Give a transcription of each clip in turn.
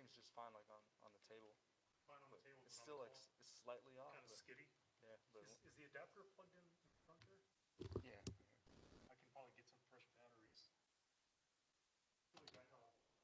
working's just fine, like on the table. Fine on the table, It's but still on like the wall, it's slightly off. kind of But, skitty. yeah, but Is the adapter plugged in front there? yeah. I can probably get some fresh batteries. Really, I don't like it.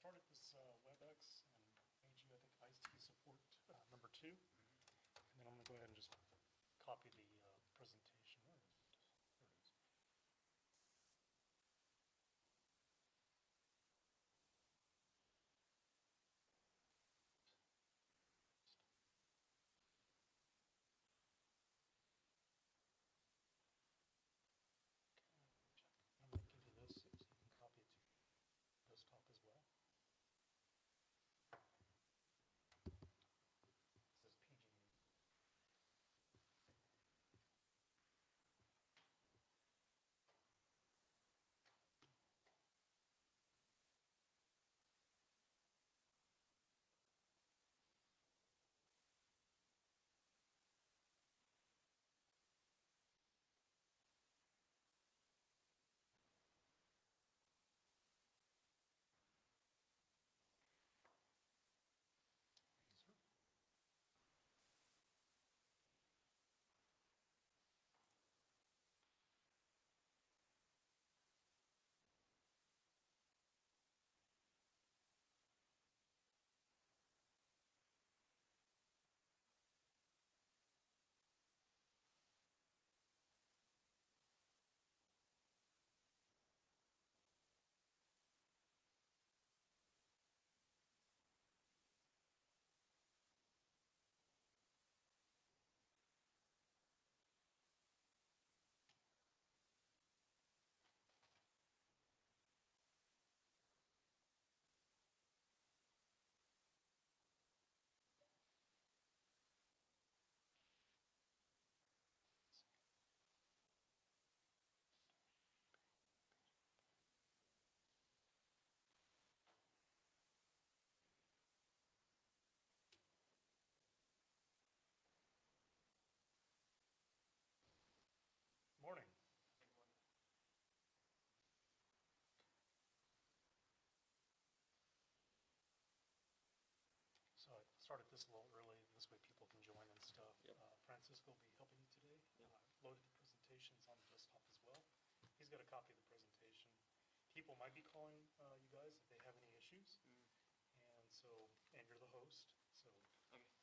started this WebEx and made you, I think, ICT support number 2. And then I'm going to go ahead and just copy the presentation. Where is it? There it is. I'm going to give you this so you can copy it to your desktop as well. It says PG&E. User. Morning. So I started this a little early, this way people can join and stuff. Yep. Francisco will be helping you today. Yep. Loaded the presentations on the desktop as well. He's got a copy of the presentation. People might be calling you guys if they have any issues. And so, and you're the host, so Okay. thank you.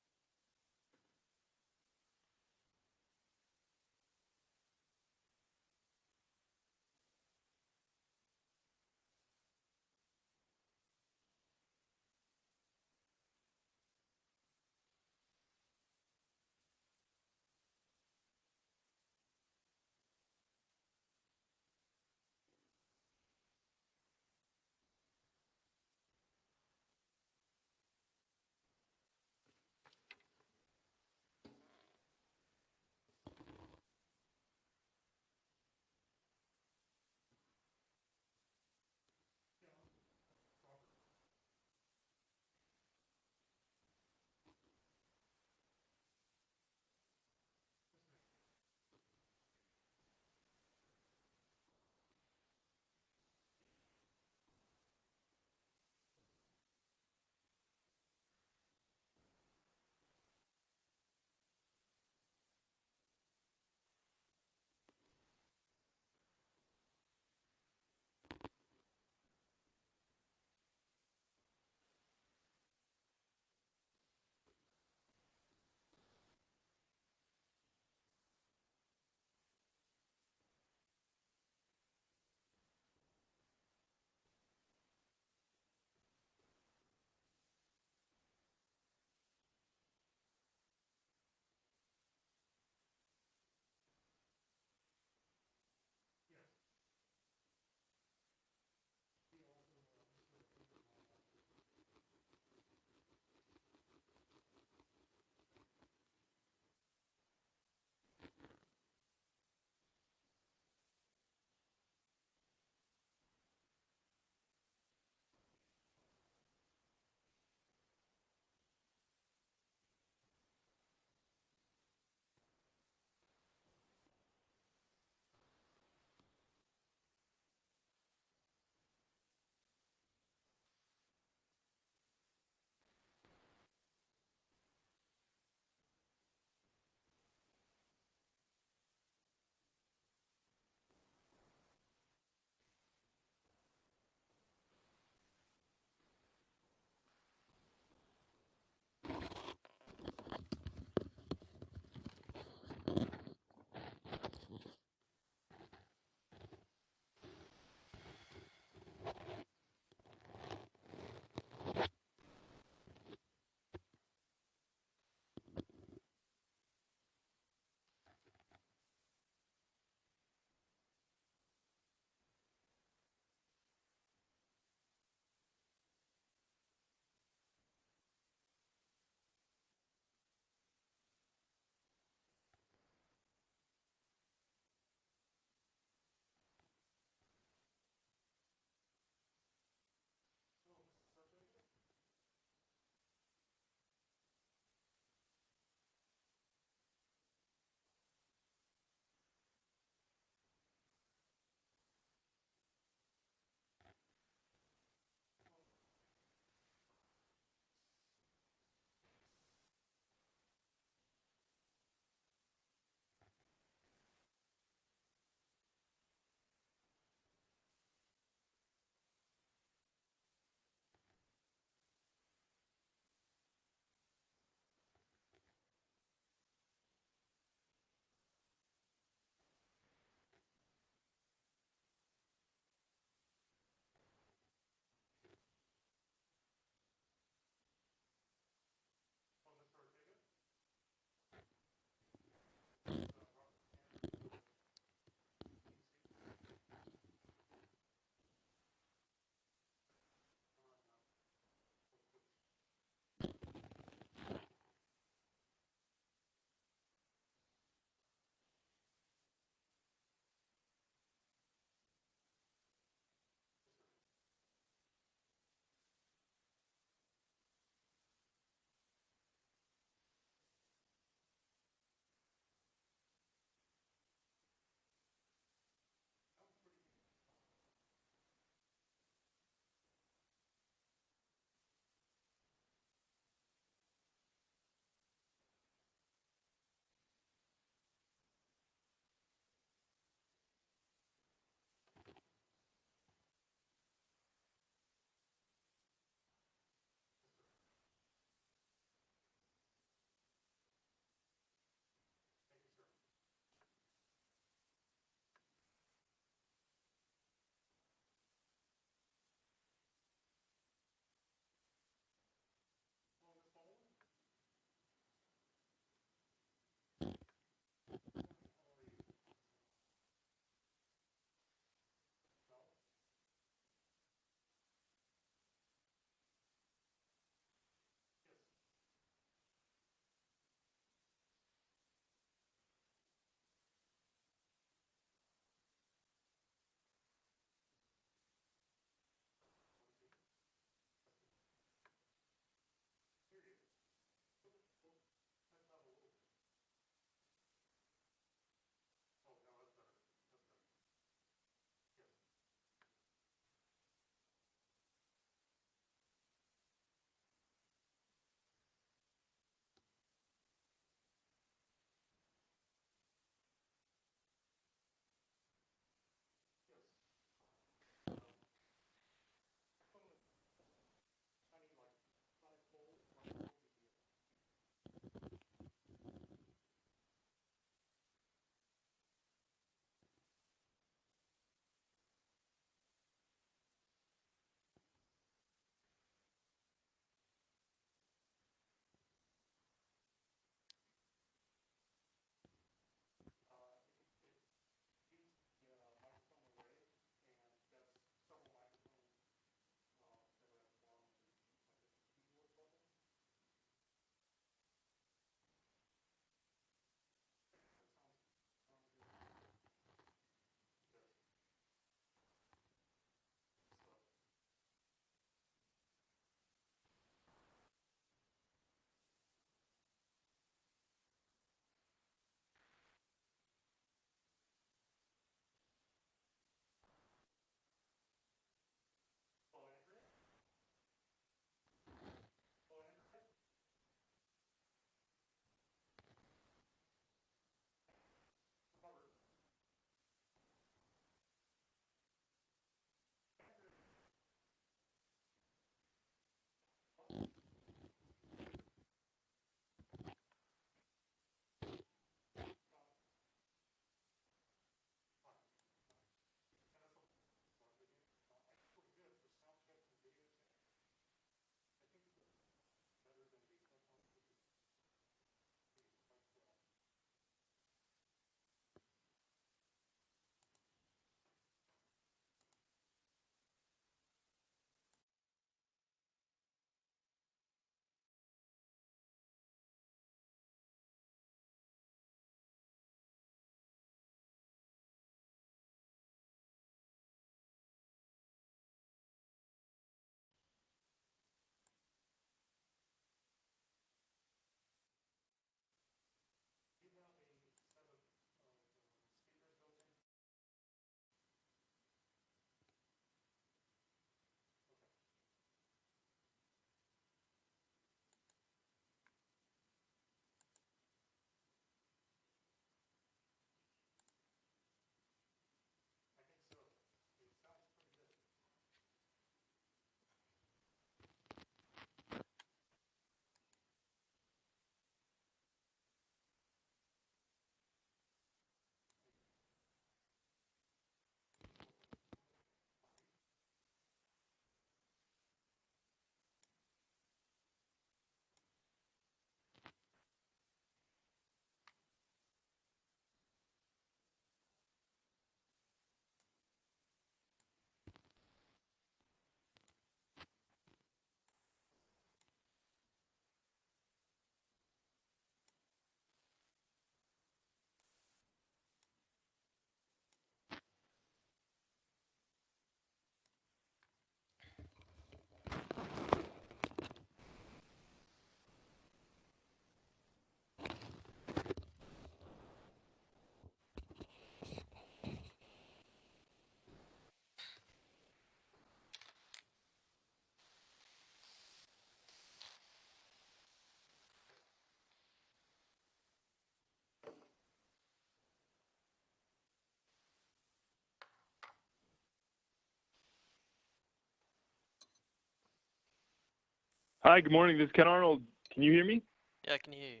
Hi, good morning. This is Ken Arnold. Can you hear me? Yeah, I can hear you.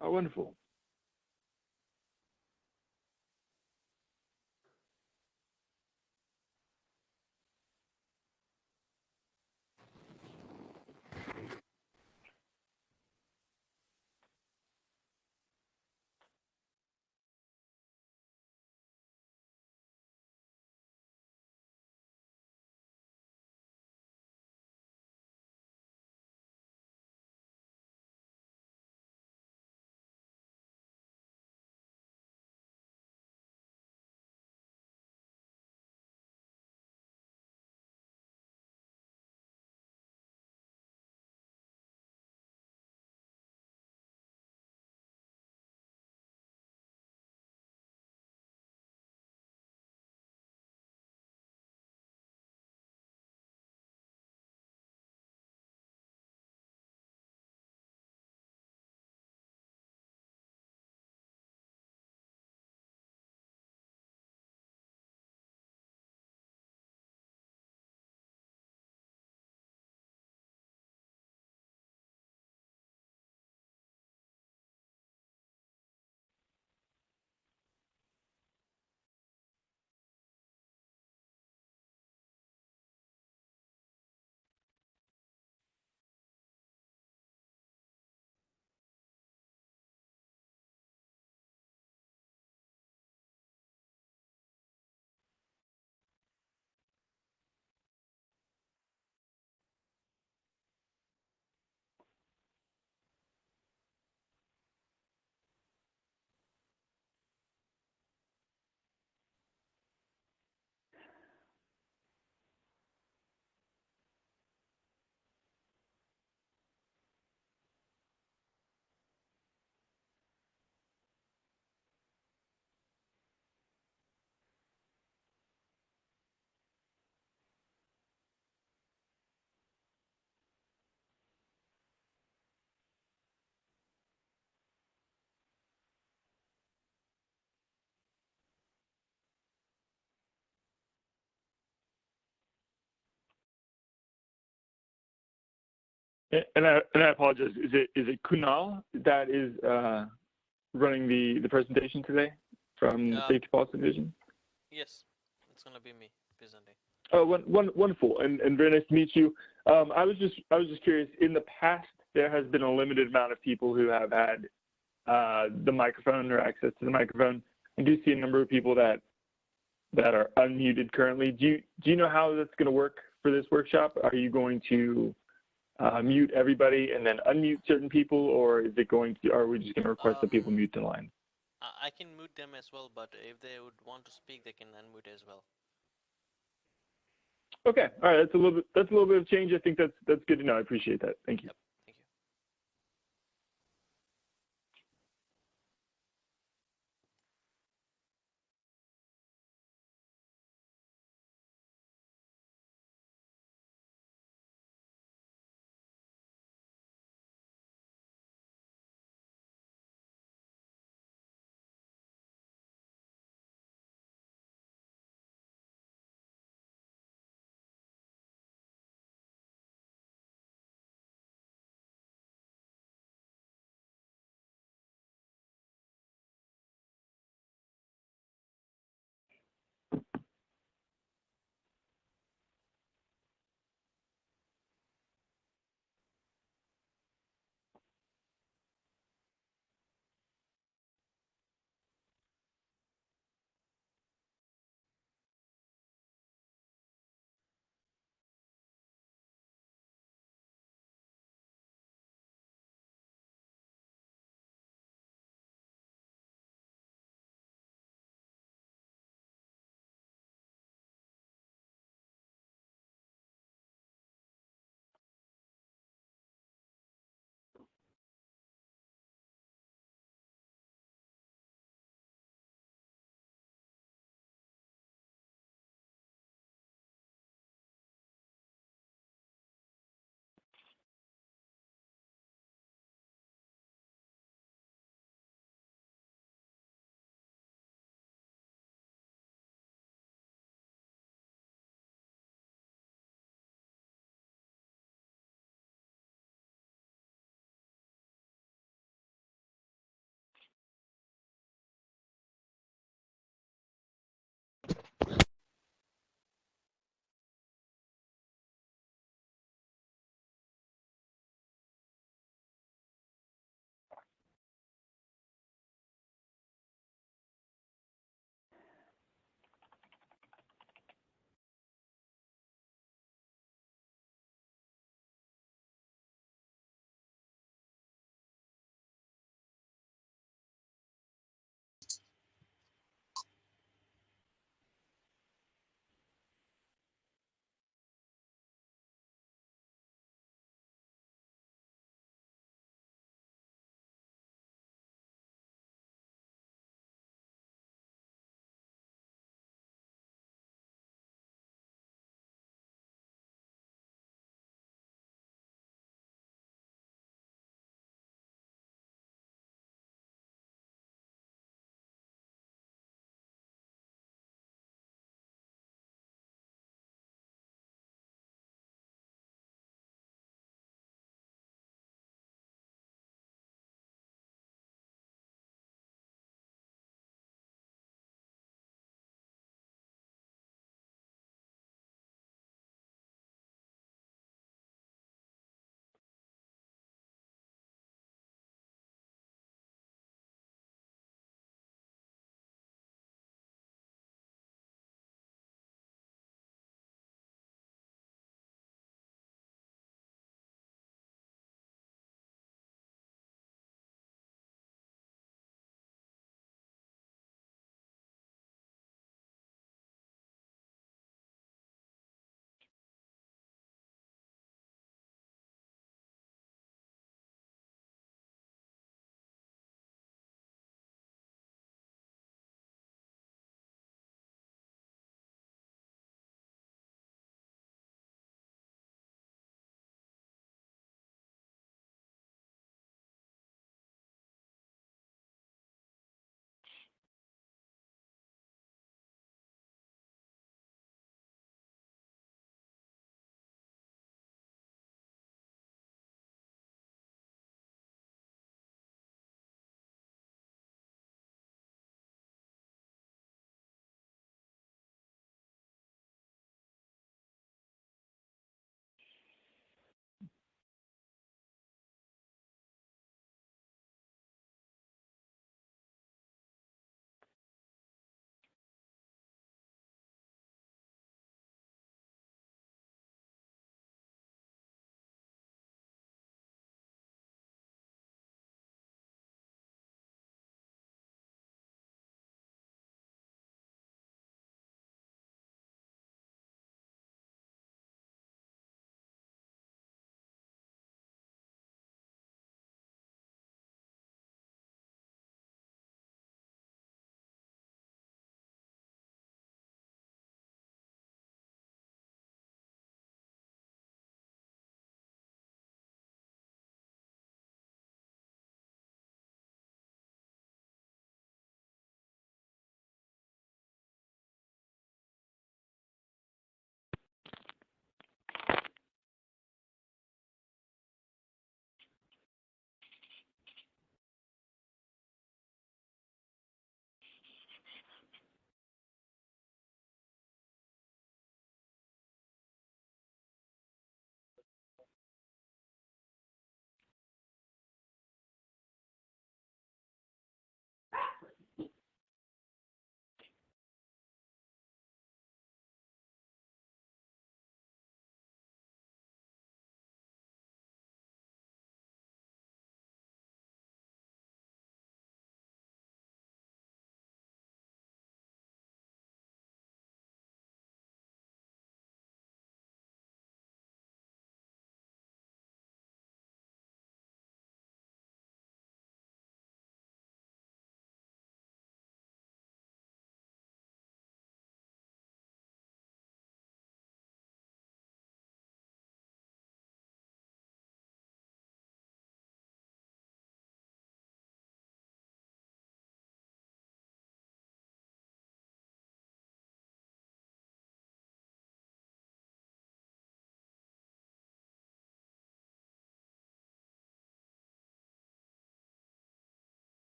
Oh, wonderful. And I apologize. Is it Kunal that is running the presentation today from the Safety Policy Division? Yes, it's gonna be me presenting. Oh, wonderful, and very nice to meet you. I was just curious. In the past, there has been a limited amount of people who have had the microphone or access to the microphone. I do see a number of people that are unmuted currently. Do you know how that's going to work for this workshop? Are you going to mute everybody and then unmute certain people, or is it going to? Are we just going to request that people mute the line? I can mute them as well, but if they would want to speak, they can unmute as well. Okay, all right. That's a little bit of change. I think that's good to know. I appreciate that. Thank you. Yep.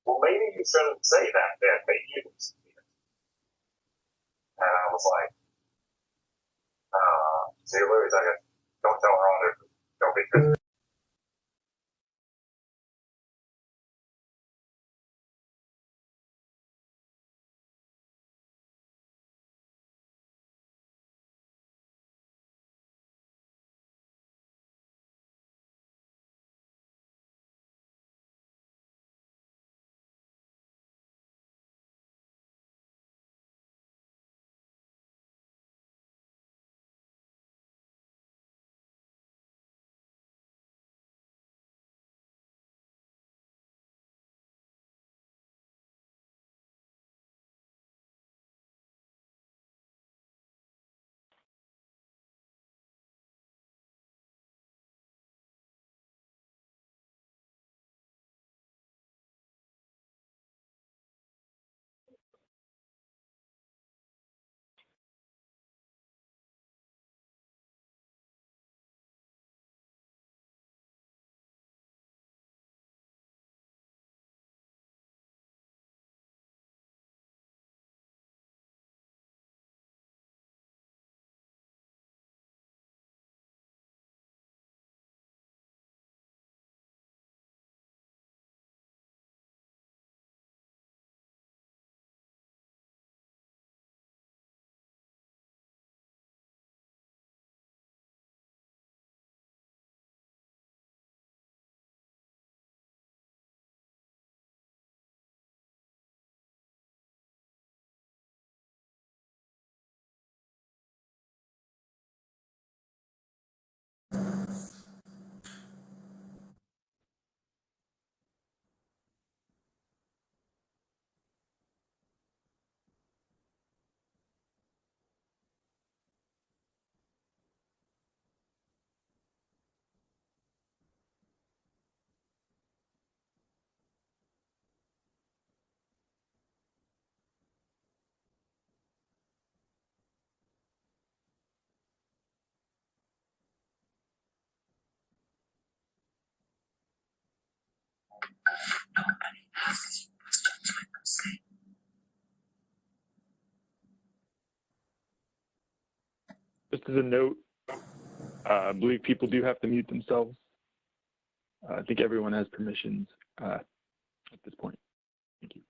well, maybe you shouldn't say that they used. And I was like, see you, Louis, I guess, don't tell her on there, don't be good. Just as a note, I believe people do have to mute themselves. I think everyone has permissions at this point. Thank you.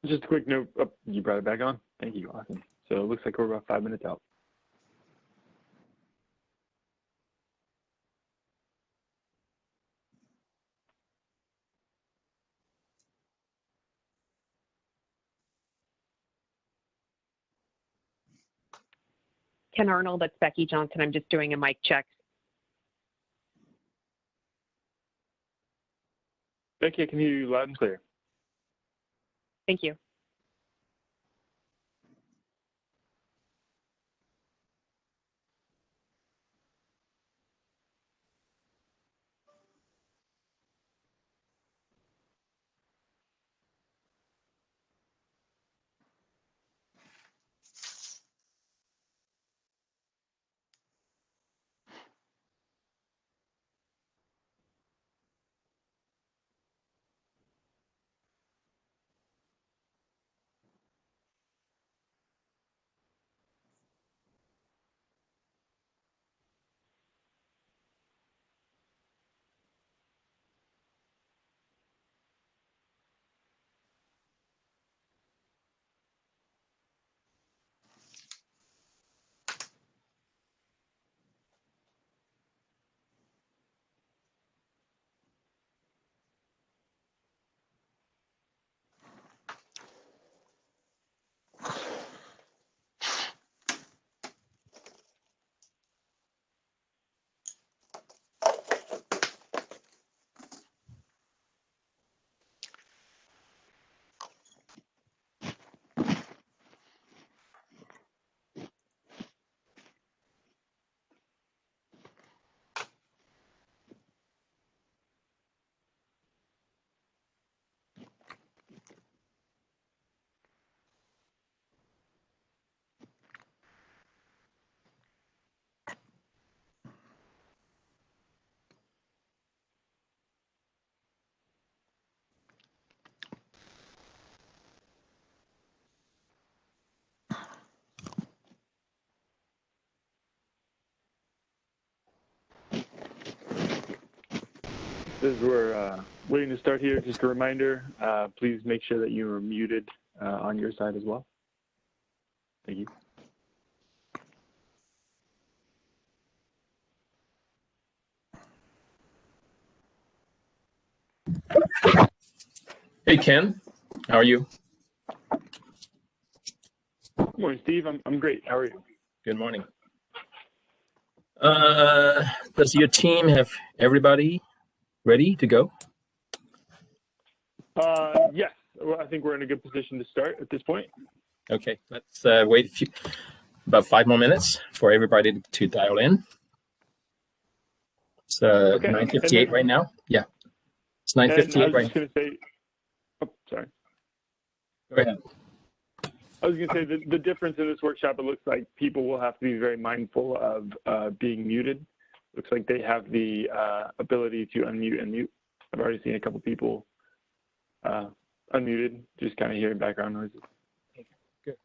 Just a quick note. Oh, you brought it back on. Thank you. Awesome. So it looks like we're about 5 minutes out. Ken Arnold, it's Becky Johnson. I'm just doing a mic check. Becky, I can hear you loud and clear. Thank you. As we're waiting to start here, just a reminder, please make sure that you are muted on your side as well. Thank you. Hey, Ken. How are you? Good morning, Steve. I'm great. How are you? Good morning. Does your team have everybody ready to go? Yes. Well, I think we're in a good position to start at this point. Okay, let's wait about 5 more minutes for everybody to dial in. It's Okay. 9:58 right now. Yeah, it's 9:58 I was right just going to say, oh, sorry. Go ahead. I was going to say the difference in this workshop, it looks like people will have to be very mindful of being muted. Looks like they have the ability to unmute and mute. I've already seen a couple people unmuted, just kind of hearing background noises. Okay, good.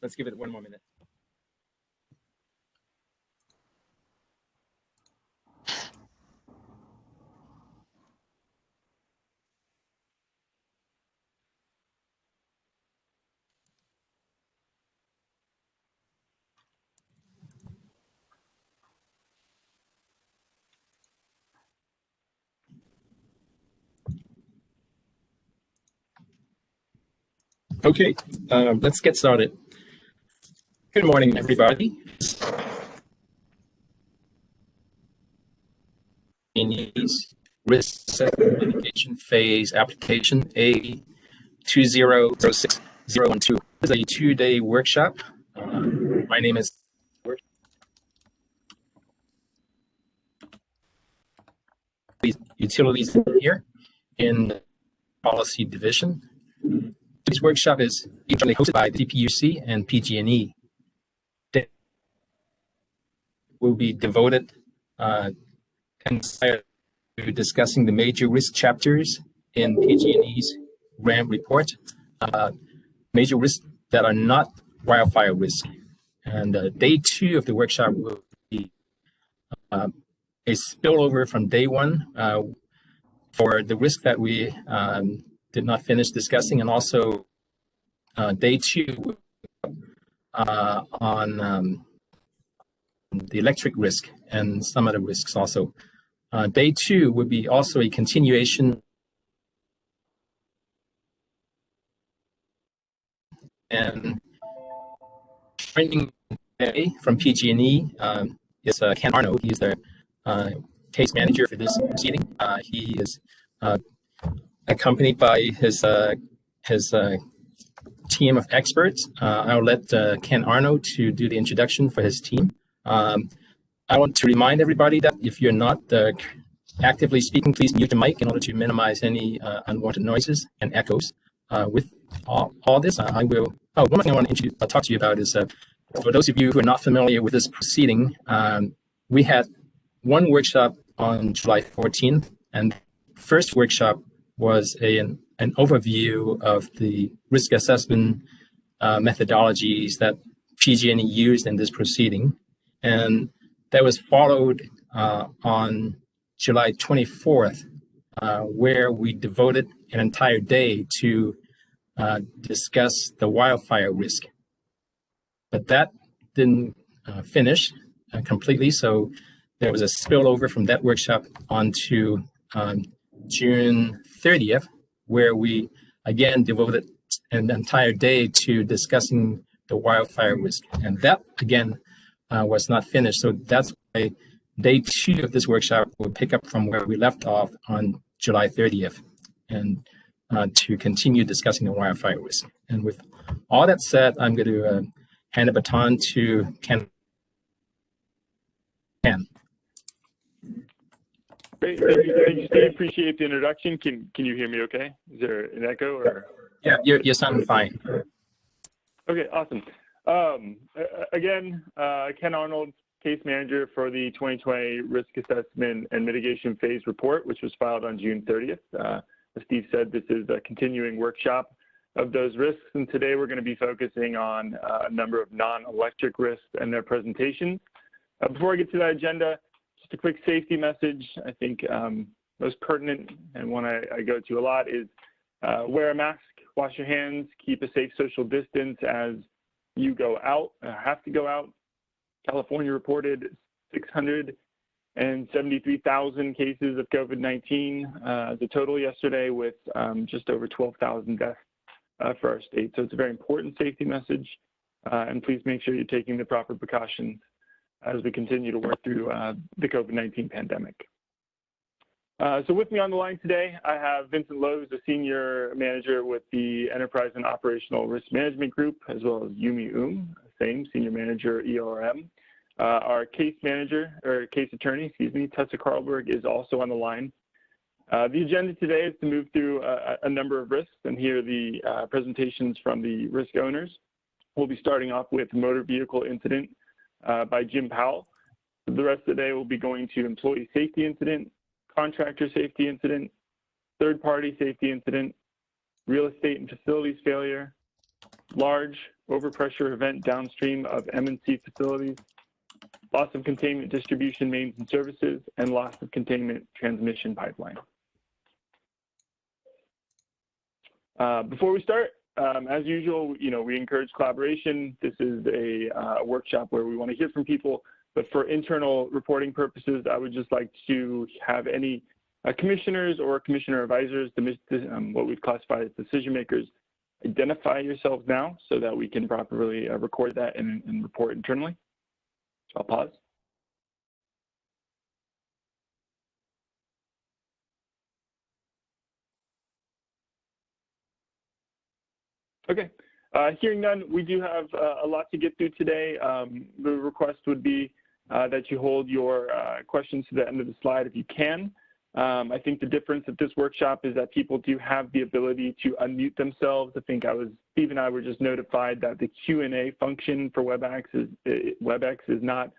Let's give it 1 more minute. Okay, let's get started. Good morning, everybody. PG&E's Risk Assessment Mitigation Phase Application A2006012. This is a 2-day workshop. My name is Utilities here in the Policy Division. This workshop is usually hosted by the CPUC and PG&E. Will be devoted entirely to discussing the major risk chapters in PG&E's RAM report, major risks that are not wildfire risk. And day 2 of the workshop will be a spillover from day 1 for the risk that we did not finish discussing, and also day 2 on the electric risk and some other risks also. Day 2 would be also a continuation and joining today from PG&E is Ken Arnold. He's the case manager for this proceeding. He is accompanied by his team of experts. I'll let Ken Arnold to do the introduction for his team. I want to remind everybody that if you're not actively speaking, please mute your mic in order to minimize any unwanted noises and echoes. With all this, I will. Oh, one thing I want to talk to you about is for those of you who are not familiar with this proceeding, we had one workshop on July 14th, and the first workshop was an overview of the risk assessment methodologies that PG&E used in this proceeding. And that was followed on July 24th, where we devoted an entire day to discuss the wildfire risk. But that didn't finish completely, so there was a spillover from that workshop onto June 30th, where we again devoted an entire day to discussing the wildfire risk. And that, again, was not finished. So that's why day 2 of this workshop will pick up from where we left off on July 30th, and to continue discussing the wildfire risk. And with all that said, I'm going to hand the baton to Ken. Great, thank you, Steve. Appreciate the introduction. Can you hear me okay? Is there an echo? Or? Yeah, you're sounding fine. Okay, awesome. Again, Ken Arnold, case manager for the 2020 Risk Assessment and Mitigation Phase Report, which was filed on June 30th. As Steve said, this is a continuing workshop of those risks, and today we're going to be focusing on a number of non-electric risks and their presentations. Before I get to that agenda, just a quick safety message. I think most pertinent and one I go to a lot is wear a mask wash your hands, keep a safe social distance as you go out, have to go out. California reported 673,000 cases of COVID-19, the total yesterday, with just over 12,000 deaths for our state. So it's a very important safety message, and please make sure you're taking the proper precautions as we continue to work through the COVID-19 pandemic. So with me on the line today, I have Vincent Lowe, who's a senior manager with the Enterprise and Operational Risk Management Group, as well as Yumi same senior manager, EORM. Our case attorney, Tessa Karlberg, is also on the line. The agenda today is to move through a number of risks and hear the presentations from the risk owners. We'll be starting off with motor vehicle incident by Jim Powell. The rest of the day, we'll be going to employee safety incident, contractor safety incident, third-party safety incident, real estate and facilities failure, large overpressure event downstream of M&C facilities, loss of containment distribution mains and services, and loss of containment transmission pipeline. Before we start, as usual, we encourage collaboration. This is a workshop where we want to hear from people, but for internal reporting purposes, I would just like to have any commissioners or commissioner advisors, what we've classified as decision makers, identify yourselves now so that we can properly record that and report internally. So I'll pause. Okay, hearing none, we do have a lot to get through today. The request would be that you hold your questions to the end of the slide if you can. I think the difference at this workshop is that people do have the ability to unmute themselves. I think Steve and I were just notified that the Q&A function for WebEx is not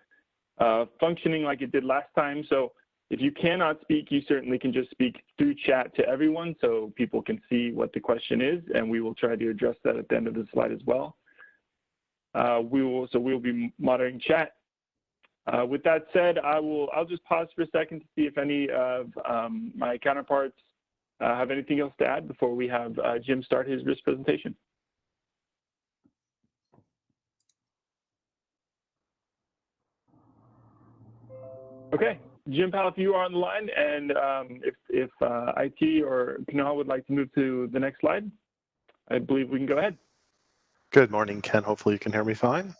functioning like it did last time. So if you cannot speak, you certainly can just speak through chat to everyone so people can see what the question is, and we will try to address that at the end of the slide as well. We'll be monitoring chat. With that said, I'll just pause for a second to see if any of my counterparts have anything else to add before we have Jim start his risk presentation. Okay, Jim Powell, if you are on the line, and if IT or Kunal would like to move to the next slide, I believe we can go ahead. Good morning, Ken. Hopefully you can hear me fine.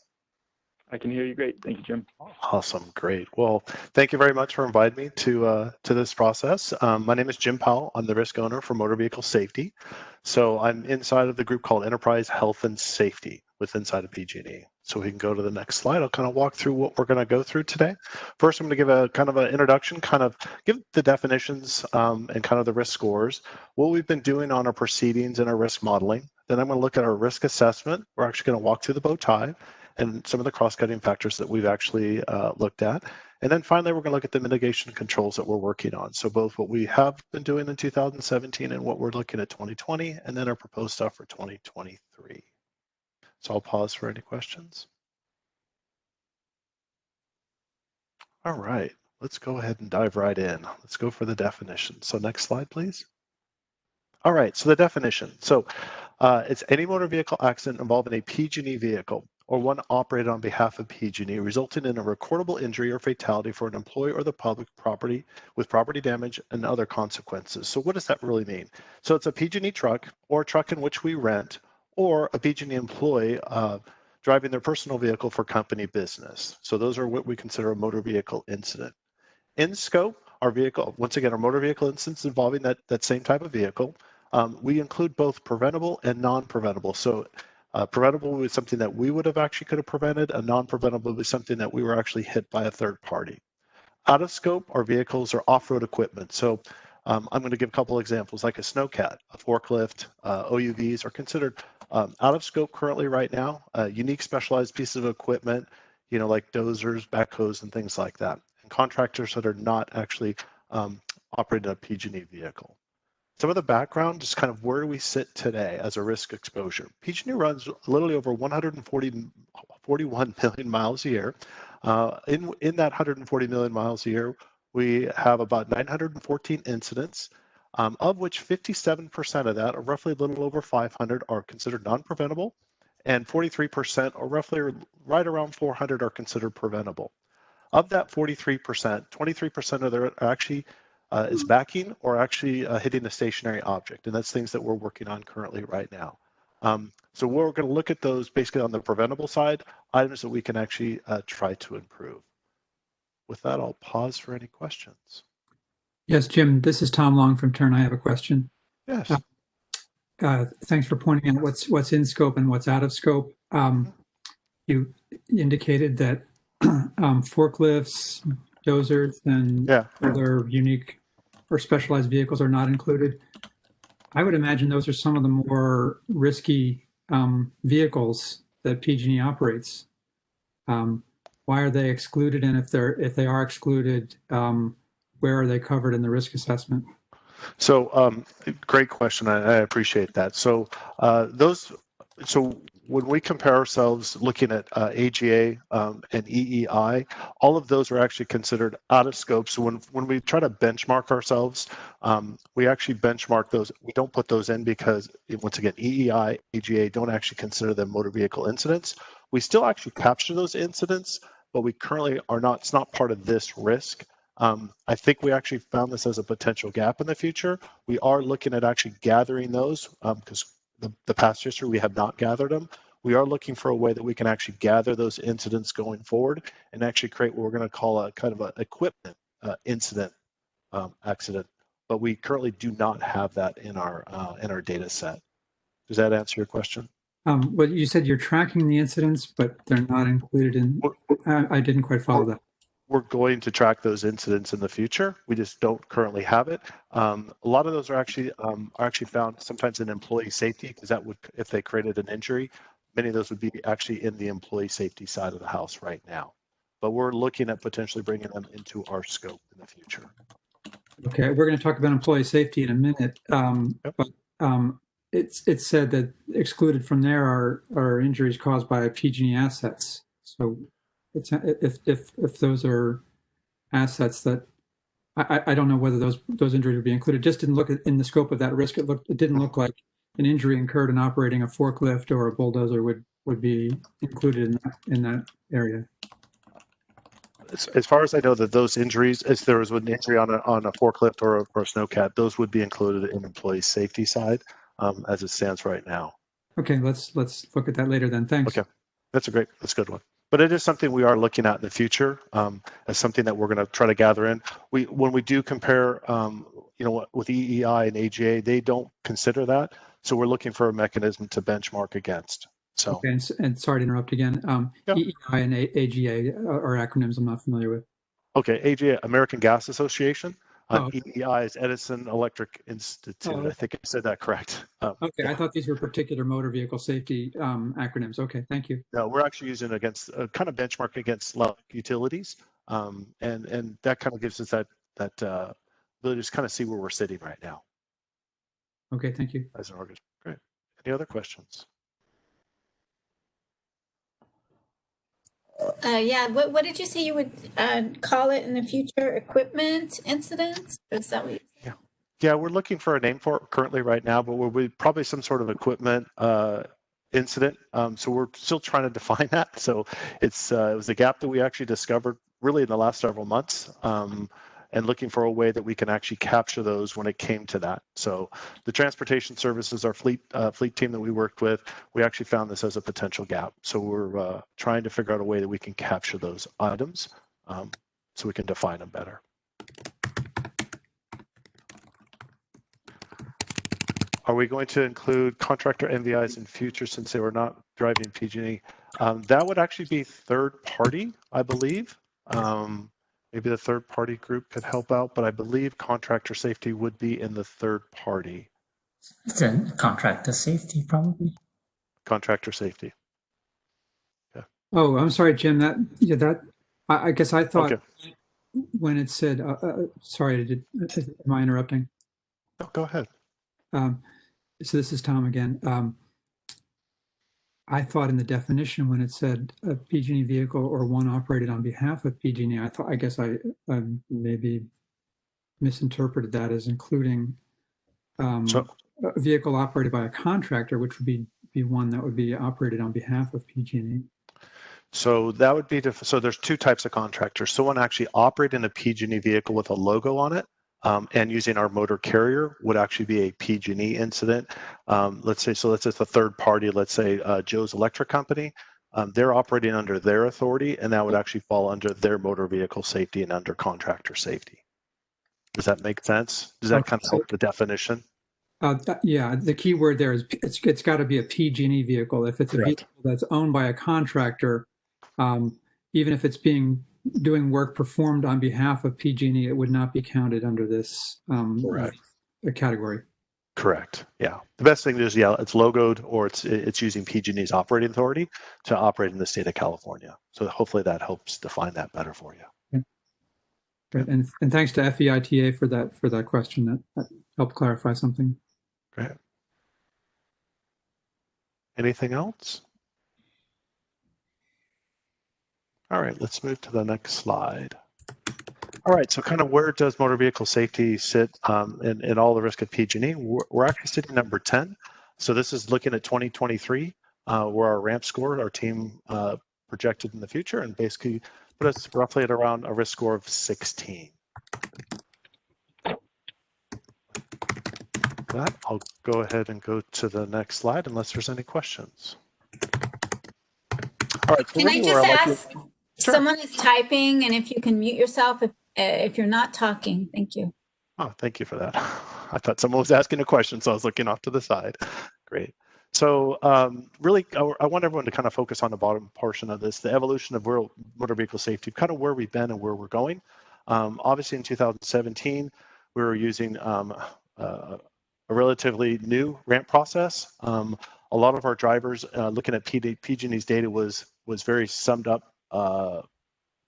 I can hear you great. Thank you, Jim. Awesome. Great. Well, thank you very much for inviting me to this process. My name is Jim Powell. I'm the risk owner for motor vehicle safety. So I'm inside of the group called Enterprise Health and Safety inside of PG&E. So we can go to the next slide. I'll kind of walk through what we're going to go through today. First, I'm going to give a kind of an introduction, kind of give the definitions and kind of the risk scores, what we've been doing on our proceedings and our risk modeling. Then I'm going to look at our risk assessment. We're actually going to walk through the bow tie and some of the cross-cutting factors that we've actually looked at. And then finally, we're going to look at the mitigation controls that we're working on. So both what we have been doing in 2017 and what we're looking at 2020, and then our proposed stuff for 2023. So I'll pause for any questions. All right, let's go ahead and dive right in. Let's go for the definition. So next slide, please. All right, so the definition. So it's any motor vehicle accident involving a PG&E vehicle or one operated on behalf of PG&E, resulting in a recordable injury or fatality for an employee or the public property with property damage and other consequences. So what does that really mean? So it's a PG&E truck or a truck in which we rent, or a PG&E employee driving their personal vehicle for company business. So those are what we consider a motor vehicle incident. In scope, our vehicle, once again, our motor vehicle incidents involving that same type of vehicle, we include both preventable and non-preventable. So preventable was something that we would have actually could have prevented, and non-preventable was something that we were actually hit by a third party. Out of scope, our vehicles are off-road equipment. So I'm going to give a couple examples, like a snowcat, a forklift, OUVs are considered out of scope currently right now, unique specialized pieces of equipment, like dozers, backhoes, and things like that. And contractors that are not actually operating a PG&E vehicle. Some of the background, just kind of where do we sit today as a risk exposure. PG&E runs literally over 141 million miles a year. In that 140 million miles a year, we have about 914 incidents. of which 57% of that, or roughly a little over 500, are considered non-preventable, and 43%, or roughly right around 400, are considered preventable. Of that 43%, 23% of there actually is backing or actually hitting a stationary object, and that's things that we're working on currently right now. So we're going to look at those basically on the preventable side, items that we can actually try to improve. With that, I'll pause for any questions. Yes, Jim, this is Tom Long from Turn. I have a question. Yes. Thanks for pointing out what's in scope and what's out of scope. You indicated that forklifts, dozers, and other unique or specialized vehicles are not included. I would imagine those are some of the more risky vehicles that PG&E operates. Why are they excluded? And if they are excluded, where are they covered in the risk assessment? So great question. I appreciate that. So when we compare ourselves looking at AGA and EEI, all of those are actually considered out of scope. So when we try to benchmark ourselves, we actually benchmark those. We don't put those in because, once again, EEI, AGA don't actually consider them motor vehicle incidents. We still actually capture those incidents, but we currently are not, it's not part of this risk. I think we actually found this as a potential gap in the future. We are looking at actually gathering those because the past history, we have not gathered them. We are looking for a way that we can actually gather those incidents going forward and actually create what we're going to call a kind of an equipment incident accident. But we currently do not have that in our data set. Does that answer your question? Well, you said you're tracking the incidents, but they're not included in. I didn't quite follow that. We're going to track those incidents in the future. We just don't currently have it. A lot of those are actually found sometimes in employee safety, because that would, if they created an injury, many of those would be actually in the employee safety side of the house right now. But we're looking at potentially bringing them into our scope in the future. Okay, we're going to talk about employee safety in a minute, but it's said that excluded from there are injuries caused by PG&E assets. So it's, if those are assets that I don't know whether those injuries would be included. Just didn't look at, in the scope of that risk. It didn't look like an injury incurred in operating a forklift or a bulldozer would be included in that area. As far as I know, that those injuries, if there was an injury on a forklift or a snowcat, those would be included in employee safety side as it stands right now. Okay, let's look at that later then. Thanks. Okay, that's a good one. But it is something we are looking at in the future as something that we're going to try to gather in. When we do compare, with EEI and AGA, they don't consider that. So we're looking for a mechanism to benchmark against. So. Okay, and sorry to interrupt again. EEI and AGA are acronyms I'm not familiar with. Okay, AGA, American Gas Association. EEI is Edison Electric Institute. I think I said that correct. Okay, I thought these were particular motor vehicle safety acronyms. Okay, thank you. No, we're actually using against kind of benchmarking against utilities, and that kind of gives us that really just kind of see where we're sitting right now. Okay, thank you. As an organization. Great. Any other questions? Yeah, what did you say you would call it in the future? Equipment incidents? Is that what you said? Yeah, we're looking for a name for it currently right now, but we'll be probably some sort of equipment incident. So we're still trying to define that. So it was a gap that we actually discovered really in the last several months, and looking for a way that we can actually capture those when it came to that. So the transportation services, our fleet team that we worked with, we actually found this as a potential gap. So we're trying to figure out a way that we can capture those items so we can define them better. Are we going to include contractor MVIs in future since they were not driving PG&E? That would actually be third party, I believe. Maybe the third party group could help out, but I believe contractor safety would be in the third party. It's a contractor safety, probably. Contractor safety. Yeah. Oh, I'm sorry, Jim. I guess I thought when it said, sorry, am I interrupting? No, go ahead. So this is Tom again. I thought in the definition when it said a PG&E vehicle or one operated on behalf of PG&E, I guess I maybe misinterpreted that as including a vehicle operated by a contractor, which would be one that would be operated on behalf of PG&E. So that would be, so there's two types of contractors. Someone actually operating a PG&E vehicle with a logo on it and using our motor carrier would actually be a PG&E incident. Let's say, so let's say it's a third party, let's say Joe's Electric Company. They're operating under their authority and that would actually fall under their motor vehicle safety and under contractor safety. Does that make sense? Does that kind of help the definition? Yeah, the key word there is it's got to be a PG&E vehicle. If it's a vehicle that's owned by a contractor, even if it's doing work performed on behalf of PG&E, it would not be counted under this category. Correct. Yeah. The best thing is, yeah, it's logoed or it's using PG&E's operating authority to operate in the state of California. So hopefully that helps define that better for you. Yeah. Great. And thanks to FEITA for that question. That helped clarify something. Great. Anything else? All right, let's move to the next slide. All right, so kind of where does motor vehicle safety sit in all the risk of PG&E? We're actually sitting number 10. So this is looking at 2023, where our ramp score, our team projected in the future, and basically put us roughly at around a risk score of 16. That, I'll go ahead and go to the next slide unless there's any questions. All right, so can I just ask, someone is typing, and if you can mute yourself if you're not talking, thank you. Oh, thank you for that. I thought someone was asking a question, so I was looking off to the side. Great. So really, I want everyone to kind of focus on the bottom portion of this, the evolution of motor vehicle safety, kind of where we've been and where we're going. Obviously, in 2017, we were using a relatively new ramp process. A lot of our drivers looking at PG&E's data was very summed up.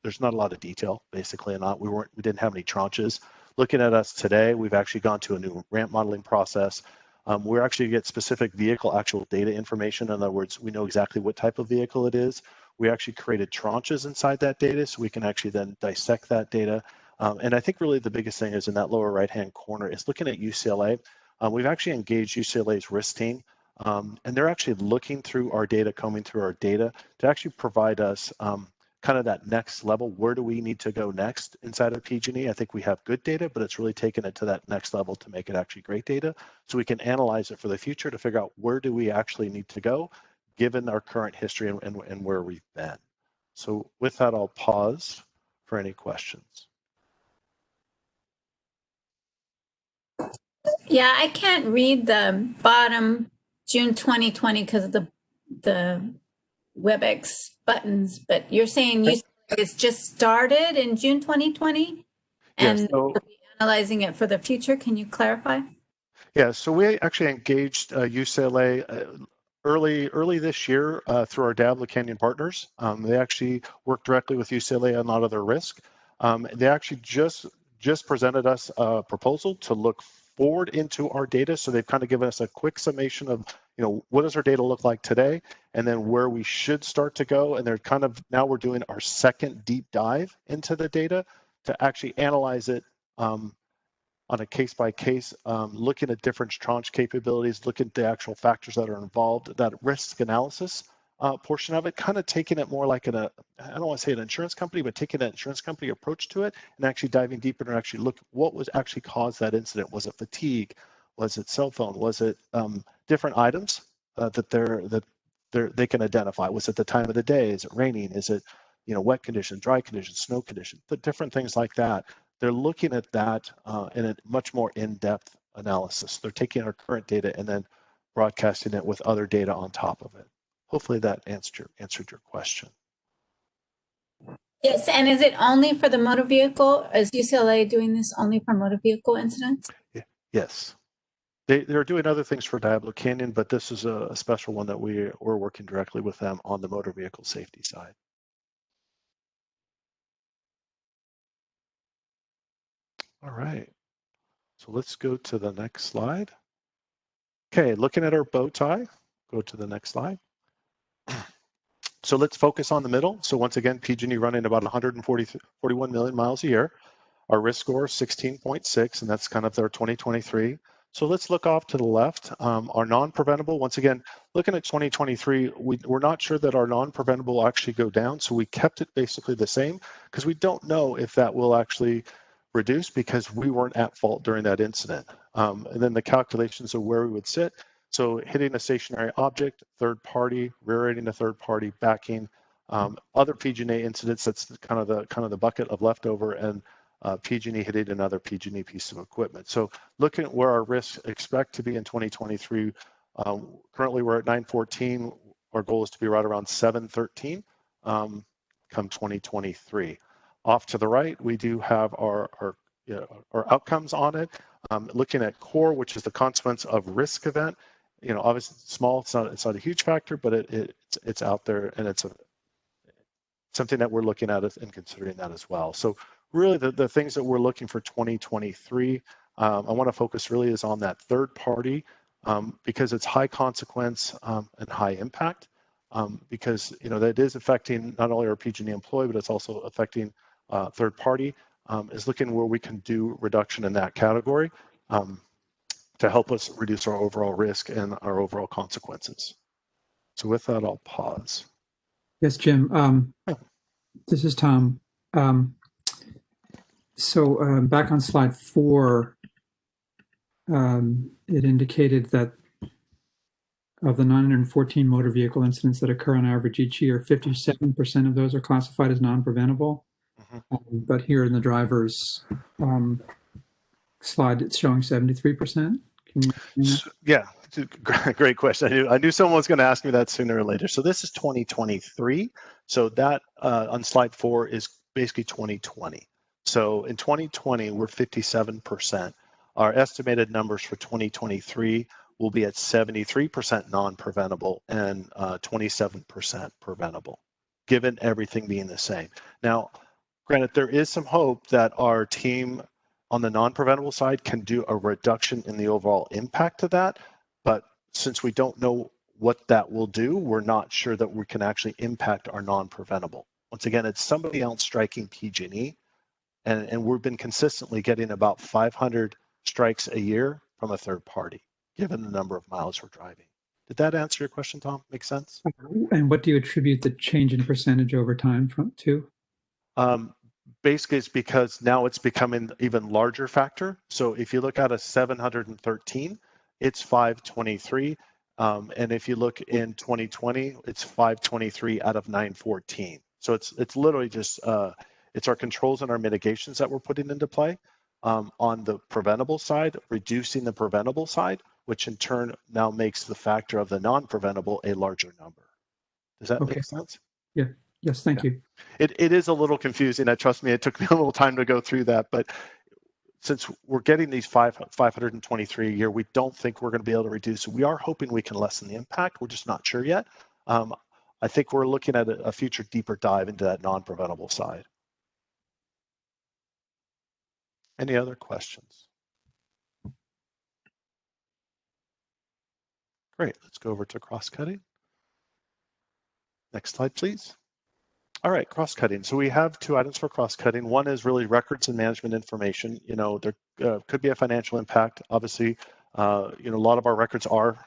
There's not a lot of detail, basically, and we didn't have any tranches. Looking at us today, we've actually gone to a new ramp modeling process. We're actually get specific vehicle actual data information. In other words, we know exactly what type of vehicle it is. We actually created tranches inside that data, so we can actually then dissect that data. And I think really the biggest thing is in that lower right-hand corner is looking at UCLA. We've actually engaged UCLA's risk team, and they're actually looking through our data, combing through our data to actually provide us kind of that next level. Where do we need to go next inside of PG&E? I think we have good data, but it's really taken it to that next level to make it actually great data. So we can analyze it for the future to figure out where do we actually need to go given our current history and where we've been. So with that, I'll pause for any questions. Yeah, I can't read the bottom June 2020 because of the WebEx buttons, but you're saying it's just started in June 2020 and yes, so, we'll be analyzing it for the future. Can you clarify? Yeah, so we actually engaged UCLA early this year through our Diablo Canyon partners. They actually worked directly with UCLA on a lot of their risk. They actually just presented us a proposal to look forward into our data. So they've kind of given us a quick summation of, what does our data look like today, and then where we should start to go. And they're kind of, now we're doing our second deep dive into the data to actually analyze it on a case by case, looking at different tranche capabilities, looking at the actual factors that are involved, that risk analysis portion of it, kind of taking it more like I don't want to say an insurance company, but taking an insurance company approach to it and actually diving deeper and actually look what was actually caused that incident. Was it fatigue? Was it cell phone? Was it different items that they can identify? Was it the time of the day? Is it raining? Is it wet conditions, dry conditions, snow conditions, the different things like that. They're looking at that in a much more in-depth analysis. They're taking our current data and then broadcasting it with other data on top of it. Hopefully that answered your question. Yes, and is it only for the motor vehicle? Is UCLA doing this only for motor vehicle incidents? Yes. They're doing other things for Diablo Canyon, but this is a special one that we're working directly with them on the motor vehicle safety side. All right, so let's go to the next slide. Okay, looking at our bow tie, go to the next slide. So let's focus on the middle. So once again, PG&E running about 141 million miles a year. Our risk score is 16.6, and that's kind of their 2023. So let's look off to the left. Our non-preventable, once again, looking at 2023, we're not sure that our non-preventable will actually go down. So we kept it basically the same because we don't know if that will actually reduce because we weren't at fault during that incident. And then the calculations of where we would sit. So hitting a stationary object, third party, rear-ending a third party, backing, other PG&E incidents, that's kind of the bucket of leftover, and PG&E hitting another PG&E piece of equipment. So looking at where our risks expect to be in 2023, currently we're at 914. Our goal is to be right around 713 come 2023. Off to the right, we do have our outcomes on it. Looking at core, which is the consequence of risk event. Obviously small, it's not a huge factor, but it's out there, and it's something that we're looking at and considering that as well. So really the things that we're looking for 2023, I want to focus really is on that third party because it's high consequence and high impact because that is affecting not only our PG&E employee, but it's also affecting third party, is looking where we can do reduction in that category to help us reduce our overall risk and our overall consequences. So with that, I'll pause. Yes, Jim. This is Tom. So back on slide 4, it indicated that of the 914 motor vehicle incidents that occur on average each year, 57% of those are classified as non-preventable. But here in the driver's slide, it's showing 73%. Can you explain that? Yeah, great question. I knew someone was going to ask me that sooner or later. So this is 2023. So that on slide 4 is basically 2020. So in 2020, we're 57%. Our estimated numbers for 2023 will be at 73% non-preventable and 27% preventable, given everything being the same. Now, granted, there is some hope that our team on the non-preventable side can do a reduction in the overall impact of that, but since we don't know what that will do, we're not sure that we can actually impact our non-preventable. Once again, it's somebody else striking PG&E, and we've been consistently getting about 500 strikes a year from a third party, given the number of miles we're driving. Did that answer your question, Tom? Make sense? And what do you attribute the change in percentage over time to? Basically, it's because now it's becoming an even larger factor. So if you look at a 713, it's 523. And if you look in 2020, it's 523 out of 914. So it's literally just, it's our controls and our mitigations that we're putting into play on the preventable side, reducing the preventable side, which in turn now makes the factor of the non-preventable a larger number. Does that make sense? Yeah. Yes, thank you. It is a little confusing. Trust me, it took me a little time to go through that. But since we're getting these 523 a year, we don't think we're going to be able to reduce. We are hoping we can lessen the impact. We're just not sure yet. I think we're looking at a future deeper dive into that non-preventable side. Any other questions? Great. Let's go over to cross-cutting. Next slide, please. All right, cross-cutting. So we have 2 items for cross-cutting. One is really records and management information. There could be a financial impact. Obviously, a lot of our records are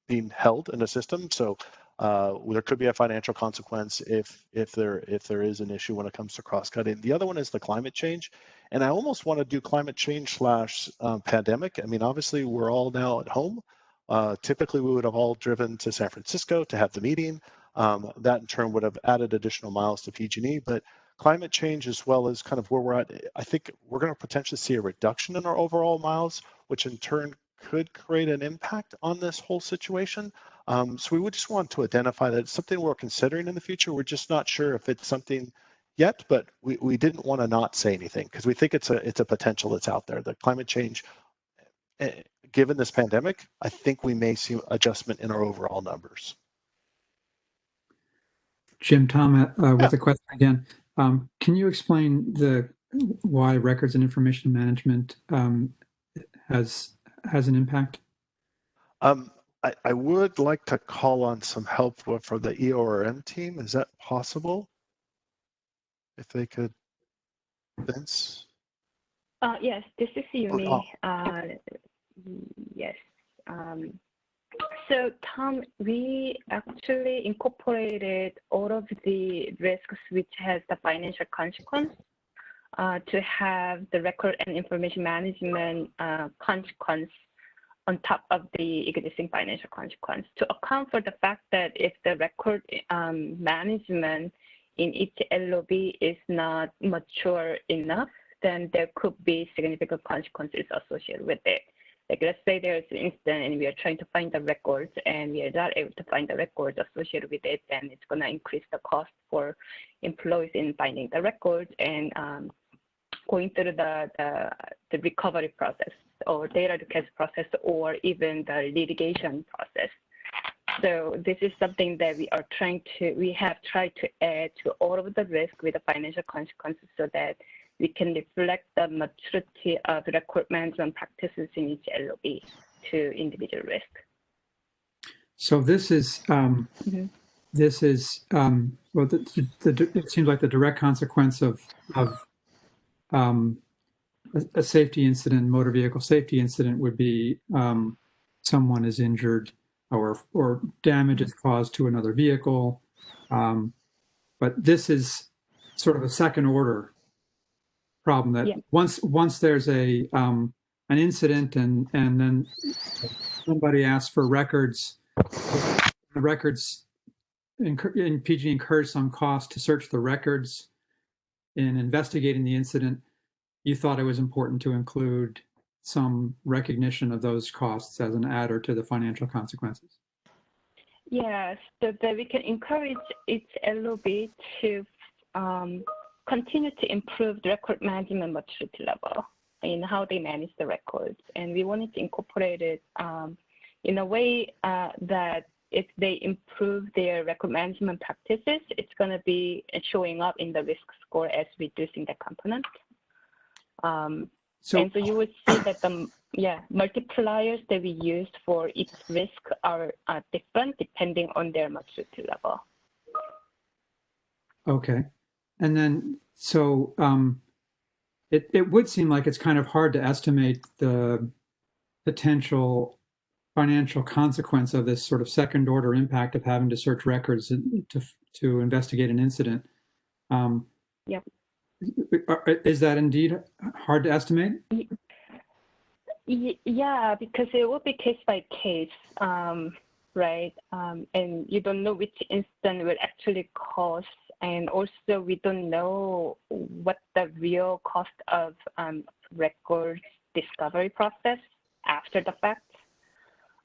being held in a system. So there could be a financial consequence if there is an issue when it comes to cross-cutting. The other one is the climate change. And I almost want to do climate change / pandemic. I mean, obviously, we're all now at home. Typically, we would have all driven to San Francisco to have the meeting. That in turn would have added additional miles to PG&E, but climate change as well as kind of where we're at, I think we're going to potentially see a reduction in our overall miles, which in turn could create an impact on this whole situation. So we would just want to identify that it's something we're considering in the future. We're just not sure if it's something yet, but we didn't want to not say anything because we think it's a potential that's out there. The climate change, given this pandemic, I think we may see adjustment in our overall numbers. Jim, Tom, with a question again. Can you explain why records and information management has an impact? I would like to call on some help for the EORM team. Is that possible? If they could, Vince? Yes, this is Yumi. Yes. So Tom, we actually incorporated all of the risks which has the financial consequence to have the record and information management consequence on top of the existing financial consequence to account for the fact that if the record management in each LOB is not mature enough, then there could be significant consequences associated with it. Like let's say there's an incident and we are trying to find the records and we are not able to find the records associated with it, then it's going to increase the cost for employees in finding the records and going through the recovery process or data request process or even the litigation process. So this is something that we have tried to add to all of the risk with the financial consequences so that we can reflect the maturity of record management practices in each LOB to individual risk. So this is well, it seems like the direct consequence of a safety incident, motor vehicle safety incident, would be someone is injured or damage is caused to another vehicle. But this is sort of a second order problem that once there's an incident and then somebody asks for records, the records in PG incurs some cost to search the records in investigating the incident. You thought it was important to include some recognition of those costs as an adder to the financial consequences. Yes, so that we can encourage each LOB to continue to improve the record management maturity level in how they manage the records. And we wanted to incorporate it in a way that if they improve their record management practices, it's going to be showing up in the risk score as reducing the component. And so you would see that the multipliers that we used for each risk are different depending on their maturity level. Okay. And then, so it would seem like it's kind of hard to estimate the potential financial consequence of this sort of second order impact of having to search records to investigate an incident. Yep. Is that indeed hard to estimate? Yeah, because it will be case by case, right? And you don't know which incident will actually cause, and also we don't know what the real cost of record discovery process after the fact.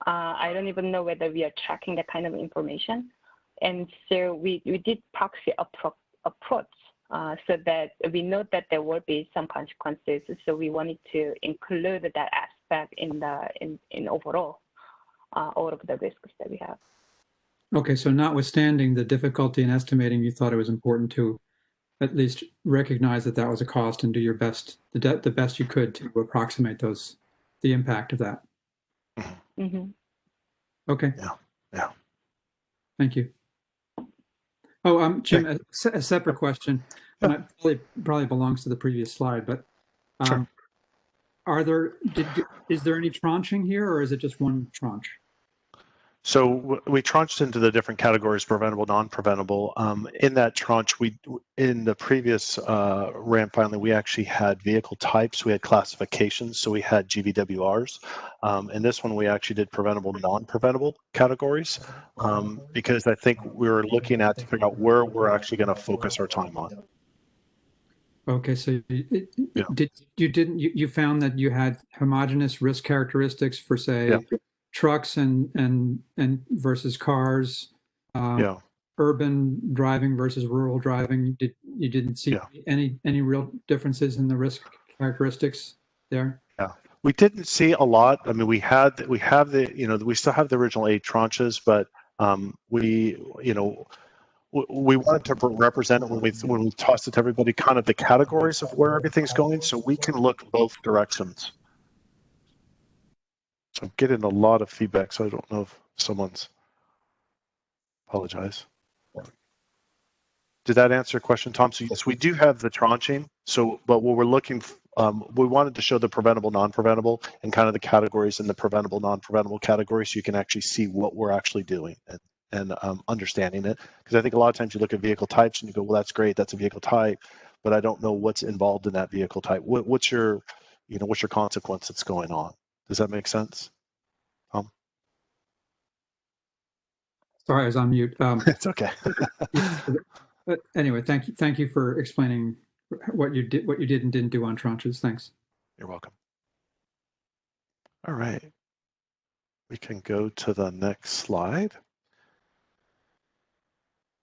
I don't even know whether we are tracking that kind of information. And so we did proxy approach so that we know that there will be some consequences. So we wanted to include that aspect in overall all of the risks that we have. Okay, so notwithstanding the difficulty in estimating, you thought it was important to at least recognize that that was a cost and do your best, the best you could to approximate the impact of that. Mm-hmm. Okay. Yeah. Thank you. Oh, Jim, a separate question, and it probably belongs to the previous slide, but Sure. Is there any tranching here, or is it just one tranche? So we tranched into the different categories: preventable, non-preventable. In that tranche, in the previous RAM filing, we actually had vehicle types. We had classifications, so we had GVWRs. In this one, we actually did preventable, non-preventable categories because I think we were looking at to figure out where we're actually going to focus our time on. Okay, so you found that you had homogeneous risk characteristics for, say, trucks and versus cars, urban driving versus rural driving. You didn't see any real differences in the risk characteristics there? Yeah, we didn't see a lot. I mean, we still have the original 8 tranches, but we wanted to represent it when we tossed it to everybody, kind of the categories of where everything's going, so we can look both directions. So I'm getting a lot of feedback, so I don't know if someone's... Apologize. Did that answer your question, Tom? So yes, we do have the tranching. So, but what we're looking we wanted to show the preventable, non-preventable, and kind of the categories in the preventable, non-preventable category, so you can actually see what we're actually doing and understanding it. Because I think a lot of times you look at vehicle types and you go, well, that's great, that's a vehicle type, but I don't know what's involved in that vehicle type. What's your consequence that's going on? Does that make sense? Sorry, I was on mute. It's okay. But anyway, thank you for explaining what you did and didn't do on tranches. Thanks. You're welcome. All right, we can go to the next slide.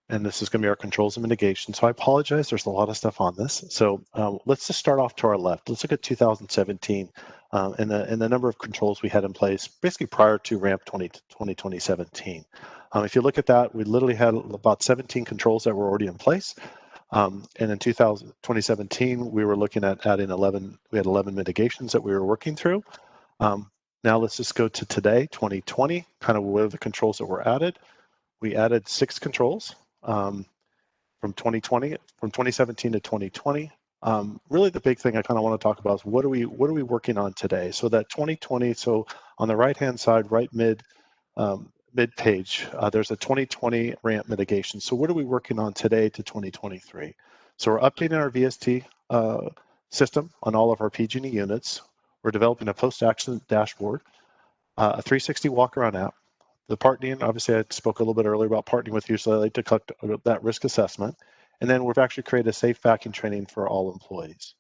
And this is going to be our controls and mitigation. So I apologize, there's a lot of stuff on this. So let's just start off to our left. Let's look at 2017 and the number of controls we had in place, basically prior to RAMP 2017. If you look at that, we literally had about 17 controls that were already in place. And in 2017, we were looking at adding 11, we had 11 mitigations that we were working through. Now let's just go to today, 2020, kind of where the controls that were added. We added 6 controls. From 2017 to 2020. Really the big thing I kind of want to talk about is what are we working on today? So that 2020, so on the right-hand side, right mid page, there's a 2020 RAMP mitigation. So what are we working on today to 2023? So we're updating our VST system on all of our PG&E units. We're developing a post-action dashboard, a 360 walk-around app. The partnering, obviously I spoke a little bit earlier about partnering with you, so I like to collect that risk assessment. And then we've actually created a safe vacuum training for all employees.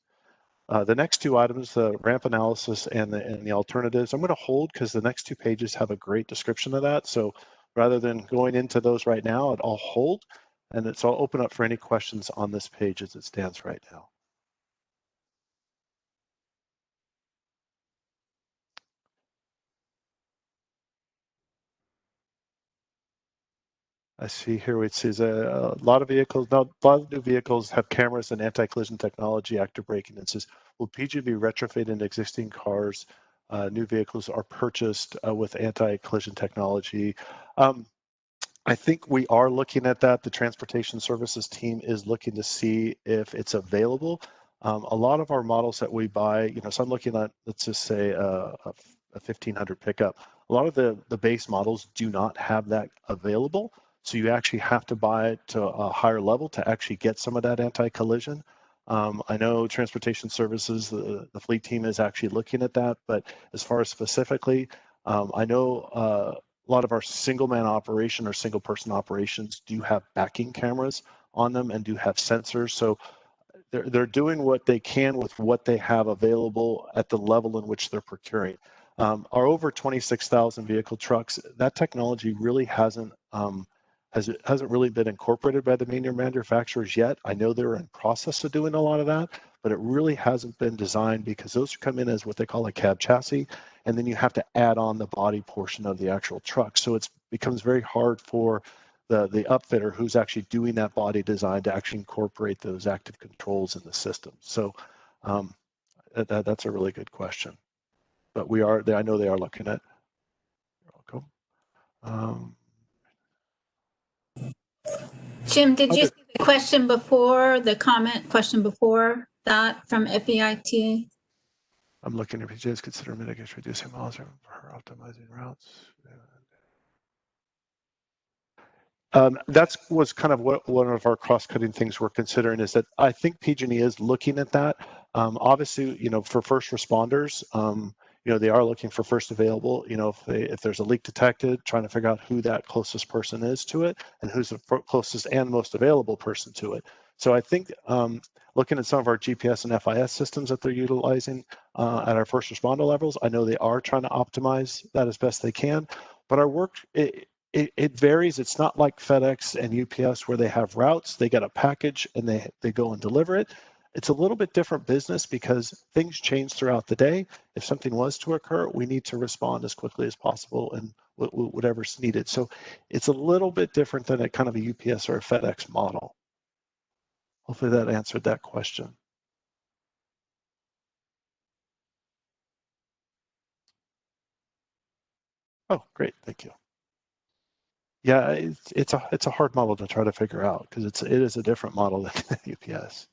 The next 2 items, the RAMP analysis and the alternatives, I'm going to hold because the next 2 pages have a great description of that. So rather than going into those right now, I'll hold, and so I'll open up for any questions on this page as it stands right now. I see here it says a lot of vehicles, now a lot of new vehicles have cameras and anti-collision technology, active braking. It says, will PG be retrofitted into existing cars? New vehicles are purchased with anti-collision technology. I think we are looking at that. The transportation services team is looking to see if it's available. A lot of our models that we buy, so I'm looking at, let's just say a 1500 pickup. A lot of the base models do not have that available. So you actually have to buy it to a higher level to actually get some of that anti-collision. I know transportation services, the fleet team is actually looking at that, but as far as specifically, I know a lot of our single man operation or single person operations do have backing cameras on them and do have sensors. So they're doing what they can with what they have available at the level in which they're procuring. Our over 26,000 vehicle trucks, that technology really hasn't really been incorporated by the major manufacturers yet. I know they're in process of doing a lot of that, but it really hasn't been designed because those come in as what they call a cab chassis, and then you have to add on the body portion of the actual truck. So it becomes very hard for the upfitter who's actually doing that body design to actually incorporate those active controls in the system. So that's a really good question. But I know they are looking at. You're welcome. Jim, did you see the question before, the question before that from FEIT? I'm looking at PJs consider mitigation, reducing miles for optimizing routes. That was kind of one of our cross-cutting things we're considering is that I think PG&E is looking at that. Obviously, for first responders, they are looking for first available. If there's a leak detected, trying to figure out who that closest person is to it and who's the closest and most available person to it. So I think looking at some of our GPS and FIS systems that they're utilizing at our first responder levels, I know they are trying to optimize that as best they can. But our work, it varies. It's not like FedEx and UPS where they have routes, they get a package and they go and deliver it. It's a little bit different business because things change throughout the day. If something was to occur, we need to respond as quickly as possible and whatever's needed. So it's a little bit different than a kind of a UPS or a FedEx model. Hopefully that answered that question. Oh, great, thank you. Yeah, it's a hard model to try to figure out because it is a different model than UPS.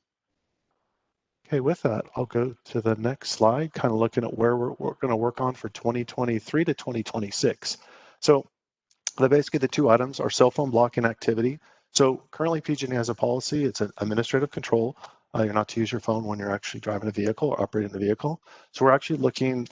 Okay, with that, I'll go to the next slide, kind of looking at where we're going to work on for 2023 to 2026. So basically the two items are cell phone blocking activity. So currently PG&E has a policy, it's an administrative control. You're not to use your phone when you're actually driving a vehicle or operating the vehicle. So we're actually looking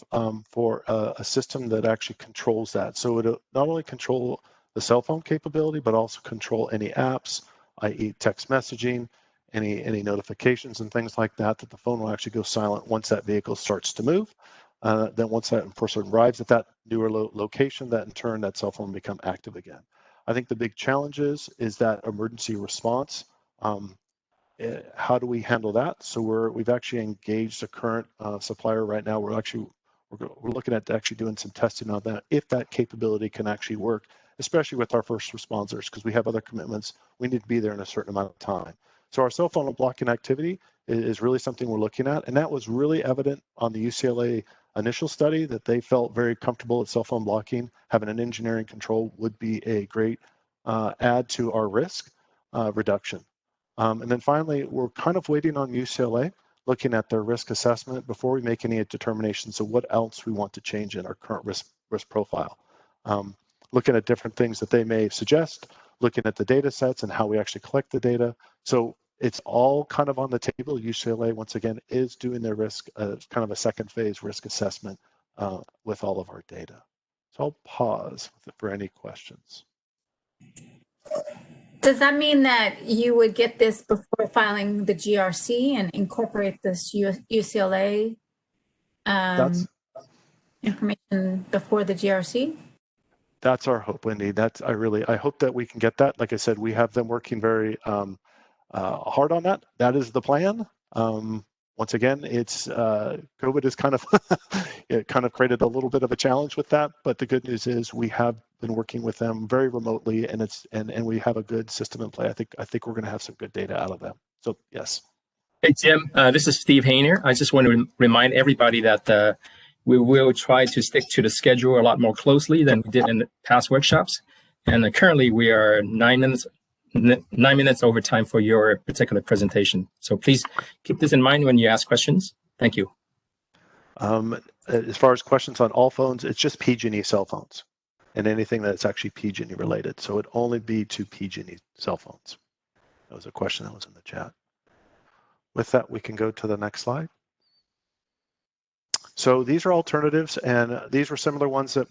for a system that actually controls that. So it'll not only control the cell phone capability, but also control any apps, i.e. text messaging, any notifications and things like that, that the phone will actually go silent once that vehicle starts to move. Then once that person arrives at that newer location, that in turn, that cell phone will become active again. I think the big challenge is that emergency response. How do we handle that? So we've actually engaged a current supplier right now. We're looking at actually doing some testing on that, if that capability can actually work, especially with our first responders, because we have other commitments. We need to be there in a certain amount of time. So our cell phone blocking activity is really something we're looking at, and that was really evident on the UCLA initial study, that they felt very comfortable at cell phone blocking. Having an engineering control would be a great add to our risk reduction. And then finally, we're kind of waiting on UCLA, looking at their risk assessment before we make any determinations of what else we want to change in our current risk profile. Looking at different things that they may suggest, looking at the data sets and how we actually collect the data. So it's all kind of on the table. UCLA, once again, is doing their risk, kind of a second phase risk assessment with all of our data. So I'll pause for any questions. Does that mean that you would get this before filing the GRC and incorporate this UCLA information before the GRC? That's our hope, Wendy. I hope that we can get that. Like I said, we have them working very hard on that. That is the plan. Once again, it's COVID has kind of it kind of created a little bit of a challenge with that. But the good news is we have been working with them very remotely, and we have a good system in play. I think we're going to have some good data out of them. So yes. Hey Jim, this is Steve Hayner. I just want to remind everybody that we will try to stick to the schedule a lot more closely than we did in the past workshops. And currently we are 9 minutes over time for your particular presentation. So please keep this in mind when you ask questions. Thank you. As far as questions on all phones, it's just PG&E cell phones and anything that's actually PG&E related. So it'd only be to PG&E cell phones. That was a question that was in the chat. With that, we can go to the next slide. So these are alternatives, and these were similar ones that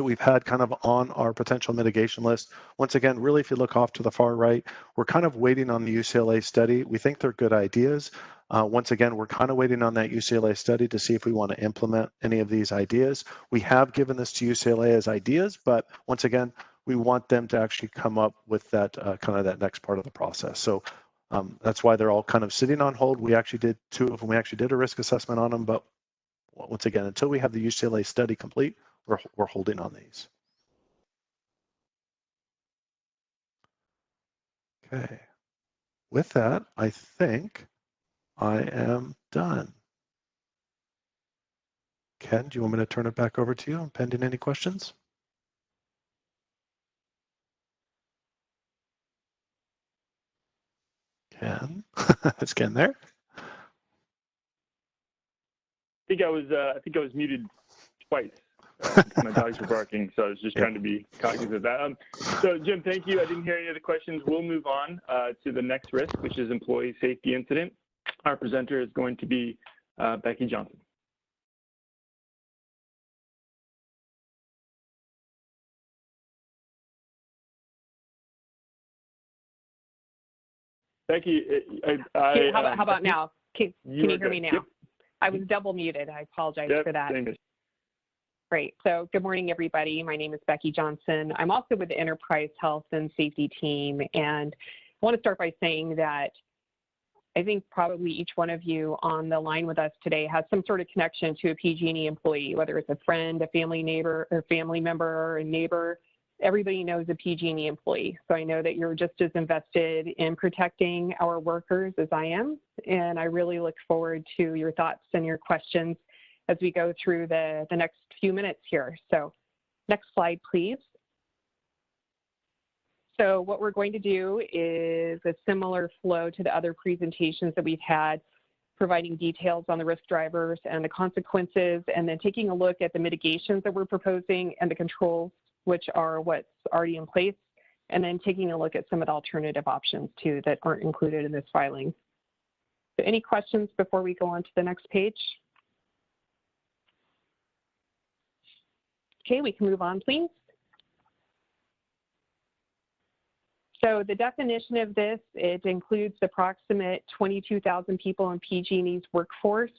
we've had kind of on our potential mitigation list. Once again, really, if you look off to the far right, we're kind of waiting on the UCLA study. We think they're good ideas. Once again, we're kind of waiting on that UCLA study to see if we want to implement any of these ideas. We have given this to UCLA as ideas, but once again, we want them to actually come up with that kind of that next part of the process. So that's why they're all kind of sitting on hold. We actually did 2 of them. We actually did a risk assessment on them, but once again, until we have the UCLA study complete, we're holding on these. Okay. With that, I think I am done. Ken, do you want me to turn it back over to you, pending any questions? Ken, is Ken there? I think I was muted twice. My dogs were barking, so I was just trying to be cognizant of that. So Jim, thank you. I didn't hear any other questions. We'll move on to the next risk, which is employee safety incident. Our presenter is going to be Becky Johnson. Becky, how about now? Can you hear me now? Yep. I was double muted. I apologize for that. Great. So good morning, everybody. My name is Becky Johnson. I'm also with the Enterprise Health and Safety team. And I want to start by saying that I think probably each one of you on the line with us today has some sort of connection to a PG&E employee, whether it's a friend, a family neighbor, or family member, or a neighbor. Everybody knows a PG&E employee. So I know that you're just as invested in protecting our workers as I am. And I really look forward to your thoughts and your questions as we go through the next few minutes here. So next slide, please. So what we're going to do is a similar flow to the other presentations that we've had. providing details on the risk drivers and the consequences, and then taking a look at the mitigations that we're proposing and the controls, which are what's already in place, and then taking a look at some of the alternative options too that aren't included in this filing. So any questions before we go on to the next page? Okay, we can move on, please. So the definition of this, it includes the approximate 22,000 people in PG&E's workforce.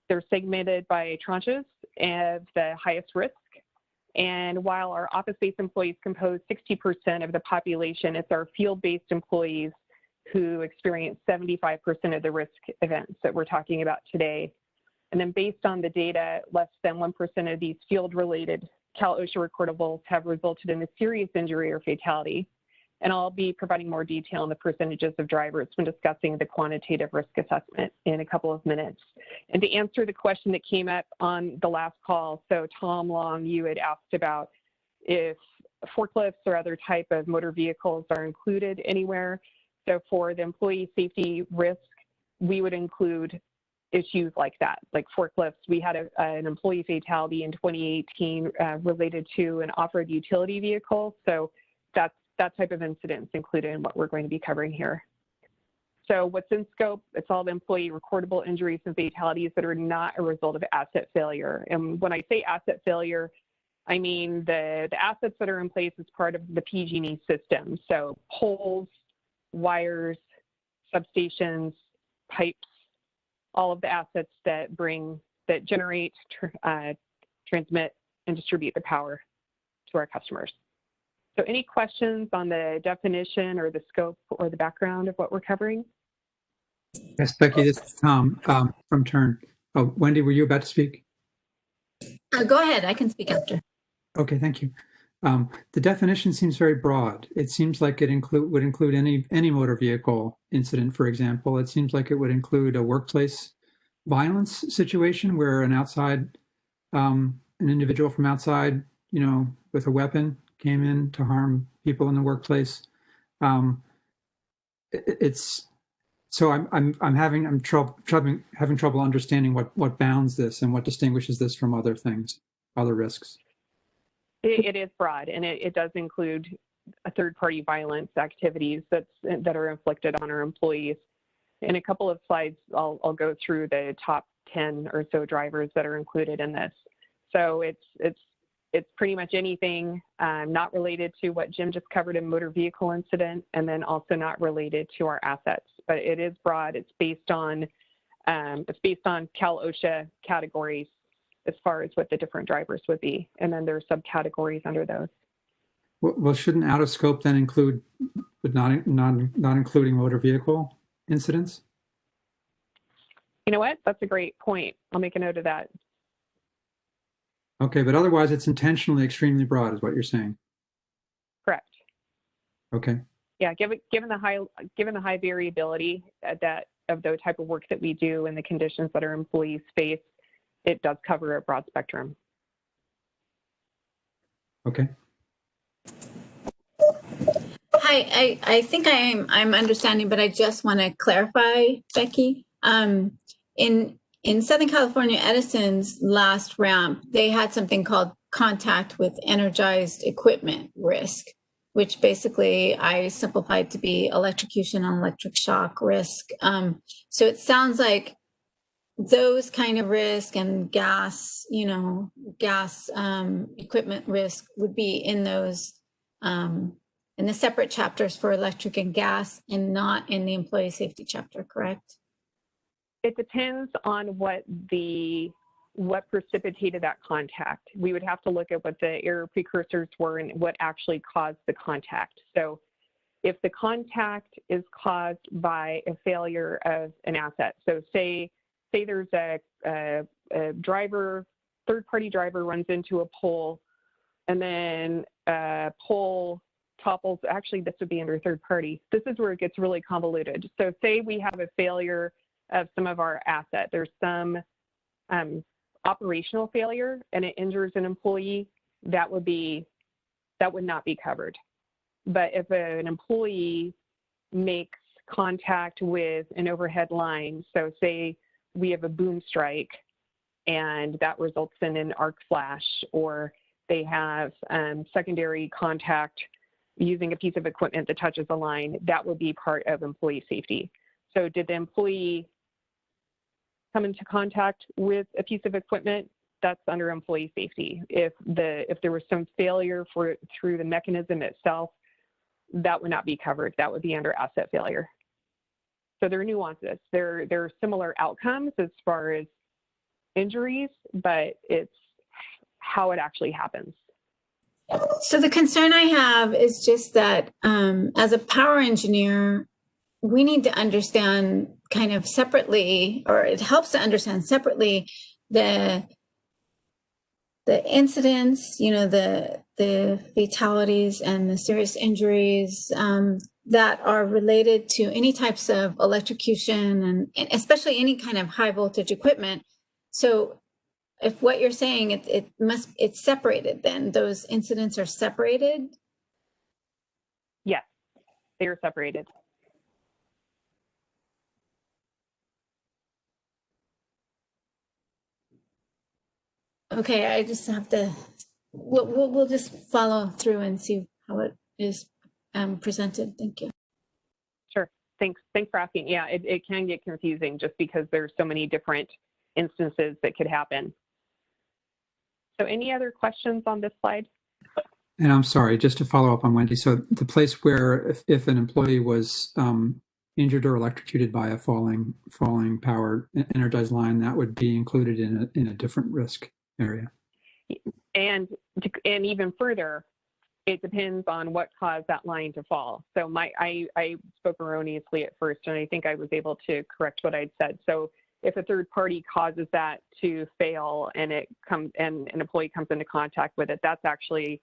They're segmented by tranches of the highest risk. And while our office-based employees compose 60% of the population, it's our field-based employees who experience 75% of the risk events that we're talking about today. And then based on the data, less than 1% of these field-related Cal OSHA recordables have resulted in a serious injury or fatality. And I'll be providing more detail on the percentages of drivers when discussing the quantitative risk assessment in a couple of minutes. And to answer the question that came up on the last call, so Tom Long, you had asked about if forklifts or other type of motor vehicles are included anywhere. So for the employee safety risk, we would include issues like that, like forklifts. We had an employee fatality in 2018 related to an off-road utility vehicle. So that's that type of incidents included in what we're going to be covering here. So what's in scope, it's all the employee recordable injuries and fatalities that are not a result of asset failure. And when I say asset failure, I mean the assets that are in place as part of the PG&E system. So poles, wires, substations, pipes, all of the assets that generate, transmit, and distribute the power to our customers. So any questions on the definition or the scope or the background of what we're covering? Yes, Becky, this is Tom from Turn. Oh, Wendy, were you about to speak? Go ahead, I can speak after. Okay, thank you. The definition seems very broad. It seems like it would include any motor vehicle incident, for example. It seems like it would include a workplace violence situation where an individual from outside, with a weapon came in to harm people in the workplace. So I'm having trouble understanding what bounds this and what distinguishes this from other things, other risks. It is broad, and it does include a third-party violence activities that are inflicted on our employees. In a couple of slides, I'll go through the top 10 or so drivers that are included in this. So it's pretty much anything not related to what Jim just covered in motor vehicle incident, and then also not related to our assets. But it is broad. It's based on Cal OSHA categories as far as what the different drivers would be, and then there are subcategories under those. Well, shouldn't out of scope then include, but not including motor vehicle incidents? You know what? That's a great point. I'll make a note of that. Okay, but otherwise it's intentionally extremely broad, is what you're saying. Correct. Okay. Yeah, given the high variability of the type of work that we do and the conditions that our employees face, it does cover a broad spectrum. Okay. Hi, I think I'm understanding, but I just want to clarify, Becky. In Southern California, Edison's last ramp, they had something called contact with energized equipment risk, which basically I simplified to be electrocution and electric shock risk. So it sounds like those kind of risk and gas equipment risk would be in those in the separate chapters for electric and gas, and not in the employee safety chapter, correct? It depends on what precipitated that contact. We would have to look at what the error precursors were and what actually caused the contact. So if the contact is caused by a failure of an asset, so say there's a third-party driver runs into a pole, and then a pole topples. Actually, this would be under third party. This is where it gets really convoluted. So say we have a failure of some of our asset. There's some operational failure, and it injures an employee. That would not be covered. But if an employee makes contact with an overhead line, so say we have a boom strike and that results in an arc flash, or they have secondary contact using a piece of equipment that touches a line, that would be part of employee safety. So did the employee come into contact with a piece of equipment? That's under employee safety. If there was some failure through the mechanism itself, that would not be covered. That would be under asset failure. So there are nuances. There are similar outcomes as far as injuries, but it's how it actually happens. So the concern I have is just that as a power engineer, we need to understand kind of separately, or it helps to understand separately the incidents, you know, the fatalities and the serious injuries that are related to any types of electrocution and especially any kind of high voltage equipment. So if what you're saying, it's separated, then those incidents are separated? Yes, they are separated. Okay, I just have to, we'll just follow through and see how it is presented. Thank you. Sure, thanks for asking. Yeah, it can get confusing just because there's so many different instances that could happen. So any other questions on this slide? And I'm sorry, just to follow up on Wendy. So the place where if an employee was injured or electrocuted by a falling power energized line, that would be included in a different risk area. And even further, it depends on what caused that line to fall. So I spoke erroneously at first, and I think I was able to correct what I'd said. So if a third party causes that to fail and an employee comes into contact with it, that's actually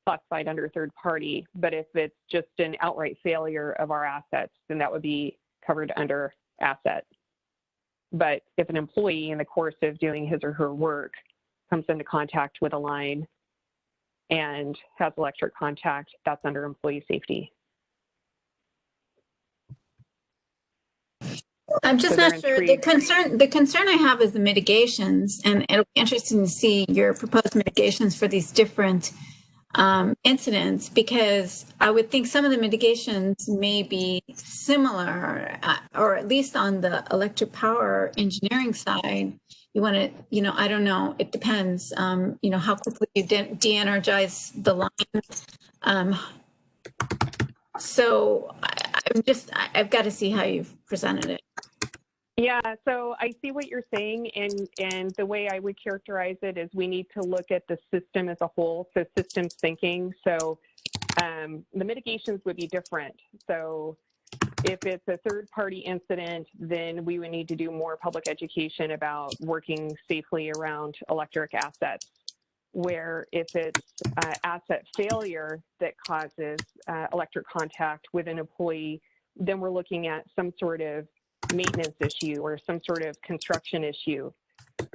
classified under third party. But if it's just an outright failure of our assets, then that would be covered under asset. But if an employee in the course of doing his or her work comes into contact with a line and has electric contact, that's under employee safety. I'm just not sure. The concern I have is the mitigations, and it'll be interesting to see your proposed mitigations for these different incidents, because I would think some of the mitigations may be similar, or at least on the electric power engineering side. You want to, you know, I don't know. It depends, you know, how quickly you de-energize the line. So I've got to see how you've presented it. Yeah, so I see what you're saying, and the way I would characterize it is we need to look at the system as a whole, so systems thinking. So the mitigations would be different. So if it's a third-party incident, then we would need to do more public education about working safely around electric assets. Where if it's asset failure that causes electric contact with an employee, then we're looking at some sort of maintenance issue or some sort of construction issue.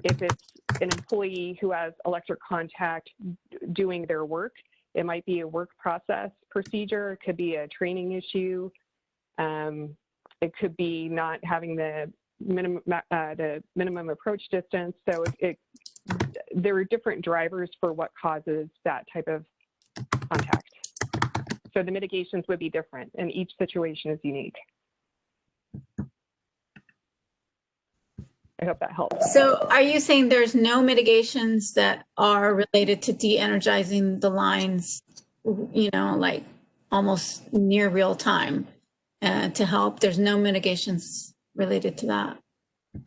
If it's an employee who has electric contact doing their work, it might be a work process procedure, it could be a training issue, it could be not having the minimum approach distance. So there are different drivers for what causes that type of contact. So the mitigations would be different, and each situation is unique. I hope that helps. So are you saying there's no mitigations that are related to de-energizing the lines, you know, like almost near real time to help? There's no mitigations related to that?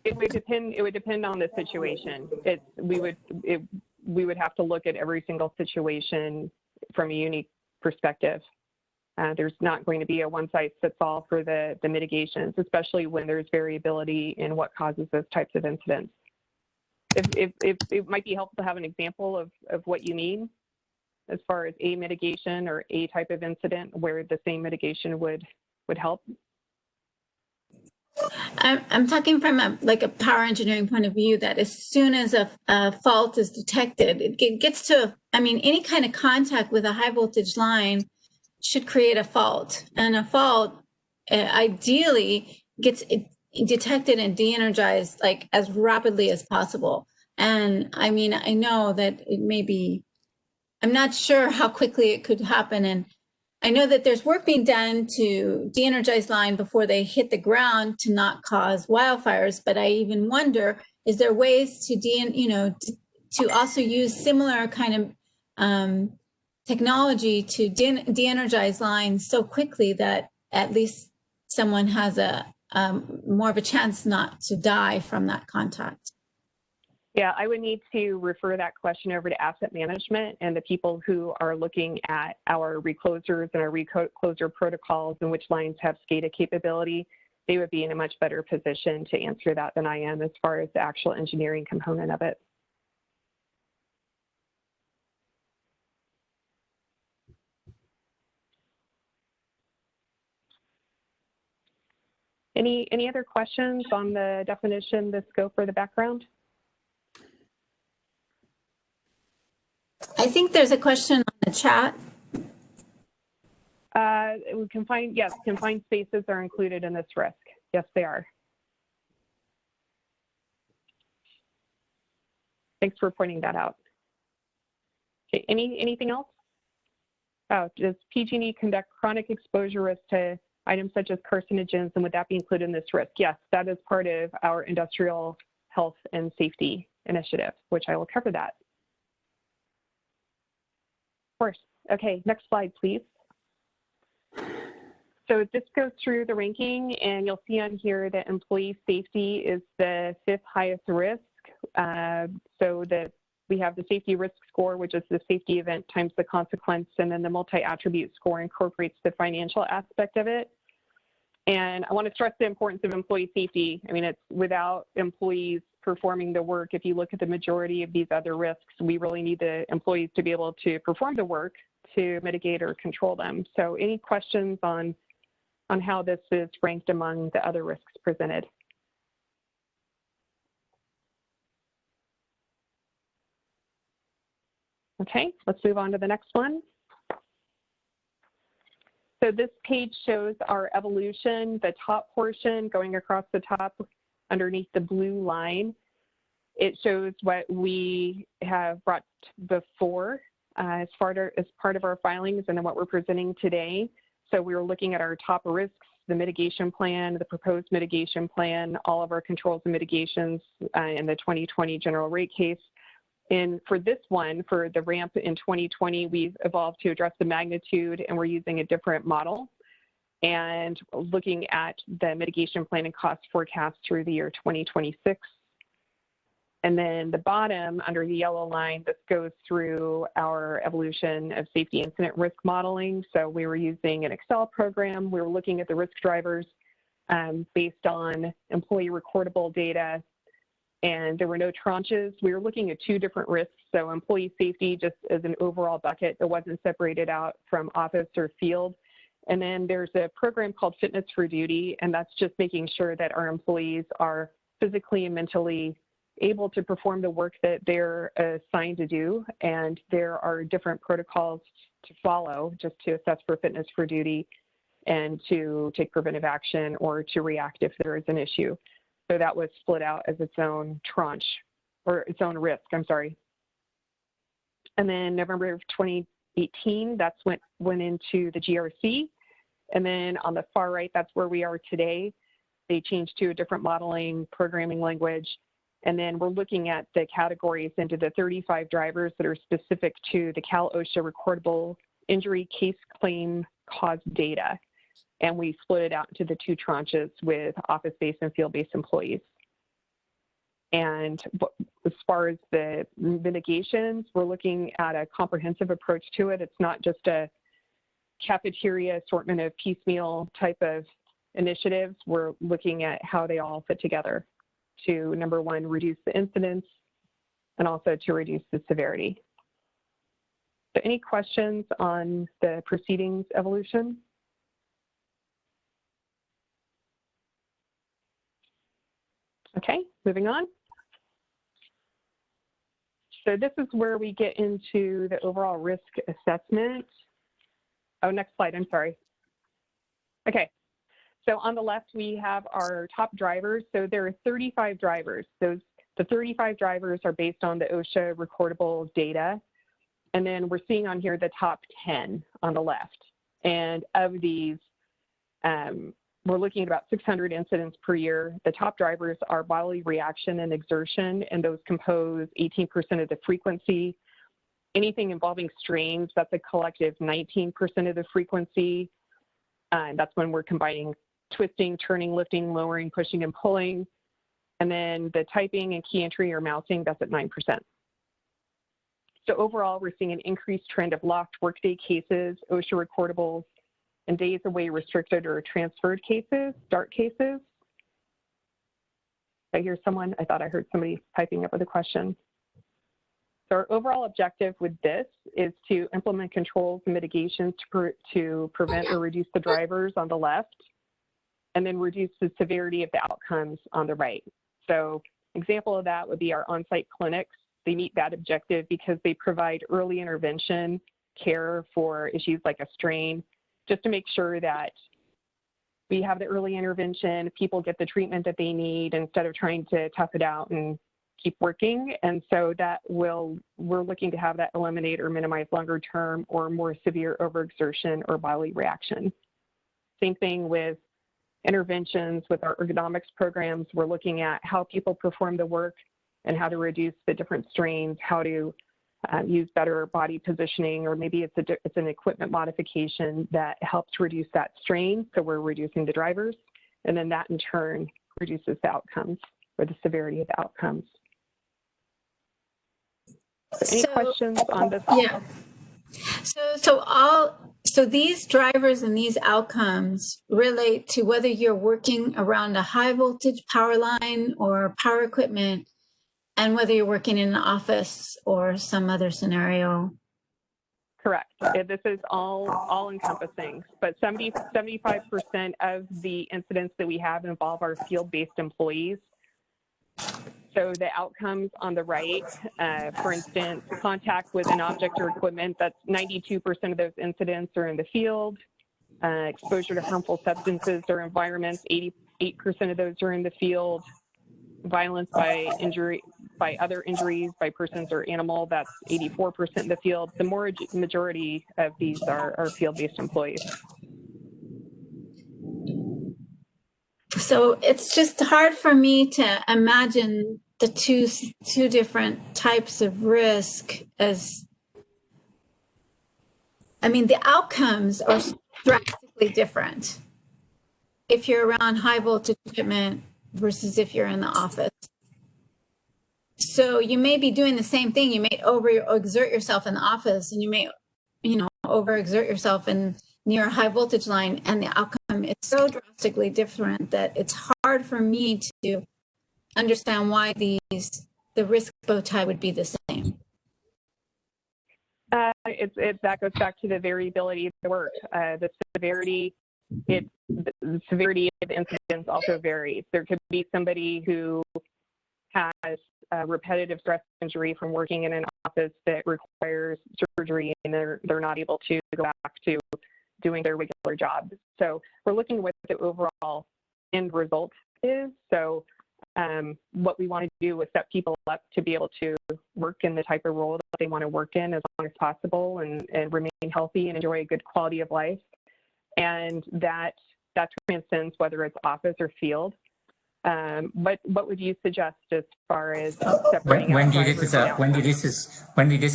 It would depend on the situation. We would have to look at every single situation from a unique perspective. There's not going to be a one-size-fits-all for the mitigations, especially when there's variability in what causes those types of incidents. If it might be helpful to have an example of what you mean as far as a mitigation or a type of incident where the same mitigation would help. I'm talking from a power engineering point of view, that as soon as a fault is detected, it gets to, I mean, any kind of contact with a high voltage line should create a fault, and a fault ideally detected and de-energized like as rapidly as possible. And I mean, I know that it may be, I'm not sure how quickly it could happen. And I know that there's work being done to de-energize line before they hit the ground to not cause wildfires. But I even wonder, is there ways to to also use similar kind of technology to de-energize lines so quickly that at least someone has a more of a chance not to die from that contact? Yeah, I would need to refer that question over to asset management and the people who are looking at our reclosers and our recloser protocols and which lines have SCADA capability. They would be in a much better position to answer that than I am as far as the actual engineering component of it. Any other questions on the definition, the scope, or the background? I think there's a question on the chat. Confined spaces are included in this risk. Yes, they are. Thanks for pointing that out. Okay, anything else? Oh, does PG&E conduct chronic exposure risk to items such as carcinogens, and would that be included in this risk? Yes, that is part of our industrial health and safety initiative, which I will cover that. Of course. Okay, next slide, please. So this goes through the ranking, and you'll see on here that employee safety is the 5th highest risk. So that we have the safety risk score, which is the safety event times the consequence, and then the multi-attribute score incorporates the financial aspect of it. And I want to stress the importance of employee safety. I mean, it's without employees performing the work. If you look at the majority of these other risks, we really need the employees to be able to perform the work to mitigate or control them. So any questions on how this is ranked among the other risks presented? Okay, let's move on to the next one. So this page shows our evolution, the top portion going across the top underneath the blue line. It shows what we have brought before as part of our filings and then what we're presenting today. So we were looking at our top risks, the mitigation plan, the proposed mitigation plan, all of our controls and mitigations in the 2020 general rate case. And for this one, for the ramp in 2020, we've evolved to address the magnitude, and we're using a different model and looking at the mitigation plan and cost forecast through the year 2026. And then the bottom under the yellow line, this goes through our evolution of safety incident risk modeling. So we were using an Excel program. We were looking at the risk drivers based on employee recordable data, and there were no tranches. We were looking at 2 different risks. So employee safety just as an overall bucket that wasn't separated out from office or field. And then there's a program called Fitness for Duty, and that's just making sure that our employees are physically and mentally able to perform the work that they're assigned to do. And there are different protocols to follow just to assess for fitness for duty and to take preventive action or to react if there is an issue. So that was split out as its own tranche, or its own risk, I'm sorry. And then November of 2018, that's went into the GRC. And then on the far right, that's where we are today. They changed to a different modeling programming language. And then we're looking at the categories into the 35 drivers that are specific to the Cal OSHA recordable injury case claim cause data. And we split it out into the 2 tranches with office-based and field-based employees. And as far as the mitigations, we're looking at a comprehensive approach to it. It's not just a cafeteria assortment of piecemeal type of initiatives. We're looking at how they all fit together to, number 1, reduce the incidence, and also to reduce the severity. So any questions on the proceedings evolution? Okay, moving on. So this is where we get into the overall risk assessment. Oh, next slide, I'm sorry. Okay, So on the left, we have our top drivers. So there are 35 drivers. The 35 drivers are based on the OSHA recordable data. And then we're seeing on here the top 10 on the left. And of these, we're looking at about 600 incidents per year. The top drivers are bodily reaction and exertion, and those compose 18% of the frequency. Anything involving strains, that's a collective 19% of the frequency. That's when we're combining twisting, turning, lifting, lowering, pushing, and pulling. And then the typing and key entry or mousing, that's at 9%. So overall, we're seeing an increased trend of locked workday cases, OSHA recordables, and days away restricted or transferred cases, DART cases. I hear someone, I thought I heard somebody typing up with a question. So our overall objective with this is to implement controls and mitigations to prevent or reduce the drivers on the left, and then reduce the severity of the outcomes on the right. So example of that would be our on-site clinics. They meet that objective because they provide early intervention care for issues like a strain, just to make sure that we have the early intervention, people get the treatment that they need instead of trying to tough it out and keep working. And so that we're looking to have that eliminate or minimize longer term or more severe overexertion or bodily reaction. Same thing with interventions with our ergonomics programs. We're looking at how people perform the work and how to reduce the different strains, how to use better body positioning, or maybe it's an equipment modification that helps reduce that strain. So we're reducing the drivers, and then that in turn reduces the outcomes or the severity of the outcomes. Any questions on this? Yeah. So these drivers and these outcomes relate to whether you're working around a high voltage power line or power equipment, and whether you're working in an office or some other scenario. Correct. This is all encompassing, but 75% of the incidents that we have involve our field-based employees. So the outcomes on the right, for instance, contact with an object or equipment, that's 92% of those incidents are in the field. Exposure to harmful substances or environments, 88% of those are in the field. Violence by injury, by other injuries, by persons or animal, that's 84% in the field. The majority of these are field-based employees. So it's just hard for me to imagine the two different types of risk as, I mean, the outcomes are drastically different if you're around high voltage equipment versus if you're in the office. So you may be doing the same thing. You may overexert yourself in the office, and you may, overexert yourself near a high voltage line, and the outcome is so drastically different that it's hard for me to understand why the risk bow tie would be the same. That goes back to the variability of the work. The severity of the incidents also varies. There could be somebody who has a repetitive stress injury from working in an office that requires surgery, and they're not able to go back to doing their regular job. So we're looking at what the overall end result is. So what we want to do is set people up to be able to work in the type of role that they want to work in as long as possible, and remain healthy and enjoy a good quality of life. And that transcends whether it's office or field. What would you suggest as far as separating Wendy, this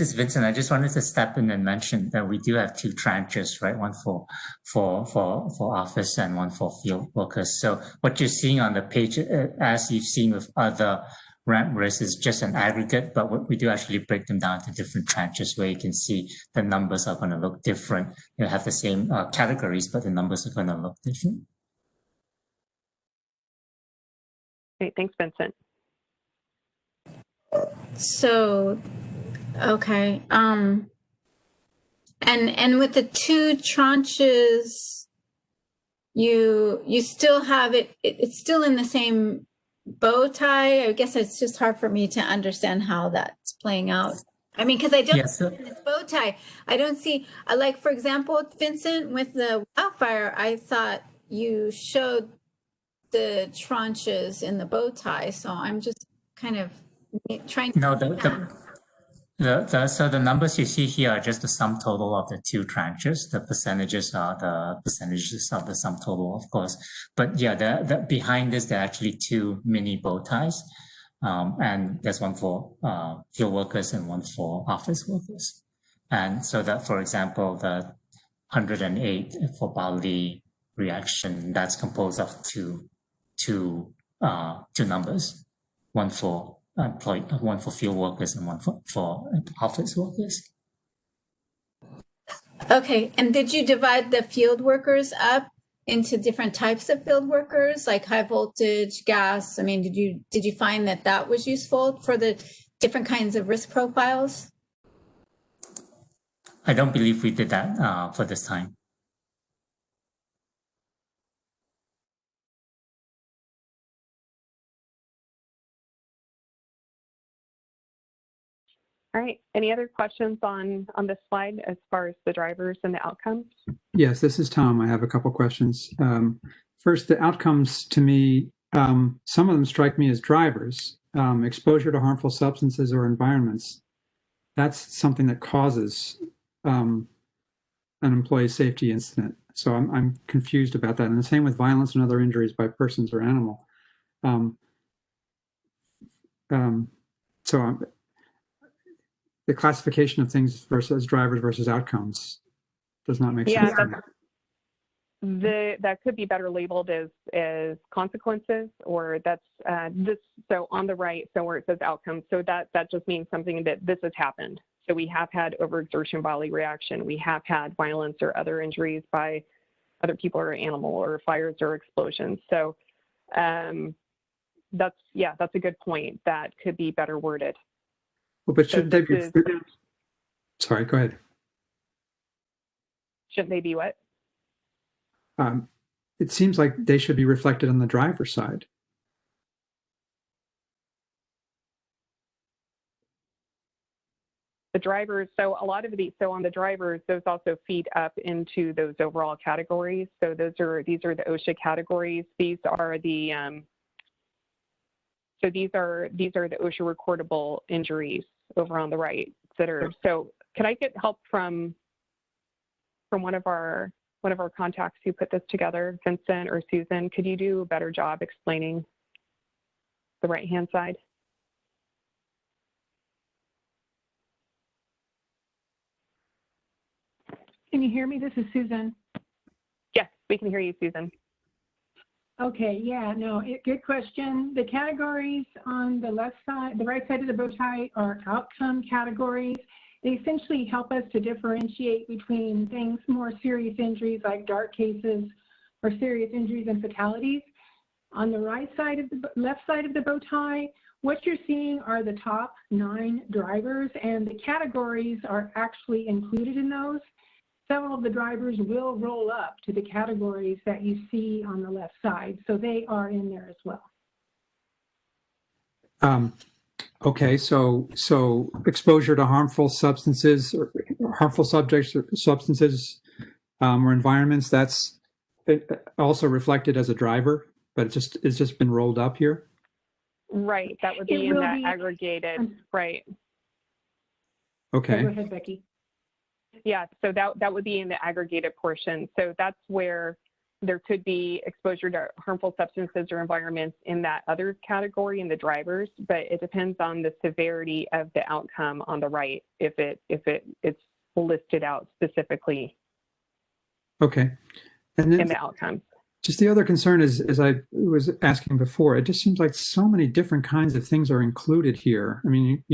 is Vincent. I just wanted to step in and mention that we do have two tranches, right? One for office and one for field workers. So what you're seeing on the page, as you've seen with other ramp risks, is just an aggregate, but we do actually break them down to different tranches where you can see the numbers are going to look different. You have the same categories, but the numbers are going to look different. Great, thanks, Vincent. So, okay. And with the two tranches, you still have it's still in the same bow tie. I guess it's just hard for me to understand how that's playing out. I mean, because I don't see this bow tie. I don't see, like, for example, Vincent, with the wildfire, I thought you showed the tranches in the bow tie, so I'm just kind of trying to. No, so the numbers you see here are just the sum total of the two tranches. The percentages are the percentages of the sum total, of course. But yeah, behind this, there are actually two mini bow ties. And there's one for field workers and one for office workers. And so that, for example, the 108 for Bali reaction, that's composed of two numbers, one for one for field workers and one for office workers. Okay, and did you divide the field workers up into different types of field workers, like high voltage, gas? I mean, did you find that was useful for the different kinds of risk profiles? I don't believe we did that for this time. All right. Any other questions on this slide as far as the drivers and the outcomes? Yes, this is Tom. I have a couple questions. First, the outcomes to me, some of them strike me as drivers. Exposure to harmful substances or environments. That's something that causes an employee safety incident. So I'm confused about that. And the same with violence and other injuries by persons or animal. The classification of things versus drivers versus outcomes does not make sense to me. That could be better labeled as consequences, or that's this. So on the right, so where it says outcomes, so that just means something that this has happened. So we have had overexertion bodily reaction. We have had violence or other injuries by other people or animal, or fires or explosions. So that's a good point. That could be better worded. Well, but shouldn't they be? Sorry, go ahead. Shouldn't they be what? It seems like they should be reflected on the driver's side. The drivers, so a lot of these, so on the drivers, those also feed up into those overall categories. So these are the OSHA categories. These are the these are the OSHA recordable injuries over on the right that are. So can I get help from one of our contacts who put this together, Vincent or Susan? Could you do a better job explaining the right-hand side? Can you hear me? This is Susan. Yes, we can hear you, Susan. Okay, yeah, no, good question. The categories on the left side, the right side of the bow tie are outcome categories. They essentially help us to differentiate between things, more serious injuries like dark cases or serious injuries and fatalities. On the right side of the left side of the bow tie, what you're seeing are the top 9 drivers, and the categories are actually included in those. Several of the drivers will roll up to the categories that you see on the left side, so they are in there as well. Okay, so exposure to harmful substances or harmful subjects or substances or environments, that's also reflected as a driver, but it's just been rolled up here. Right, that would be in that aggregated, right. Okay. Go ahead, Becky. Yeah, so that would be in the aggregated portion. So that's where there could be exposure to harmful substances or environments in that other category in the drivers, but it depends on the severity of the outcome on the right if it's listed out specifically. Okay. And then in the outcomes. Just the other concern is, as I was asking before, it just seems like so many different kinds of things are included here. I mean,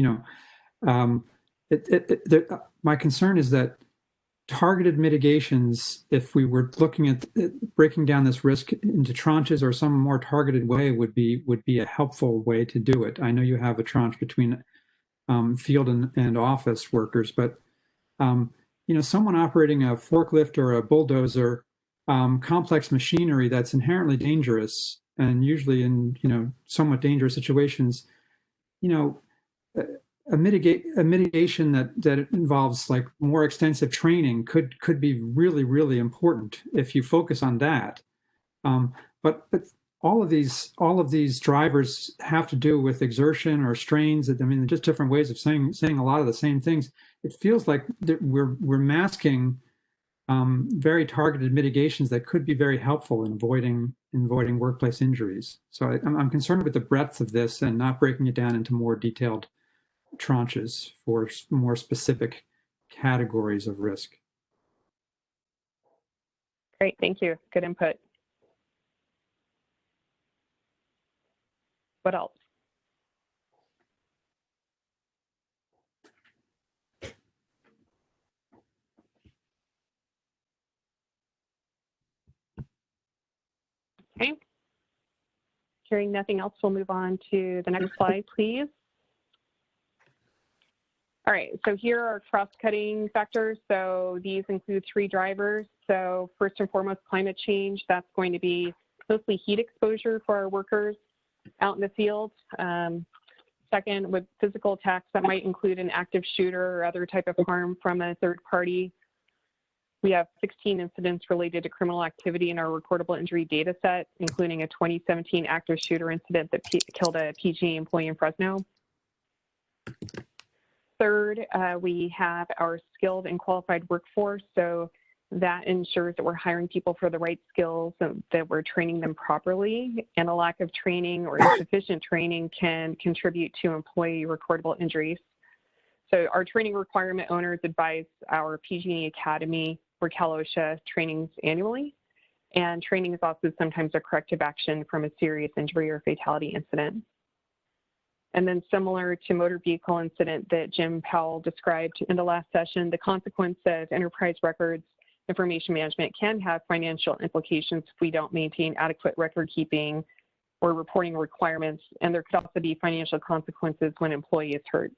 my concern is that targeted mitigations, if we were looking at breaking down this risk into tranches or some more targeted way, would be a helpful way to do it. I know you have a tranche between field and office workers, but someone operating a forklift or a bulldozer, complex machinery that's inherently dangerous and usually in somewhat dangerous situations, a mitigation that involves like more extensive training could be really, really important if you focus on that. But all of these drivers have to do with exertion or strains. I mean, just different ways of saying a lot of the same things. It feels like we're masking very targeted mitigations that could be very helpful in avoiding workplace injuries. So I'm concerned with the breadth of this and not breaking it down into more detailed tranches for more specific categories of risk. Great, thank you. Good input. What else? Okay. Hearing nothing else, we'll move on to the next slide, please. All right, so here are cross-cutting factors. So these include 3 drivers. So first and foremost, climate change. That's going to be mostly heat exposure for our workers out in the field. Second, with physical attacks, that might include an active shooter or other type of harm from a third party. We have 16 incidents related to criminal activity in our recordable injury data set, including a 2017 active shooter incident that killed a PG&E employee in Fresno. Third, we have our skilled and qualified workforce. So that ensures that we're hiring people for the right skills and that we're training them properly. And a lack of training or insufficient training can contribute to employee recordable injuries. So our training requirement owners advise our PG&E Academy or Cal OSHA trainings annually. And training is also sometimes a corrective action from a serious injury or fatality incident. And then similar to motor vehicle incident that Jim Powell described in the last session, the consequence of enterprise records information management can have financial implications if we don't maintain adequate record keeping or reporting requirements. And there could also be financial consequences when an employee is hurt.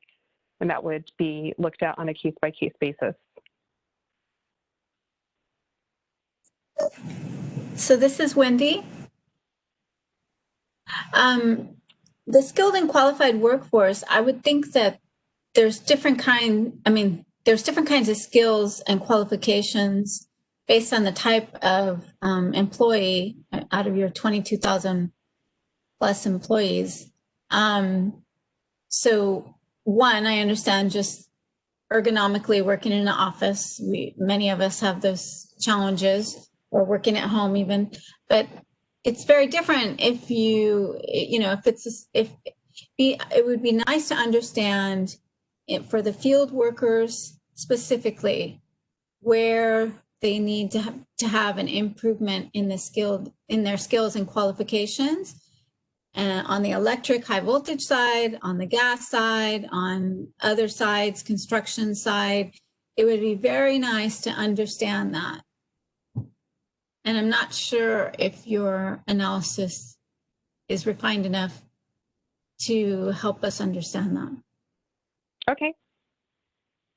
And that would be looked at on a case-by-case basis. So this is Wendy. The skilled and qualified workforce, I would think that there's different kinds of skills and qualifications based on the type of employee out of your 22,000 plus employees. So one, I understand just ergonomically working in an office. Many of us have those challenges, or working at home even, but it's very different if it would be nice to understand it for the field workers specifically where they need to have an improvement in their skills and qualifications. And on the electric high voltage side, on the gas side, on other sides, construction side, it would be very nice to understand that. And I'm not sure if your analysis is refined enough to help us understand that. Okay.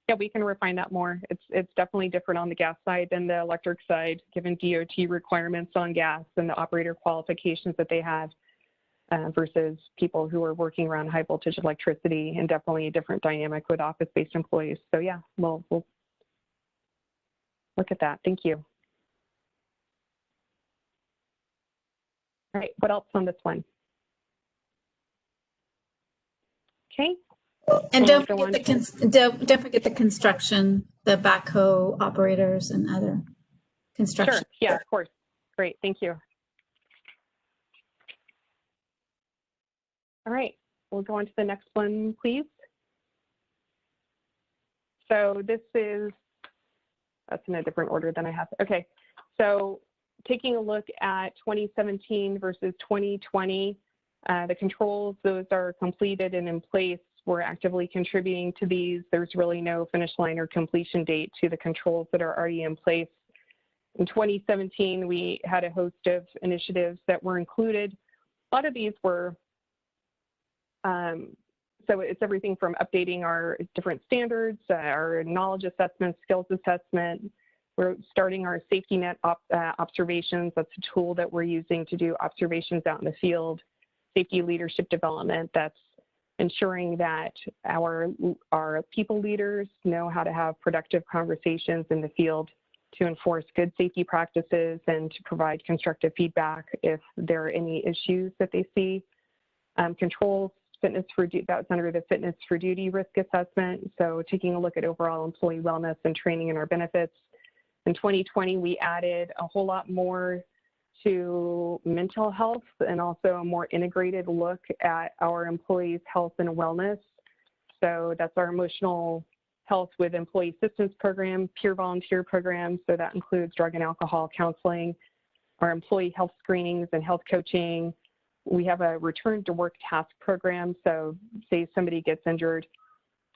Yeah, we can refine that more. It's definitely different on the gas side than the electric side, given DOT requirements on gas and the operator qualifications that they have versus people who are working around high voltage electricity, and definitely a different dynamic with office-based employees. So yeah, we'll look at that. Thank you. All right, what else on this one? Okay. And don't forget the construction, the backhoe operators and other construction. Sure, yeah, of course. Great, thank you. All right, we'll go on to the next one, please. So this is, that's in a different order than I have. Okay, so taking a look at 2017 versus 2020, the controls, those are completed and in place. We're actively contributing to these. There's really no finish line or completion date to the controls that are already in place. In 2017, we had a host of initiatives that were included. A lot of these were, so it's everything from updating our different standards, our knowledge assessment, skills assessment. We're starting our safety net observations. That's a tool that we're using to do observations out in the field. Safety leadership development, that's ensuring that our people leaders know how to have productive conversations in the field to enforce good safety practices and to provide constructive feedback if there are any issues that they see. Controls, fitness for that's under the fitness for duty risk assessment. So taking a look at overall employee wellness and training and our benefits. In 2020, we added a whole lot more to mental health and also a more integrated look at our employees' health and wellness. So that's our emotional health with employee assistance program, peer volunteer programs. So that includes drug and alcohol counseling, our employee health screenings and health coaching. We have a return to work task program. So say somebody gets injured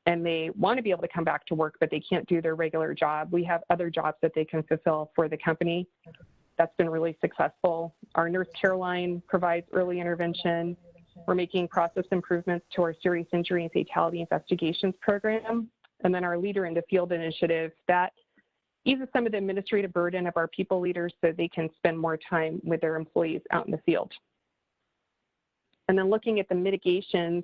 and they want to be able to come back to work, but they can't do their regular job. We have other jobs that they can fulfill for the company. That's been really successful. Our nurse care line provides early intervention. We're making process improvements to our serious injury and fatality investigations program. And then our Leader in the Field initiative, that eases some of the administrative burden of our people leaders so they can spend more time with their employees out in the field. And then looking at the mitigations,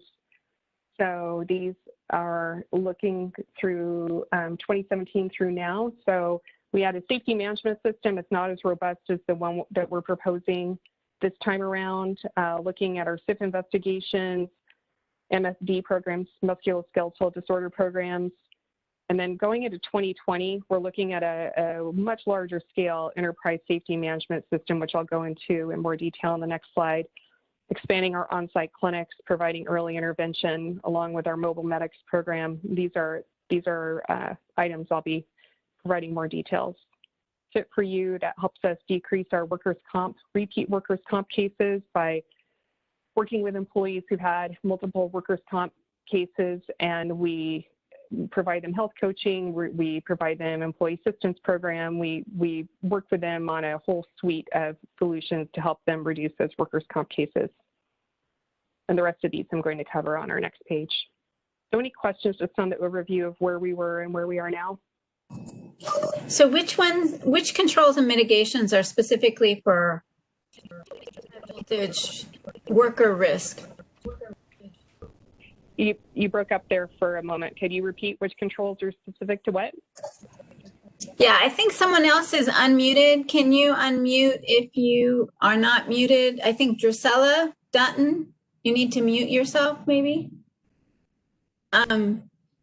so these are looking through 2017 through now. So we had a safety management system. It's not as robust as the one that we're proposing this time around, looking at our SIF investigations, MSD programs, musculoskeletal disorder programs. And then going into 2020, we're looking at a much larger scale enterprise safety management system, which I'll go into in more detail in the next slide, expanding our on-site clinics, providing early intervention along with our mobile medics program. These are items I'll be providing more details. Fit for You, that helps us decrease our repeat workers' comp cases by working with employees who've had multiple workers' comp cases, and we provide them health coaching, we provide them employee assistance program, we work with them on a whole suite of solutions to help them reduce those workers' comp cases. And the rest of these I'm going to cover on our next page. So any questions just on the overview of where we were and where we are now? So which controls and mitigations are specifically for voltage worker risk? You broke up there for a moment. Could you repeat which controls are specific to what? Yeah, I think someone else is unmuted. Can you unmute if you are not muted? I think Drusilla Dutton, you need to mute yourself maybe.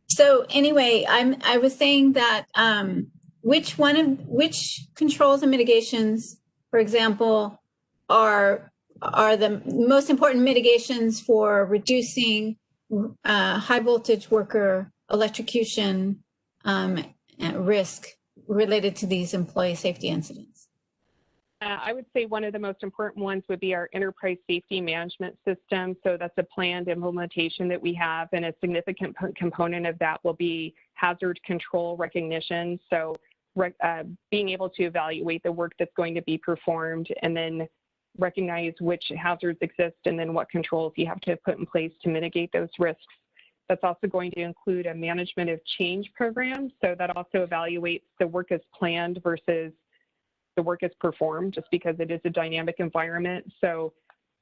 So anyway, I was saying that which controls and mitigations, for example, are the most important mitigations for reducing high voltage worker electrocution risk related to these employee safety incidents? I would say one of the most important ones would be our enterprise safety management system. So that's a planned implementation that we have, and a significant component of that will be hazard control recognition. So being able to evaluate the work that's going to be performed and then recognize which hazards exist and then what controls you have to put in place to mitigate those risks. That's also going to include a management of change program. So that also evaluates the work as planned versus the work as performed, just because it is a dynamic environment. So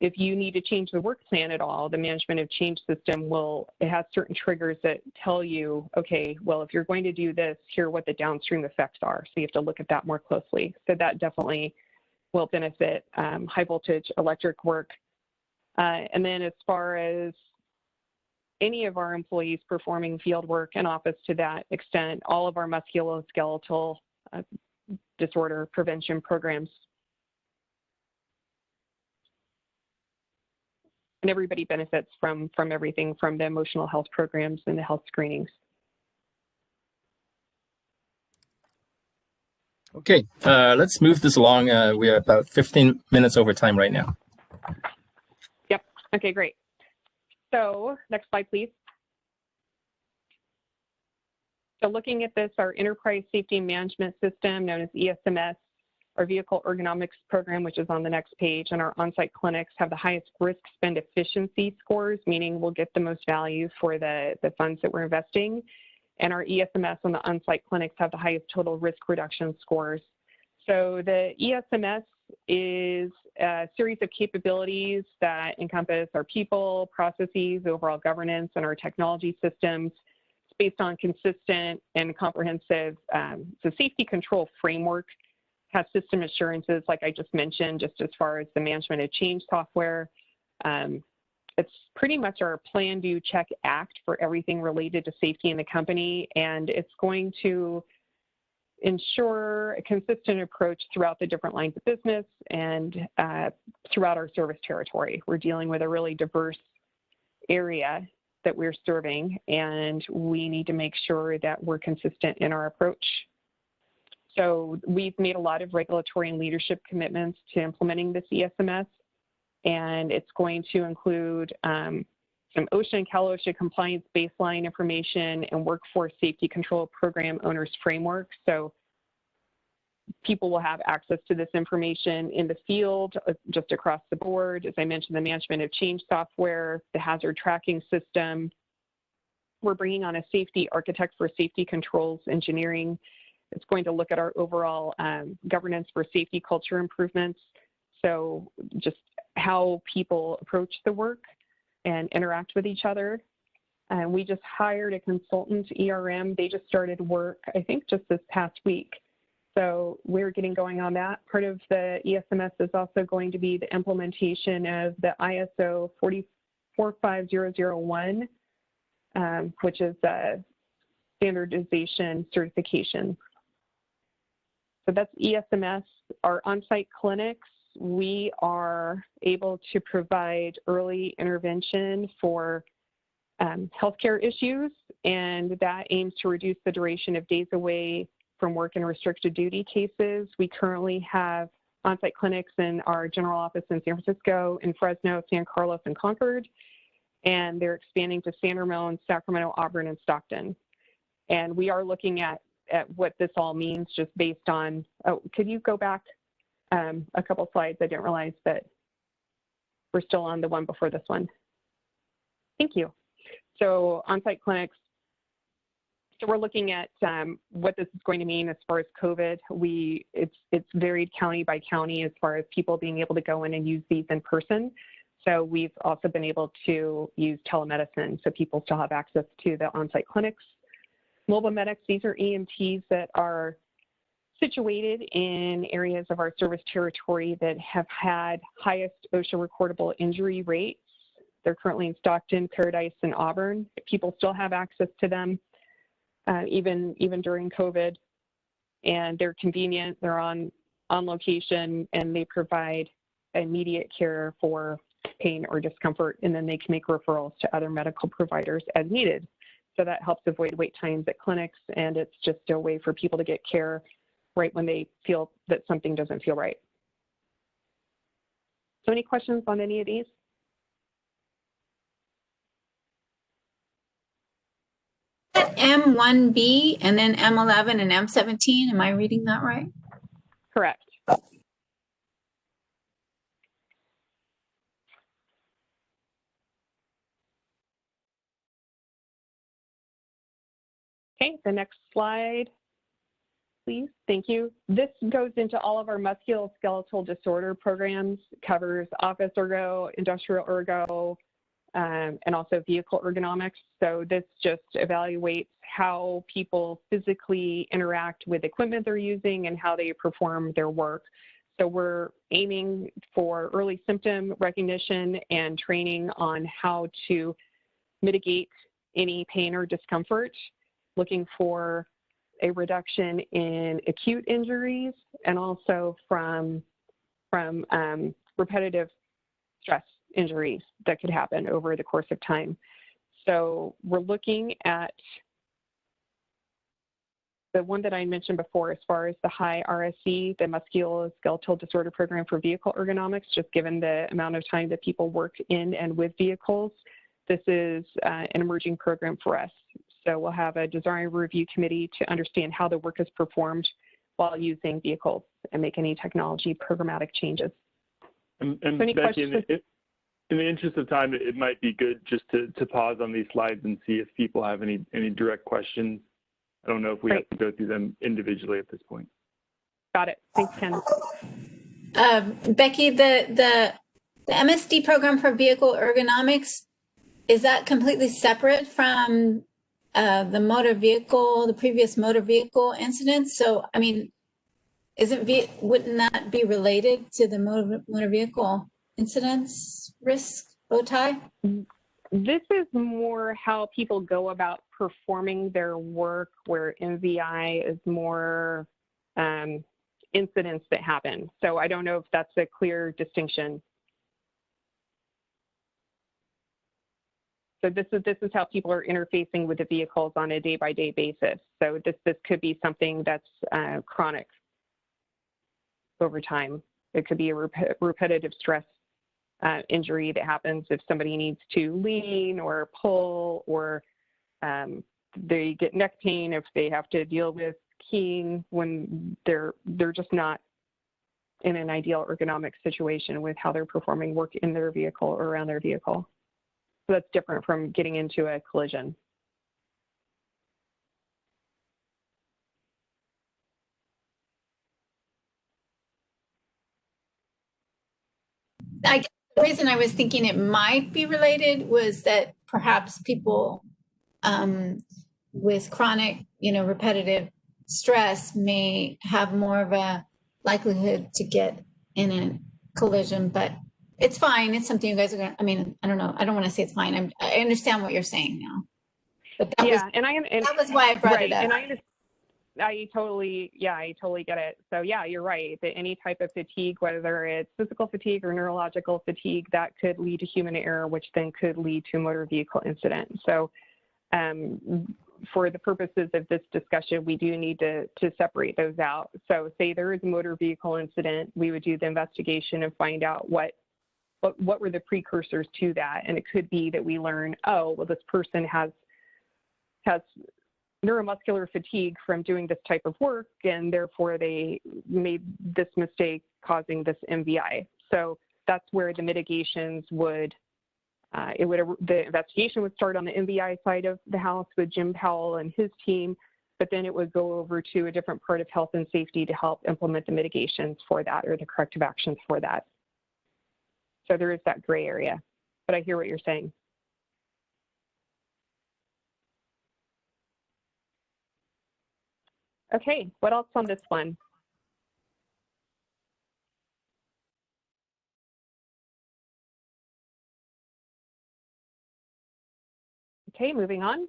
if you need to change the work plan at all, the management of change system it has certain triggers that tell you, okay, well, if you're going to do this, here are what the downstream effects are. So you have to look at that more closely. So that definitely will benefit high voltage electric work. And then as far as any of our employees performing field work and office to that extent, all of our musculoskeletal disorder prevention programs. And everybody benefits from everything from the emotional health programs and the health screenings. Okay, let's move this along. We are about 15 minutes over time right now. Yep, okay, great. So next slide, please. So looking at this, our enterprise safety management system known as ESMS, our vehicle ergonomics program, which is on the next page, and our on-site clinics have the highest risk spend efficiency scores, meaning we'll get the most value for the funds that we're investing. And our ESMS on the on-site clinics have the highest total risk reduction scores. So the ESMS is a series of capabilities that encompass our people, processes, overall governance, and our technology systems. based on consistent and comprehensive, the safety control framework has system assurances, like I just mentioned, just as far as the management of change software. It's pretty much our plan, do, check, act for everything related to safety in the company, and it's going to ensure a consistent approach throughout the different lines of business and throughout our service territory. We're dealing with a really diverse area that we're serving, and we need to make sure that we're consistent in our approach. So we've made a lot of regulatory and leadership commitments to implementing this ESMS, and it's going to include some OSHA and Cal-OSHA compliance baseline information and workforce safety control program owners framework. So people will have access to this information in the field, just across the board. As I mentioned, the management of change software, the hazard tracking system. We're bringing on a safety architect for safety controls engineering. It's going to look at our overall governance for safety culture improvements. So just how people approach the work and interact with each other. And we just hired a consultant, ERM. They just started work, I think, just this past week. So we're getting going on that. Part of the ESMS is also going to be the implementation of the ISO 45001, which is a standardization certification. So that's ESMS. Our on-site clinics, we are able to provide early intervention for healthcare issues, and that aims to reduce the duration of days away from work and restricted duty cases. We currently have on-site clinics in our general office in San Francisco, in Fresno, San Carlos, and Concord, and they're expanding to San Ramon, Sacramento, Auburn, and Stockton. And we are looking at what this all means just based on, oh, could you go back a couple slides? I didn't realize that we're still on the one before this one. Thank you. So on-site clinics. So we're looking at what this is going to mean as far as COVID. It's varied county by county as far as people being able to go in and use these in person. So we've also been able to use telemedicine, so people still have access to the on-site clinics. Mobile medics, these are EMTs that are situated in areas of our service territory that have had highest OSHA recordable injury rates. They're currently in Stockton, Paradise, and Auburn. People still have access to them, even during COVID, and they're convenient. They're on location, and they provide immediate care for pain or discomfort, and then they can make referrals to other medical providers as needed. So that helps avoid wait times at clinics, and it's just a way for people to get care right when they feel that something doesn't feel right. So any questions on any of these? M1B and then M11 and M17, am I reading that right? Correct. Okay, the next slide, please. Thank you. This goes into all of our musculoskeletal disorder programs, covers office ergo, industrial ergo, and also vehicle ergonomics. So this just evaluates how people physically interact with equipment they're using and how they perform their work. So we're aiming for early symptom recognition and training on how to mitigate any pain or discomfort, looking for a reduction in acute injuries and also from repetitive stress injuries that could happen over the course of time. So we're looking at the one that I mentioned before as far as the high RSE, the musculoskeletal disorder program for vehicle ergonomics, just given the amount of time that people work in and with vehicles. This is an emerging program for us. So we'll have a design review committee to understand how the work is performed while using vehicles and make any technology programmatic changes. And so any Becky, questions? in the interest of time, it might be good just to pause on these slides and see if people have any direct questions. I don't know if we have to go through them individually at this point. Got it. Thanks, Ken. Becky, the MSD program for vehicle ergonomics, is that completely separate from the motor vehicle, the previous motor vehicle incident. So, I mean, wouldn't that be related to the motor vehicle incidents risk, bow tie? This is more how people go about performing their work, where MVI is more incidents that happen. So I don't know if that's a clear distinction. So this is how people are interfacing with the vehicles on a day-by-day basis. So this could be something that's chronic over time. It could be a repetitive stress injury that happens if somebody needs to lean or pull, or they get neck pain if they have to deal with keying when they're just not in an ideal ergonomic situation with how they're performing work in their vehicle or around their vehicle. So that's different from getting into a collision. The reason I was thinking it might be related was that perhaps people with chronic, repetitive stress may have more of a likelihood to get in a collision, but it's fine. It's something you guys are going to, I don't know. I don't want to say it's fine. I understand what you're saying now. But that was why I brought it up. And I totally get it. So yeah, you're right, that any type of fatigue, whether it's physical fatigue or neurological fatigue, that could lead to human error, which then could lead to a motor vehicle incident. So for the purposes of this discussion, we do need to separate those out. So say there is a motor vehicle incident, we would do the investigation and find out what were the precursors to that. And it could be that we learn, oh, well, this person has neuromuscular fatigue from doing this type of work, and therefore they made this mistake causing this MVI. So that's where the mitigations would, the investigation would start on the MVI side of the house with Jim Powell and his team, but then it would go over to a different part of health and safety to help implement the mitigations for that, or the corrective actions for that. So there is that gray area, but I hear what you're saying. Okay, what else on this one? Okay, moving on.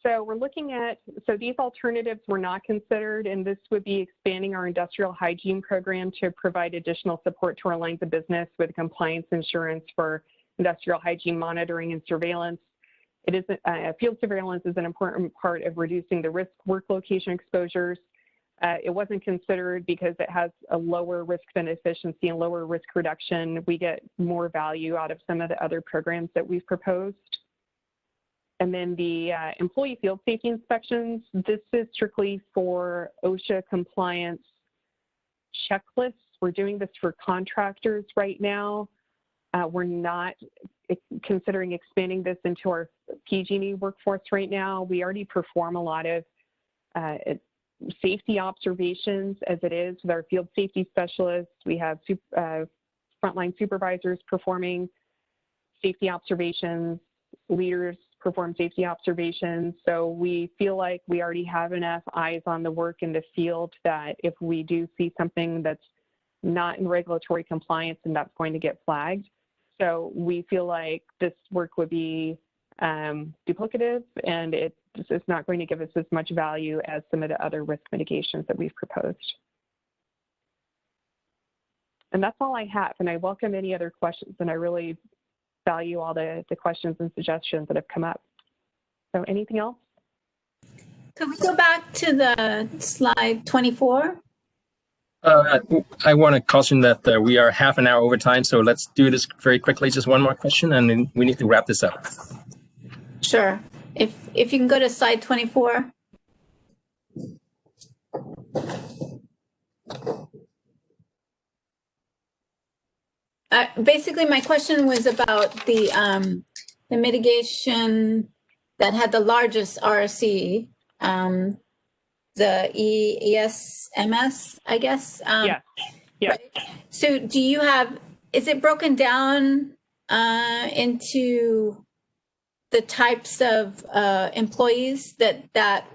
So we're looking at, so these alternatives were not considered, and this would be expanding our industrial hygiene program to provide additional support to our lines of business with compliance insurance for industrial hygiene monitoring and surveillance. It is field surveillance is an important part of reducing the risk work location exposures. It wasn't considered because it has a lower risk than efficiency and lower risk reduction. We get more value out of some of the other programs that we've proposed. And then the employee field safety inspections, this is strictly for OSHA compliance checklists. We're doing this for contractors right now. We're not considering expanding this into our PG&E workforce right now. We already perform a lot of safety observations as it is with our field safety specialists. We have frontline supervisors performing safety observations, leaders perform safety observations. So we feel like we already have enough eyes on the work in the field that if we do see something that's not in regulatory compliance, and that's going to get flagged. So we feel like this work would be duplicative, and it's not going to give us as much value as some of the other risk mitigations that we've proposed. And that's all I have, and I welcome any other questions, and I really value all the questions and suggestions that have come up. So anything else? Could we go back to the slide 24? I want to caution that we are half an hour over time, so let's do this very quickly. Just one more question, and then we need to wrap this up. Sure. If you can go to slide 24. Basically, my question was about the mitigation that had the largest RC, the ESMS, I guess. Yeah. Right? So do you have, is it broken down into the types of employees that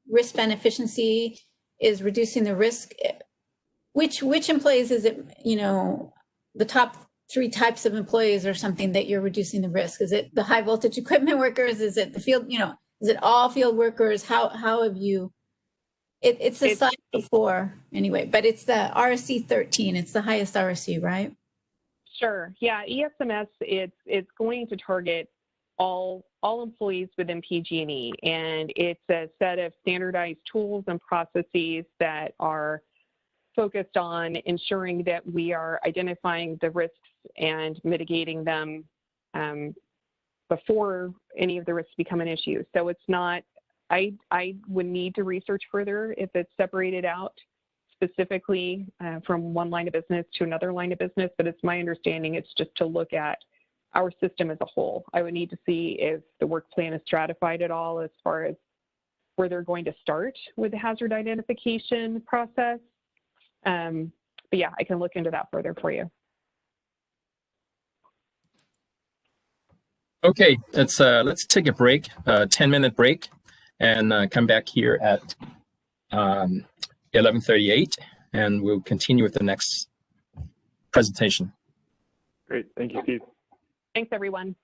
risk span efficiency is reducing the risk? Which employees is it, you know, the top 3 types of employees or something that you're reducing the risk? Is it the high voltage equipment workers? Is it the field, you know, is it all field workers? How have you, it's the slide before anyway, but it's the RSC 13. It's the highest RSC, right? Sure. Yeah, ESMS, it's going to target all employees within PG&E, and it's a set of standardized tools and processes that are focused on ensuring that we are identifying the risks and mitigating them before any of the risks become an issue. So it's not, I would need to research further if it's separated out specifically from one line of business to another line of business, but it's my understanding it's just to look at our system as a whole. I would need to see if the work plan is stratified at all as far as where they're going to start with the hazard identification process. But yeah, I can look into that further for you. Okay, let's take a break, 10-minute break, and come back here at 11:38, and we'll continue with the next presentation. Great, thank you, Steve. Thanks, everyone.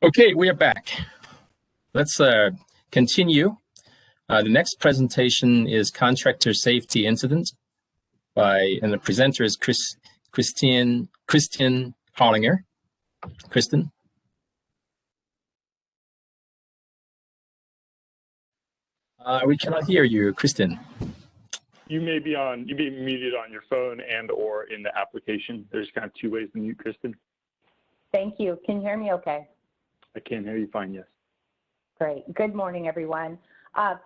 Okay, we are back. Let's continue. The next presentation is Contractor Safety Incident and the presenter is Christian Hollinger. Kristen. We cannot hear you, Kristen. You may be muted on your phone and or in the application. There's kind of two ways to mute, Kristen. Thank you. Can you hear me okay? I can hear you fine, yes. Great. Good morning, everyone.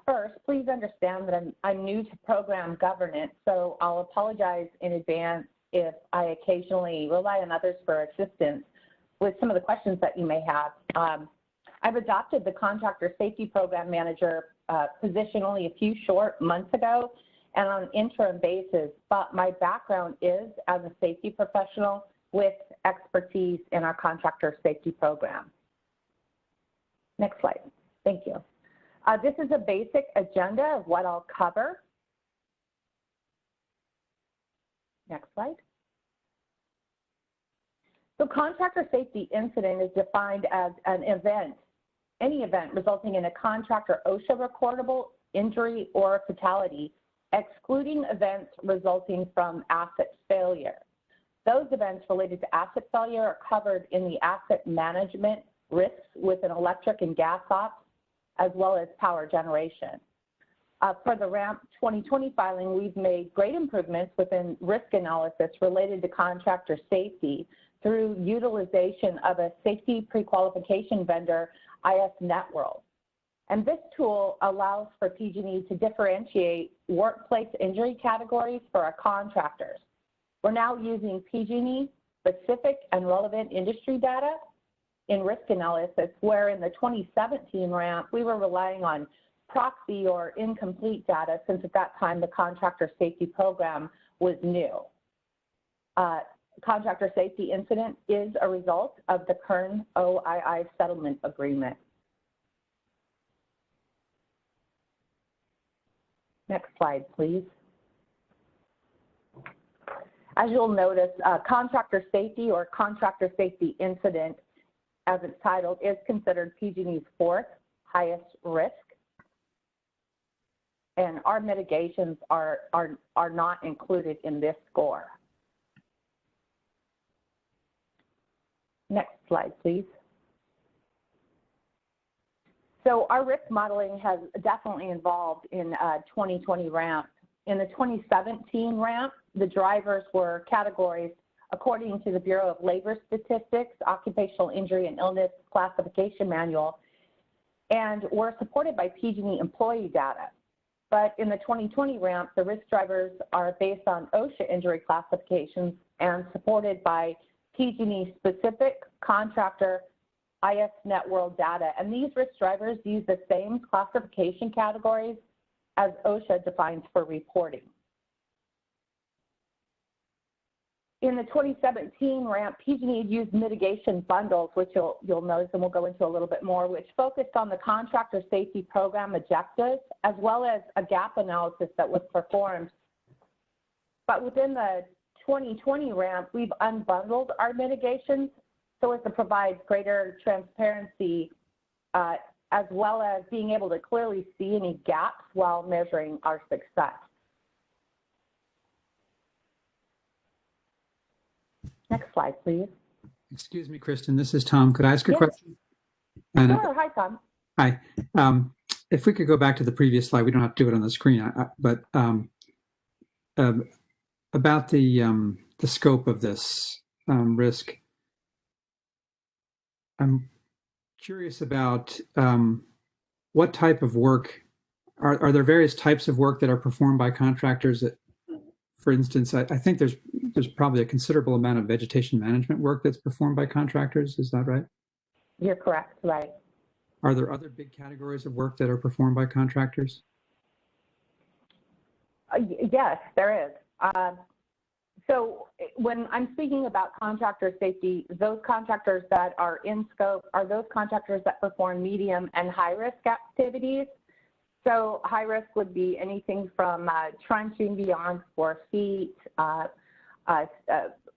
First, please understand that I'm new to program governance, so I'll apologize in advance if I occasionally rely on others for assistance with some of the questions that you may have. I've adopted the Contractor Safety Program Manager position only a few short months ago and on an interim basis, but my background is as a safety professional with expertise in our contractor safety program. Next slide. Thank you. This is a basic agenda of what I'll cover. Next slide. So contractor safety incident is defined as an event, any event resulting in a contractor OSHA recordable injury or fatality, excluding events resulting from asset failure. Those events related to asset failure are covered in the asset management risks within electric and gas ops, as well as power generation. For the RAMP 2020 filing, we've made great improvements within risk analysis related to contractor safety through utilization of a safety pre-qualification vendor, IS Networld. And this tool allows for PG&E to differentiate workplace injury categories for our contractors. We're now using PG&E specific and relevant industry data in risk analysis, where in the 2017 RAMP, we were relying on proxy or incomplete data since at that time the contractor safety program was new. Contractor safety incident is a result of the Kern OII settlement agreement. Next slide, please. As you'll notice, contractor safety or contractor safety incident, as it's titled, is considered PG&E's fourth highest risk. And our mitigations are not included in this score. Next slide, please. So our risk modeling has definitely evolved in 2020 RAMP. In the 2017 RAMP, the drivers were categories according to the Bureau of Labor Statistics, Occupational Injury and Illness Classification Manual, and were supported by PG&E employee data. But in the 2020 RAMP, the risk drivers are based on OSHA injury classifications and supported by PG&E specific contractor IS Networld data. And these risk drivers use the same classification categories as OSHA defines for reporting. In the 2017 RAMP, PG&E used mitigation bundles, which you'll notice, and we'll go into a little bit more, which focused on the contractor safety program objectives, as well as a gap analysis that was performed. But within the 2020 RAMP, we've unbundled our mitigations so as to provide greater transparency, as well as being able to clearly see any gaps while measuring our success. Next slide, please. Excuse me, Kristen, this is Tom. Could I ask a question? Sure. Hi, Tom. Hi. If we could go back to the previous slide, we don't have to do it on the screen, but about the scope of this risk, I'm curious about what type of work, are there various types of work that are performed by contractors that, for instance, I think there's probably a considerable amount of vegetation management work that's performed by contractors. Is that right? You're correct, right. Are there other big categories of work that are performed by contractors? Yes, there is. So when I'm speaking about contractor safety, those contractors that are in scope are those contractors that perform medium and high risk activities. So high risk would be anything from trenching beyond 4 feet,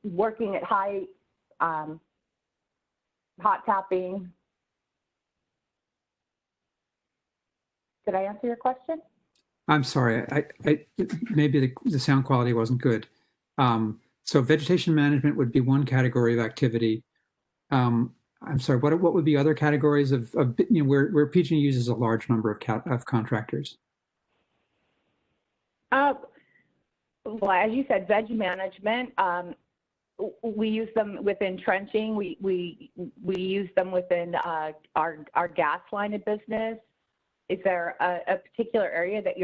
working at height, hot tapping, Did I answer your question? I'm sorry, maybe the sound quality wasn't good. So vegetation management would be one category of activity. I'm sorry, what would be other categories of where PG&E uses a large number of contractors? Well, as you said, veg management. We use them within trenching. We use them within our gas line of business. Is there a particular area that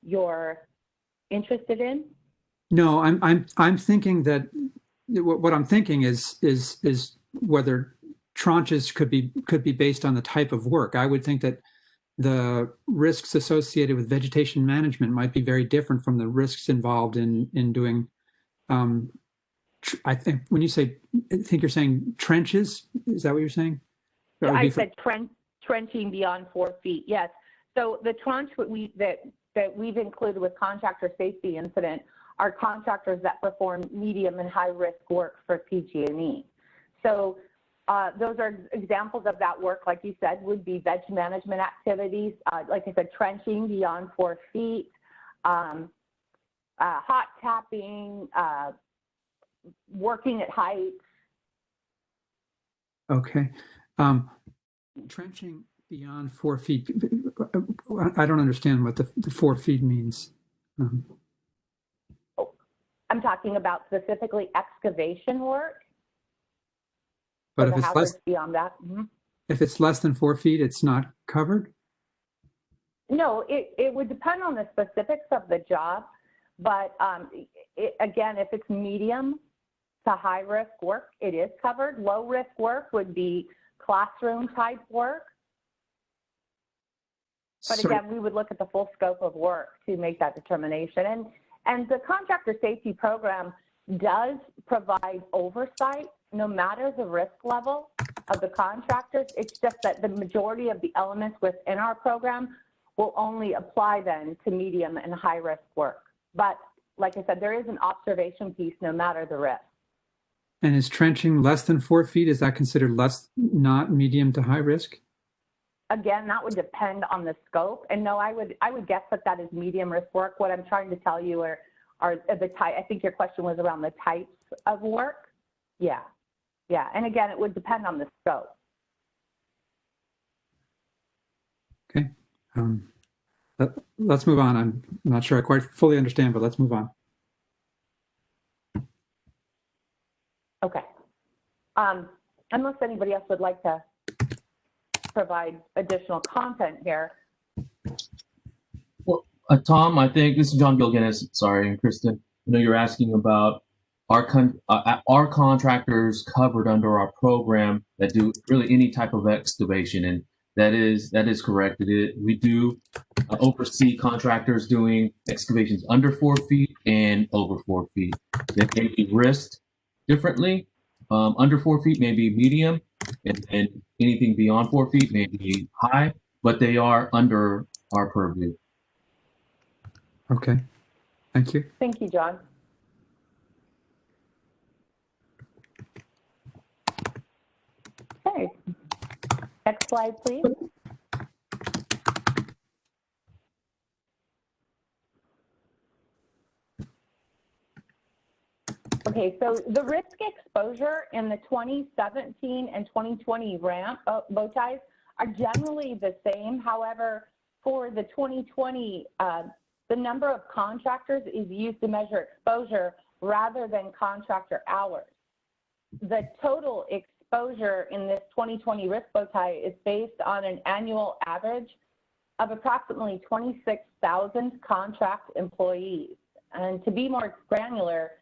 you're interested in? No, I'm thinking that what I'm thinking is whether tranches could be based on the type of work. I would think that the risks associated with vegetation management might be very different from the risks involved in doing. I think when you say, I think you're saying trenches. Is that what you're saying? I said trenching beyond 4 feet. Yes. So the tranche that we've included with contractor safety incident are contractors that perform medium and high risk work for PG&E. So those are examples of that work, like you said, would be veg management activities, like I said, trenching beyond 4 feet, hot tapping, working at heights. Okay. Trenching beyond 4 feet. I don't understand what the 4 feet means. I'm talking about specifically excavation work. But if it's less beyond that, if it's less than 4 feet, it's not covered? No, it would depend on the specifics of the job. But again, if it's medium to high risk work, it is covered. Low risk work would be classroom type work. But again, we would look at the full scope of work to make that determination. And the contractor safety program does provide oversight no matter the risk level of the contractors. It's just that the majority of the elements within our program will only apply then to medium and high risk work. But like I said, there is an observation piece no matter the risk. And is trenching less than 4 feet, is that considered not medium to high risk? Again, that would depend on the scope. And no, I would guess that is medium risk work. What I'm trying to tell you are the type. I think your question was around the types of work. Yeah. And again, it would depend on the scope. Okay. Let's move on. I'm not sure I quite fully understand, but let's move on. Okay. Unless anybody else would like to provide additional content here. Well, Tom, I think this is John Gilganis. Sorry, and Kristen. I know you're asking about our contractors covered under our program that do really any type of excavation, and that is correct. We do oversee contractors doing excavations under 4 feet and over 4 feet. They may be risked differently. Under 4 feet may be medium, and anything beyond 4 feet may be high, but they are under our purview. Okay, thank you. Thank you, John. Okay, next slide, please. Okay, so the risk exposure in the 2017 and 2020 ramp bow ties are generally the same. However, for the 2020, the number of contractors is used to measure exposure rather than contractor hours. The total exposure in this 2020 risk bow tie is based on an annual average of approximately 26,000 contract employees. And to be more granular,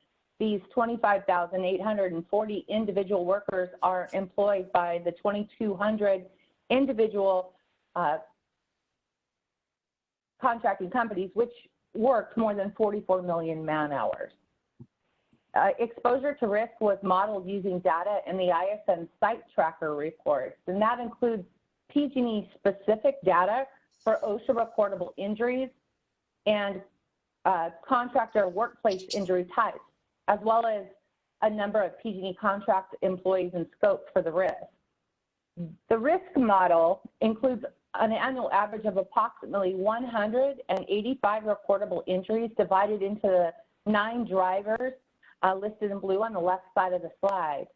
these 25,840 individual workers are employed by the 2,200 individual contracting companies, which worked more than 44 million man hours. Exposure to risk was modeled using data in the ISN site tracker reports, and that includes PG&E specific data for OSHA recordable injuries and contractor workplace injury types, as well as a number of PG&E contract employees and scopes for the risk. The risk model includes an annual average of approximately 185 reportable injuries divided into the 9 drivers listed in blue on the left side of the slide.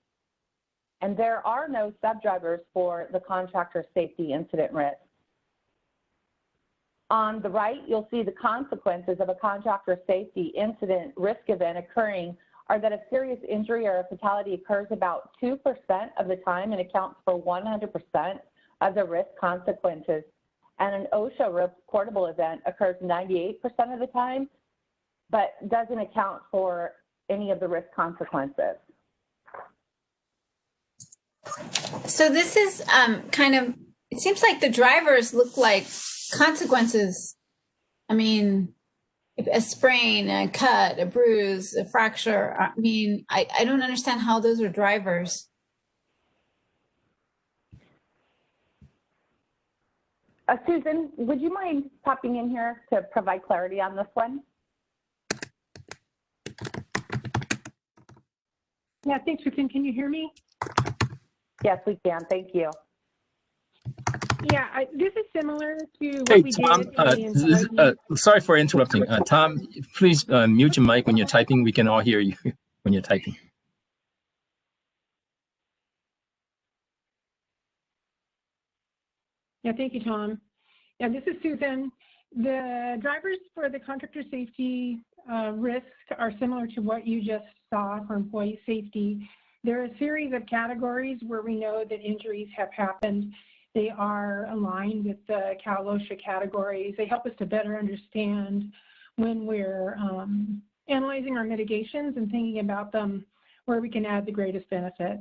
And there are no subdrivers for the contractor safety incident risk. On the right, you'll see the consequences of a contractor safety incident risk event occurring are that a serious injury or a fatality occurs about 2% of the time and accounts for 100% of the risk consequences. And an OSHA reportable event occurs 98% of the time, but doesn't account for any of the risk consequences. So this is kind of, it seems like the drivers look like consequences. I mean, a sprain, a cut, a bruise, a fracture. I mean, I don't understand how those are drivers. Susan, would you mind popping in here to provide clarity on this one? Yeah, thanks, Susan. Can you hear me? Yes, we can. Thank you. Yeah, this is similar to what Hey, we Tom, did. sorry for interrupting. Tom, please mute your mic when you're typing. We can all hear you when you're typing. Yeah, thank you, Tom. Yeah, this is Susan. The drivers for the contractor safety risk are similar to what you just saw for employee safety. There are a series of categories where we know that injuries have happened. They are aligned with the Cal OSHA categories. They help us to better understand when we're analyzing our mitigations and thinking about them where we can add the greatest benefit.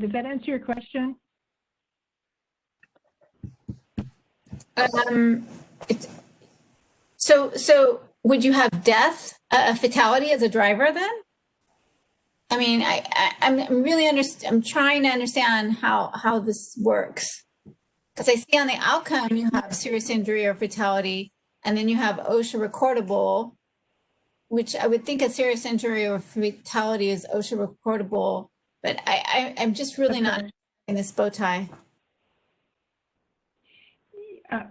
Does that answer your question? So would you have death, a fatality as a driver then? I mean, I'm really I'm trying to understand how this works. Because I see on the outcome, you have serious injury or fatality, and then you have OSHA recordable, which I would think a serious injury or fatality is OSHA recordable, but I'm just really not in this bow tie.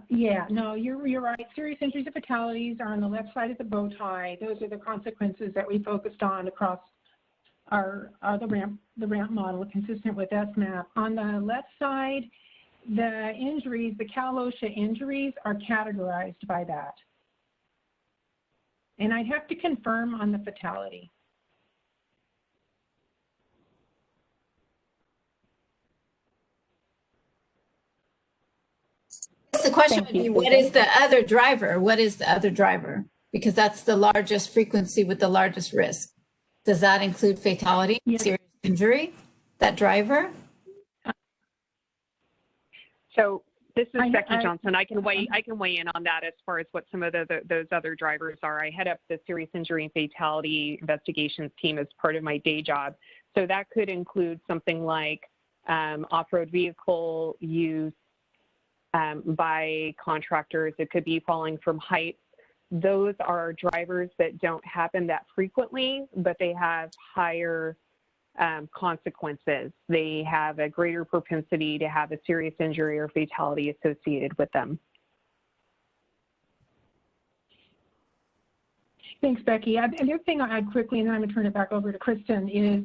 Yeah, no, you're right. Serious injuries and fatalities are on the left side of the bow tie. Those are the consequences that we focused on across the ramp model, consistent with SMAP. On the left side, the injuries, the Cal OSHA injuries, are categorized by that. And I'd have to confirm on the fatality. The question would be, what is the other driver? What is the other driver? Because that's the largest frequency with the largest risk. Does that include fatality, serious injury, that driver? So this is Becky Johnson. I can weigh in on that as far as what some of those other drivers are. I head up the serious injury and fatality investigations team as part of my day job. So that could include something like off-road vehicle use by contractors. It could be falling from heights. Those are drivers that don't happen that frequently, but they have higher consequences. They have a greater propensity to have a serious injury or fatality associated with them. Thanks, Becky. And the other thing I'll add quickly, and then I'm going to turn it back over to Kristen, is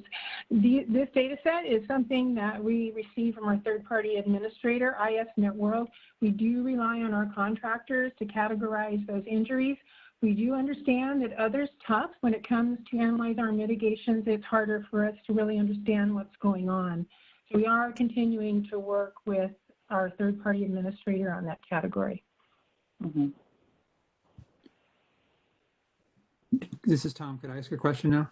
this data set is something that we receive from our third-party administrator, ISNetWorld. We do rely on our contractors to categorize those injuries. We do understand that others tough when it comes to analyze our mitigations. It's harder for us to really understand what's going on. So we are continuing to work with our third-party administrator on that category. Mm-hmm. This is Tom. Could I ask a question now?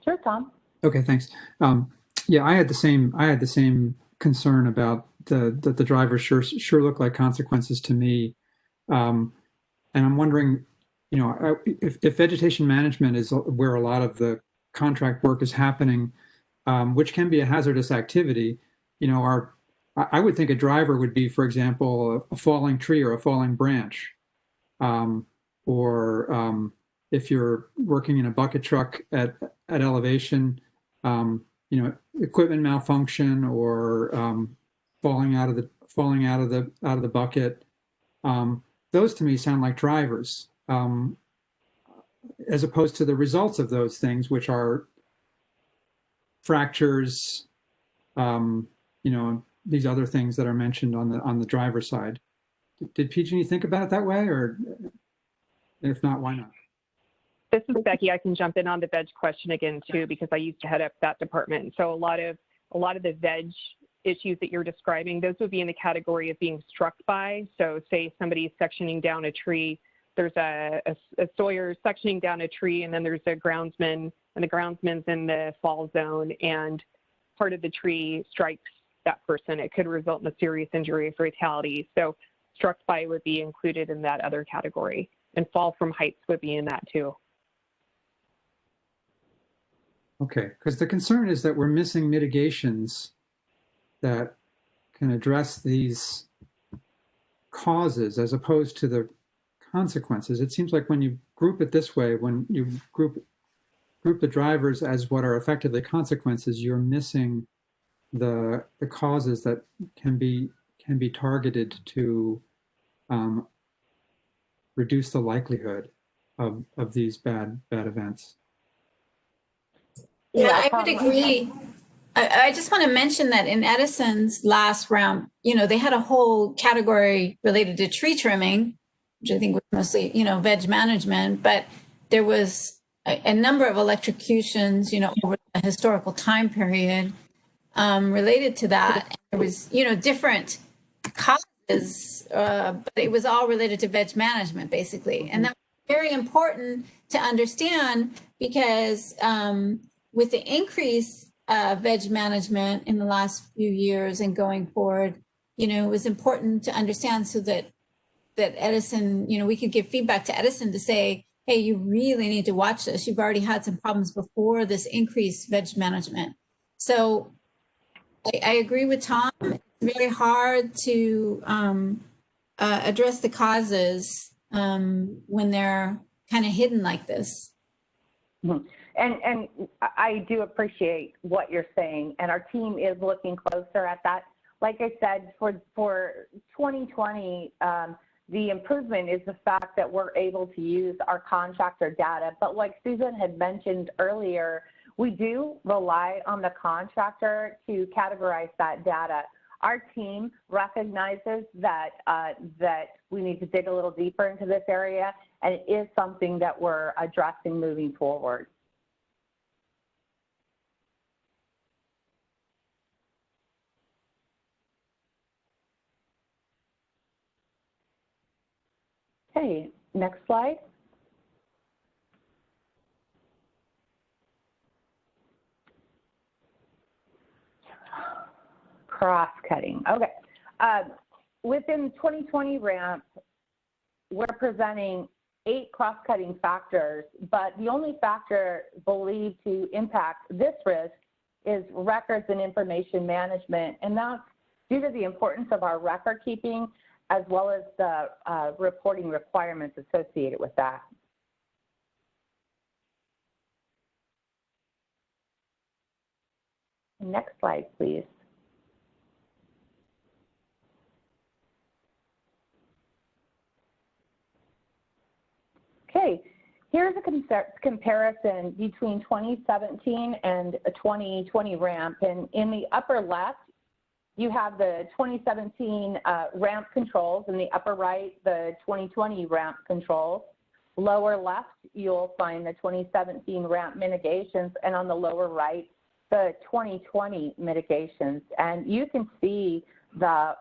Sure, Tom. Okay, thanks. Yeah, I had the same concern about the drivers sure look like consequences to me, and I'm wondering, you know, if vegetation management is where a lot of the contract work is happening, which can be a hazardous activity. You know, I would think a driver would be, for example, a falling tree or a falling branch. Or if you're working in a bucket truck at elevation, equipment malfunction or falling out of the bucket. Those to me sound like drivers, as opposed to the results of those things, which are fractures, these other things that are mentioned on the driver side. Did PG&E think about it that way, or if not, why not? This is Becky. I can jump in on the veg question again too, because I used to head up that department. So a lot of the veg issues that you're describing, those would be in the category of being struck by. So say somebody's sectioning down a tree, there's a sawyer sectioning down a tree, and then there's a groundsman, and the groundsman's in the fall zone, and part of the tree strikes that person. It could result in a serious injury or fatality. So struck by would be included in that other category, and fall from heights would be in that too. Okay, because the concern is that we're missing mitigations that can address these causes as opposed to the consequences. It seems like when you group it this way, when you group the drivers as what are effectively consequences, you're missing the causes that can be targeted to reduce the likelihood of these bad events. Yeah, I would agree. I just want to mention that in Edison's last round, they had a whole category related to tree trimming, which I think was mostly, veg management, but there was a number of electrocutions, over the historical time period related to that. And there was, different causes, but it was all related to veg management, basically. And that was very important to understand because with the increase of veg management in the last few years and going forward, it was important to understand so that Edison, we could give feedback to Edison to say, hey, you really need to watch this. You've already had some problems before this increased veg management. So I agree with Tom. It's very hard to address the causes when they're kind of hidden like this. Mm-hmm. And I do appreciate what you're saying, and our team is looking closer at that. Like I said, for 2020, the improvement is the fact that we're able to use our contractor data. But like Susan had mentioned earlier, we do rely on the contractor to categorize that data. Our team recognizes that we need to dig a little deeper into this area, and it is something that we're addressing moving forward. Okay, next slide. Cross-cutting. Okay. Within 2020 ramp, we're presenting 8 cross-cutting factors, but the only factor believed to impact this risk is records and information management, and that's due to the importance of our record keeping as well as the reporting requirements associated with that. Next slide, please. Okay, here's a comparison between 2017 and a 2020 ramp. And in the upper left, you have the 2017 ramp controls. In the upper right, the 2020 ramp controls. Lower left, you'll find the 2017 ramp mitigations, and on the lower right, the 2020 mitigations. And you can see the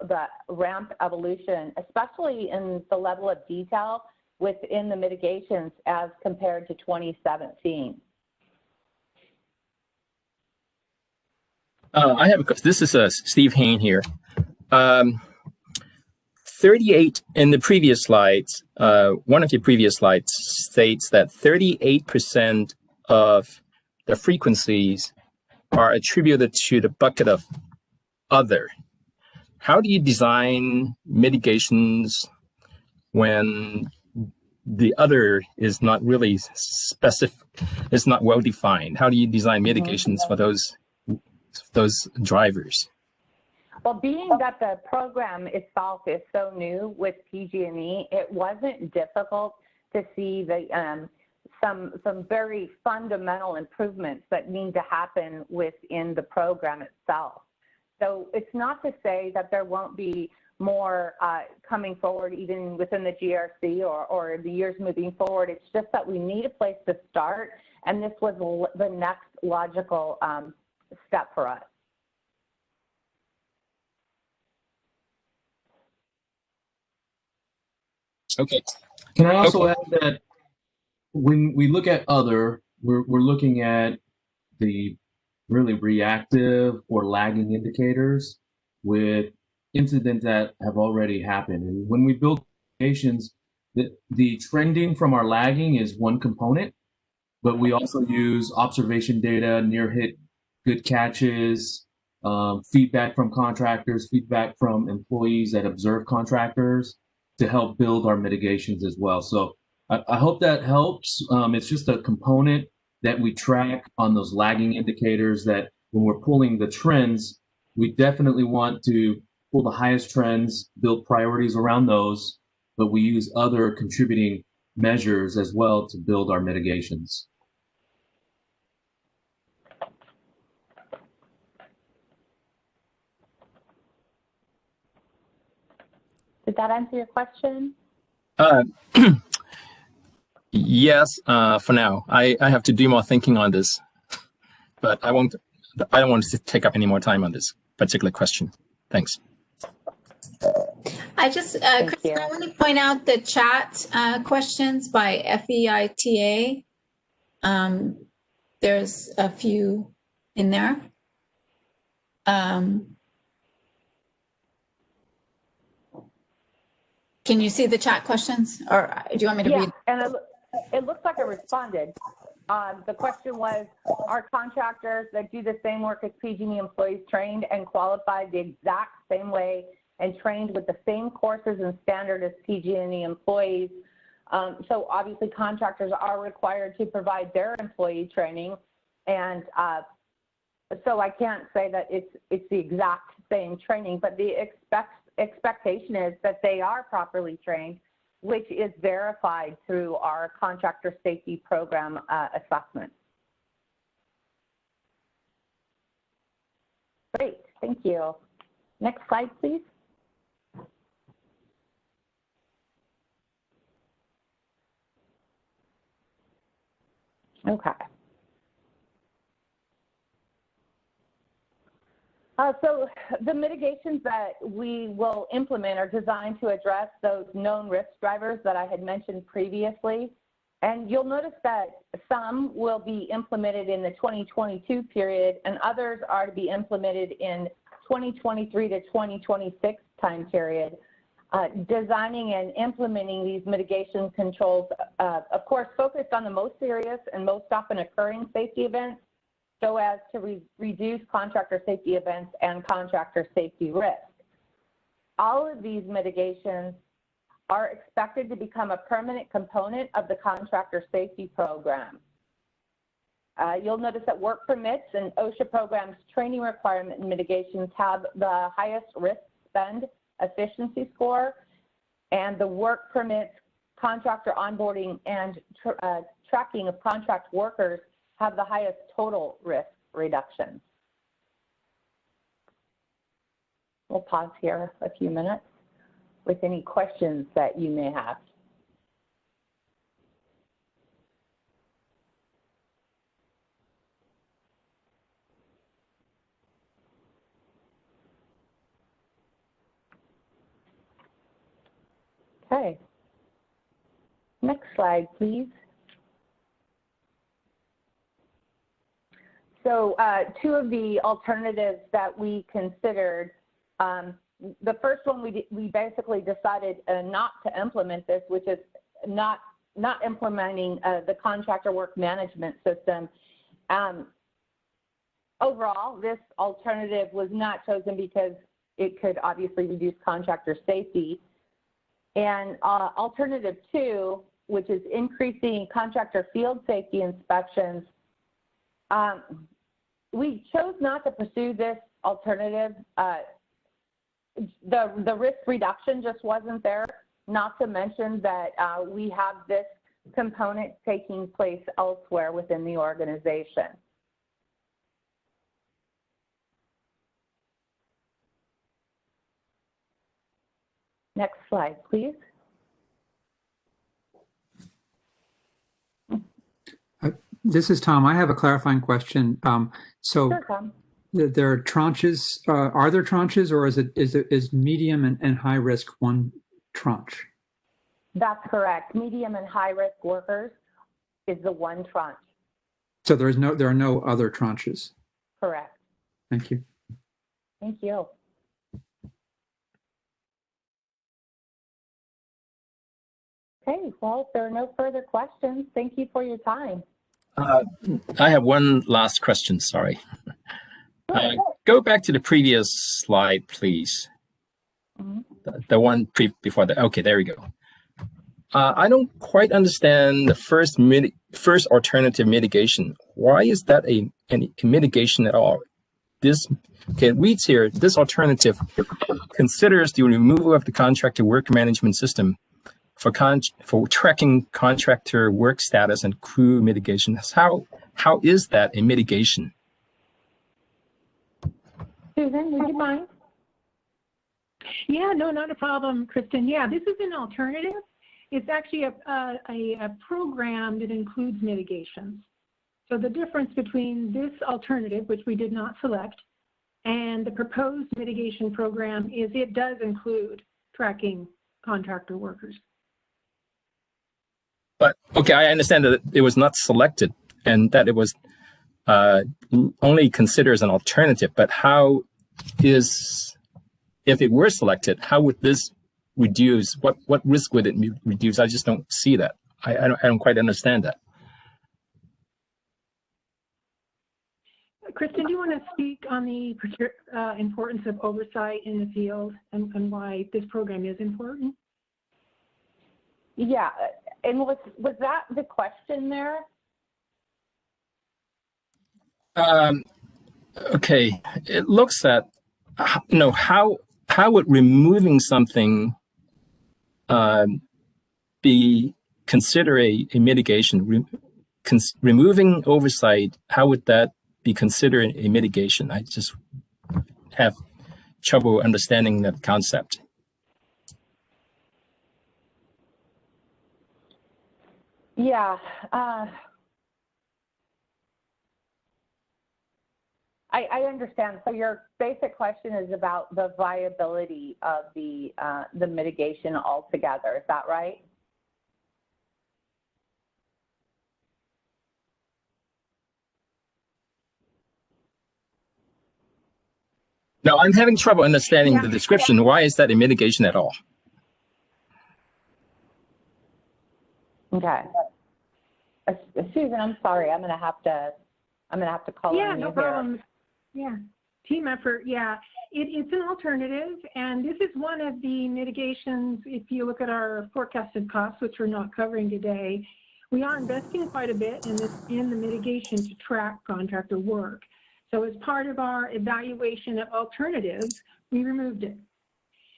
ramp evolution, especially in the level of detail within the mitigations as compared to 2017. I have a question. This is Steve Hain here. 38 in the previous slides, one of your previous slides states that 38% of the frequencies are attributed to the bucket of other. How do you design mitigations when the other is not really specific, it's not well defined. How do you design mitigations for those drivers? Well, being that the program itself is so new with PG&E, it wasn't difficult to see the some very fundamental improvements that need to happen within the program itself. So it's not to say that there won't be more coming forward even within the GRC or the years moving forward. It's just that we need a place to start, and this was the next logical step for us. Okay. Can I also add that when we look at other, we're looking at the really reactive or lagging indicators with incidents that have already happened. And when we build mitigations, the trending from our lagging is one component, but we also use observation data, near hit, good catches, feedback from contractors, feedback from employees that observe contractors to help build our mitigations as well. So I hope that helps. It's just a component that we track on those lagging indicators that when we're pulling the trends, we definitely want to pull the highest trends, build priorities around those, but we use other contributing measures as well to build our mitigations. Did that answer your question? Yes, for now. I have to do more thinking on this, but I don't want to take up any more time on this particular question. Thanks. I just, Kristen, I want to point out the chat questions by FEITA. There's a few in there. Can you see the chat questions, or do you want me to read? And it looks like I responded. The question was, are contractors that do the same work as PG&E employees trained and qualified the exact same way and trained with the same courses and standard as PG&E employees? So obviously contractors are required to provide their employee training, and so I can't say that it's the exact same training, but the expectation is that they are properly trained, which is verified through our contractor safety program assessment. Great, thank you. Next slide, please. Okay. So the mitigations that we will implement are designed to address those known risk drivers that I had mentioned previously. And you'll notice that some will be implemented in the 2022 period and others are to be implemented in 2023 to 2026 time period. Designing and implementing these mitigation controls, of course, focused on the most serious and most often occurring safety events, so as to reduce contractor safety events and contractor safety risk. All of these mitigations are expected to become a permanent component of the contractor safety program. You'll notice that work permits and OSHA programs training requirement and mitigations have the highest risk spend efficiency score, and the work permits, contractor onboarding, and tracking of contract workers have the highest total risk reduction. We'll pause here a few minutes with any questions that you may have. Okay. Next slide, please. So two of the alternatives that we considered, the first one we basically decided not to implement this, which is not implementing the contractor work management system. Overall, this alternative was not chosen because it could obviously reduce contractor safety. And alternative two which is increasing contractor field safety inspections. We chose not to pursue this alternative. The risk reduction just wasn't there, not to mention that we have this component taking place elsewhere within the organization. Next slide, please. This is Tom. I have a clarifying question. Sure, Tom. There are tranches. Are there tranches, or is medium and high risk one tranche? That's correct. Medium and high risk workers is the one tranche. So there are no other tranches. Correct. Thank you. Thank you. Okay, well, if there are no further questions, thank you for your time. I have one last question, sorry. Go back to the previous slide, please. The one before that. Okay, there we go. I don't quite understand the first alternative mitigation. Why is that any mitigation at all? It reads here, this alternative considers the removal of the contractor work management system for tracking contractor work status and crew mitigation. How is that a mitigation? Susan, would you mind? Yeah, no, not a problem, Kristen. Yeah, this is an alternative. It's actually a program that includes mitigations. So the difference between this alternative, which we did not select, and the proposed mitigation program is it does include tracking contractor workers. But, okay, I understand that it was not selected and that it was only considered as an alternative, but how is, if it were selected, how would this reduce, what risk would it reduce? I just don't see that. I don't quite understand that. Kristen, do you want to speak on the importance of oversight in the field and why this program is important? Yeah, and was that the question there? Okay, it looks at, how would removing something be considered a mitigation? Removing oversight, how would that be considered a mitigation? I just have trouble understanding that concept. Yeah, I understand. So your basic question is about the viability of the mitigation altogether. Is that right? No, I'm having trouble understanding the description. Why is that a mitigation at all? Okay. Susan, I'm sorry. I'm gonna have to call on you. Yeah, no problem. Yeah, team effort. Yeah, it's an alternative, and this is one of the mitigations. If you look at our forecasted costs, which we're not covering today, we are investing quite a bit in the mitigation to track contractor work. So as part of our evaluation of alternatives, we removed it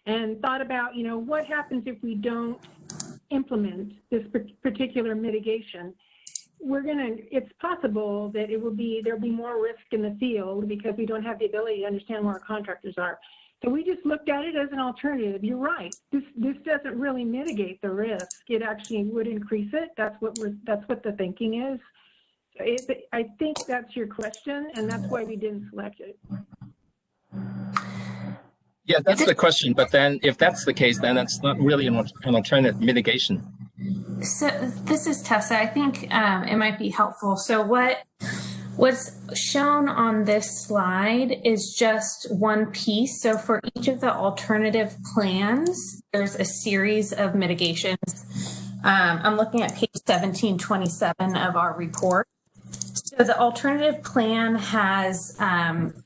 and thought about, what happens if we don't implement this particular mitigation. It's possible that there'll be more risk in the field because we don't have the ability to understand where our contractors are. So we just looked at it as an alternative. You're right. This doesn't really mitigate the risk. It actually would increase it. That's what the thinking is. I think that's your question, and that's why we didn't select it. Yeah, that's the question. But then if that's the case, then it's not really an alternative mitigation. So this is Tessa. I think it might be helpful. So what's shown on this slide is just one piece. So for each of the alternative plans, there's a series of mitigations. I'm looking at page 1727 of our report. So the alternative plan has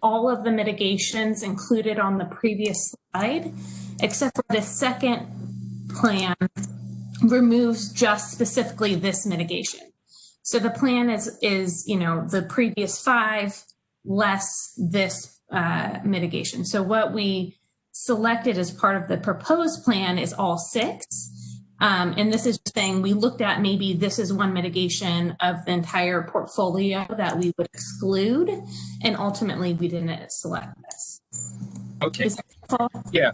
all of the mitigations included on the previous slide, except for the second plan, removes just specifically this mitigation. So the plan is you know, the previous 5 less this mitigation. So what we selected as part of the proposed plan is all 6. And this is saying we looked at maybe this is one mitigation of the entire portfolio that we would exclude, and ultimately we didn't select this. Okay. Yeah.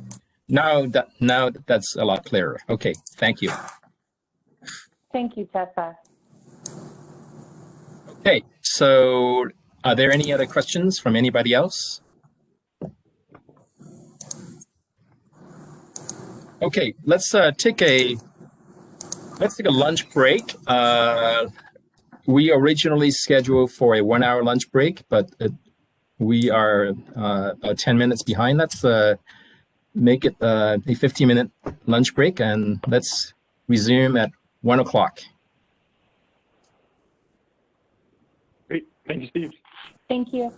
Now that's a lot clearer. Okay. Thank you. Thank you, Tessa. Okay. So are there any other questions from anybody else? Okay. Let's take a lunch break. We originally scheduled for a 1-hour lunch break, but we are about 10 minutes behind. Let's make it a 15-minute lunch break, and let's resume at 1 o'clock. Great. Thank you, Steve. Thank you.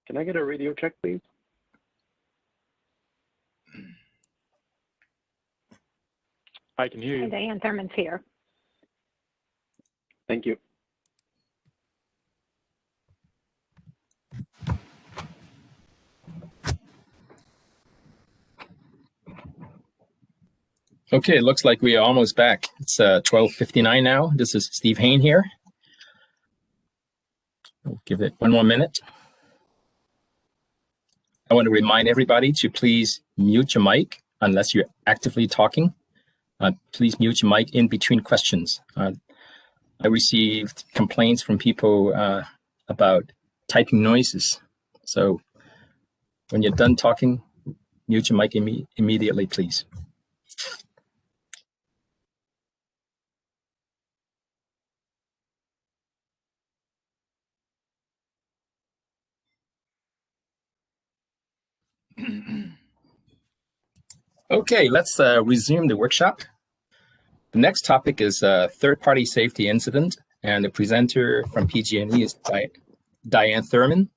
Can I get a radio check, please? I can hear you. Hi, Diane Thurman's here. Thank you. Okay, it looks like we are almost back. It's 12:59 now. This is Steve Hain here. I'll give it one more minute. I want to remind everybody to please mute your mic unless you're actively talking. Please mute your mic in between questions. I received complaints from people about typing noises. So when you're done talking, mute your mic immediately, please. Okay, let's resume the workshop. The next topic is third-party safety incident, and the presenter from PG&E is Diane Thurman.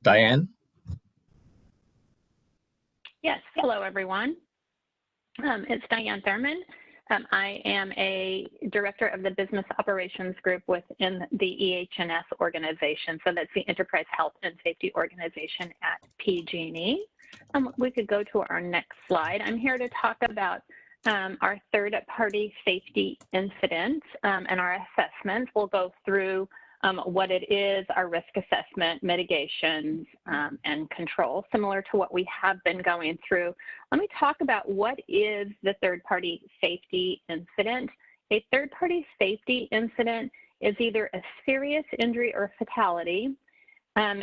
Diane? Yes, hello everyone. It's Diane Thurman. I am a director of the Business Operations Group within the EH&S organization. So that's the Enterprise Health and Safety Organization at PG&E. We could go to our next slide. I'm here to talk about our third-party safety incidents and our assessments. We'll go through what it is, our risk assessment, mitigations, and control, similar to what we have been going through. Let me talk about what is the third-party safety incident. A third-party safety incident is either a serious injury or fatality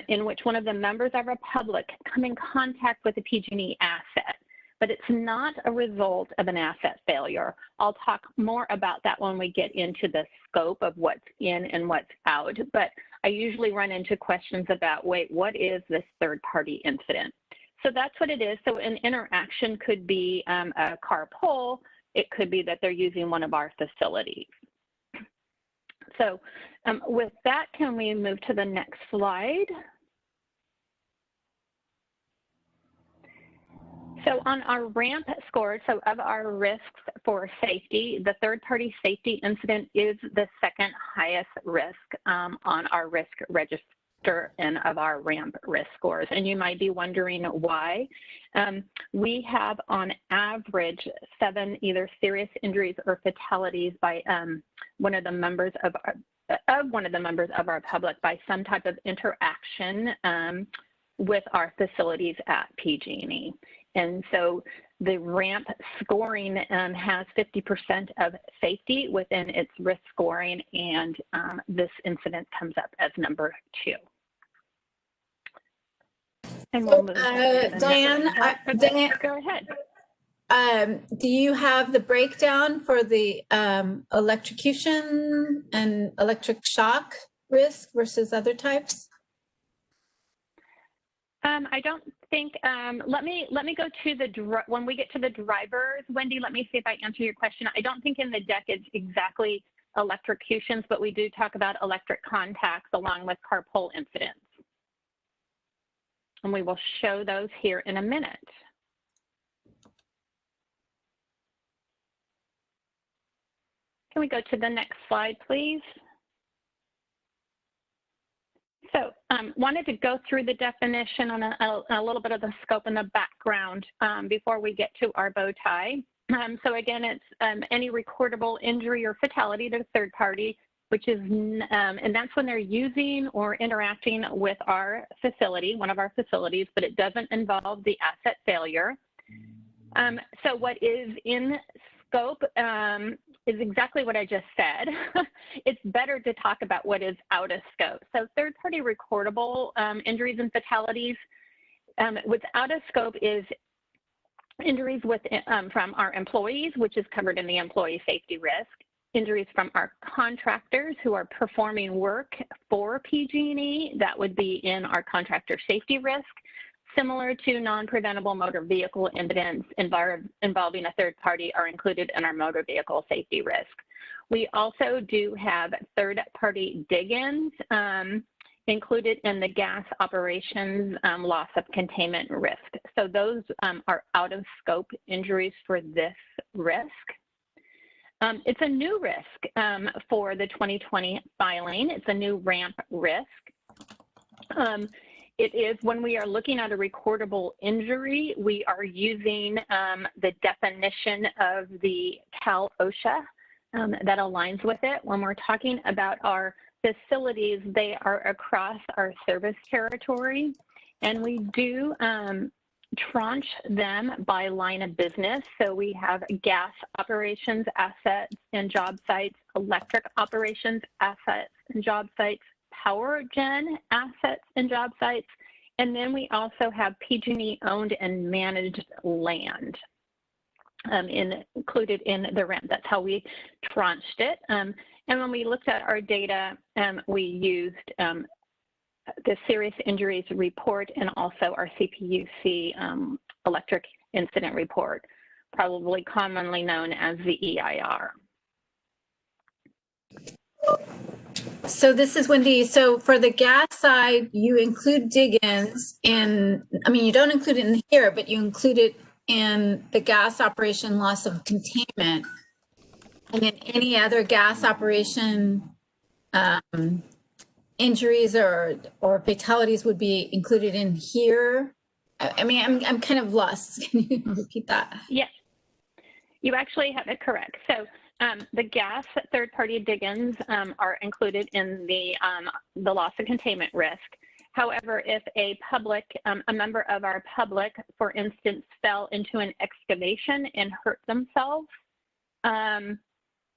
in which one of the members of our public come in contact with a PG&E asset, but it's not a result of an asset failure. I'll talk more about that when we get into the scope of what's in and what's out, but I usually run into questions about, wait, what is this third-party incident? So that's what it is. So an interaction could be a car pull. It could be that they're using one of our facilities. So with that, can we move to the next slide? So on our RAMP score, so of our risks for safety, the third-party safety incident is the second highest risk on our risk register and of our RAMP risk scores. And you might be wondering why. We have on average 7 either serious injuries or fatalities by one of the members of our public by some type of interaction with our facilities at PG&E. And so the RAMP scoring has 50% of safety within its risk scoring, and this incident comes up as number 2. And we'll move Diane, Diane, go ahead. Do you have the breakdown for the electrocution and electric shock risk versus other types? I don't think, let me go to when we get to the drivers, Wendy, let me see if I answer your question. I don't think in the deck it's exactly electrocutions, but we do talk about electric contacts along with car pull incidents. And we will show those here in a minute. Can we go to the next slide, please? So wanted to go through the definition on a little bit of the scope and the background before we get to our bow tie. So again, it's any recordable injury or fatality to a third party, which is, and that's when they're using or interacting with our facility, one of our facilities, but it doesn't involve the asset failure. So what is in scope is exactly what I just said. It's better to talk about what is out of scope. So third-party recordable injuries and fatalities, what's out of scope is injuries from our employees, which is covered in the employee safety risk, injuries from our contractors who are performing work for PG&E, that would be in our contractor safety risk, similar to non-preventable motor vehicle incidents involving a third party are included in our motor vehicle safety risk. We also do have third-party dig-ins included in the gas operations loss of containment risk. So those are out of scope injuries for this risk. It's a new risk for the 2020 filing. It's a new ramp risk. It is when we are looking at a recordable injury, we are using the definition of the Cal OSHA that aligns with it. When we're talking about our facilities, they are across our service territory, and we do tranche them by line of business. So we have gas operations, assets, and job sites, electric operations, assets, and job sites, power gen assets and job sites, and then we also have PG&E owned and managed land included in the ramp. That's how we tranched it. And when we looked at our data, we used the serious injuries report and also our CPUC electric incident report, probably commonly known as the EIR. So this is Wendy. So for the gas side, you include dig-ins in, I mean, you don't include it in here, but you include it in the gas operation loss of containment. And then any other gas operation injuries or fatalities would be included in here. I mean, I'm kind of lost. Can you repeat that? Yes, you actually have it correct. So the gas third-party dig-ins are included in the loss of containment risk. However, if a public, a member of our public, for instance, fell into an excavation and hurt themselves,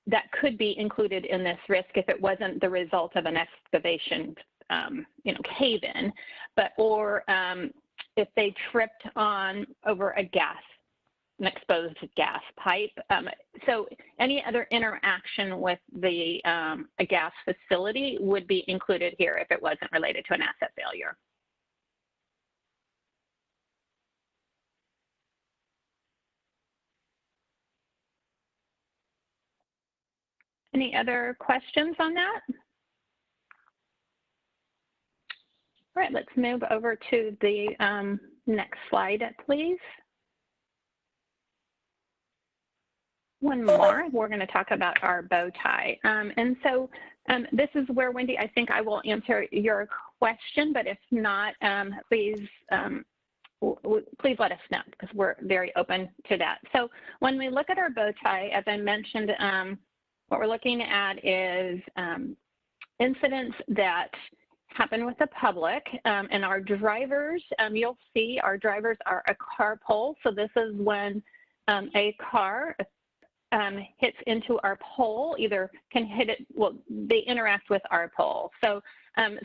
that could be included in this risk if it wasn't the result of an excavation, cave-in, or if they tripped over an exposed gas pipe. So any other interaction with a gas facility would be included here if it wasn't related to an asset failure. Any other questions on that? All right, let's move over to the next slide, please. One more, we're going to talk about our bow tie. And so this is where, Wendy, I think I will answer your question, but if not, please let us know because we're very open to that. So when we look at our bow tie, as I mentioned, what we're looking at is incidents that happen with the public and our drivers. You'll see our drivers are a car pole. So this is when a car hits into our pole, either can hit it, well, they interact with our pole. So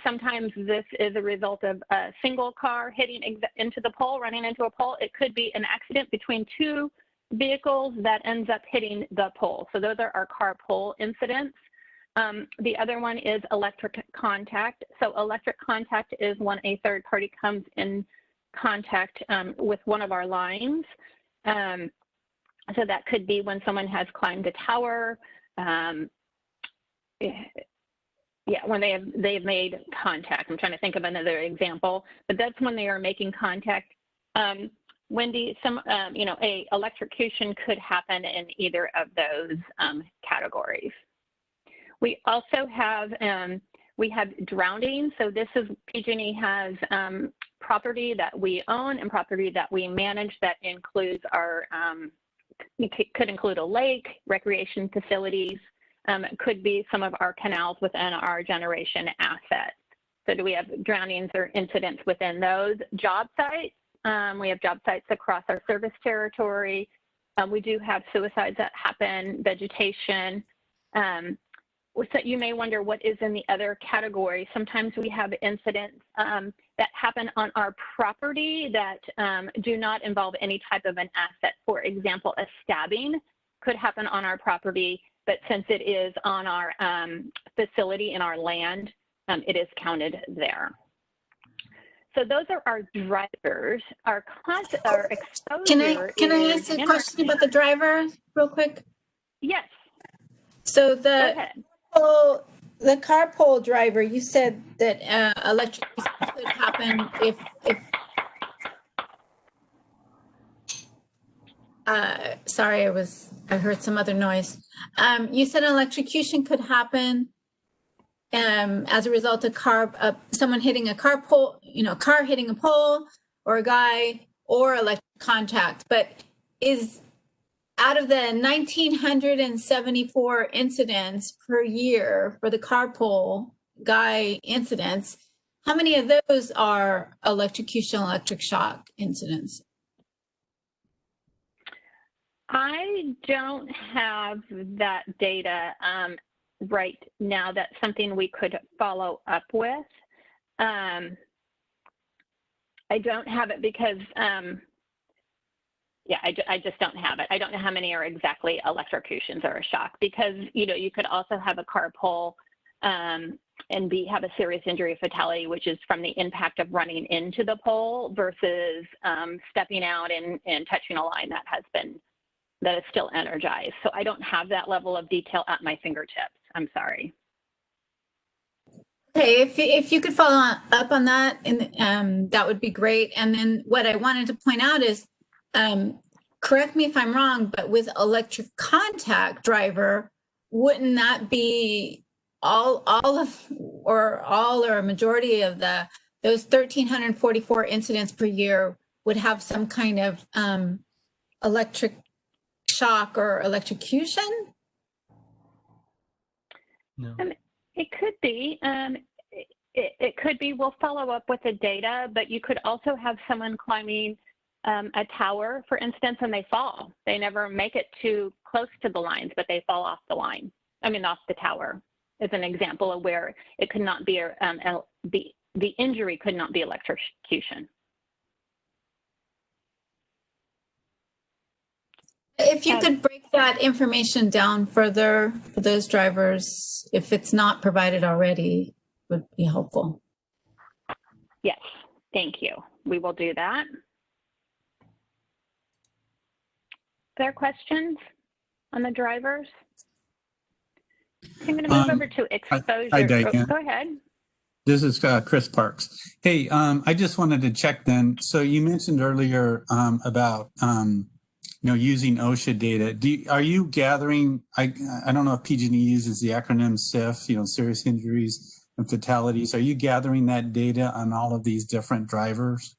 sometimes this is a result of a single car hitting into the pole, running into a pole. It could be an accident between two vehicles that ends up hitting the pole. So those are our car pole incidents. The other one is electric contact. So electric contact is when a third party comes in contact with one of our lines. So that could be when someone has climbed a tower. When they've made contact. I'm trying to think of another example, but that's when they are making contact. Wendy, a electrocution could happen in either of those categories. We also have drowning. So this is PG&E has property that we own and property that we manage that includes our. It could include a lake, recreation facilities. It could be some of our canals within our generation assets. So do we have drownings or incidents within those? Job sites. We have job sites across our service territory. We do have suicides that happen, vegetation. So you may wonder what is in the other category. Sometimes we have incidents that happen on our property that do not involve any type of an asset. For example, a stabbing could happen on our property, but since it is on our facility in our land, it is counted there. So those are our drivers. Our exposure. Can I ask a question about the driver real quick? Yes. So the the carpool driver, you said that electrocution could happen if sorry, I heard some other noise. You said electrocution could happen as a result of someone hitting a car pole, car hitting a pole, or a guy, or electric contact. But is out of the 1,974 incidents per year for the carpool guy incidents, how many of those are electrocution, electric shock incidents? I don't have that data right now. That's something we could follow up with. I don't have it because yeah, I just don't have it. I don't know how many are exactly electrocutions or a shock, because you could also have a car pole and have a serious injury or fatality, which is from the impact of running into the pole versus stepping out and touching a line that is still energized. So I don't have that level of detail at my fingertips. I'm sorry. Okay, if you could follow up on that, and that would be great. And then what I wanted to point out is, correct me if I'm wrong, but with electric contact driver, wouldn't that be all or a majority of those 1,344 incidents per year would have some kind of electric shock or electrocution? No. It could be. It could be. We'll follow up with the data, but you could also have someone climbing a tower, for instance, and they fall. They never make it too close to the lines, but they fall off the line. Off the tower is an example of where it could not be the injury could not be electrocution. If you could break that information down further for those drivers, if it's not provided already, would be helpful. Yes, thank you. We will do that. Other questions on the drivers? I'm going to move over to exposure. Hi, Diane. Go ahead. This is Chris Parks. Hey, I just wanted to check then. So you mentioned earlier about using OSHA data. Are you gathering? I don't know if PG&E uses the acronym SIF. Serious injuries and fatalities. Are you gathering that data on all of these different drivers?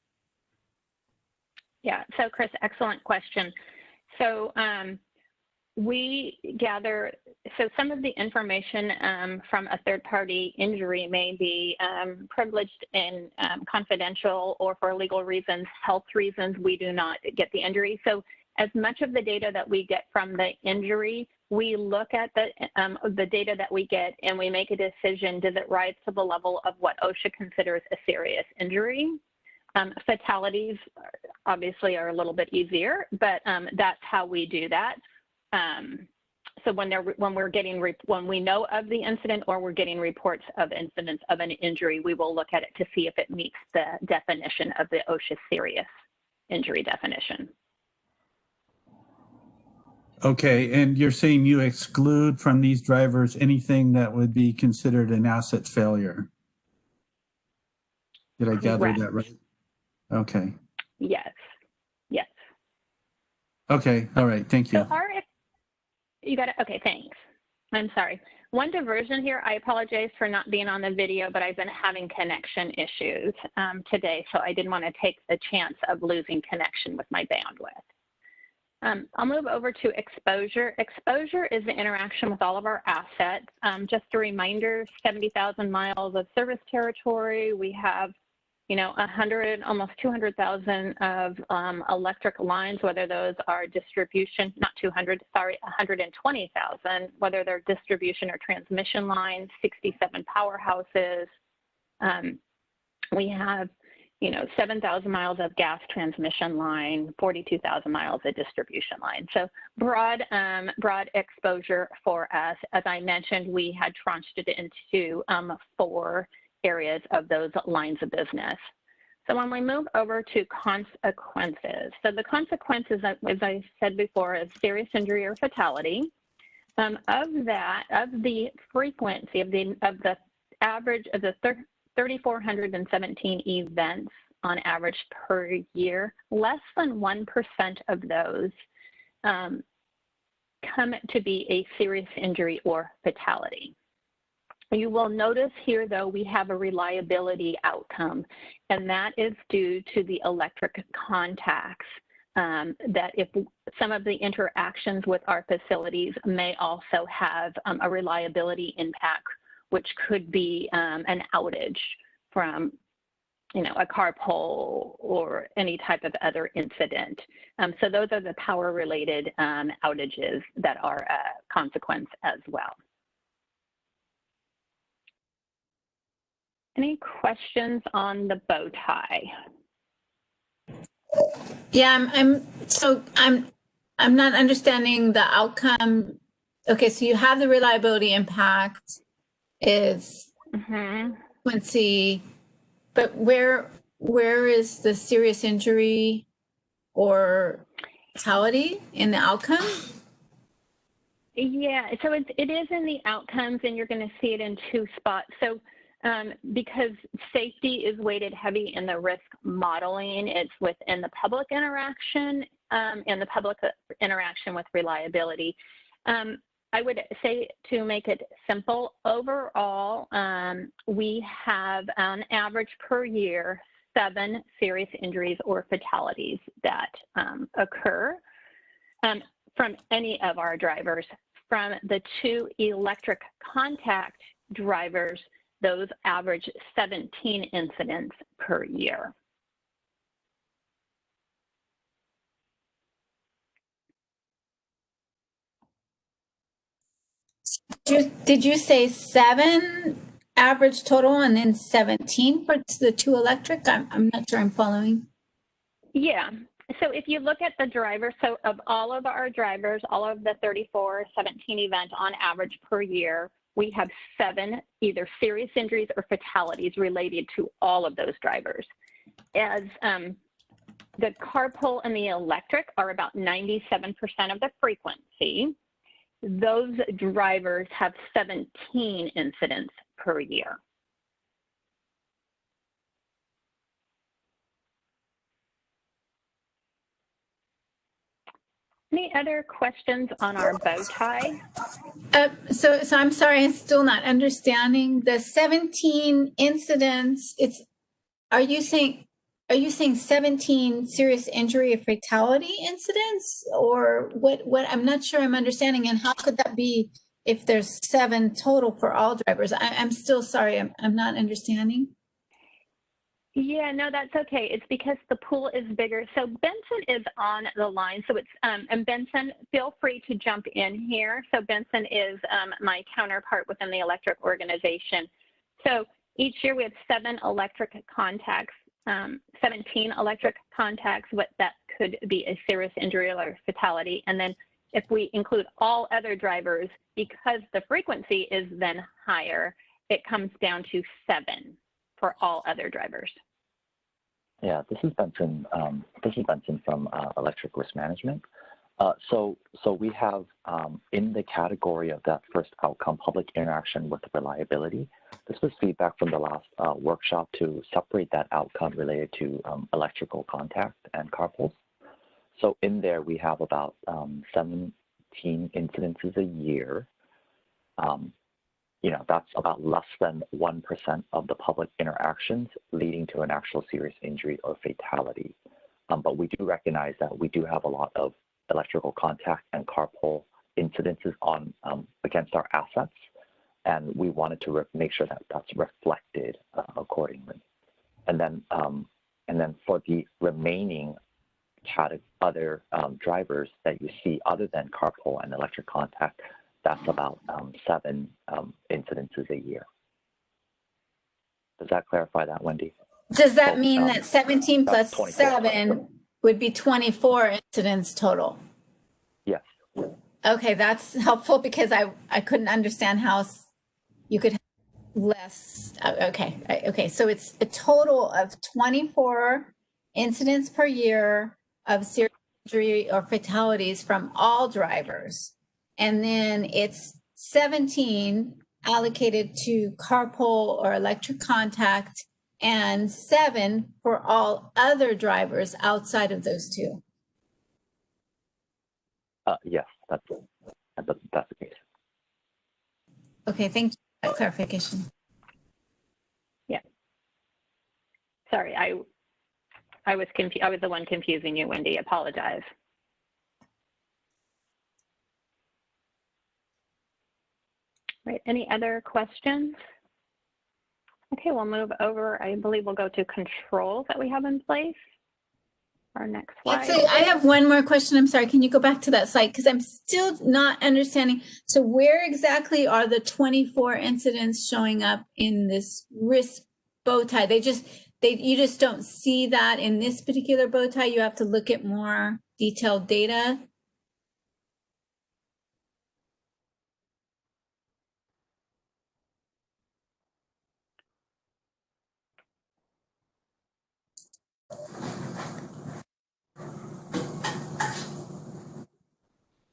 Yeah. So Chris, excellent question. So we gather, so some of the information from a third-party injury may be privileged and confidential, or for legal reasons, health reasons, we do not get the injury. So as much of the data that we get from the injury, we look at the data that we get and we make a decision, does it rise to the level of what OSHA considers a serious injury? Fatalities obviously are a little bit easier, but that's how we do that. So when we know of the incident or we're getting reports of incidents of an injury, we will look at it to see if it meets the definition of the OSHA serious injury definition. Okay, and you're saying you exclude from these drivers anything that would be considered an asset failure. Did I gather Correct. that right? Okay. Yes. Yes. Okay. All right. Thank you. So you got it. Okay. Thanks. I'm sorry. One diversion here. I apologize for not being on the video, but I've been having connection issues today, so I didn't want to take the chance of losing connection with my bandwidth. I'll move over to exposure. Exposure is the interaction with all of our assets. Just a reminder, 70,000 miles of service territory. We have, almost 200,000 of electric lines, whether those are distribution, not 200, sorry, 120,000, whether they're distribution or transmission lines, 67 powerhouses. We have 7,000 miles of gas transmission line, 42,000 miles of distribution line. So broad exposure for us. As I mentioned, we had tranched it into 4 areas of those lines of business. So when we move over to consequences, so the consequences, as I said before, is serious injury or fatality. Of the frequency of the average of the 3,417 events on average per year, less than 1% of those come to be a serious injury or fatality. You will notice here, though, we have a reliability outcome, and that is due to the electric contacts. That if some of the interactions with our facilities may also have a reliability impact, which could be an outage from, a car pole or any type of other incident. So those are the power-related outages that are a consequence as well. Any questions on the bow tie? Yeah, I'm not understanding the outcome. Okay, so you have the reliability impact is frequency, but where is the serious injury or fatality in the outcome? Yeah, so it is in the outcomes, and you're going to see it in two spots. So because safety is weighted heavy in the risk modeling, it's within the public interaction and the public interaction with reliability. I would say, to make it simple, overall, we have on average per year 7 serious injuries or fatalities that occur from any of our drivers. From the 2 electric contact drivers, those average 17 incidents per year. Did you say 7 average total and then 17 for the 2 electric? I'm not sure I'm following. Yeah. So if you look at the drivers, so of all of our drivers, all of the 3,417 events on average per year, we have 7 either serious injuries or fatalities related to all of those drivers. As the carpool and the electric are about 97% of the frequency, those drivers have 17 incidents per year. Any other questions on our bow tie? So I'm sorry, I'm still not understanding the 17 incidents. Are you saying 17 serious injury or fatality incidents, or what? I'm not sure I'm understanding. And how could that be if there's 7 total for all drivers? I'm still sorry, I'm not understanding. Yeah, no, that's okay. It's because the pool is bigger. So Benson is on the line. So it's, and Benson, feel free to jump in here. So Benson is my counterpart within the electric organization. So each year we have 7 electric contacts, 17 electric contacts, but that could be a serious injury or fatality. And then if we include all other drivers, because the frequency is then higher, it comes down to 7 for all other drivers. Yeah, this is Benson. This is Benson from Electric Risk Management. So we have in the category of that first outcome, public interaction with reliability. This was feedback from the last workshop to separate that outcome related to electrical contact and carpools. So in there we have about 17 incidences a year. That's about less than 1% of the public interactions leading to an actual serious injury or fatality. But we do recognize that we do have a lot of electrical contact and carpool incidences on against our assets, and we wanted to make sure that that's reflected accordingly. And then for the remaining other drivers that you see other than carpool and electric contact, that's about 7 incidences a year. Does that clarify that, Wendy? Does that mean that 17 plus 7 would be 24 incidents total? Yes. Okay, that's helpful because I couldn't understand how you could have less. Okay, so it's a total of 24 incidents per year of serious injury or fatalities from all drivers. and then it's 17 allocated to carpool or electric contact, and 7 for all other drivers outside of those two. Yes, that's the case. Okay, thank you for that clarification. Yeah. Sorry, I was confused. I was the one confusing you, Wendy. Apologize. Right. Any other questions? Okay, we'll move over. I believe we'll go to controls that we have in place. Our next slide. Actually, I have one more question. I'm sorry. Can you go back to that slide? Because I'm still not understanding. So where exactly are the 24 incidents showing up in this risk bow tie? You just don't see that in this particular bow tie. You have to look at more detailed data.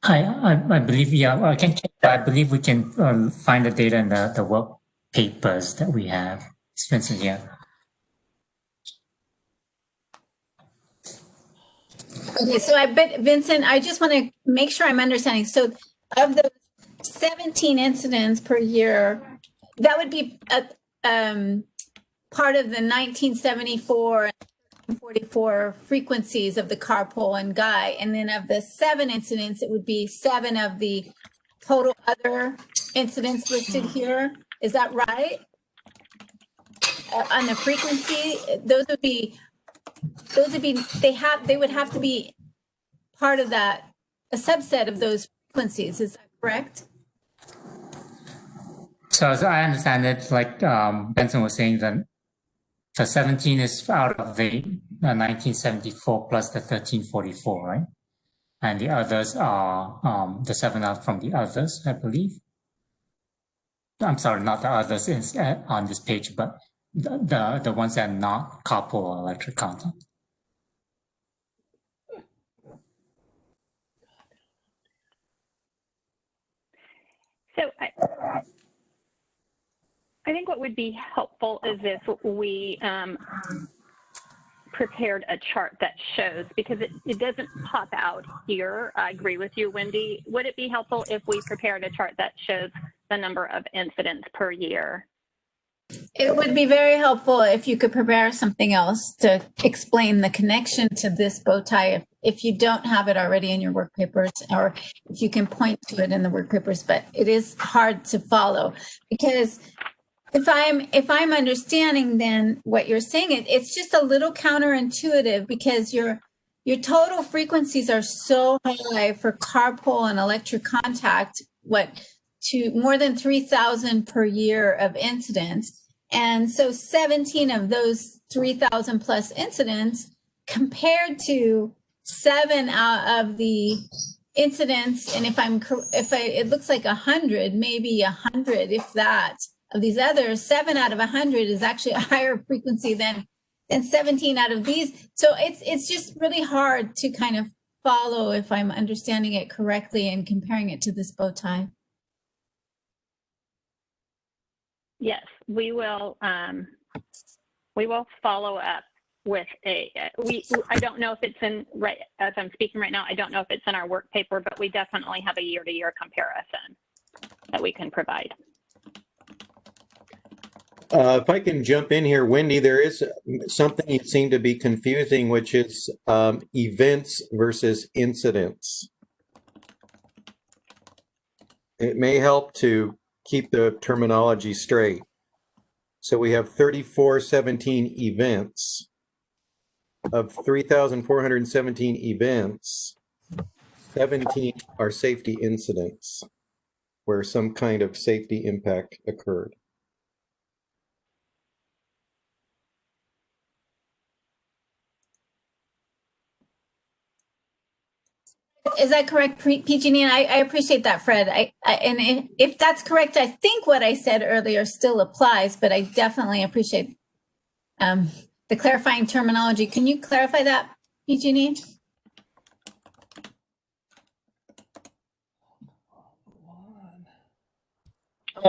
I believe, yeah, I can check. I believe we can find the data in the work papers that we have. It's Vincent here. Okay, so I bet, Vincent, I just want to make sure I'm understanding. So of the 17 incidents per year, that would be part of the 1974 and 44 frequencies of the carpool and guy. And then of the 7 incidents, it would be 7 of the total other incidents listed here. Is that right? On the frequency, they would have to be part of that, a subset of those frequencies. Is that correct? So as I understand it, like Benson was saying, that the 17 is out of the 1974 plus the 1344, right? And the others are the 7 are from the others, I believe. I'm sorry, not the others is on this page, but the ones that are not carpool or electric contact. So I think what would be helpful is if we prepared a chart that shows, because it doesn't pop out here. I agree with you, Wendy. Would it be helpful if we prepared a chart that shows the number of incidents per year? It would be very helpful if you could prepare something else to explain the connection to this bow tie if you don't have it already in your work papers, or if you can point to it in the work papers, but it is hard to follow because if I'm understanding then what you're saying, it's just a little counterintuitive because your total frequencies are so high for carpool and electric contact, to more than 3,000 per year of incidents. And so 17 of those 3,000 plus incidents compared to 7 out of the incidents. And it looks like 100, maybe 100, if that, of these others, 7 out of 100 is actually a higher frequency than 17 out of these. So it's just really hard to kind of follow if I'm understanding it correctly and comparing it to this bow tie. Yes, we will follow up with I don't know if it's in, right as I'm speaking right now, I don't know if it's in our work paper, but we definitely have a year-to-year comparison that we can provide. If I can jump in here, Wendy, there is something you seem to be confusing, which is events versus incidents. It may help to keep the terminology straight. So we have 3417 events. Of 3,417 events, 17 are safety incidents where some kind of safety impact occurred. Is that correct, PG&E? And I appreciate that, Fred. And if that's correct, I think what I said earlier still applies, but I definitely appreciate the clarifying terminology. Can you clarify that, PG&E?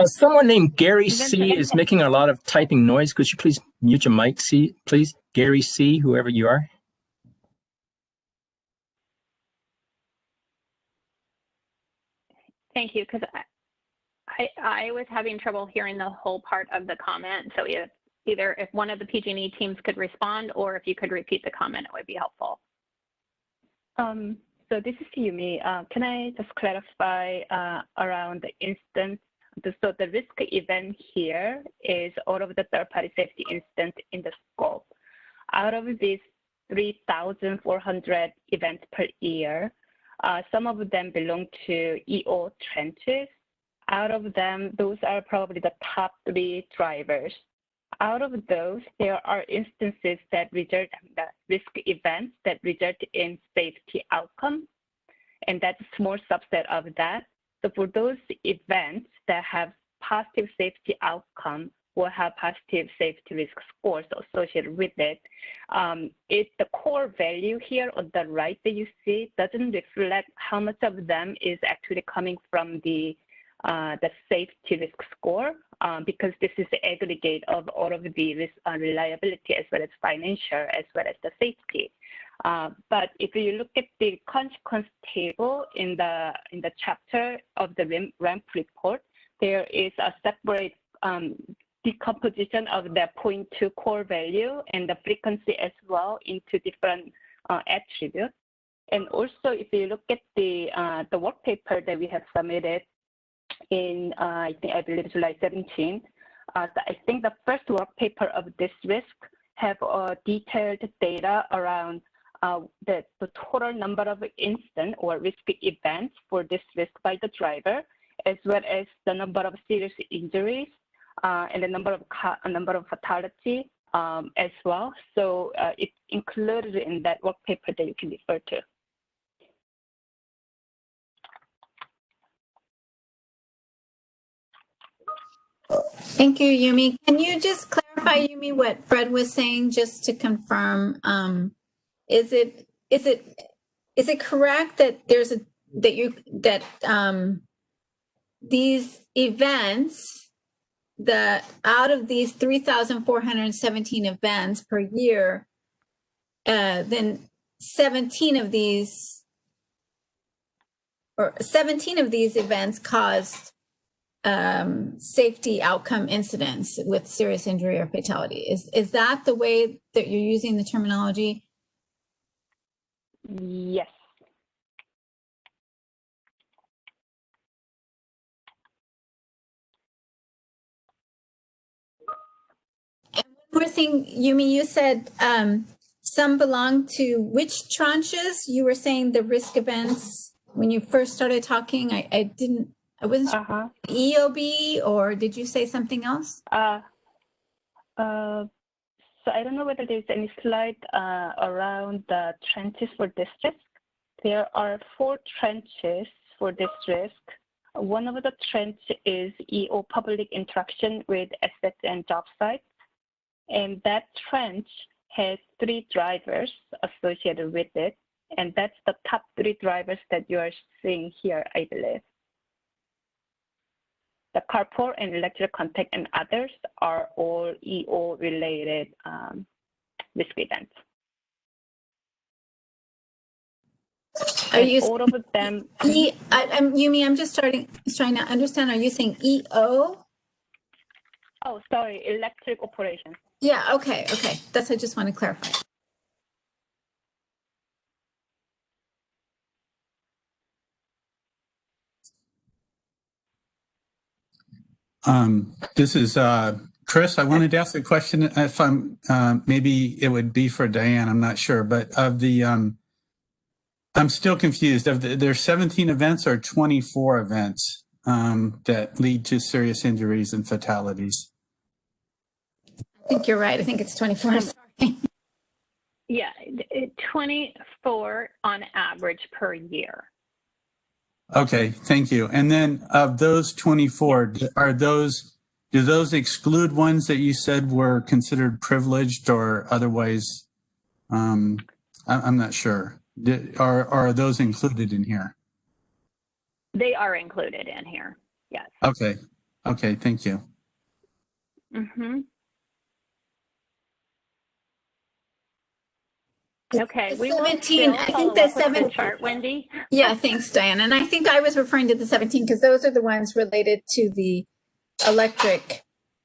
Someone named Gary C is making a lot of typing noise. Could you please mute your mic, C, please? Gary C, whoever you are. Thank you, because I was having trouble hearing the whole part of the comment. So either if one of the PG&E teams could respond, or if you could repeat the comment, it would be helpful. So this is Yumi. Can I just clarify around the instance? So the risk event here is all of the third-party safety incidents in the scope. Out of these 3,400 events per year, some of them belong to EO trenches. Out of them, those are probably the top 3 drivers. Out of those, there are instances that result in the risk events that result in safety outcome, and that's a small subset of that. So for those events that have positive safety outcome or have positive safety risk scores associated with it, the core value here on the right that you see doesn't reflect how much of them is actually coming from the safety risk score, because this is the aggregate of all of the risk, reliability as well as financial as well as the safety. But if you look at the consequence table in the chapter of the RAMP report, there is a separate decomposition of the 0.2 core value and the frequency as well into different attributes. And also, if you look at the work paper that we have submitted in I believe July 17, I think the first work paper of this risk have detailed data around the total number of incident or risk events for this risk by the driver, as well as the number of serious injuries and the number of fatality as well. So it's included in that work paper that you can refer to. Thank you, Yumi. Can you just clarify, Yumi, what Fred was saying, just to confirm? Is it correct that these events, out of these 3,417 events per year, then 17 of these events caused safety outcome incidents with serious injury or fatality? Is that the way that you're using the terminology? Yes. And one more thing, Yumi, you said some belong to which tranches? You were saying the risk events when you first started talking. I wasn't sure. EOB, or did you say something else? So I don't know whether there's any slide around the trenches for this risk. There are 4 trenches for this risk. One of the trench is EO public interaction with assets and job sites. And that trench has 3 drivers associated with it. And that's the top 3 drivers that you are seeing here, I believe. The carport and electrical contact and others are all EO-related risk events. Are you all of them? Yumi, I'm just trying to understand. Are you saying EO? Oh, sorry, electric operation. Yeah. Okay. That's. I just want to clarify. This is Chris. I wanted to ask a question. If I'm maybe it would be for Diane. I'm not sure, but of the I'm still confused. There's 17 events or 24 events that lead to serious injuries and fatalities. I think you're right. I think it's 24. Sorry. Yeah, 24 on average per year. Okay, thank you. And then of those 24, do those exclude ones that you said were considered privileged or otherwise? I'm not sure. Are those included in here? They are included in here. Yes. Okay. Okay, thank you. Mm-hmm. Okay, we will 17, still I follow think the up with 7. the chart, Wendy. Yeah, thanks, Diane. And I think I was referring to the 17 because those are the ones related to the electric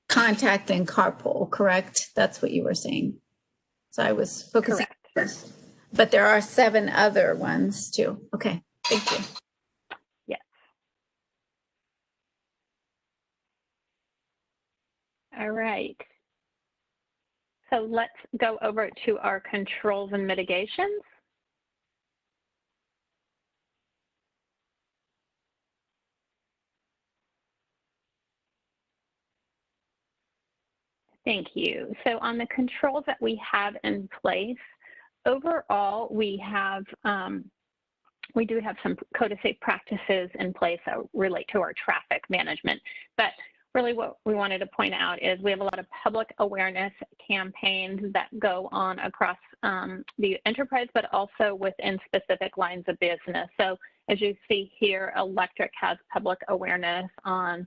contact and carpool, correct? That's what you were saying. So I was focusing on this. But there are 7 other ones too. Okay, thank you. Yes. All right. So let's go over to our controls and mitigations. Thank you. So on the controls that we have in place, overall, we do have some code of safe practices in place that relate to our traffic management. But really what we wanted to point out is we have a lot of public awareness campaigns that go on across the enterprise, but also within specific lines of business. So as you see here, electric has public awareness on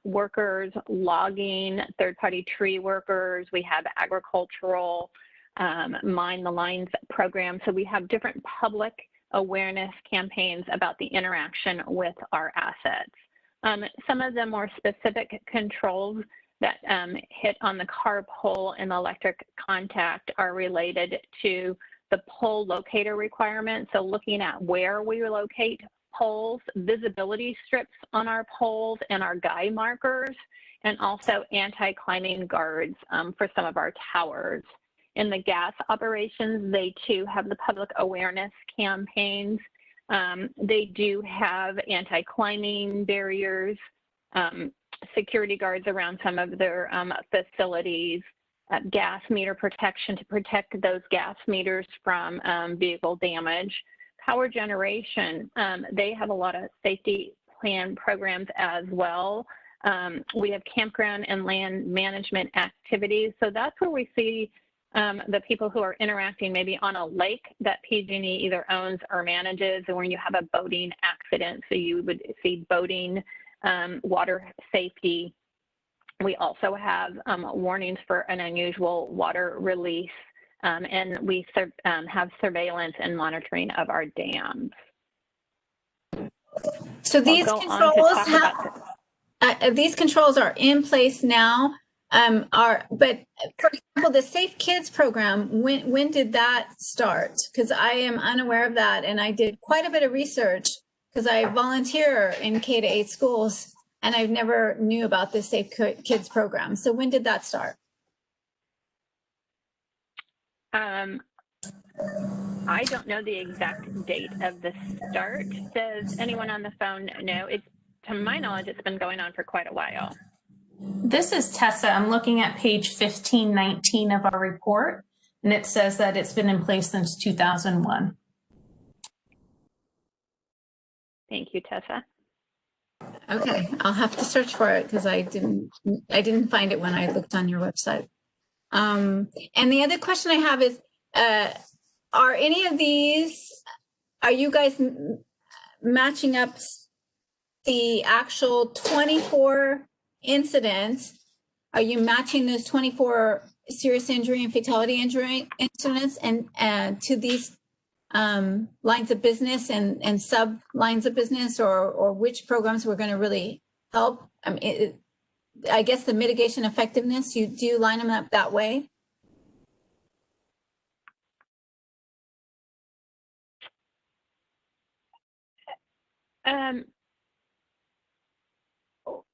workers, logging, third-party tree workers. We have agricultural, Mind the Lines program. So we have different public awareness campaigns about the interaction with our assets. Some of the more specific controls that hit on the carpool and electric contact are related to the pole locator requirement. So looking at where we locate poles, visibility strips on our poles and our guide markers, and also anti-climbing guards for some of our towers. In the gas operations, they too have the public awareness campaigns. They do have anti-climbing barriers, security guards around some of their facilities, gas meter protection to protect those gas meters from vehicle damage. Power generation, they have a lot of safety plan programs as well. We have campground and land management activities. So that's where we see the people who are interacting maybe on a lake that PG&E either owns or manages, and when you have a boating accident, so you would see boating, water safety. We also have warnings for an unusual water release, and we have surveillance and monitoring of our dams. So these controls are in place now. But for example, the Safe Kids program, when did that start? Because I am unaware of that, and I did quite a bit of research because I volunteer in K-8 schools, and I never knew about this Safe Kids program. So when did that start? I don't know the exact date of the start. Does anyone on the phone know? To my knowledge, it's been going on for quite a while. This is Tessa. I'm looking at page 1519 of our report, and it says that it's been in place since 2001. Thank you, Tessa. Okay, I'll have to search for it because I didn't find it when I looked on your website. And the other question I have is, are any of these, are you guys matching up the actual 24 incidents? Are you matching those 24 serious injury and fatality injury incidents and to these lines of business and sub lines of business, or which programs we're going to really help? I mean, I guess the mitigation effectiveness, do you line them up that way?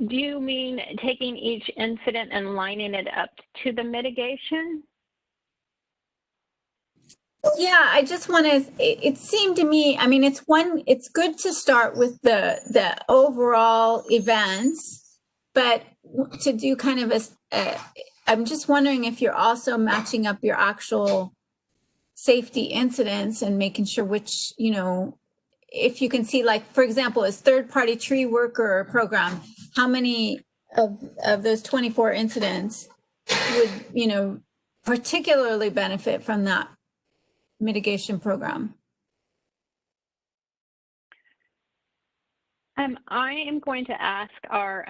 Do you mean taking each incident and lining it up to the mitigation? Yeah, I just want to, it seemed to me, I mean, it's good to start with the overall events, but to do kind of I'm just wondering if you're also matching up your actual safety incidents and making sure which, if you can see, like, for example, as third-party tree worker program, how many of those 24 incidents would, particularly benefit from that mitigation program? I am going to ask our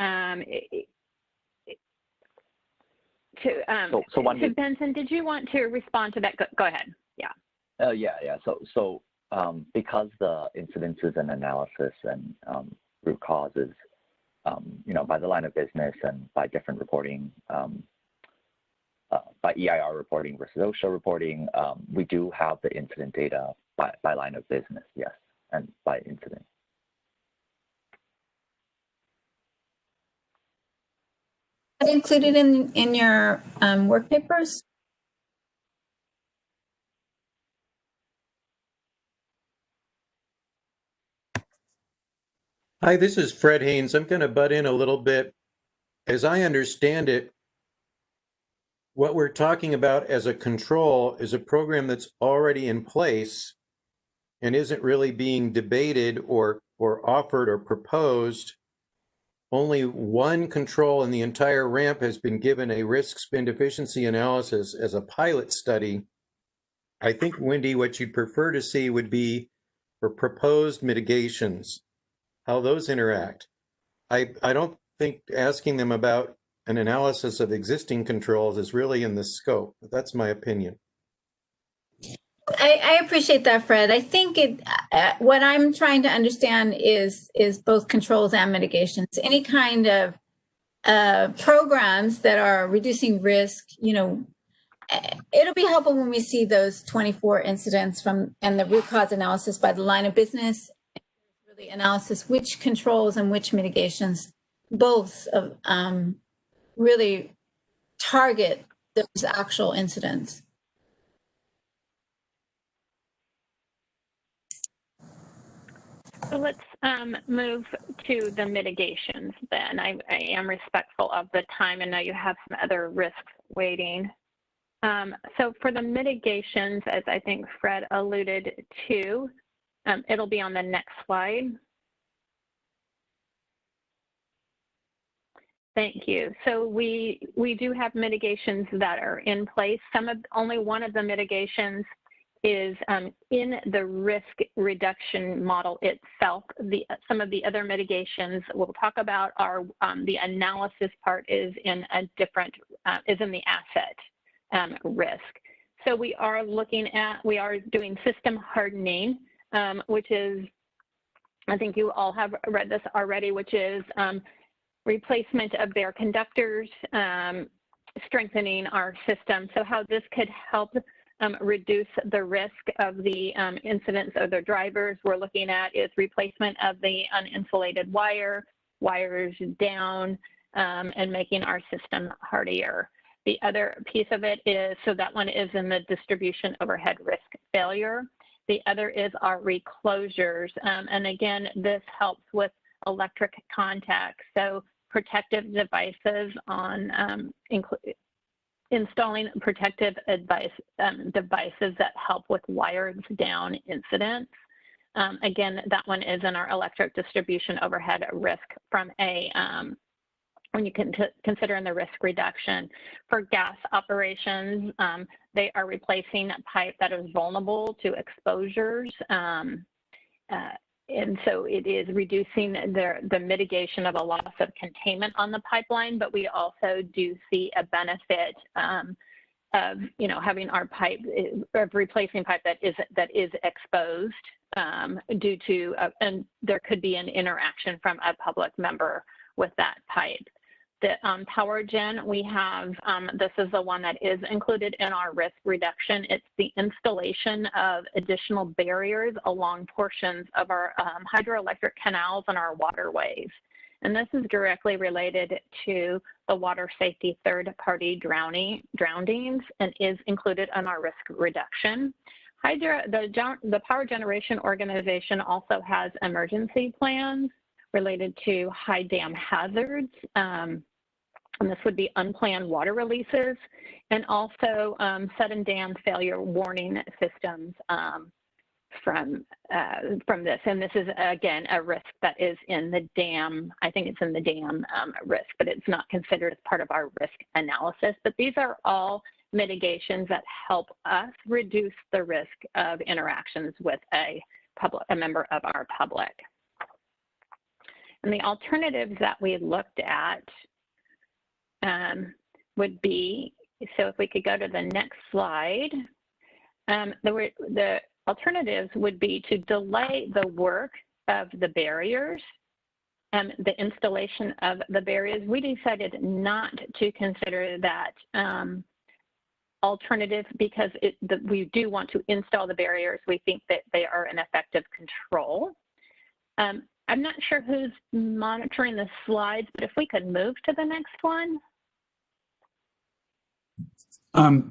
to Benson. Did you want to respond to that? Go ahead. Yeah. Yeah. So because the incidences and analysis and root causes, by the line of business and by different reporting, by EIR reporting versus OSHA reporting, we do have the incident data by line of business, yes, and by incident. Included in your work papers? Hi, this is Fred Haynes. I'm going to butt in a little bit. As I understand it, what we're talking about as a control is a program that's already in place and isn't really being debated or offered or proposed. Only one control in the entire ramp has been given a risk spin efficiency analysis as a pilot study. I think, Wendy, what you'd prefer to see would be for proposed mitigations, how those interact. I don't think asking them about an analysis of existing controls is really in the scope, but that's my opinion. I appreciate that, Fred. I think what I'm trying to understand is both controls and mitigations. Any kind of programs that are reducing risk, it'll be helpful when we see those 24 incidents and the root cause analysis by the line of business, really analysis which controls and which mitigations both of really target those actual incidents. So let's move to the mitigations then. I am respectful of the time and know you have some other risks waiting. So for the mitigations, as I think Fred alluded to, it'll be on the next slide. Thank you. So we do have mitigations that are in place. Only one of the mitigations is in the risk reduction model itself. Some of the other mitigations we'll talk about are the analysis part is in a different is in the asset risk. So we are doing system hardening, which is, I think you all have read this already, which is replacement of bare conductors, strengthening our system. So how this could help reduce the risk of the incidents of the drivers we're looking at is replacement of the uninsulated wires down, and making our system hardier. The other piece of it is, so that one is in the distribution overhead risk failure. The other is our reclosures. And again, this helps with electric contact. So protective devices on installing protective devices that help with wires down incidents. Again, that one is in our electric distribution overhead risk from when you can consider in the risk reduction. For gas operations, they are replacing pipe that is vulnerable to exposures. And so it is reducing the mitigation of a loss of containment on the pipeline, but we also do see a benefit of having our pipe, of replacing pipe that is exposed due to, and there could be an interaction from a public member with that pipe. The power gen, we have, this is the one that is included in our risk reduction. It's the installation of additional barriers along portions of our hydroelectric canals and our waterways. And this is directly related to the water safety third-party drownings and is included in our risk reduction. The power generation organization also has emergency plans related to high dam hazards. And this would be unplanned water releases, and also sudden dam failure warning systems from this. And this is, again, a risk that is in the dam. I think it's in the dam risk, but it's not considered as part of our risk analysis. But these are all mitigations that help us reduce the risk of interactions with a member of our public. And the alternatives that we looked at would be, so if we could go to the next slide, the alternatives would be to delay the work of the barriers, the installation of the barriers. We decided not to consider that alternative because we do want to install the barriers. We think that they are an effective control. I'm not sure who's monitoring the slides, but if we could move to the next one.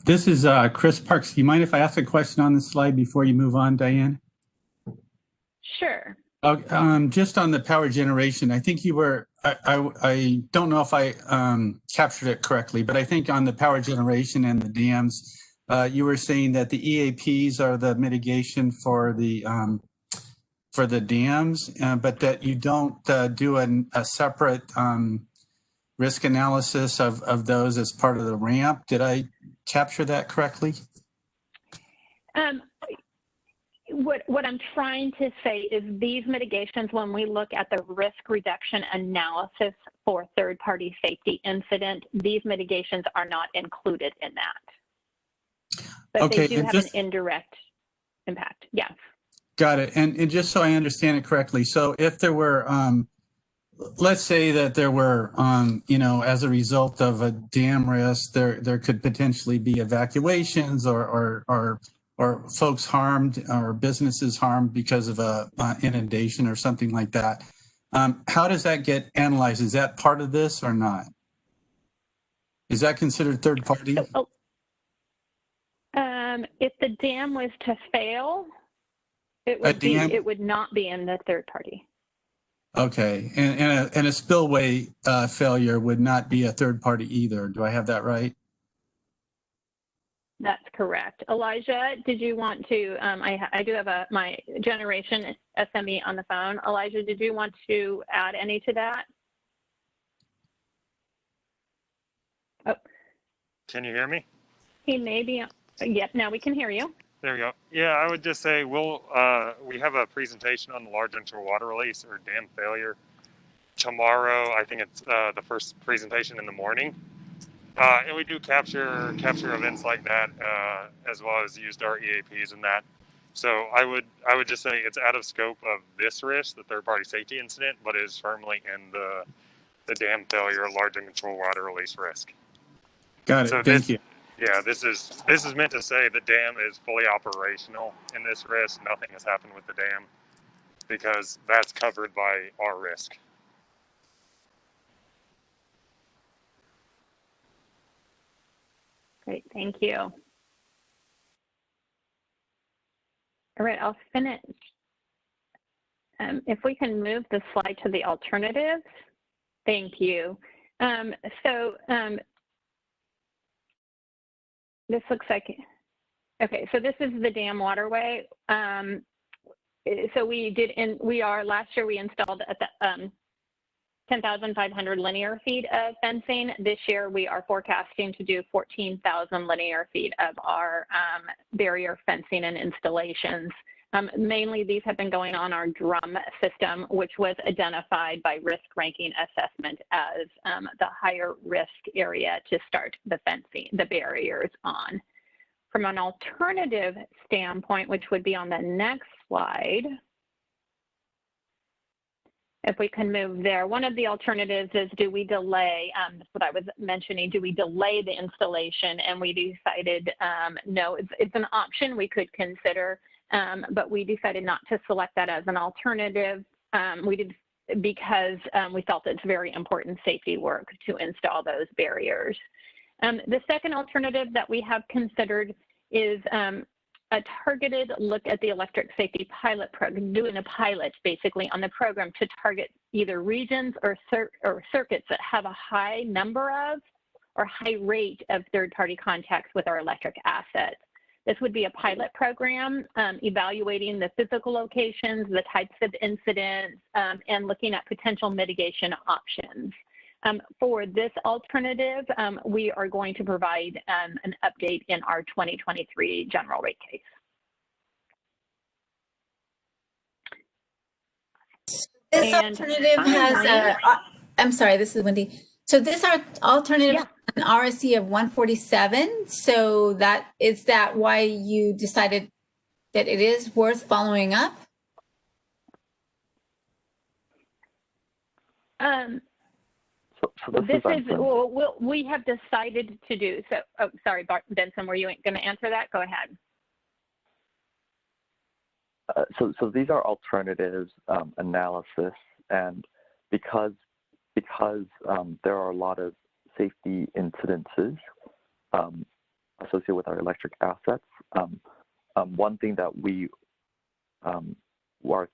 This is Chris Parks. Do you mind if I ask a question on this slide before you move on, Diane? Sure. Just on the power generation, I think you were, I don't know if I captured it correctly, but I think on the power generation and the dams, you were saying that the EAPs are the mitigation for the dams, but that you don't do a separate risk analysis of those as part of the ramp. Did I capture that correctly? What I'm trying to say is these mitigations, when we look at the risk reduction analysis for third-party safety incident, these mitigations are not included in that. But Okay, they do have an indirect impact, yes. Got it. And just so I understand it correctly, so if there were, let's say that there were, you know, as a result of a dam risk, there could potentially be evacuations or folks harmed or businesses harmed because of a inundation or something like that. How does that get analyzed? Is that part of this or not? Is that considered third party? So, if the dam was to fail, it would not be in the third party. Okay, and a spillway failure would not be a third party either. Do I have that right? That's correct. Elijah, did you want to, I do have my generation SME on the phone. Elijah, did you want to add any to that? Oh. Can you hear me? He may be, yep, now we can hear you. There we go. Yeah, I would just say we have a presentation on the large inshore water release or dam failure tomorrow. I think it's the first presentation in the morning. And we do capture events like that as well as used our EAPs and that. So I would just say it's out of scope of this risk, the third-party safety incident, but is firmly in the dam failure, large uncontrolled water release risk. Got it. So Thank you. Yeah, this is meant to say the dam is fully operational in this risk. Nothing has happened with the dam because that's covered by our risk. Great, thank you. All right, I'll finish. If we can move the slide to the alternatives, thank you. This looks like, okay, so this is the dam waterway. So last year we installed at the 10,500 linear feet of fencing. This year we are forecasting to do 14,000 linear feet of our barrier fencing and installations. Mainly these have been going on our drum system, which was identified by risk ranking assessment as the higher risk area to start the fencing, the barriers on. From an alternative standpoint, which would be on the next slide, if we can move there, one of the alternatives is do we delay, that's what I was mentioning, do we delay the installation? And we decided no, it's an option we could consider, but we decided not to select that as an alternative. Because we felt it's very important safety work to install those barriers. The second alternative that we have considered is a targeted look at the electric safety pilot program, doing a pilot basically on the program to target either regions or circuits that have a high number of or high rate of third-party contacts with our electric assets. This would be a pilot program evaluating the physical locations, the types of incidents, and looking at potential mitigation options. For this alternative, we are going to provide an update in our 2023 general rate case. This alternative has a, I'm sorry, this is Wendy. So this alternative has an RSC of 147. So is that why you decided that it is worth following up? This is what we have decided to do. So, oh, sorry, Benson, were you going to answer that? Go ahead. So these are alternatives analysis, and because there are a lot of safety incidences associated with our electric assets, one thing that we are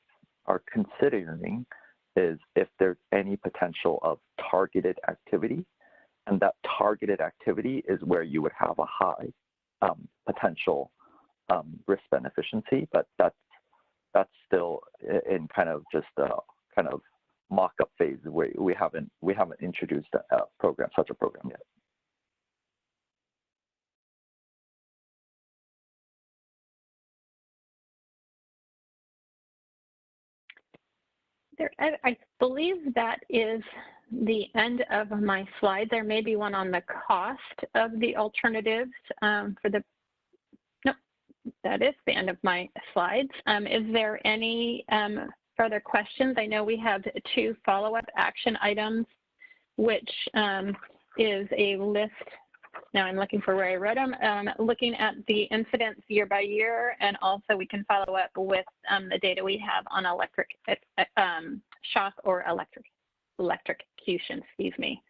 considering is if there's any potential of targeted activity, and that targeted activity is where you would have a high potential risk beneficiency, but that's still in kind of just a kind of mock-up phase where we haven't introduced such a program yet. I believe that is the end of my slide. There may be one on the cost of the alternatives that is the end of my slides. Is there any further questions? I know we have 2 follow-up action items, which is a list. Now I'm looking for where I wrote them. Looking at the incidents year by year, and also we can follow up with the data we have on electric shock or electrocution, excuse me.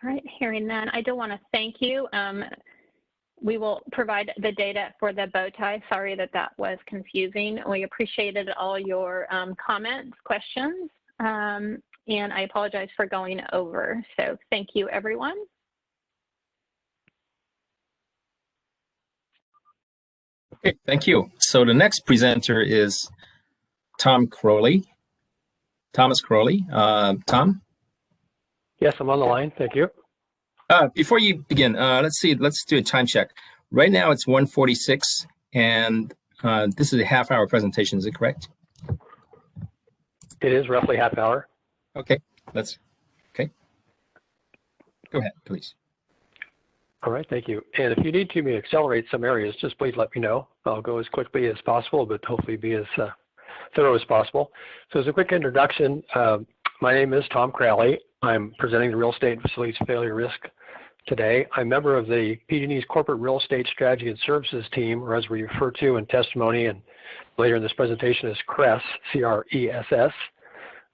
All right, hearing none, I do want to thank you. We will provide the data for the bow tie. Sorry that was confusing. We appreciated all your comments, questions, and I apologize for going over. So thank you, everyone. Okay, thank you. So the next presenter is Thomas Crowley. Tom? Yes, I'm on the line. Thank you. Before you begin, let's do a time check. Right now it's 1:46, and this is a half-hour presentation. Is it correct? It is roughly half hour. Okay, okay. Go ahead, please. All right, thank you. And if you need me to accelerate some areas, just please let me know. I'll go as quickly as possible, but hopefully be as thorough as possible. So as a quick introduction, my name is Tom Crowley. I'm presenting the Real Estate and Facilities Failure Risk today. I'm a member of the PG&E's Corporate Real Estate Strategy and Services team, or as we refer to in testimony and later in this presentation as CRESS, C-R-E-S-S.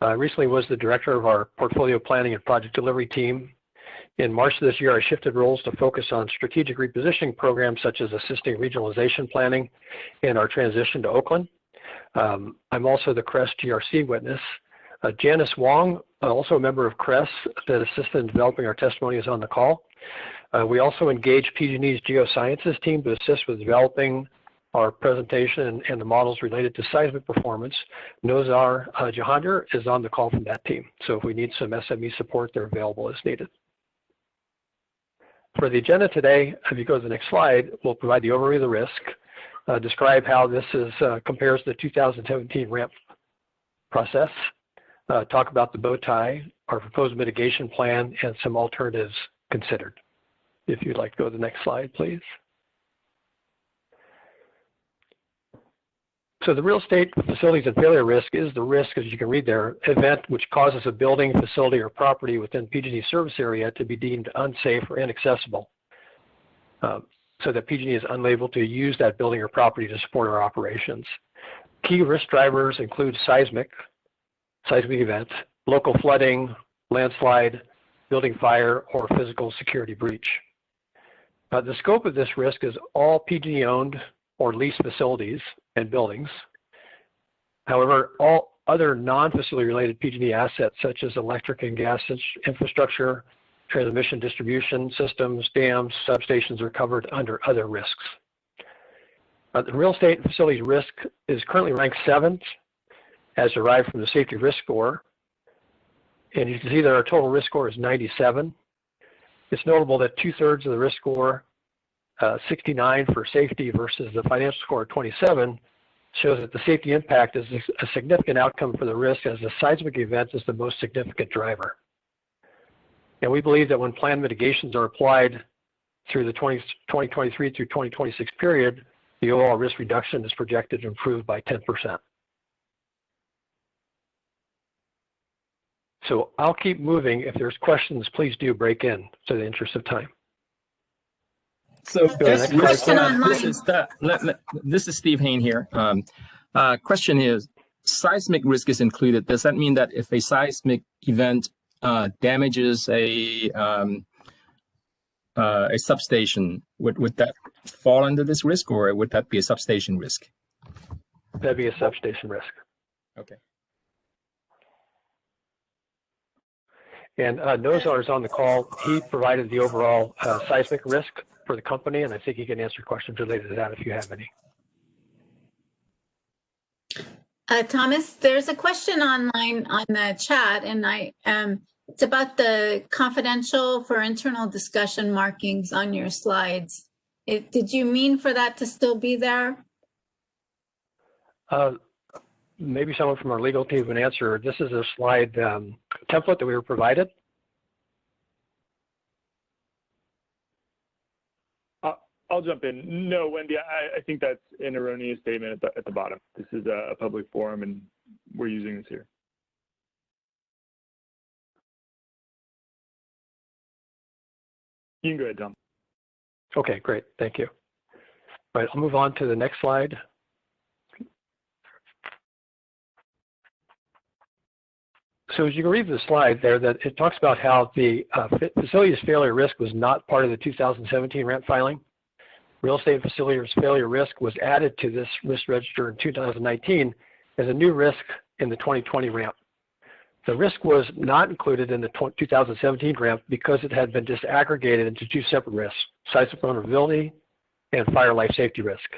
I recently was the director of our portfolio planning and project delivery team. In March of this year, I shifted roles to focus on strategic repositioning programs such as assisting regionalization planning in our transition to Oakland. I'm also the CRESS GRC witness. Janice Wong, also a member of CRESS that assisted in developing our testimony, is on the call. We also engaged PG&E's geosciences team to assist with developing our presentation and the models related to seismic performance. Nozar Jahandir is on the call from that team. So if we need some SME support, they're available as needed. For the agenda today, if you go to the next slide, we'll provide the overview of the risk, describe how this compares to the 2017 ramp process, talk about the bow tie, our proposed mitigation plan, and some alternatives considered. If you'd like to go to the next slide, please. So the real estate, facilities, and failure risk is the risk, as you can read there, event which causes a building, facility, or property within PG&E service area to be deemed unsafe or inaccessible, so that PG&E is unable to use that building or property to support our operations. Key risk drivers include seismic events, local flooding, landslide, building fire, or physical security breach. The scope of this risk is all PG&E owned or leased facilities and buildings. However, all other non-facility related PG&E assets such as electric and gas infrastructure, transmission distribution systems, dams, substations are covered under other risks. The real estate and facilities risk is currently ranked 7th as derived from the safety risk score. And you can see that our total risk score is 97. It's notable that 2/3 of the risk score 69 for safety versus the financial score of 27 shows that the safety impact is a significant outcome for the risk, as the seismic event is the most significant driver. And we believe that when planned mitigations are applied through the 2023 through 2026 period, the overall risk reduction is projected to improve by 10%. So I'll keep moving. If there's questions, please do break in to the interest of time. So this is Steve Hain here. Question is, seismic risk is included. Does that mean that if a seismic event damages a substation, would that fall under this risk, or would that be a substation risk? That'd be a substation risk. Okay. And Nozar is on the call. He provided the overall seismic risk for the company, and I think he can answer questions related to that if you have any. Thomas, there's a question online on the chat, and it's about the confidential for internal discussion markings on your slides. Did you mean for that to still be there? Maybe someone from our legal team can answer. This is a slide template that we were provided. I'll jump in. No, Wendy, I think that's an erroneous statement at the bottom. This is a public forum, and we're using this here. You can go ahead, Tom. Okay, great. Thank you. All right, I'll move on to the next slide. So as you can read the slide there, that it talks about how the facilities failure risk was not part of the 2017 ramp filing. Real estate facilities failure risk was added to this risk register in 2019 as a new risk in the 2020 ramp. The risk was not included in the 2017 ramp because it had been disaggregated into two separate risks, seismic vulnerability and fire life safety risk.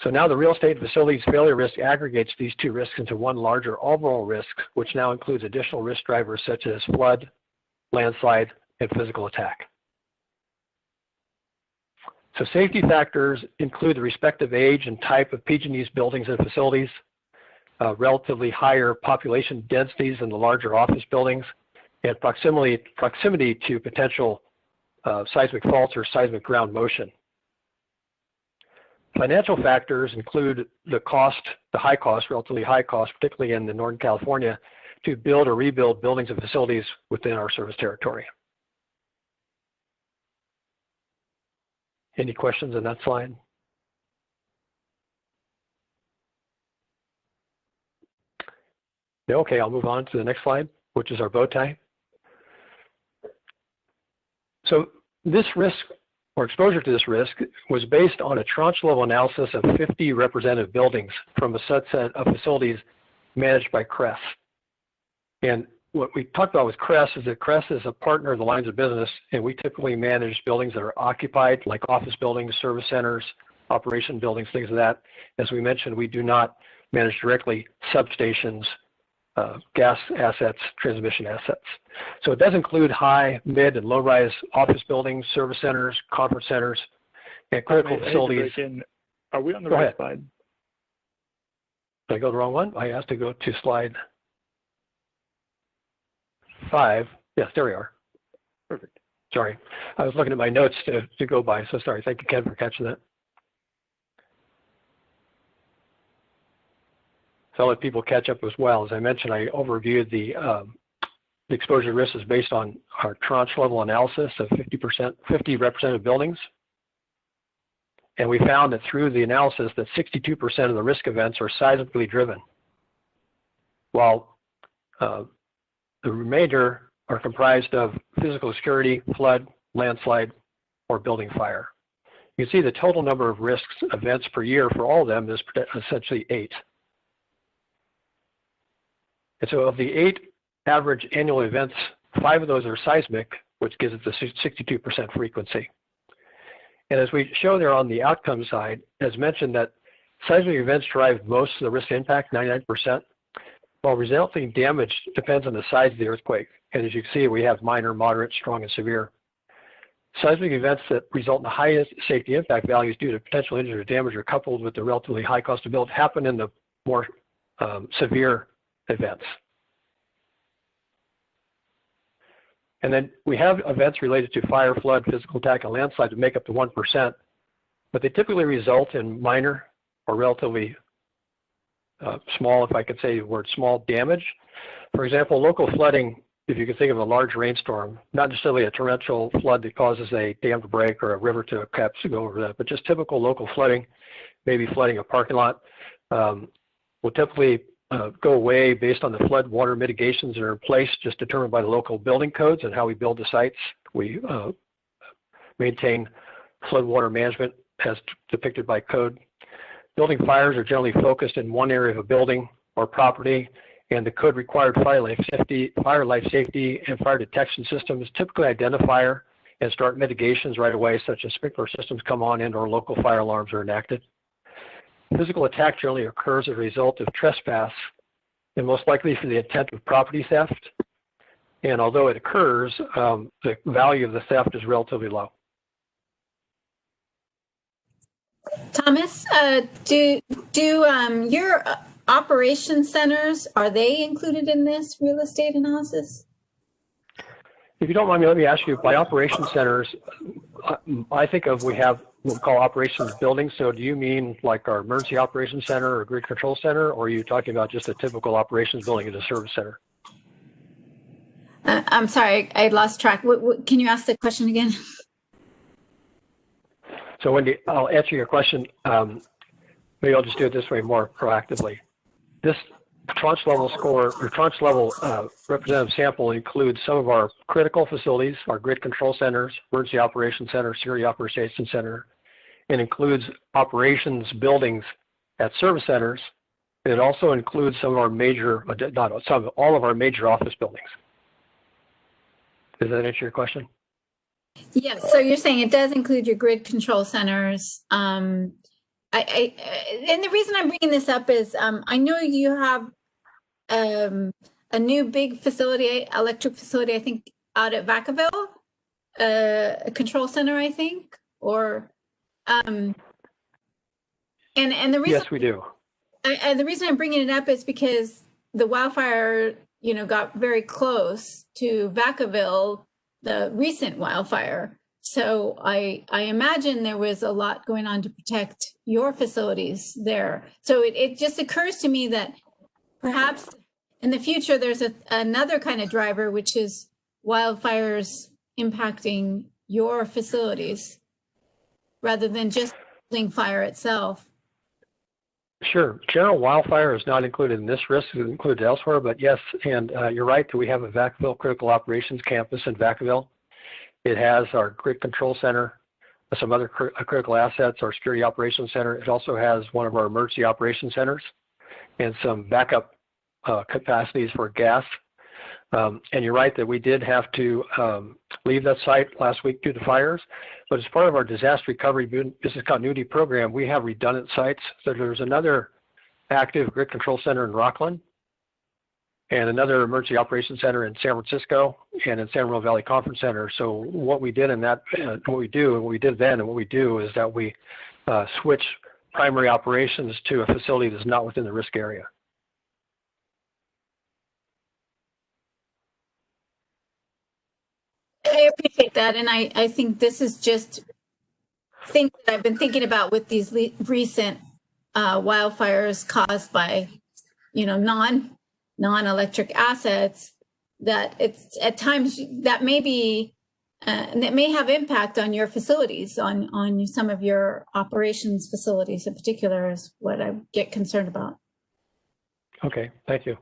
So now the real estate facilities failure risk aggregates these two risks into one larger overall risk, which now includes additional risk drivers such as flood, landslide, and physical attack. So safety factors include the respective age and type of PG&E's buildings and facilities, relatively higher population densities in the larger office buildings, and proximity to potential seismic faults or seismic ground motion. Financial factors include the cost, relatively high cost, particularly in the Northern California, to build or rebuild buildings and facilities within our service territory. Any questions on that slide? Okay, I'll move on to the next slide, which is our bow tie. So this risk, or exposure to this risk, was based on a tranche level analysis of 50 representative buildings from a subset of facilities managed by CRES. And what we talked about with CRES is that CRES is a partner of the lines of business, and we typically manage buildings that are occupied, like office buildings, service centers, operation buildings, things of that. As we mentioned, we do not manage directly substations, gas assets, transmission assets. So it does include high, mid, and low-rise office buildings, service centers, conference centers, and critical facilities. Are we on the right slide? Did I go the wrong one? I asked to go to slide 5. Yes, there we are. Perfect. Sorry, I was looking at my notes to go by, so sorry. Thank you, Ken, for catching that. So I'll let people catch up as well. As I mentioned, I overviewed the exposure risk is based on our tranche level analysis of 50 representative buildings. And we found that through the analysis that 62% of the risk events are seismically driven, while the remainder are comprised of physical security, flood, landslide, or building fire. You can see the total number of risks events per year for all of them is essentially 8. And so of the 8 average annual events, 5 of those are seismic, which gives it the 62% frequency. And as we show there on the outcome side, as mentioned, that seismic events drive most of the risk impact, 99%, while resulting damage depends on the size of the earthquake. And as you can see, we have minor, moderate, strong, and severe. Seismic events that result in the highest safety impact values due to potential injury or damage are coupled with the relatively high cost to build happen in the more severe events. And then we have events related to fire, flood, physical attack, and landslide that make up to 1%, but they typically result in minor or relatively small, if I could say the word small, damage. For example, local flooding, if you can think of a large rainstorm, not necessarily a torrential flood that causes a dam to break or a river to collapse to go over that, but just typical local flooding, maybe flooding a parking lot, will typically go away based on the flood water mitigations that are in place, just determined by the local building codes and how we build the sites. We maintain flood water management as depicted by code. Building fires are generally focused in one area of a building or property, and the code required fire life safety, and fire detection systems typically identify and start mitigations right away, such as sprinkler systems come on and or local fire alarms are enacted. Physical attack generally occurs as a result of trespass, and most likely for the intent of property theft. And although it occurs, the value of the theft is relatively low. Thomas, do your operation centers, are they included in this real estate analysis? If you don't mind me, let me ask you, by operation centers, I think of we have what we call operations buildings. So do you mean like our emergency operations center or grid control center, or are you talking about just a typical operations building as a service center? I'm sorry, I lost track. Can you ask the question again? So Wendy, I'll answer your question. Maybe I'll just do it this way more proactively. This tranche level score or tranche level representative sample includes some of our critical facilities, our grid control centers, emergency operations center, security operations center. It includes operations buildings at service centers. It also includes some of our major, all of our major office buildings. Does that answer your question? Yes, so you're saying it does include your grid control centers. And the reason I'm bringing this up is I know you have a new big facility, electric facility, I think out at Vacaville, a control center, I think, or and the reason, yes, we do. And the reason I'm bringing it up is because the wildfire, got very close to Vacaville, the recent wildfire. So I imagine there was a lot going on to protect your facilities there. So it just occurs to me that perhaps in the future, there's another kind of driver, which is wildfires impacting your facilities rather than just building fire itself. Sure. General wildfire is not included in this risk. It's included elsewhere, but yes, and you're right that we have a Vacaville Critical Operations Campus in Vacaville. It has our grid control center, some other critical assets, our security operations center. It also has one of our emergency operations centers and some backup capacities for gas. And you're right that we did have to leave that site last week due to fires, but as part of our disaster recovery business continuity program, we have redundant sites. So there's another active grid control center in Rockland and another emergency operations center in San Francisco and in San Ramon Valley Conference Center. So what we did in that, what we did then and what we do is that we switch primary operations to a facility that's not within the risk area. I appreciate that, and I think this is just things that I've been thinking about with these recent wildfires caused by, non-electric assets. That it's at times that may be that may have impact on your facilities, on some of your operations facilities in particular, is what I get concerned about. Okay, thank you.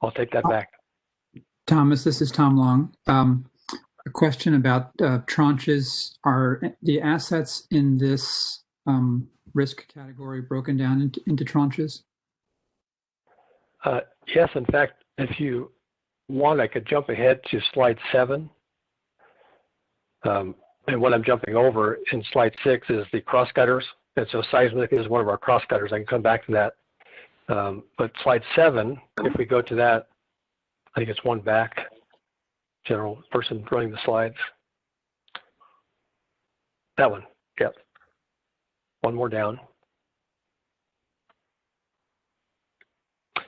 I'll take that back. Thomas, this is Tom Long. A question about tranches. Are the assets in this risk category broken down into tranches? Yes, in fact, if you want, I could jump ahead to slide 7. And what I'm jumping over in slide 6 is the crosscutters. And so seismic is one of our crosscutters. I can come back to that. But slide 7, if we go to that, I think it's one back, general person running the slides. That one. Yep. One more down.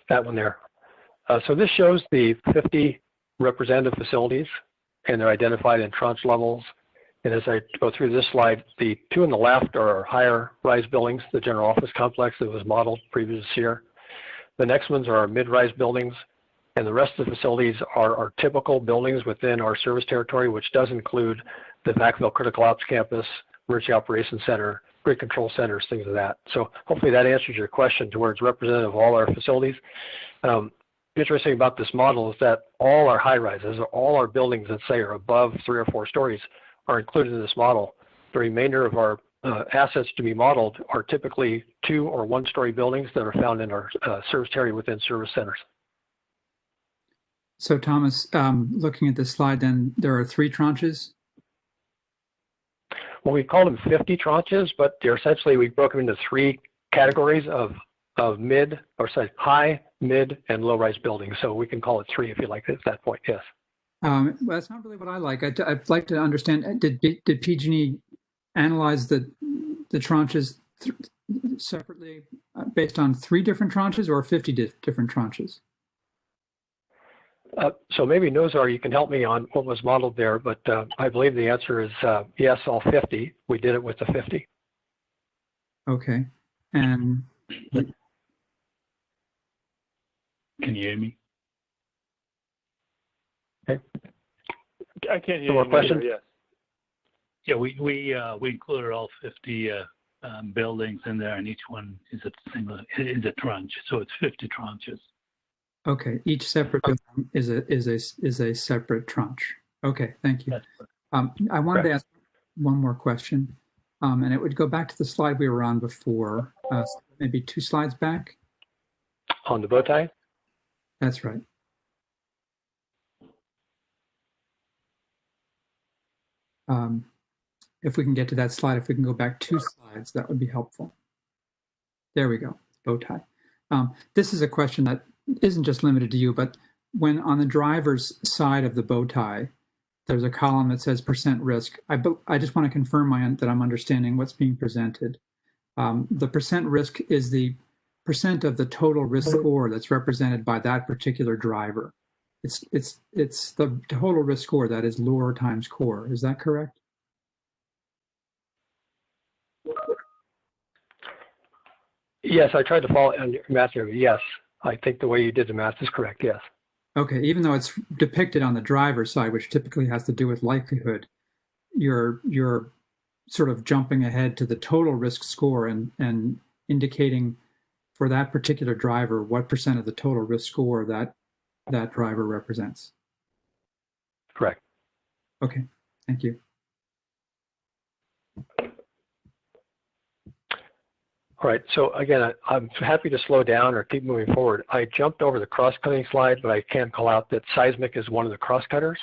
That one there. So this shows the 50 representative facilities, and they're identified in tranche levels. And as I go through this slide, the two on the left are our higher rise buildings, the general office complex that was modeled previous year. The next ones are our mid-rise buildings, and the rest of the facilities are our typical buildings within our service territory, which does include the Vacaville Critical Ops Campus, Emergency Operations Center, Grid Control Centers, things of that. So hopefully that answers your question to where it's representative of all our facilities. Interesting about this model is that all our high rises, or all our buildings that say are above 3 or 4 stories, are included in this model. The remainder of our assets to be modeled are typically 2 or 1 story buildings that are found in our service area within service centers. So Thomas, looking at this slide, then there are 3 tranches. Well, we call them 50 tranches, but they're essentially, we broke them into 3 categories of mid, or sorry, high, mid, and low-rise buildings. So we can call it 3 if you like at that point, yes. Well, that's not really what I like. I'd like to understand, did PG&E analyze the tranches separately based on 3 different tranches or 50 different tranches? So maybe Nozar, you can help me on what was modeled there, but I believe the answer is yes, all 50. We did it with the 50. Okay. And can you hear me? Okay. I can't hear you. More questions? Yes. Yeah, we included all 50 buildings in there, and each one is a tranche, so it's 50 tranches. Okay, each separate building is a separate tranche. Okay, thank you. I wanted to ask one more question, and it would go back to the slide we were on before, maybe 2 slides back. On the bow tie? That's right. If we can get to that slide, if we can go back 2 slides, that would be helpful. There we go, bow tie. This is a question that isn't just limited to you, but when on the driver's side of the bow tie, there's a column that says % risk. I just want to confirm that I'm understanding what's being presented. The % risk is the % of the total risk score that's represented by that particular driver. It's the total risk score that is lure times core. Is that correct? Yes, I tried to follow on your math here. Yes, I think the way you did the math is correct. Yes. Okay, even though it's depicted on the driver's side, which typically has to do with likelihood, you're sort of jumping ahead to the total risk score and indicating for that particular driver what % of the total risk score that driver represents. Correct. Okay, thank you. All right, so again, I'm happy to slow down or keep moving forward. I jumped over the cross-cutting slide, but I can call out that seismic is one of the cross-cutters.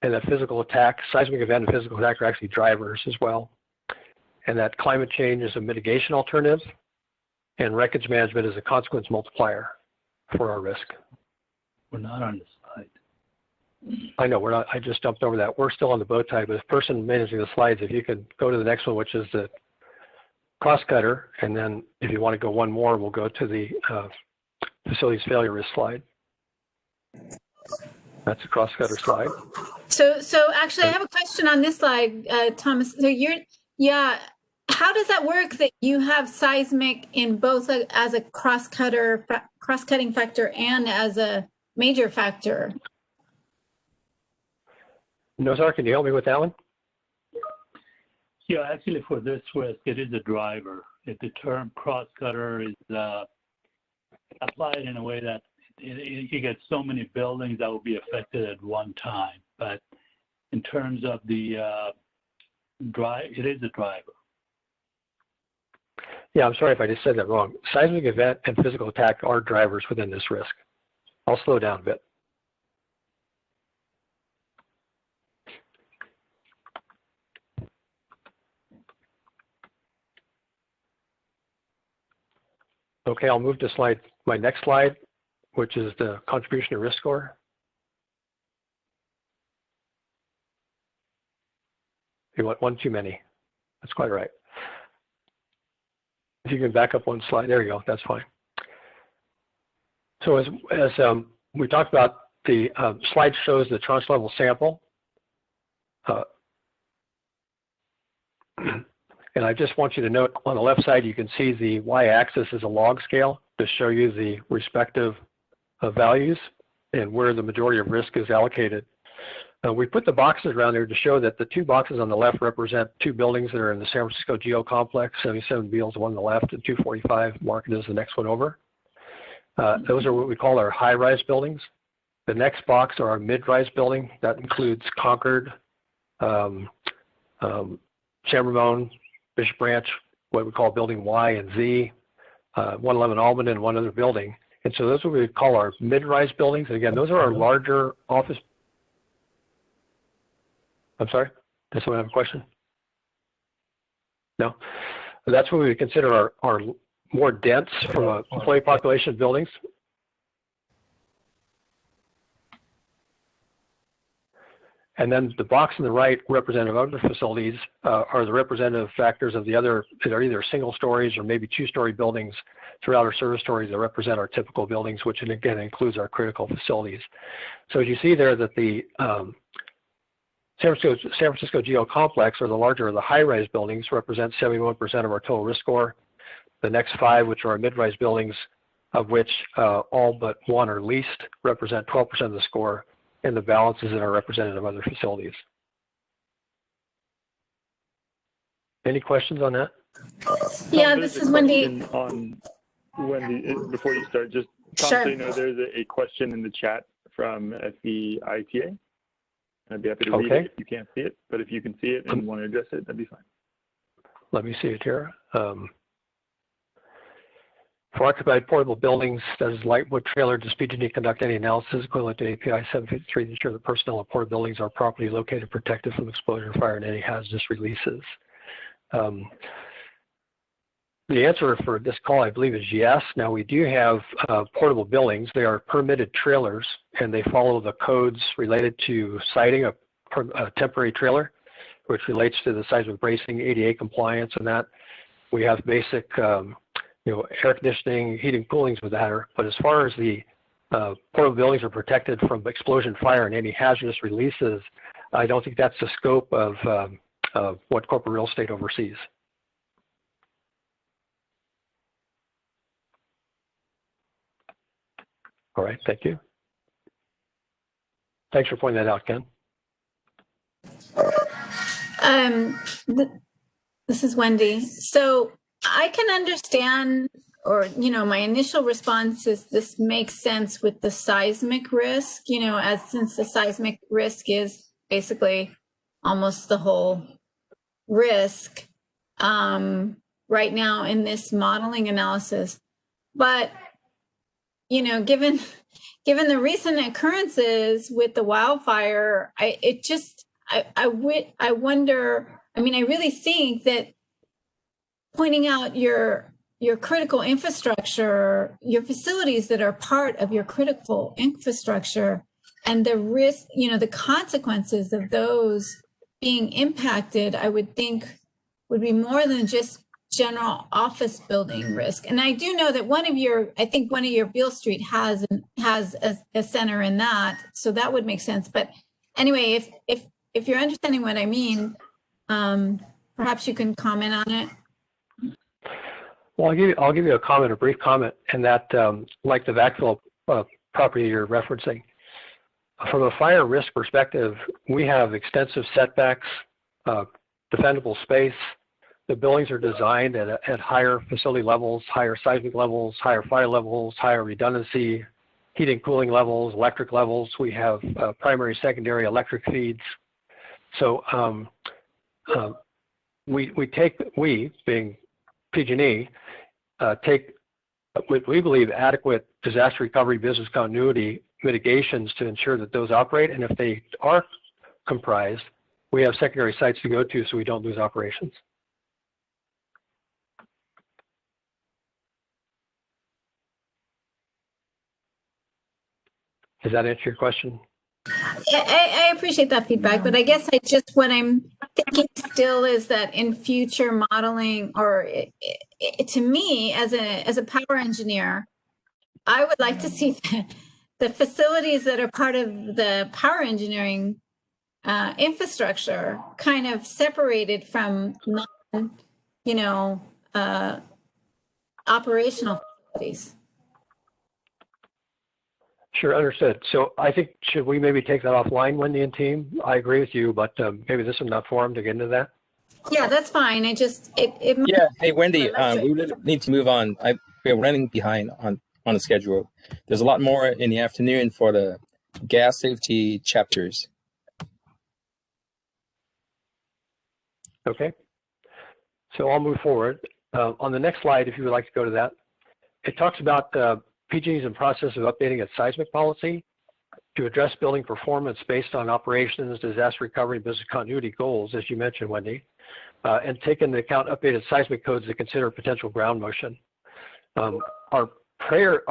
And that physical attack, seismic event and physical attack are actually drivers as well. And that climate change is a mitigation alternative, and wreckage management is a consequence multiplier for our risk. We're not on the slide. I know, we're not, I just jumped over that. We're still on the bow tie, but the person managing the slides, if you could go to the next one, which is the cross-cutter, and then if you want to go one more, we'll go to the facilities failure risk slide. That's a cross-cutter slide. So actually, I have a question on this slide, Thomas. So how does that work that you have seismic in both as a cross-cutting factor and as a major factor? Nozar, can you help me with that one? Yeah, actually for this risk, it is a driver. The term cross-cutter is applied in a way that you get so many buildings that will be affected at one time. But in terms of the it is a driver. Yeah, I'm sorry if I just said that wrong. Seismic event and physical attack are drivers within this risk. I'll slow down a bit. Okay, I'll move to my next slide, which is the contribution to risk score. You want one too many. That's quite right. If you can back up one slide, there you go, that's fine. So as we talked about, the slide shows the tranche level sample. And I just want you to note on the left side, you can see the y-axis is a log scale to show you the respective values and where the majority of risk is allocated. We put the boxes around there to show that the two boxes on the left represent two buildings that are in the San Francisco Geo Complex. 77 Beale is the one on the left, and 245 Market is the next one over. Those are what we call our high-rise buildings. The next box are our mid-rise building. That includes Concord, San Ramon, Bishop Branch, what we call building Y and Z, 111 Albany, and one other building. And so those are what we call our mid-rise buildings. And again, those are our larger office. I'm sorry, does someone have a question? No? That's what we would consider our more dense from an employee population buildings. And then the box on the right, representative of other facilities, are the representative factors of the other that are either single stories or maybe two-story buildings throughout our service stories that represent our typical buildings, which again includes our critical facilities. So as you see there that the San Francisco Geo Complex, or the larger of the high-rise buildings, represent 71% of our total risk score. The next 5, which are our mid-rise buildings, of which all but one are leased, represent 12% of the score, and the balance is in our representative other facilities. Any questions on that? Yeah, this is Wendy. On Wendy, before you start, just Tom, sure. So you know, there's a question in the chat from FEITA. I'd be happy to read it if you can't see it, but if you can see it and want to address it, that'd be fine. Let me see it here. For occupied portable buildings, does Lightwood Trailer does PG&E conduct any analysis equivalent to API 753 to ensure that personnel in portable buildings are properly located, protected from exposure, fire, and any hazardous releases? The answer for this call, I believe, is yes. Now, we do have portable buildings. They are permitted trailers, and they follow the codes related to siting a temporary trailer, which relates to the seismic bracing, ADA compliance, and that. We have basic air conditioning, heating, coolings with that. But as far as the portable buildings are protected from explosion, fire, and any hazardous releases, I don't think that's the scope of what corporate real estate oversees. All right, thank you. Thanks for pointing that out, Ken. This is Wendy. So I can understand, or, my initial response is this makes sense with the seismic risk, since the seismic risk is basically almost the whole risk right now in this modeling analysis. But given the recent occurrences with the wildfire, I wonder. I mean, I really think that pointing out your critical infrastructure, your facilities that are part of your critical infrastructure, and the risk, the consequences of those being impacted, I would think would be more than just general office building risk. And I do know that one of your Beale Street has a center in that, so that would make sense. But anyway, if you're understanding what I mean, perhaps you can comment on it. Well, I'll give you a brief comment, and that like the Vacaville property you're referencing, from a fire risk perspective, we have extensive setbacks, defendable space. The buildings are designed at higher facility levels, higher seismic levels, higher fire levels, higher redundancy, heating, cooling levels, electric levels. We have primary, secondary electric feeds. So we being PG&E, take what we believe adequate disaster recovery, business continuity mitigations to ensure that those operate. And if they are comprised, we have secondary sites to go to so we don't lose operations. Does that answer your question? I appreciate that feedback, but I guess what I'm thinking still is that in future modeling, or to me as a power engineer, I would like to see the facilities that are part of the power engineering infrastructure kind of separated from non, operational facilities. Sure, understood. So I think, should we maybe take that offline, Wendy and team? I agree with you, but maybe this is not forum to get into that. Yeah, that's fine. I just, it might, Yeah. Hey, Wendy, we really need to move on. We're running behind on the schedule. There's a lot more in the afternoon for the gas safety chapters. Okay. So I'll move forward. On the next slide, if you would like to go to that, it talks about PG&E's in process of updating its seismic policy to address building performance based on operations, disaster recovery, and business continuity goals, as you mentioned, Wendy, and take into account updated seismic codes to consider potential ground motion. Our prior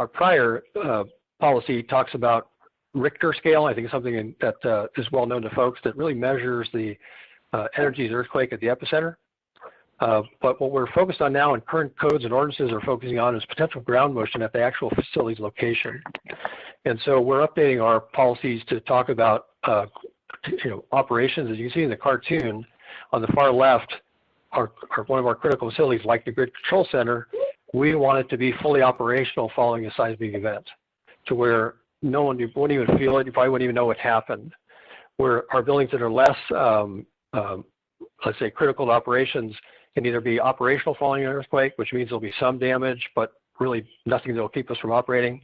policy talks about Richter scale. I think it's something that is well known to folks that really measures the energy of the earthquake at the epicenter. But what we're focused on now, and current codes and ordinances are focusing on, is potential ground motion at the actual facility's location. And so we're updating our policies to talk about operations. As you can see in the cartoon on the far left, one of our critical facilities, like the Grid Control Center, we want it to be fully operational following a seismic event, to where no one, you wouldn't even feel it, you probably wouldn't even know what happened. Where our buildings that are less, let's say, critical to operations can either be operational following an earthquake, which means there'll be some damage, but really nothing that will keep us from operating.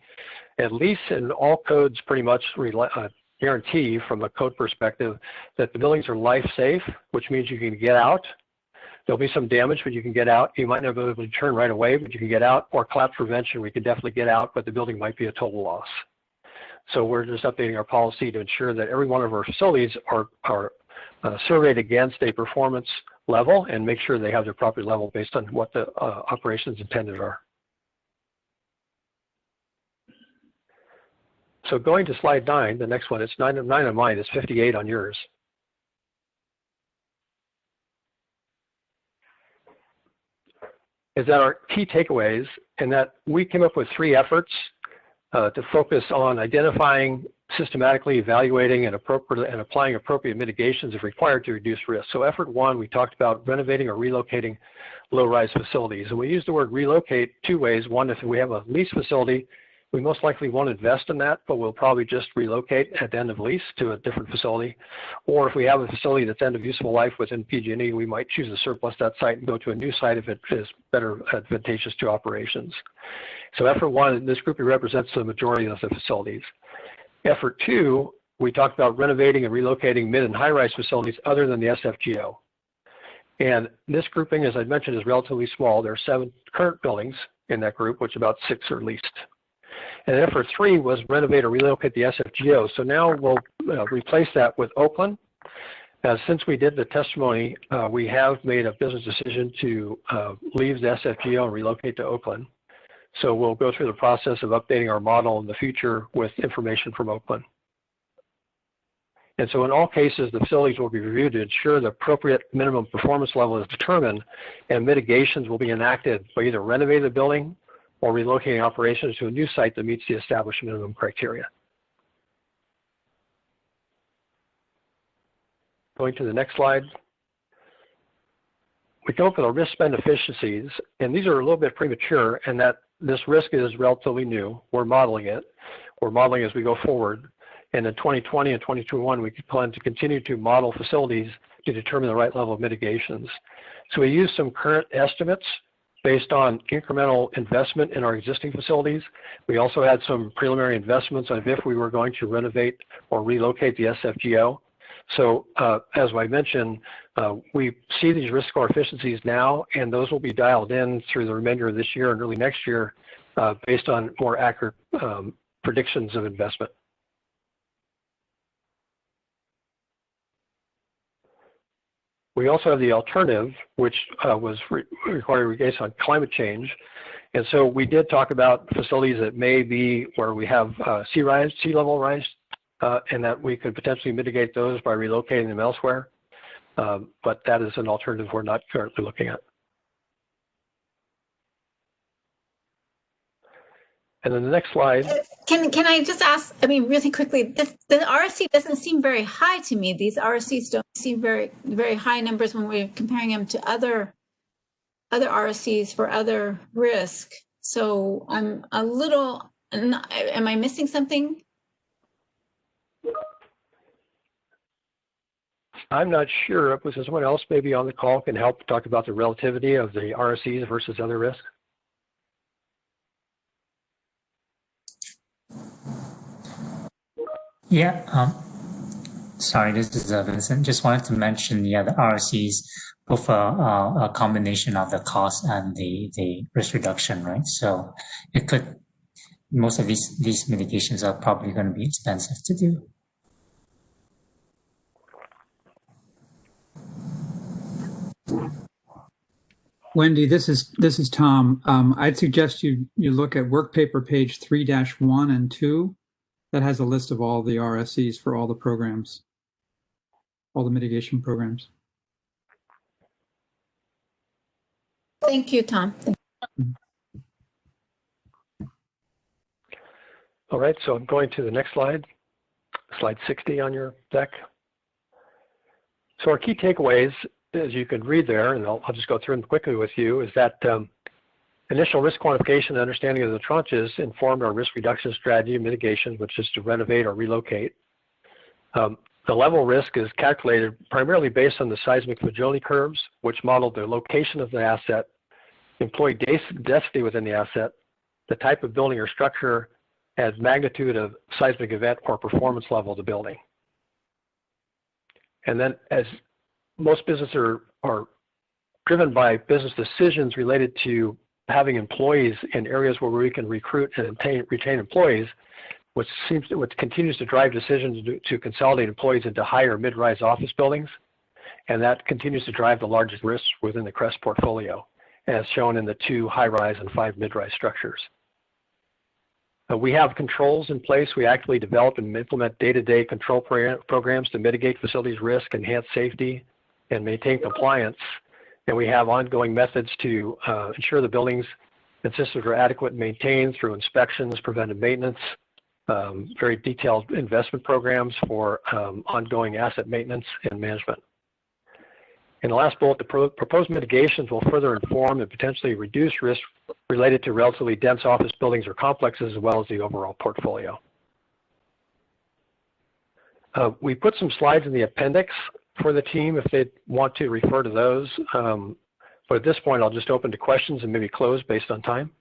At least in all codes pretty much guarantee from a code perspective that the buildings are life safe, which means you can get out. There'll be some damage, but you can get out. You might not be able to turn right away, but you can get out. Or collapse prevention, we could definitely get out, but the building might be a total loss. So we're just updating our policy to ensure that every one of our facilities are surveyed against a performance level and make sure they have their proper level based on what the operations intended are. So going to slide 9, the next one, it's 9 on mine, it's 58 on yours. Is that our key takeaways, and that we came up with 3 efforts to focus on identifying, systematically evaluating, and applying appropriate mitigations if required to reduce risk. So effort 1, we talked about renovating or relocating low-rise facilities. And we use the word relocate 2 ways. One, if we have a lease facility, we most likely won't invest in that, but we'll probably just relocate at the end of lease to a different facility. Or if we have a facility that's end of useful life within PG&E, we might choose to surplus that site and go to a new site if it is better advantageous to operations. So effort 1, this group represents the majority of the facilities. Effort 2, we talked about renovating and relocating mid and high-rise facilities other than the SFGO. And this grouping, as I mentioned, is relatively small. There are 7 current buildings in that group, which about 6 are leased. And effort 3 was renovate or relocate the SFGO. So now we'll replace that with Oakland. Since we did the testimony, we have made a business decision to leave the SFGO and relocate to Oakland. So we'll go through the process of updating our model in the future with information from Oakland. And so in all cases, the facilities will be reviewed to ensure the appropriate minimum performance level is determined, and mitigations will be enacted by either renovating the building or relocating operations to a new site that meets the established minimum criteria. Going to the next slide. We come up with our risk spend efficiencies, and these are a little bit premature in that this risk is relatively new. We're modeling it. We're modeling as we go forward. And in 2020 and 2021, we plan to continue to model facilities to determine the right level of mitigations. So we use some current estimates based on incremental investment in our existing facilities. We also had some preliminary investments on if we were going to renovate or relocate the SFGO. So as I mentioned, we see these risk score efficiencies now, and those will be dialed in through the remainder of this year and early next year based on more accurate predictions of investment. We also have the alternative, which was required based on climate change. And so we did talk about facilities that may be where we have sea level rise, and that we could potentially mitigate those by relocating them elsewhere. but that is an alternative we're not currently looking at. And then the next slide. Can I just ask, I mean, really quickly, the RSC doesn't seem very high to me. These RSCs don't seem very high numbers when we're comparing them to other RSCs for other risk. So I'm a little, am I missing something? I'm not sure. Was there someone else maybe on the call can help talk about the relativity of the RSCs versus other risks? Yeah, sorry, this is Vincent. Just wanted to mention, the RSCs offer a combination of the cost and the risk reduction, right? So it could, most of these mitigations are probably going to be expensive to do. Wendy, this is Tom. I'd suggest you look at work paper page 3-1 and 2. That has a list of all the RSCs for all the programs, all the mitigation programs. Thank you, Tom. All right, so I'm going to the next slide, slide 60 on your deck. So our key takeaways, as you can read there, and I'll just go through them quickly with you, is that initial risk quantification and understanding of the tranches informed our risk reduction strategy mitigation, which is to renovate or relocate. The level risk is calculated primarily based on the seismic fragility curves, which model the location of the asset, employee density within the asset, the type of building or structure, as magnitude of seismic event or performance level of the building. And then, as most businesses are driven by business decisions related to having employees in areas where we can recruit and retain employees, which continues to drive decisions to consolidate employees into higher mid-rise office buildings, and that continues to drive the largest risks within the CREST portfolio, as shown in the 2 high-rise and 5 mid-rise structures. We have controls in place. We actively develop and implement day-to-day control programs to mitigate facilities risk, enhance safety, and maintain compliance. And we have ongoing methods to ensure the buildings and systems are adequate and maintained through inspections, preventive maintenance, very detailed investment programs for ongoing asset maintenance and management. In the last bullet, the proposed mitigations will further inform and potentially reduce risk related to relatively dense office buildings or complexes, as well as the overall portfolio. We put some slides in the appendix for the team if they want to refer to those. But at this point, I'll just open to questions and maybe close based on time.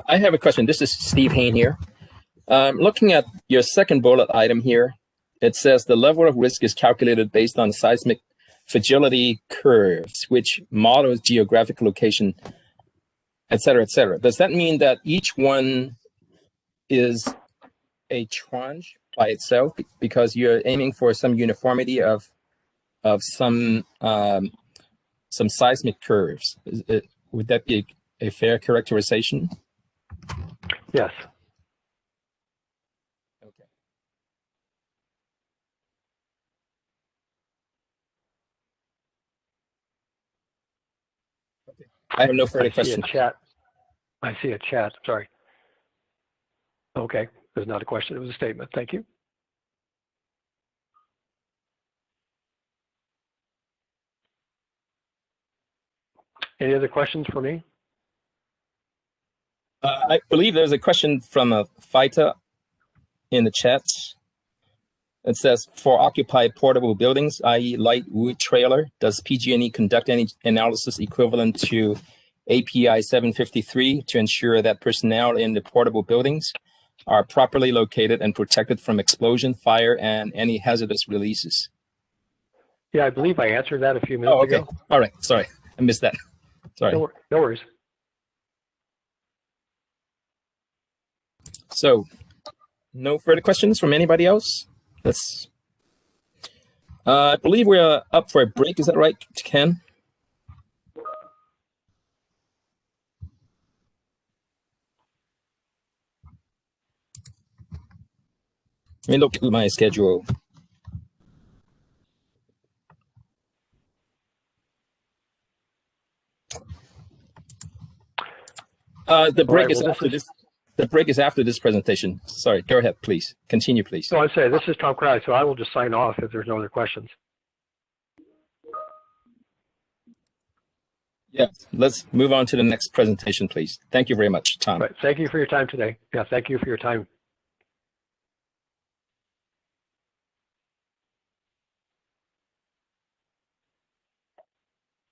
I have a question. This is Steve Hain here. Looking at your second bullet item here, it says the level of risk is calculated based on seismic fragility curves, which models geographic location, et cetera, et cetera. Does that mean that each one is a tranche by itself because you're aiming for some uniformity of some seismic curves? Would that be a fair characterization? Yes. Okay. I have no further questions. I see a chat. Sorry. Okay. There's not a question. It was a statement. Thank you. Any other questions for me? I believe there's a question from a FITA in the chat. It says, for occupied portable buildings, i.e. light wood trailer, does PG&E conduct any analysis equivalent to API 753 to ensure that personnel in the portable buildings are properly located and protected from explosion, fire, and any hazardous releases? Yeah, I believe I answered that a few minutes ago. All right. Sorry, I missed that. Sorry. No worries. So, no further questions from anybody else? I believe we're up for a break. Is that right, Ken? Let me look at my schedule. The break is after this. The break is after this presentation. Sorry, go ahead, please. Continue, please. So I'd say this is Tom Cry, so I will just sign off if there's no other questions. Yeah, let's move on to the next presentation, please. Thank you very much, Tom. Right. Thank you for your time today. Yeah, thank you for your time.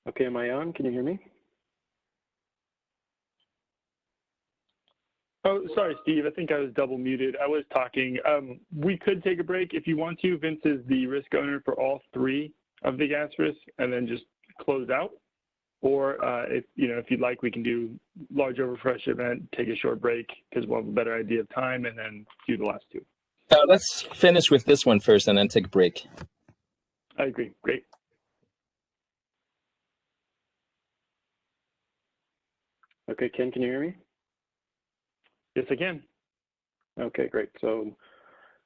Okay, am I on? Can you hear me? Oh, sorry, Steve. I think I was double muted. I was talking. We could take a break if you want to. Vince is the risk owner for all three of the gas risks, and then just close out. Or if you'd like, we can do large overfresh event, take a short break because we'll have a better idea of time, and then do the last two. Let's finish with this one first, and then take a break. I agree. Great. Okay, Ken, can you hear me? Yes, I can. Okay, great. So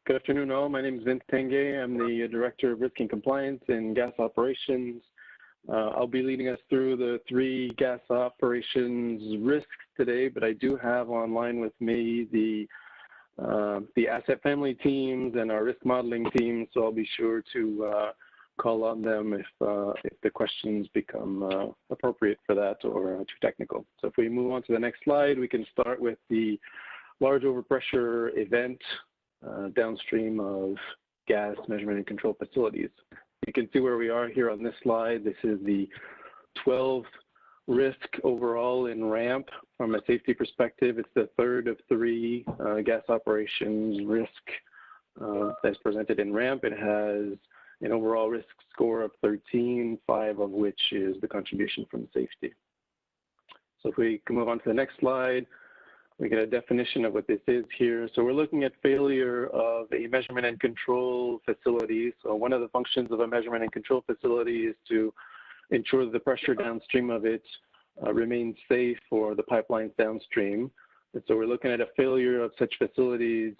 good afternoon, all. My name is Vince Tenge. I'm the Director of Risk and Compliance in Gas Operations. I'll be leading us through the three gas operations risks today, but I do have online with me the asset family teams and our risk modeling team, so I'll be sure to call on them if the questions become appropriate for that or too technical. So if we move on to the next slide, we can start with the large overpressure event downstream of gas measurement and control facilities. You can see where we are here on this slide. This is the 12th risk overall in RAMP. From a safety perspective, it's the third of three gas operations risk that's presented in RAMP. It has an overall risk score of 13, 5 of which is the contribution from safety. So if we can move on to the next slide, we get a definition of what this is here. So we're looking at failure of a measurement and control facility. So one of the functions of a measurement and control facility is to ensure that the pressure downstream of it remains safe for the pipelines downstream. And so we're looking at a failure of such facility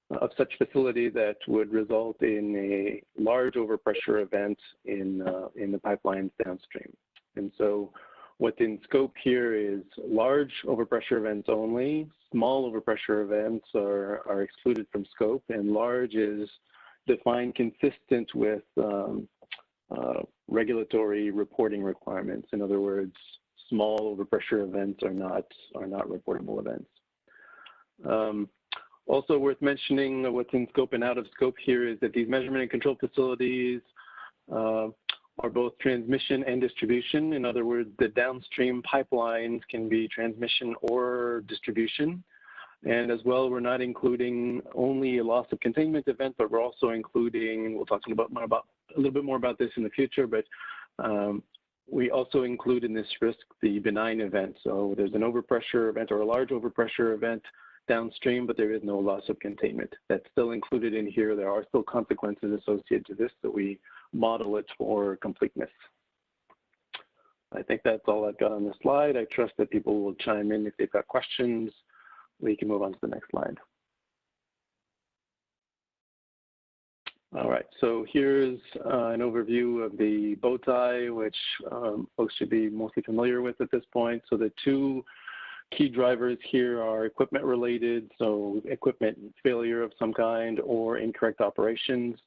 that would result in a large overpressure event in the pipelines downstream. And so what's in scope here is large overpressure events only. Small overpressure events are excluded from scope, and large is defined consistent with regulatory reporting requirements. In other words, small overpressure events are not reportable events. Also worth mentioning, what's in scope and out of scope here is that these measurement and control facilities are both transmission and distribution. In other words, the downstream pipelines can be transmission or distribution. And as well, we're not including only a loss of containment event, but we're also including, we'll talk about a little bit more about this in the future, but we also include in this risk the benign event. So there's an overpressure event or a large overpressure event downstream, but there is no loss of containment. That's still included in here. There are still consequences associated to this, so we model it for completeness. I think that's all I've got on this slide. I trust that people will chime in if they've got questions. We can move on to the next slide. All right, so here's an overview of the bow tie, which folks should be mostly familiar with at this point. So the two key drivers here are equipment related, so equipment failure of some kind or incorrect operations.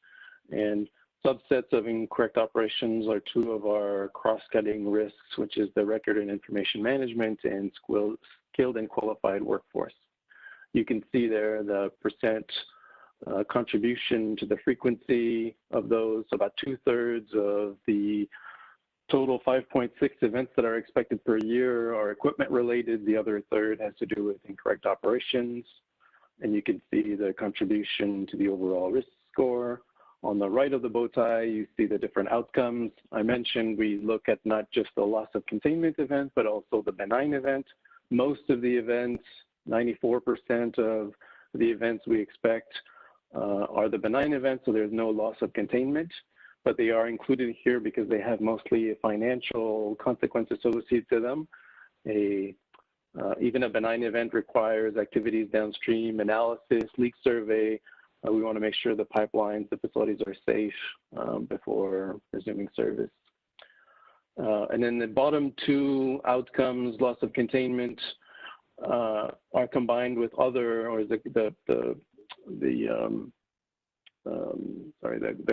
And subsets of incorrect operations are two of our cross-cutting risks, which is the record and information management and skilled and qualified workforce. You can see there the percent contribution to the frequency of those. About 2/3 of the total 5.6 events that are expected per year are equipment related. The other third has to do with incorrect operations. And you can see the contribution to the overall risk score. On the right of the bow tie, you see the different outcomes. I mentioned we look at not just the loss of containment event, but also the benign event. Most of the events, 94% of the events we expect are the benign events, so there's no loss of containment, but they are included here because they have mostly a financial consequence associated to them. Even a benign event requires activities downstream, analysis, leak survey, We want to make sure the pipelines, the facilities are safe before resuming service. And then the bottom two outcomes, loss of containment, are combined with other, or the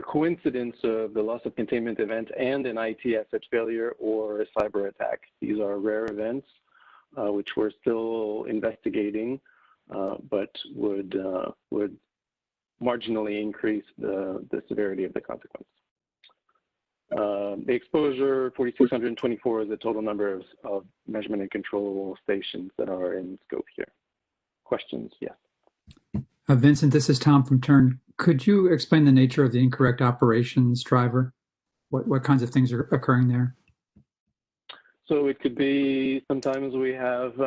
coincidence of the loss of containment event and an IT asset failure or a cyber attack. These are rare events, which we're still investigating, but would marginally increase the severity of the consequence. The exposure, 4,624, is the total number of measurement and control stations that are in scope here. Questions? Yes. Vincent, this is Tom from Turn. Could you explain the nature of the incorrect operations driver? What kinds of things are occurring there? So it could be sometimes we have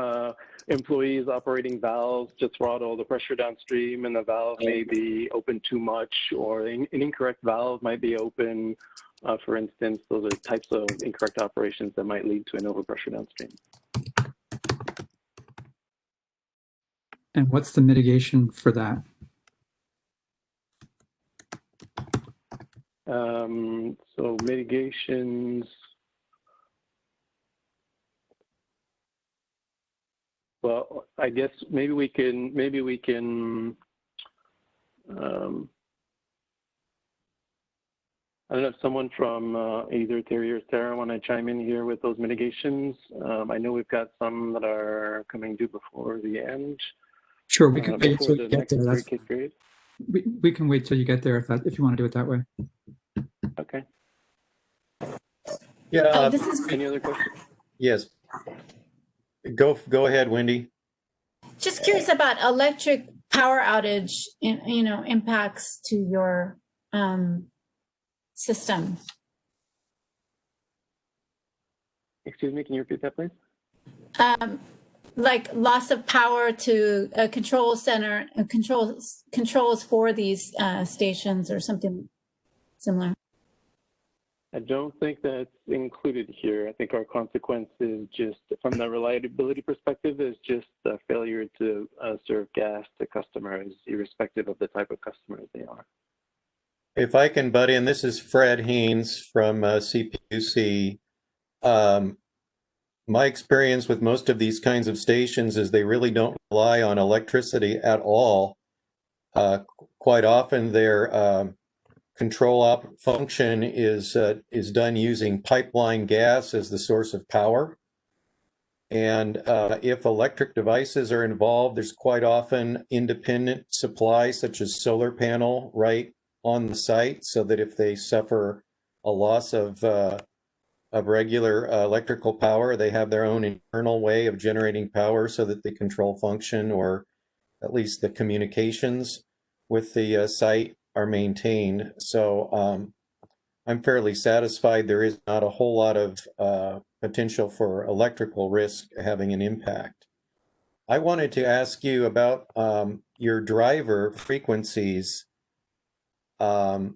employees operating valves to throttle the pressure downstream, and the valve may be open too much, or an incorrect valve might be open. For instance, those are types of incorrect operations that might lead to an overpressure downstream. And what's the mitigation for that? So mitigations, well, I guess maybe we can I don't know if someone from either Terry or Sarah want to chime in here with those mitigations. I know we've got some that are coming due before the end. Sure, we can wait until you get there. We can wait till you get there if you want to do it that way. Okay. Yeah. Any other questions? Yes. Go ahead, Wendy. Just curious about electric power outage, impacts to your system. Excuse me, can you repeat that, please? Like loss of power to a control center, controls for these stations or something similar. I don't think that's included here. I think our consequence is just, from the reliability perspective, is just a failure to serve gas to customers, irrespective of the type of customers they are. If I can butt in, this is Fred Haynes from CPUC. My experience with most of these kinds of stations is they really don't rely on electricity at all. Quite often their control function is done using pipeline gas as the source of power. And if electric devices are involved, there's quite often independent supply, such as solar panel, right on the site, so that if they suffer a loss of regular electrical power, they have their own internal way of generating power so that the control function, or at least the communications with the site, are maintained. So I'm fairly satisfied there is not a whole lot of potential for electrical risk having an impact. I wanted to ask you about your driver frequencies. Are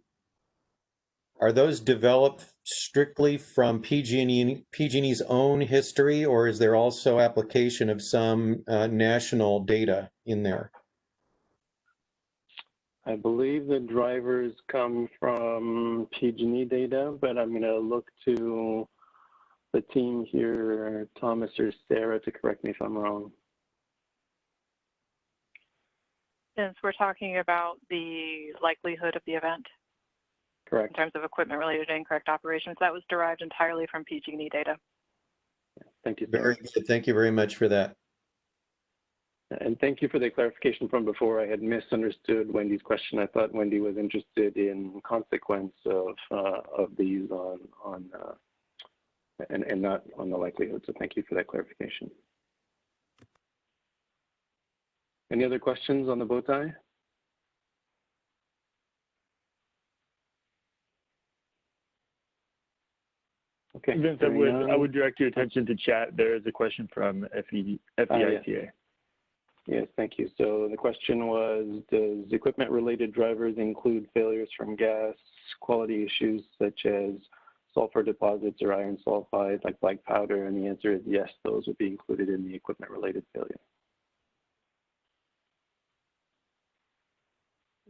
those developed strictly from PG&E's own history, or is there also application of some national data in there? I believe the drivers come from PG&E data, but I'm going to look to the team here, Thomas or Sarah, to correct me if I'm wrong. Since we're talking about the likelihood of the event. Correct. In terms of equipment-related incorrect operations, that was derived entirely from PG&E data. Thank you. Very good. Thank you very much for that. And thank you for the clarification from before. I had misunderstood Wendy's question. I thought Wendy was interested in consequence of these and not on the likelihood. So thank you for that clarification. Any other questions on the bow tie? Okay. Vince, I would direct your attention to chat. There is a question from FEITA. Yes, thank you. So the question was, does equipment-related drivers include failures from gas, quality issues such as sulfur deposits or iron sulfide like black powder? And the answer is yes, those would be included in the equipment-related failure.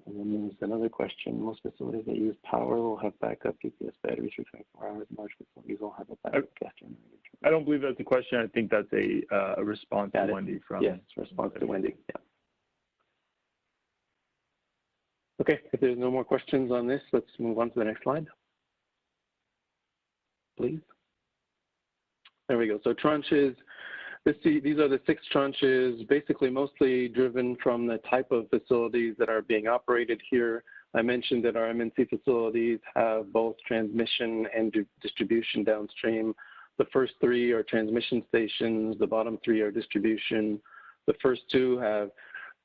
And then there's another question. Most facilities that use power will have backup UPS batteries for 24 hours. Large facilities will have a backup gas generator. I don't believe that's a question. I think that's a response to Wendy from. Yes, response to Wendy. Yeah. Okay, if there's no more questions on this, let's move on to the next slide. Please. There we go. So tranches. These are the 6 tranches, basically mostly driven from the type of facilities that are being operated here. I mentioned that our MNC facilities have both transmission and distribution downstream. The first 3 are transmission stations. The bottom 3 are distribution. The first 2 have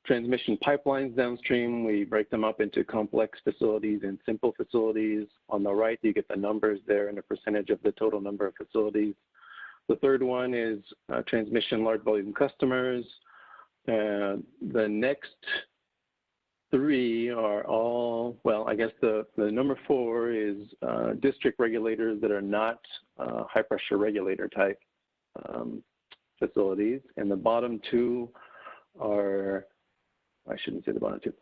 transmission pipelines downstream. We break them up into complex facilities and simple facilities. On the right, you get the numbers there and a percentage of the total number of facilities. The third one is transmission large volume customers. The next 3 are all, well, I guess the number 4 is district regulators that are not high pressure regulator type facilities. And the bottom 2 are, I shouldn't say the bottom 2.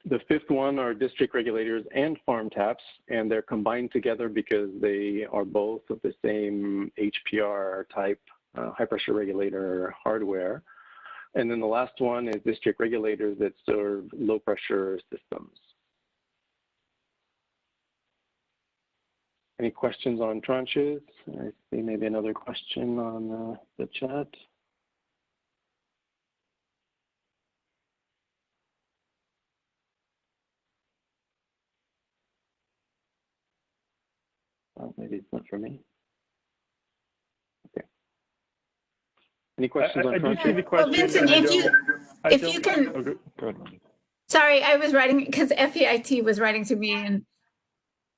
The fifth one are district regulators and farm taps, and they're combined together because they are both of the same HPR type high pressure regulator hardware. And then the last one is district regulators that serve low pressure systems. Any questions on tranches? I see maybe another question on the chat. Oh, maybe it's not for me. Okay. Any questions on tranches? I do see the question. Well, Vincent, if you can. Okay, go ahead. Sorry, I was writing because FEIT was writing to me, and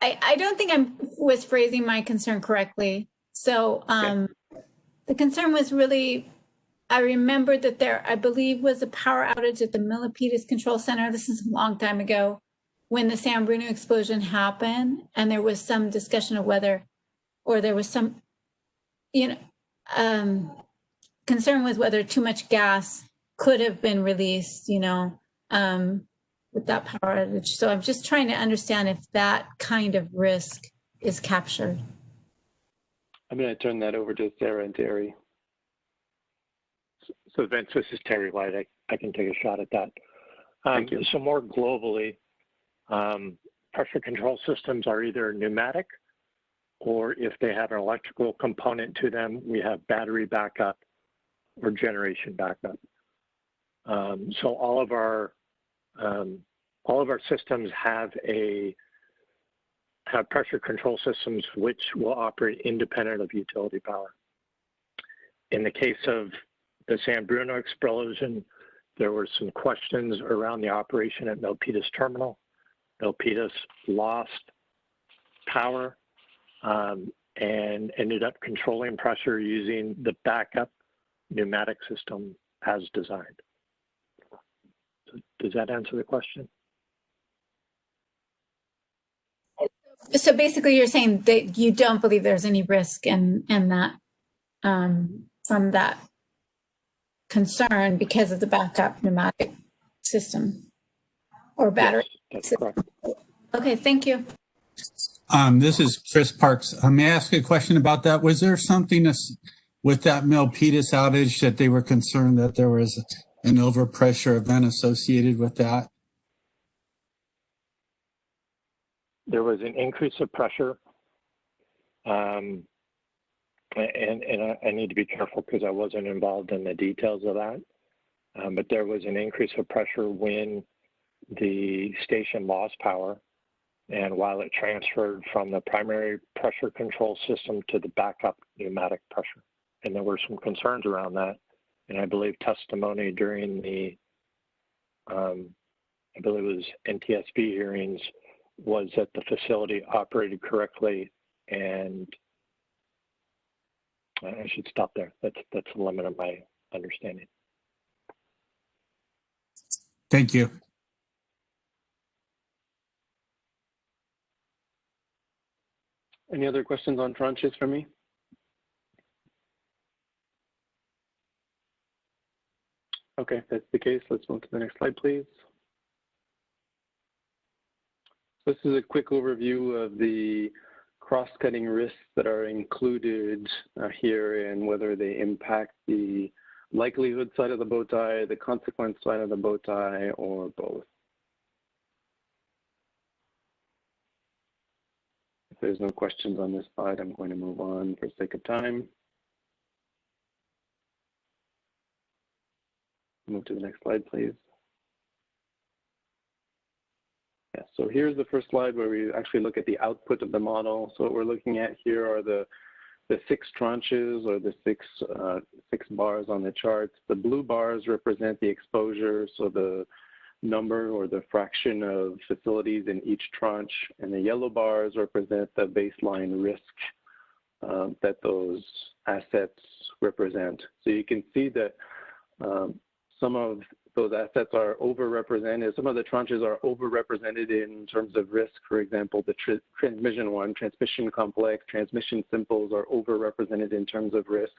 I don't think I was phrasing my concern correctly. So the concern was really, I remembered that there, I believe, was a power outage at the Milpitas Control Center. This is a long time ago when the San Bruno explosion happened, and there was some discussion of whether, or there was some, concern with whether too much gas could have been released, with that power outage. So I'm just trying to understand if that kind of risk is captured. I'm going to turn that over to Sarah and Terry. So Vince, this is Terry White. I can take a shot at that. Thank you. So more globally, pressure control systems are either pneumatic, or if they have an electrical component to them, we have battery backup or generation backup. So all of our systems have pressure control systems which will operate independent of utility power. In the case of the San Bruno explosion, there were some questions around the operation at Milpitas Terminal. Milpitas lost power and ended up controlling pressure using the backup pneumatic system as designed. So does that answer the question? So basically you're saying that you don't believe there's any risk in that from that concern because of the backup pneumatic system or battery? Yes, that's correct. Okay, thank you. This is Chris Parks. May I ask a question about that? Was there something with that Milpitas outage that they were concerned that there was an overpressure event associated with that? There was an increase of pressure, and I need to be careful because I wasn't involved in the details of that, but there was an increase of pressure when the station lost power, and while it transferred from the primary pressure control system to the backup pneumatic pressure. And there were some concerns around that, and I believe testimony during the, I believe it was NTSB hearings, was that the facility operated correctly, and I should stop there. That's the limit of my understanding. Thank you. Any other questions on tranches for me? Okay, if that's the case, let's move to the next slide, please. This is a quick overview of the cross-cutting risks that are included here and whether they impact the likelihood side of the bow tie, the consequence side of the bow tie, or both. If there's no questions on this slide, I'm going to move on for sake of time. Move to the next slide, please. Yeah, so here's the first slide where we actually look at the output of the model. So what we're looking at here are the 6 tranches or the six bars on the charts. The blue bars represent the exposure, so the number or the fraction of facilities in each tranche, and the yellow bars represent the baseline risk that those assets represent. So you can see that some of those assets are overrepresented. Some of the tranches are overrepresented in terms of risk. For example, the transmission complex, transmission simples are overrepresented in terms of risk.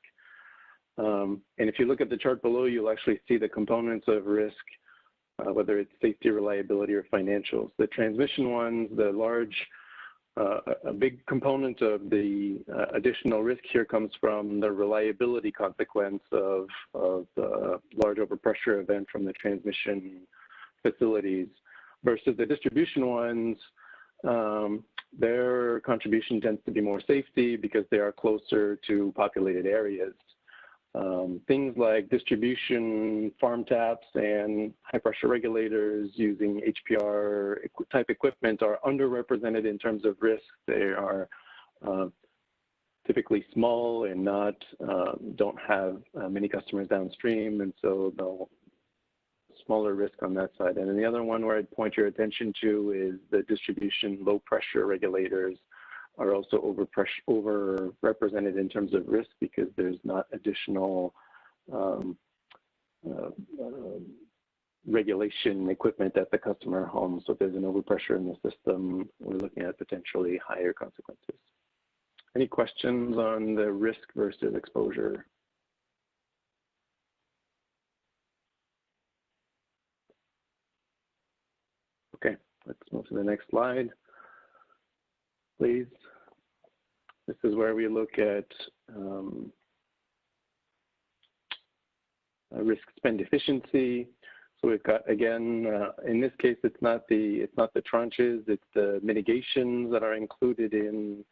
And if you look at the chart below, you'll actually see the components of risk, whether it's safety, reliability, or financials. The transmission ones, the large, a big component of the additional risk here comes from the reliability consequence of the large overpressure event from the transmission facilities, versus the distribution ones, their contribution tends to be more safety because they are closer to populated areas. Things like distribution, farm taps, and high pressure regulators using HPR type equipment are underrepresented in terms of risk. They are typically small and don't have many customers downstream, and so the smaller risk on that side. And then the other one where I'd point your attention to is the distribution low pressure regulators are also overrepresented in terms of risk because there's not additional regulation equipment at the customer home. So if there's an overpressure in the system, we're looking at potentially higher consequences. Any questions on the risk versus exposure? Okay, let's move to the next slide, please. This is where we look at risk spend efficiency. So we've got, again, in this case, it's not the tranches, it's the mitigations that are included in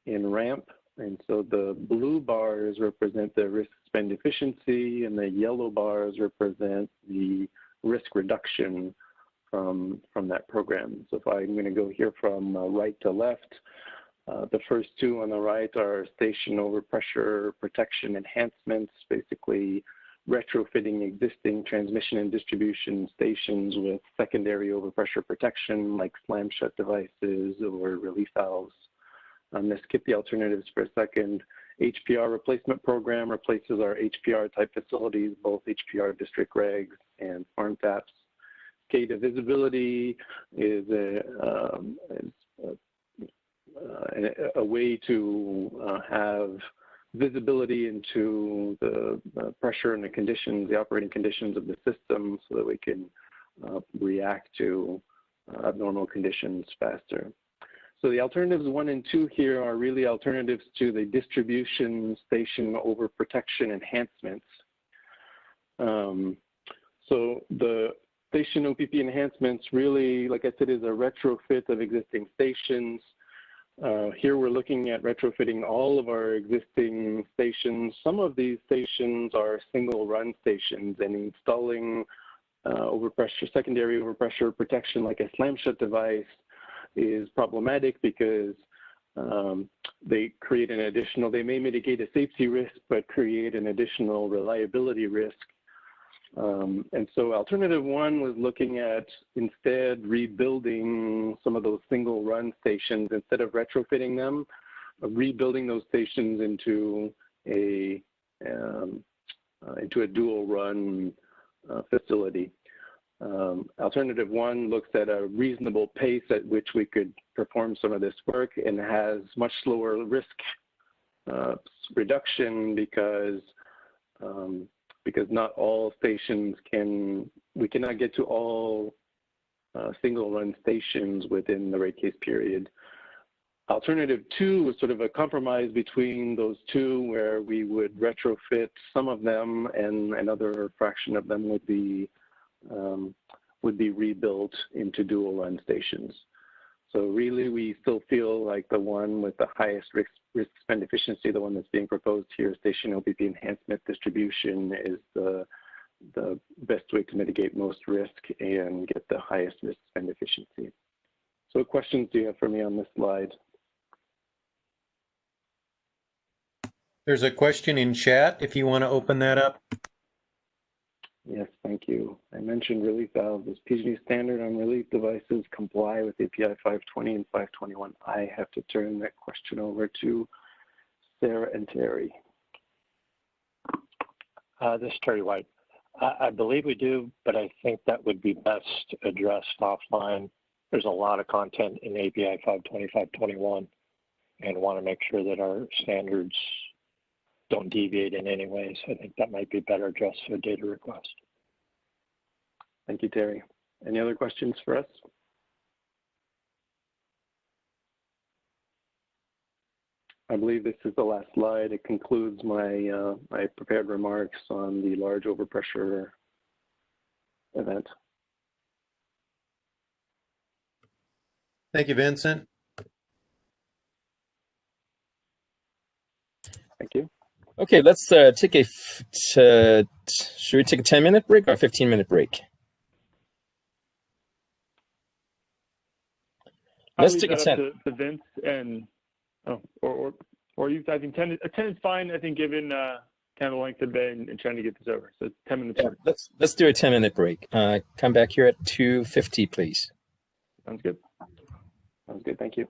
RAMP. And so the blue bars represent the risk spend efficiency, and the yellow bars represent the risk reduction from that program. So if I'm going to go here from right to left, the first two on the right are station overpressure protection enhancements, basically retrofitting existing transmission and distribution stations with secondary overpressure protection like slam shut devices or relief valves. I'm going to skip the alternatives for a second. HPR replacement program replaces our HPR type facilities, both HPR district regs and farm taps. SCADA visibility is a way to have visibility into the pressure and the conditions, the operating conditions of the system, so that we can react to abnormal conditions faster. So the alternatives 1 and 2 here are really alternatives to the distribution station overprotection enhancements. So the station OPP enhancements really, like I said, is a retrofit of existing stations. Here we're looking at retrofitting all of our existing stations. Some of these stations are single run stations, and installing secondary overpressure protection like a slam shut device is problematic because they create an additional, they may mitigate a safety risk, but create an additional reliability risk. And so alternative 1 was looking at instead rebuilding some of those single run stations instead of retrofitting them, rebuilding those stations into a dual run facility. Alternative 1 looks at a reasonable pace at which we could perform some of this work and has much slower risk reduction because not all stations we cannot get to all single run stations within the rate case period. Alternative 2 was sort of a compromise between those two, where we would retrofit some of them and another fraction of them would be rebuilt into dual run stations. So really, we still feel like the one with the highest risk spend efficiency, the one that's being proposed here, station OPP enhancement distribution, is the best way to mitigate most risk and get the highest risk spend efficiency. So what questions do you have for me on this slide? There's a question in chat if you want to open that up. Yes, thank you. I mentioned relief valves. Does PG&E standard on relief devices comply with API 520 and 521? I have to turn that question over to Sarah and Terry. This is Terry White. I believe we do, but I think that would be best addressed offline. There's a lot of content in API 520, 521, and want to make sure that our standards don't deviate in any way. So I think that might be better addressed through a data request. Thank you, Terry. Any other questions for us? I believe this is the last slide. It concludes my my prepared remarks on the large overpressure event. Thank you, Vincent. Thank you. Okay, let's take a, should we take a 10-minute break or a 15-minute break? Let's take a 10. To Vince and, or you, I think 10 is fine, I think, given kind of the length of the day and trying to get this over. So 10 minutes. Yeah, let's do a 10-minute break. Come back here at 2:50, please. Sounds good. Sounds good, thank you.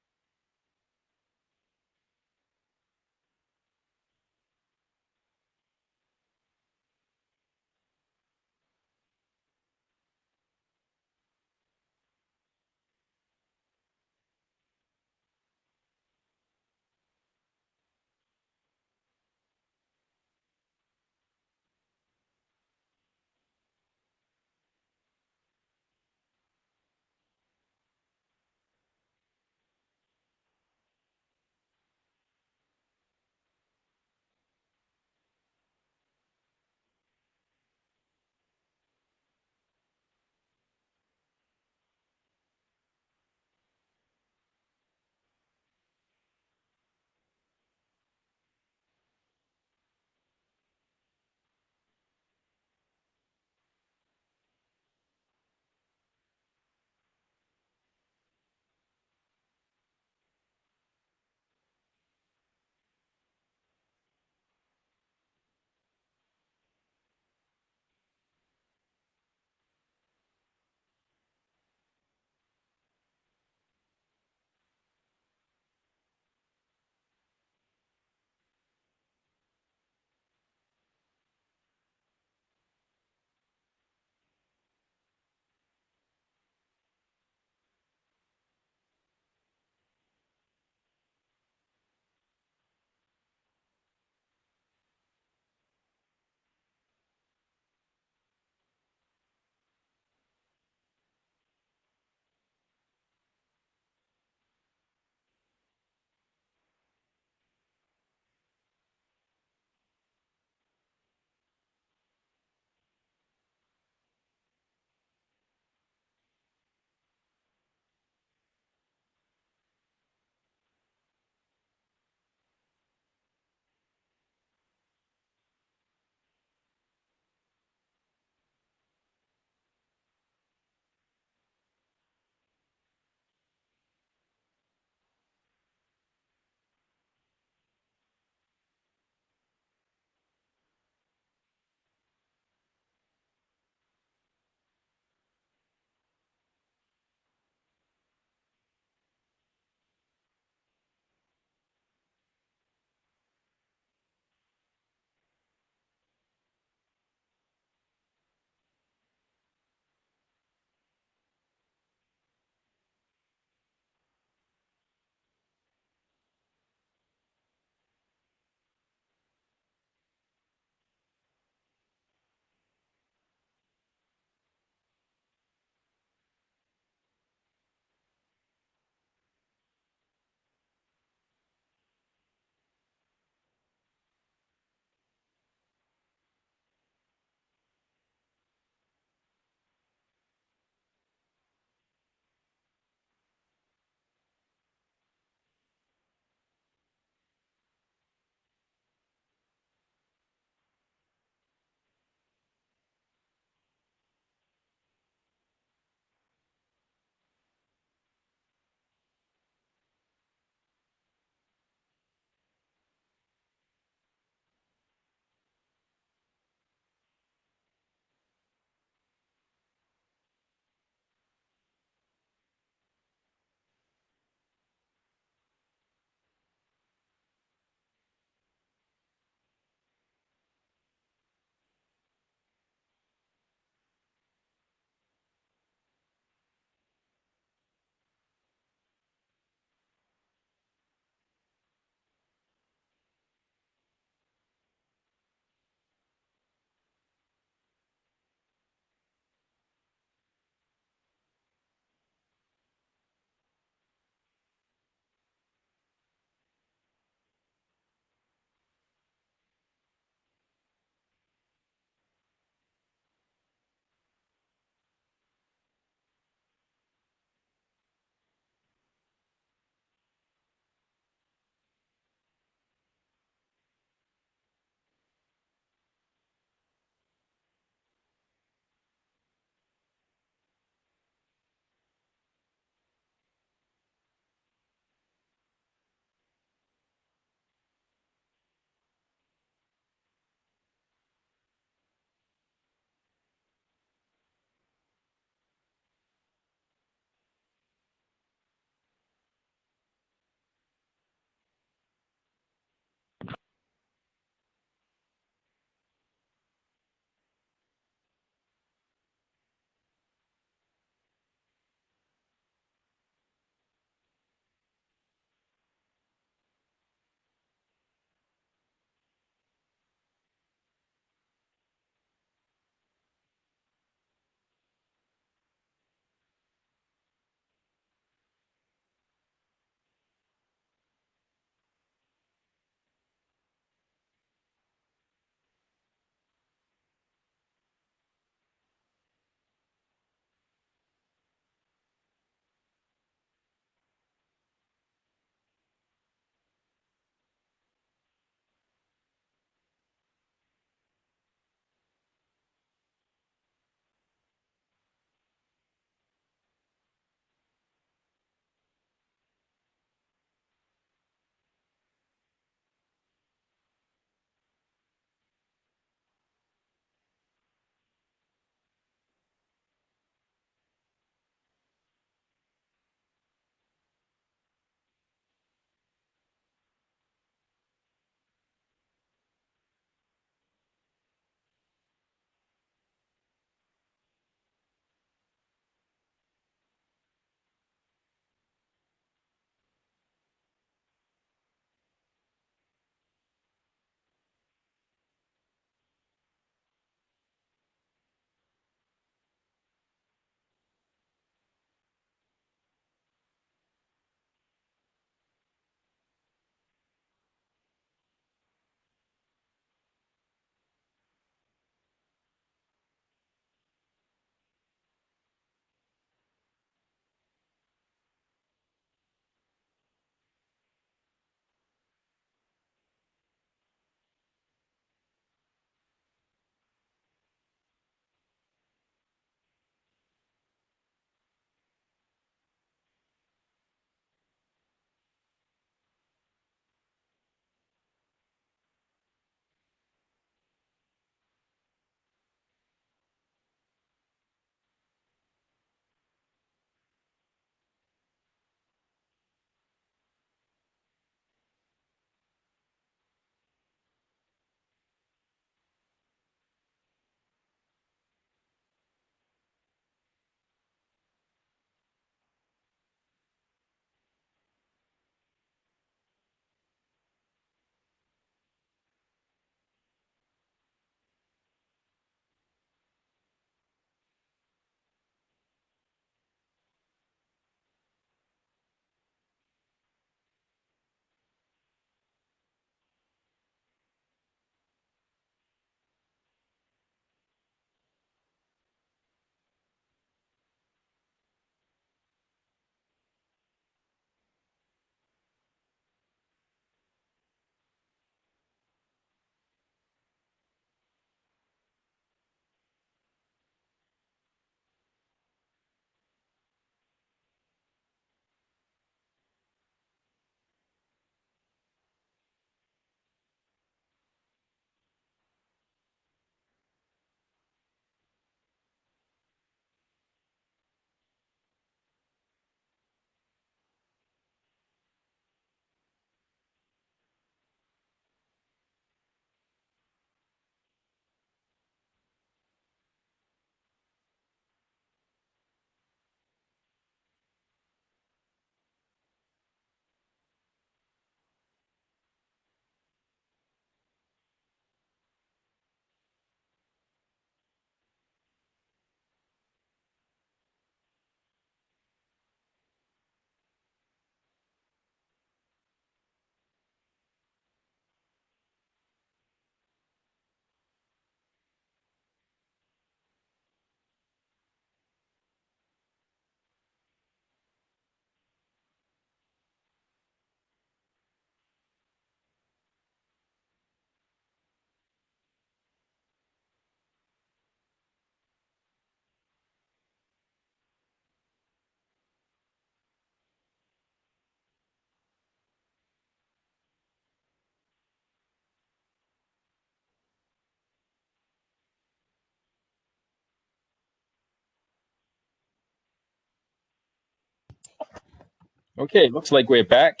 Okay, looks like we're back.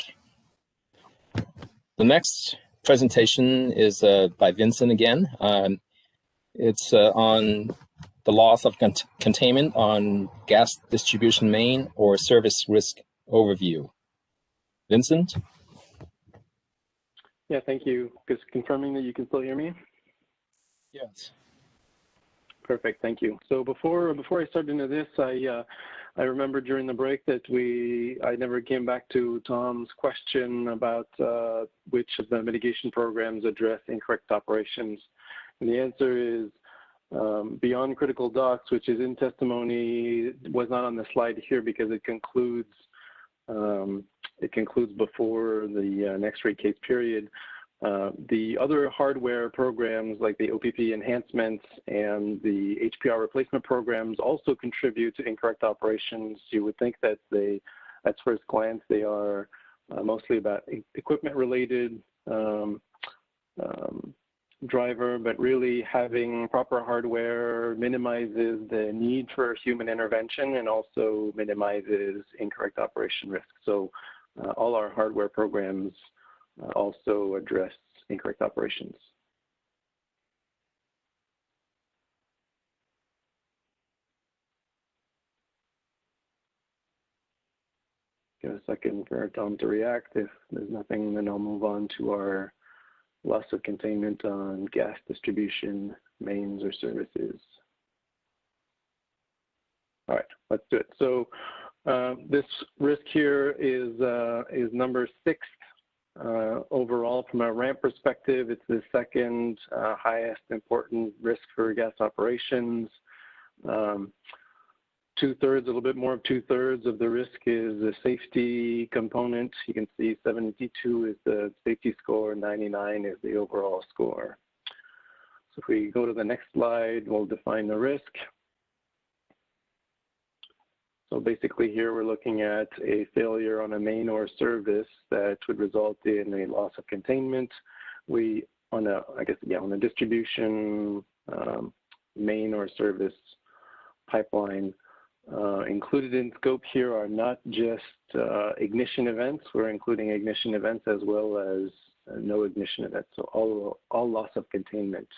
The next presentation is by Vincent again. It's on the loss of containment on gas distribution main or service risk overview. Vincent? Yeah, thank you. Just confirming that you can still hear me? Yes. Perfect, thank you. So before I start into this, I remember during the break that I never came back to Tom's question about which of the mitigation programs address incorrect operations. And the answer is beyond critical docks, which is in testimony, was not on the slide here because it concludes before the next rate case period. The other hardware programs like the OPP enhancements and the HPR replacement programs also contribute to incorrect operations. You would think that at first glance, they are mostly about equipment related driver, but really having proper hardware minimizes the need for human intervention and also minimizes incorrect operation risk. So all our hardware programs also address incorrect operations. Give a second for Tom to react. If there's nothing, then I'll move on to our loss of containment on gas distribution, mains, or services. All right, let's do it. So this risk here is number 6. Overall, from a ramp perspective, it's the second highest important risk for gas operations. 2/3, a little bit more of 2/3 of the risk is the safety component. You can see 72 is the safety score, 99 is the overall score. So if we go to the next slide, we'll define the risk. So basically here we're looking at a failure on a main or service that would result in a loss of containment. On a distribution main or service pipeline, included in scope here are not just ignition events. We're including ignition events as well as no ignition events. So all loss of containment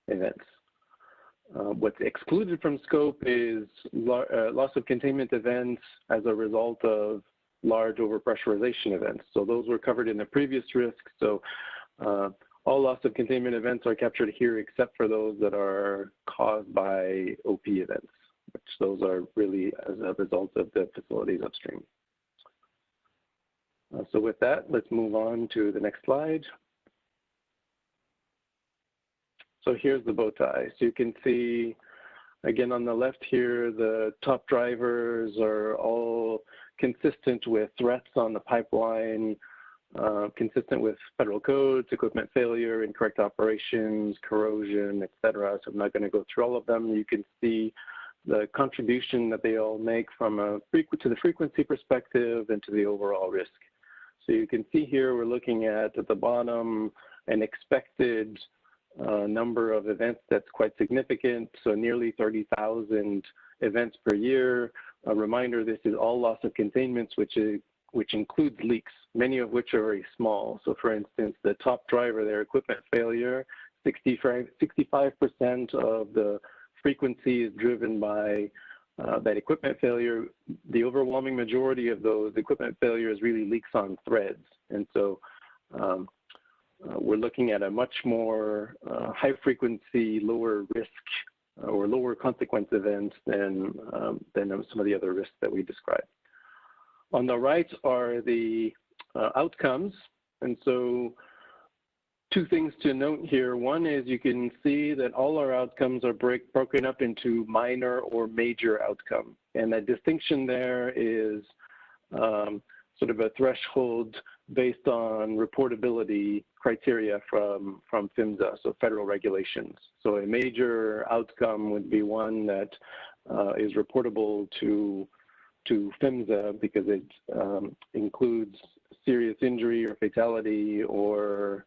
events. What's excluded from scope is loss of containment events as a result of large overpressurization events. So those were covered in the previous risk. So all loss of containment events are captured here except for those that are caused by OP events, which those are really as a result of the facilities upstream. So with that, let's move on to the next slide. So here's the bow tie. So you can see, again, on the left here, the top drivers are all consistent with threats on the pipeline, consistent with federal codes, equipment failure, incorrect operations, corrosion, et cetera. So I'm not going to go through all of them. You can see the contribution that they all make from to the frequency perspective and to the overall risk. So you can see here we're looking at the bottom an expected number of events that's quite significant, so nearly 30,000 events per year. A reminder, this is all loss of containments, which includes leaks, many of which are very small. So for instance, the top driver, their equipment failure, 65% of the frequency is driven by that equipment failure. The overwhelming majority of those equipment failures really leaks on threads. And so we're looking at a much more high frequency, lower risk or lower consequence events than some of the other risks that we described. On the right are the outcomes. And so 2 things to note here. One is you can see that all our outcomes are broken up into minor or major outcome. And that distinction there is sort of a threshold based on reportability criteria from PHMSA, so federal regulations. So a major outcome would be one that is reportable to PHMSA because it includes serious injury or fatality or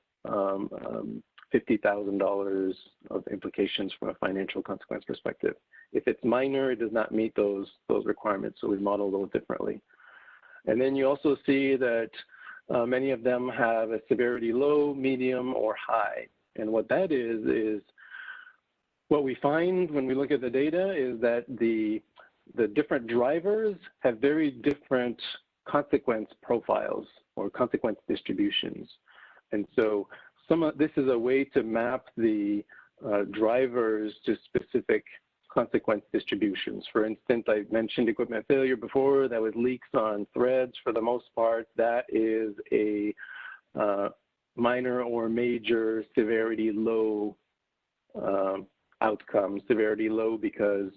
$50,000 of implications from a financial consequence perspective. If it's minor, it does not meet those requirements, so we model those differently. And then you also see that many of them have a severity low, medium, or high. And what that is what we find when we look at the data is that the different drivers have very different consequence profiles or consequence distributions. And so this is a way to map the drivers to specific consequence distributions. For instance, I mentioned equipment failure before. That was leaks on threads for the most part. That is a minor or major severity low outcome. Severity low because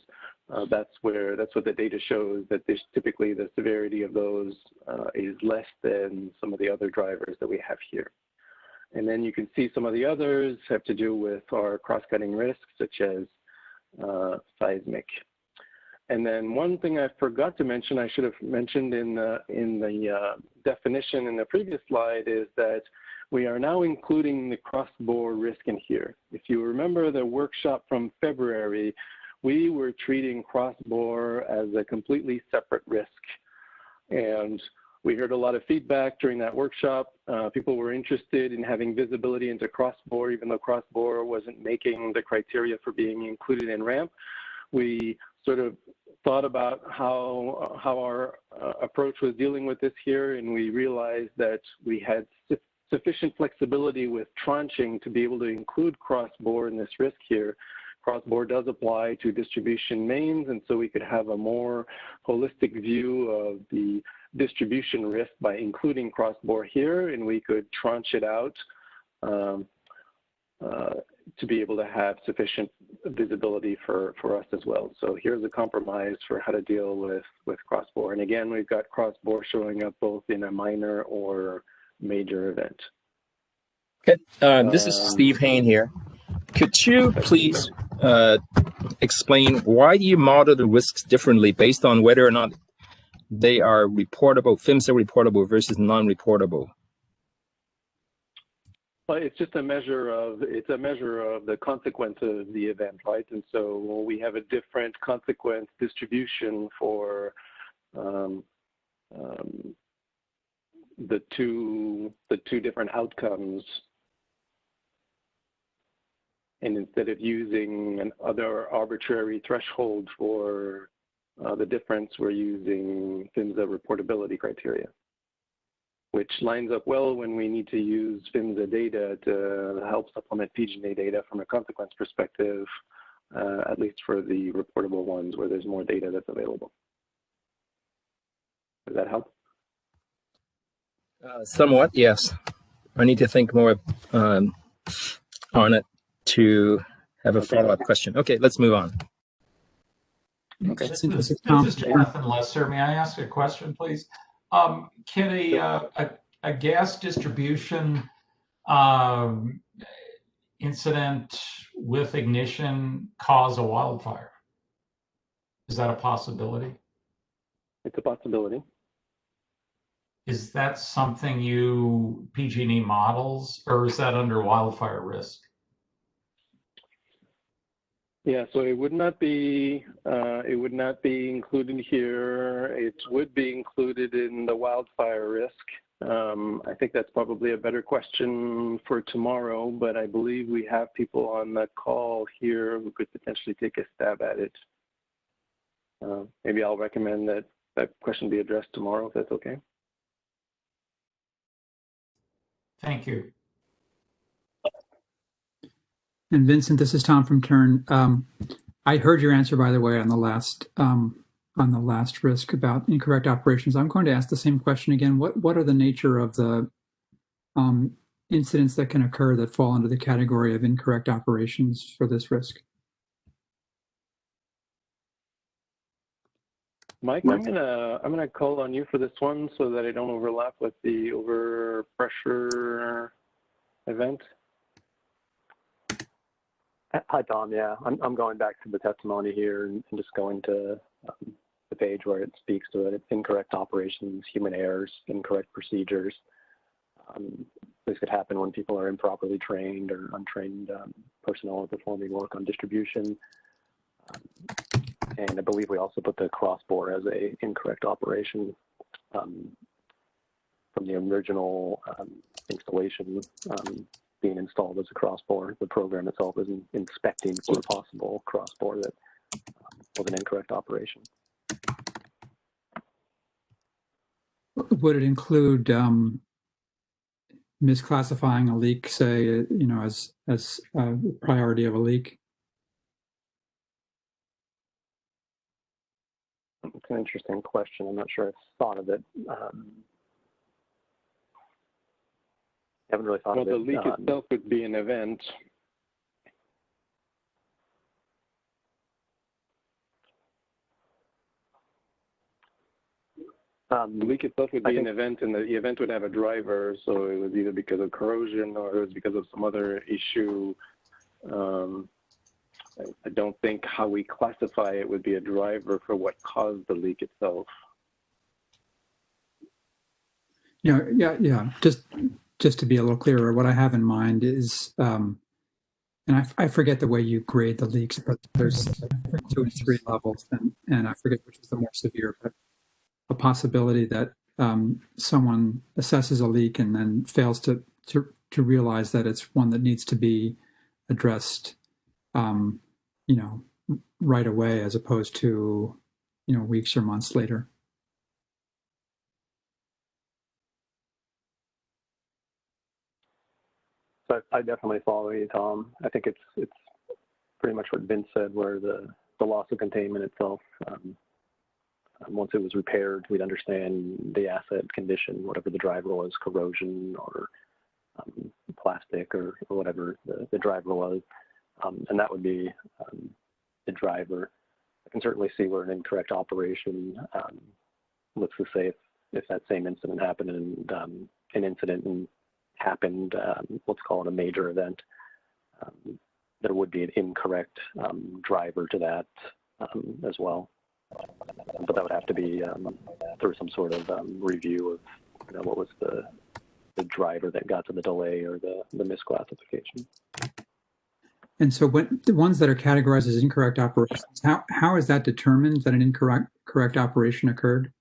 that's what the data shows, that typically the severity of those is less than some of the other drivers that we have here. And then you can see some of the others have to do with our cross-cutting risks, such as seismic. And then one thing I forgot to mention, I should have mentioned in the definition in the previous slide, is that we are now including the cross-bore risk in here. If you remember the workshop from February, we were treating cross-bore as a completely separate risk. And we heard a lot of feedback during that workshop. People were interested in having visibility into cross-bore, even though cross-bore wasn't making the criteria for being included in RAMP. We sort of thought about how our approach was dealing with this here, and we realized that we had sufficient flexibility with tranching to be able to include cross-bore in this risk here. Cross-bore does apply to distribution mains, and so we could have a more holistic view of the distribution risk by including cross-bore here, and we could tranche it out to be able to have sufficient visibility for us as well. So here's a compromise for how to deal with cross-bore. And again, we've got cross-bore showing up both in a minor or major event. Okay, this is Steve Hain here. Could you please explain why you model the risks differently based on whether or not they are reportable, PHMSA reportable versus non-reportable? Well, it's just a measure of the consequence of the event, right? And so we have a different consequence distribution for the two different outcomes. And instead of using another arbitrary threshold for the difference, we're using PHMSA reportability criteria, which lines up well when we need to use PHMSA data to help supplement PG&E data from a consequence perspective, at least for the reportable ones where there's more data that's available. Does that help? Somewhat, yes. I need to think more on it to have a follow-up question. Okay, let's move on. Okay. This is Jonathan Lesser. May I ask a question, please? Can a gas distribution incident with ignition cause a wildfire? Is that a possibility? It's a possibility. Is that something PG&E models, or is that under wildfire risk? Yeah, so it would not be included here. It would be included in the wildfire risk. I think that's probably a better question for tomorrow, but I believe we have people on the call here who could potentially take a stab at it. Maybe I'll recommend that question be addressed tomorrow, if that's okay. Thank you. And Vincent, this is Tom from Turn. I heard your answer, by the way, on the last risk about incorrect operations. I'm going to ask the same question again. What are the nature of the incidents that can occur that fall under the category of incorrect operations for this risk? Mike, I'm gonna call on you for this one so that I don't overlap with the overpressure event. Hi, Tom. Yeah, I'm going back to the testimony here and just going to the page where it speaks to it. It's incorrect operations, human errors, incorrect procedures. this could happen when people are improperly trained or untrained personnel are performing work on distribution. And I believe we also put the cross-bore as a incorrect operation from the original installation being installed as a cross-bore. The program itself is inspecting for a possible cross-bore that was an incorrect operation. Would it include misclassifying a leak, say, you know, as priority of a leak? It's an interesting question. I'm not sure I've thought of it. Haven't really thought of it. Well, the leak itself would be an event. The leak itself would be an event, and the event would have a driver, so it was either because of corrosion or it was because of some other issue. I don't think how we classify it would be a driver for what caused the leak itself. Yeah. Just to be a little clearer, what I have in mind is, and I forget the way you grade the leaks, but there's 2 and 3 levels, and I forget which is the more severe, but a possibility that someone assesses a leak and then fails to realize that it's one that needs to be addressed, you know, right away, as opposed to, you know, weeks or months later. So I definitely follow you, Tom. I think it's pretty much what Vince said, where the loss of containment itself, once it was repaired, we'd understand the asset condition, whatever the driver was, corrosion or plastic or whatever the driver was, and that would be the driver. I can certainly see where an incorrect operation, let's just say if that same incident happened and an incident happened, let's call it a major event, there would be an incorrect driver to that as well. But that would have to be through some sort of review of, you know, what was the driver that got to the delay or the misclassification. And so when the ones that are categorized as incorrect operations, how is that determined that an correct operation occurred?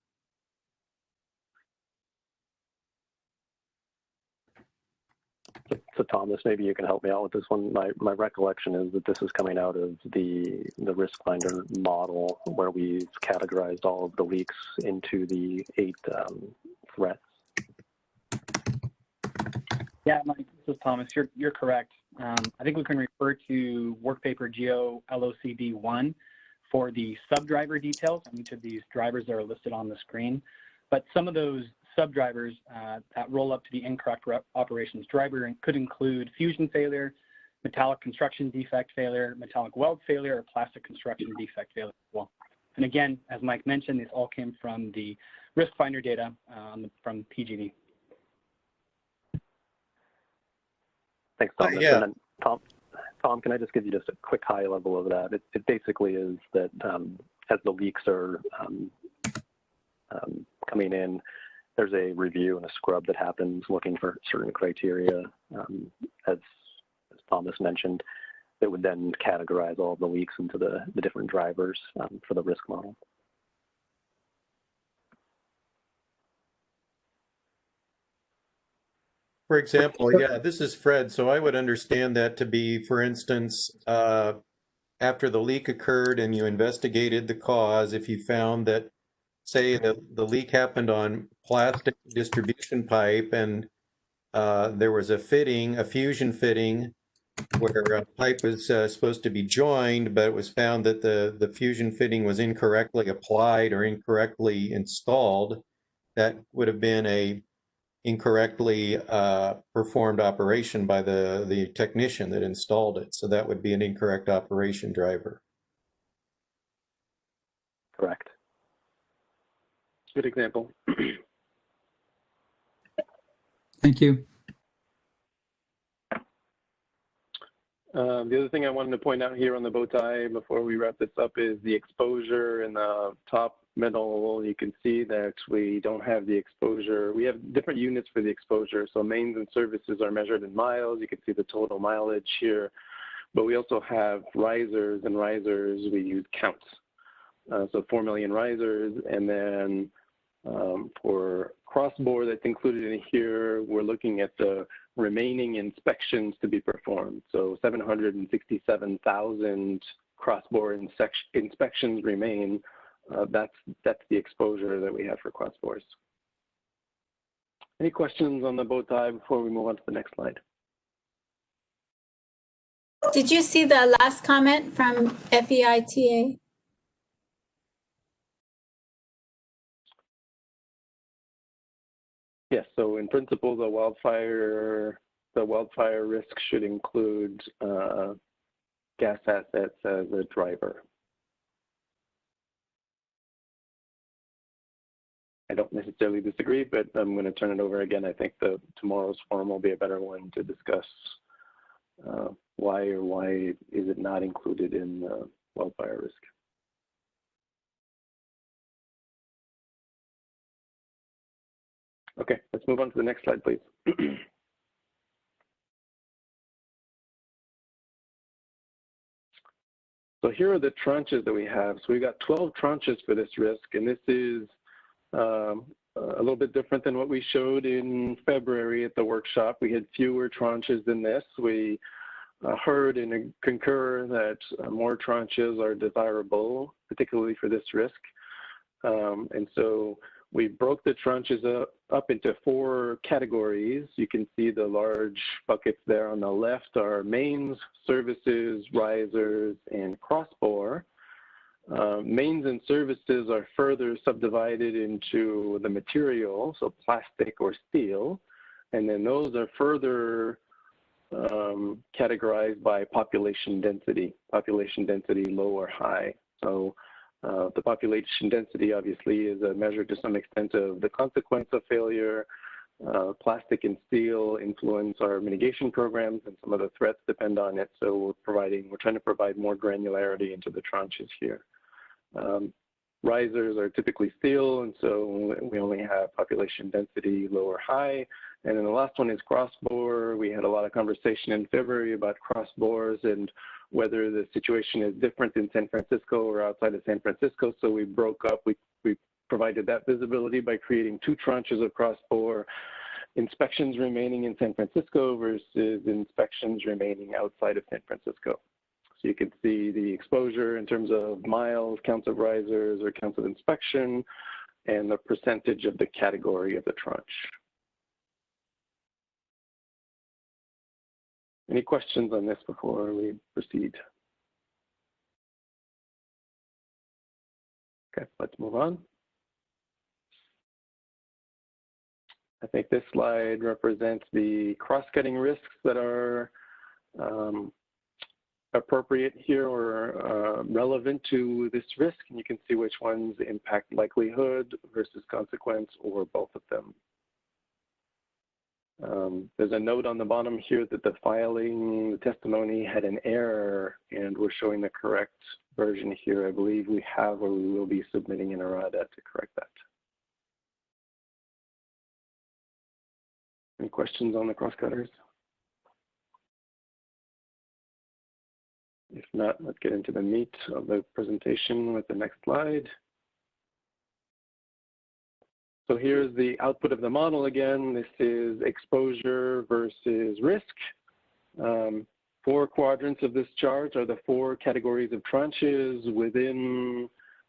So Thomas, maybe you can help me out with this one. My recollection is that this is coming out of the risk finder model, where we've categorized all of the leaks into the 8 threats. Yeah, Mike, this is Thomas. You're correct. I think we can refer to work paper GO LOCD 1 for the subdriver details on each of these drivers that are listed on the screen. But some of those subdrivers that roll up to the incorrect operations driver could include fusion failure, metallic construction defect failure, metallic weld failure, or plastic construction defect failure as well. And again, as Mike mentioned, these all came from the risk finder data from PG&E. Thanks, Thomas. Yeah. And then Tom, can I just give you just a quick high level of that? It basically is that as the leaks are coming in, there's a review and a scrub that happens looking for certain criteria, as Thomas mentioned, that would then categorize all of the leaks into the different drivers for the risk model. For example, yeah, this is Fred. So I would understand that to be, for instance, after the leak occurred and you investigated the cause, if you found that, say, the leak happened on plastic distribution pipe and there was a fusion fitting, where a pipe was supposed to be joined, but it was found that the fusion fitting was incorrectly applied or incorrectly installed, that would have been a incorrectly performed operation by the technician that installed it. So that would be an incorrect operation driver. Correct. Good example. Thank you. The other thing I wanted to point out here on the bow tie before we wrap this up is the exposure in the top middle, you can see that we don't have the exposure. We have different units for the exposure. So mains and services are measured in miles. You can see the total mileage here. But we also have risers, and risers we use counts. So 4 million risers, and then for cross-bore that's included in here, we're looking at the remaining inspections to be performed. So 767,000 cross-bore inspections remain. That's the exposure that we have for cross-bores. Any questions on the bow tie before we move on to the next slide? Did you see the last comment from FEITA? Yes, so in principle, the wildfire risk should include gas assets as a driver. I don't necessarily disagree, but I'm going to turn it over again. I think tomorrow's forum will be a better one to discuss why is it not included in wildfire risk. Okay, let's move on to the next slide, please. So here are the tranches that we have. So we've got 12 tranches for this risk, and this is a little bit different than what we showed in February at the workshop. We had fewer tranches than this. We heard and concur that more tranches are desirable, particularly for this risk. And so we broke the tranches up into 4 categories. You can see the large buckets there on the left are mains, services, risers, and crossbore. Mains and services are further subdivided into the material, so plastic or steel, and then those are further categorized by population density low or high. So the population density obviously is a measure to some extent of the consequence of failure. Plastic and steel influence our mitigation programs, and some of the threats depend on it. So we're trying to provide more granularity into the tranches here. Risers are typically steel, and so we only have population density low or high. And then the last one is crossbore. We had a lot of conversation in February about crossbores and whether the situation is different in San Francisco or outside of San Francisco. So we broke up, we provided that visibility by creating 2 tranches of crossbore, inspections remaining in San Francisco versus inspections remaining outside of San Francisco. So you can see the exposure in terms of miles, counts of risers, or counts of inspection, and the percentage of the category of the tranche. Any questions on this before we proceed? Okay, let's move on. I think this slide represents the cross-cutting risks that are appropriate here or relevant to this risk, and you can see which ones impact likelihood versus consequence or both of them. There's a note on the bottom here that the testimony had an error, and we're showing the correct version here. I believe we have, or we will be submitting an errata to correct that. Any questions on the crosscutters? If not, let's get into the meat of the presentation with the next slide. So here's the output of the model again. This is exposure versus risk. 4 quadrants of this chart are the 4 categories of tranches. Within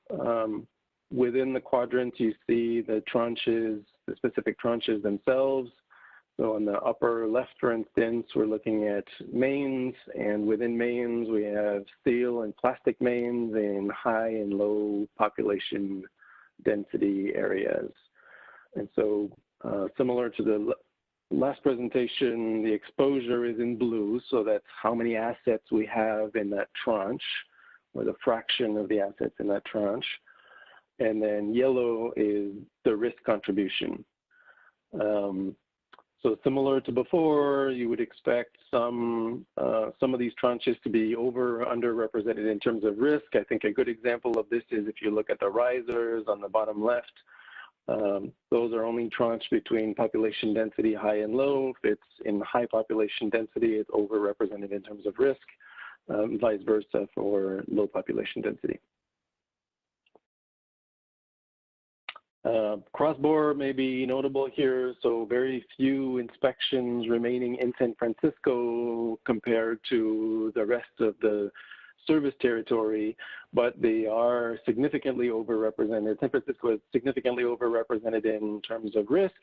the quadrants, you see the tranches, the specific tranches themselves. So on the upper left, for instance, we're looking at mains, and within mains, we have steel and plastic mains in high and low population density areas. And so similar to the last presentation, the exposure is in blue, so that's how many assets we have in that tranche, or the fraction of the assets in that tranche. And then yellow is the risk contribution. So similar to before, you would expect some of these tranches to be over or underrepresented in terms of risk. I think a good example of this is if you look at the risers on the bottom left, those are only tranched between population density high and low. If it's in high population density, it's overrepresented in terms of risk, vice versa for low population density. Cross-bore may be notable here, so very few inspections remaining in San Francisco compared to the rest of the service territory, but they are significantly overrepresented. San Francisco is significantly overrepresented in terms of risk,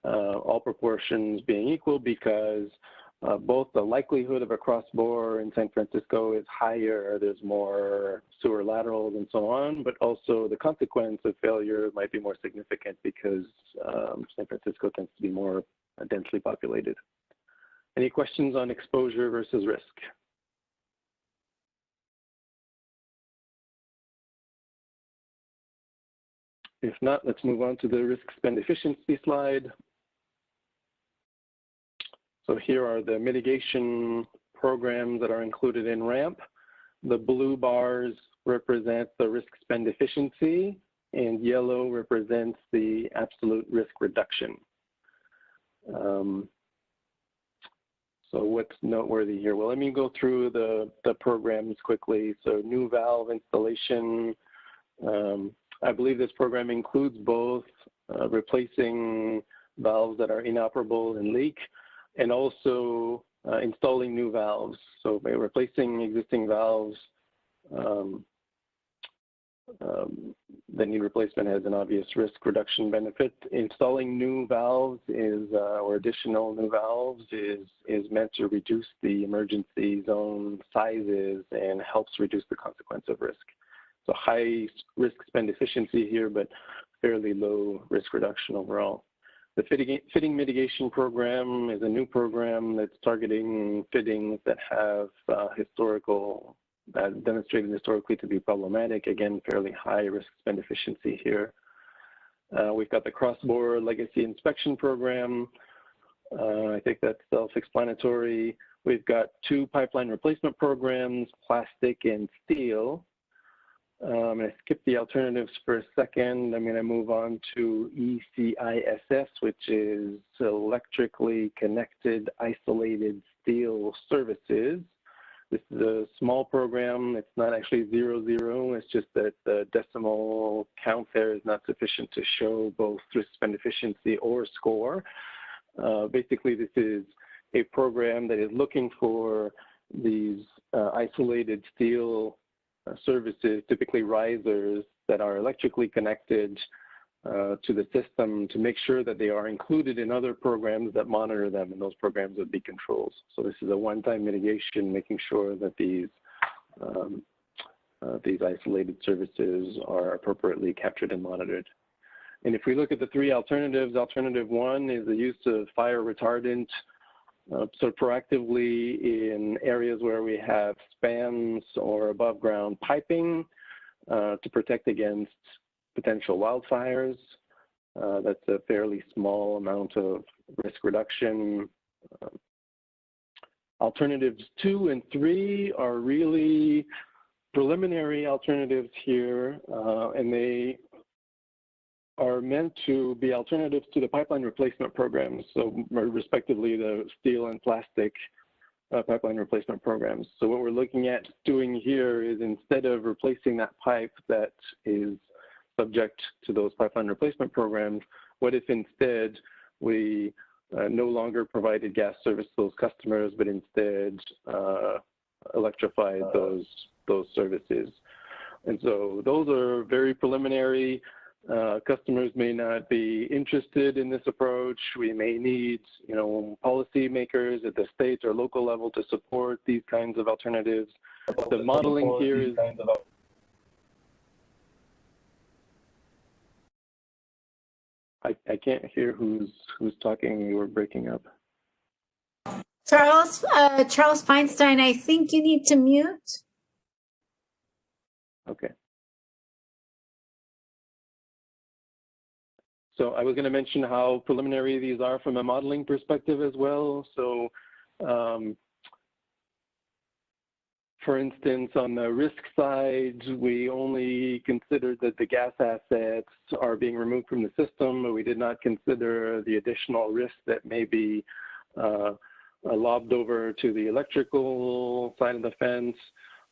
all proportions being equal, because both the likelihood of a cross-bore in San Francisco is higher, there's more sewer laterals and so on, but also the consequence of failure might be more significant because San Francisco tends to be more densely populated. Any questions on exposure versus risk? If not, let's move on to the risk spend efficiency slide. So here are the mitigation programs that are included in RAMP. The blue bars represent the risk spend efficiency, and yellow represents the absolute risk reduction. So what's noteworthy here? Well, let me go through the programs quickly. So new valve installation. I believe this program includes both replacing valves that are inoperable and leak, and also installing new valves. So by replacing existing valves that need replacement has an obvious risk reduction benefit. Installing new valves is, or additional new valves is meant to reduce the emergency zone sizes and helps reduce the consequence of risk. So high risk spend efficiency here, but fairly low risk reduction overall. The fitting mitigation program is a new program that's targeting fittings that have demonstrated historically to be problematic. Again, fairly high risk spend efficiency here. We've got the cross-bore legacy inspection program. I think that's self-explanatory. We've got two pipeline replacement programs, plastic and steel. I'm going to skip the alternatives for a second. I'm going to move on to ECISS, which is electrically connected isolated steel services. This is a small program. It's not actually 00. It's just that the decimal count there is not sufficient to show both risk spend efficiency or score. Basically, this is a program that is looking for these isolated steel services, typically risers that are electrically connected to the system, to make sure that they are included in other programs that monitor them, and those programs would be controls. So this is a one-time mitigation, making sure that these isolated services are appropriately captured and monitored. And if we look at the three alternatives, alternative one is the use of fire retardant. So proactively in areas where we have spans or above ground piping to protect against potential wildfires. That's a fairly small amount of risk reduction. Alternatives 2 and 3 are really preliminary alternatives here, and they are meant to be alternatives to the pipeline replacement programs, so respectively the steel and plastic pipeline replacement programs. So what we're looking at doing here is, instead of replacing that pipe that is subject to those pipeline replacement programs, what if instead we no longer provided gas service to those customers, but instead electrified those services? And so those are very preliminary. Customers may not be interested in this approach. We may need, policymakers at the state or local level to support these kinds of alternatives. The modeling here is I can't hear who's talking. You were breaking up. Charles Feinstein, I think you need to mute. Okay. So I was going to mention how preliminary these are from a modeling perspective as well. So for instance, on the risk side, we only considered that the gas assets are being removed from the system, but we did not consider the additional risk that may be lobbed over to the electrical side of the fence.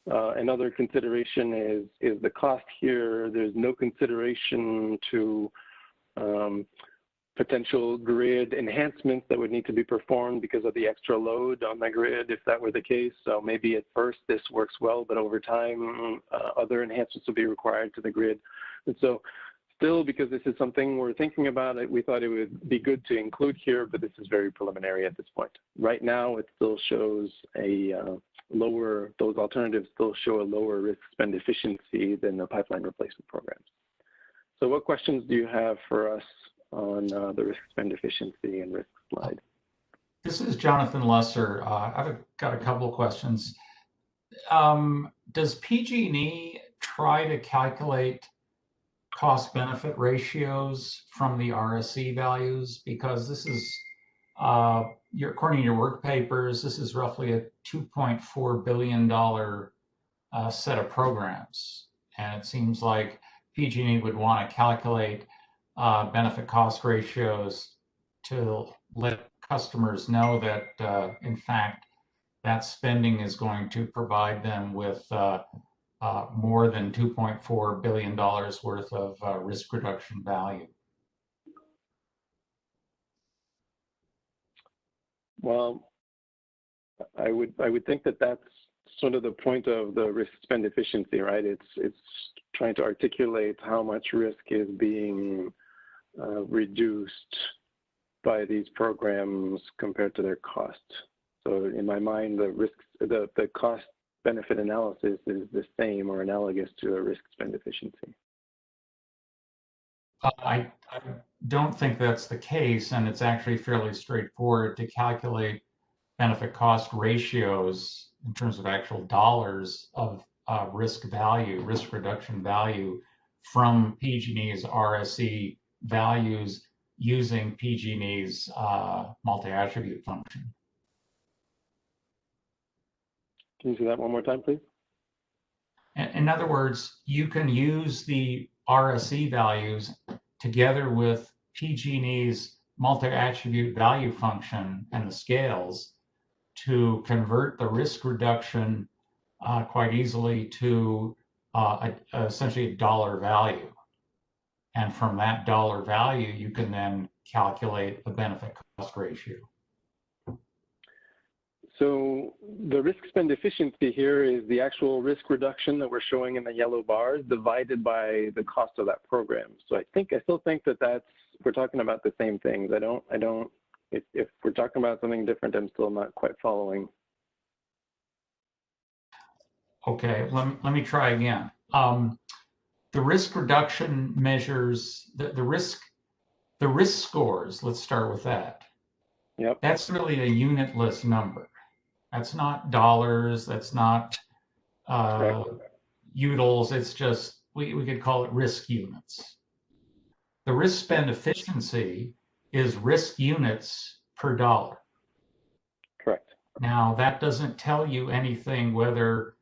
Another consideration is the cost here. There's no consideration to potential grid enhancements that would need to be performed because of the extra load on the grid, if that were the case. So maybe at first this works well, but over time, other enhancements will be required to the grid. And so still, because this is something we're thinking about, we thought it would be good to include here, but this is very preliminary at this point. Right now, it still shows a lower, those alternatives still show a lower risk spend efficiency than the pipeline replacement programs. So what questions do you have for us on the risk spend efficiency and risk slide? This is Jonathan Lesser. I've got a couple of questions. Does PG&E try to calculate cost benefit ratios from the RSE values? Because this is, according to your work papers, this is roughly a $2.4 billion set of programs. And it seems like PG&E would want to calculate benefit cost ratios to let customers know that, in fact, that spending is going to provide them with more than $2.4 billion worth of risk reduction value. Well, I would think that that's sort of the point of the risk spend efficiency, right? It's trying to articulate how much risk is being reduced by these programs compared to their cost. So in my mind, the cost benefit analysis is the same or analogous to a risk spend efficiency. I don't think that's the case, and it's actually fairly straightforward to calculate benefit cost ratios in terms of actual dollars of risk value, risk reduction value from PG&E's RSE values using PG&E's multi-attribute function. Can you say that one more time, please? In other words, you can use the RSE values together with PG&E's multi-attribute value function and the scales to convert the risk reduction quite easily to essentially a dollar value. And from that dollar value, you can then calculate the benefit cost ratio. So the risk spend efficiency here is the actual risk reduction that we're showing in the yellow bars divided by the cost of that program. So I still think that we're talking about the same things. If we're talking about something different, I'm still not quite following. Okay, let me try again. The risk reduction measures the risk scores. Let's start with that. Yep. That's really a unitless number. That's not dollars. That's not utils. It's just, we could call it risk units. The risk spend efficiency is risk units per dollar. Correct. Now, that doesn't tell you anything whether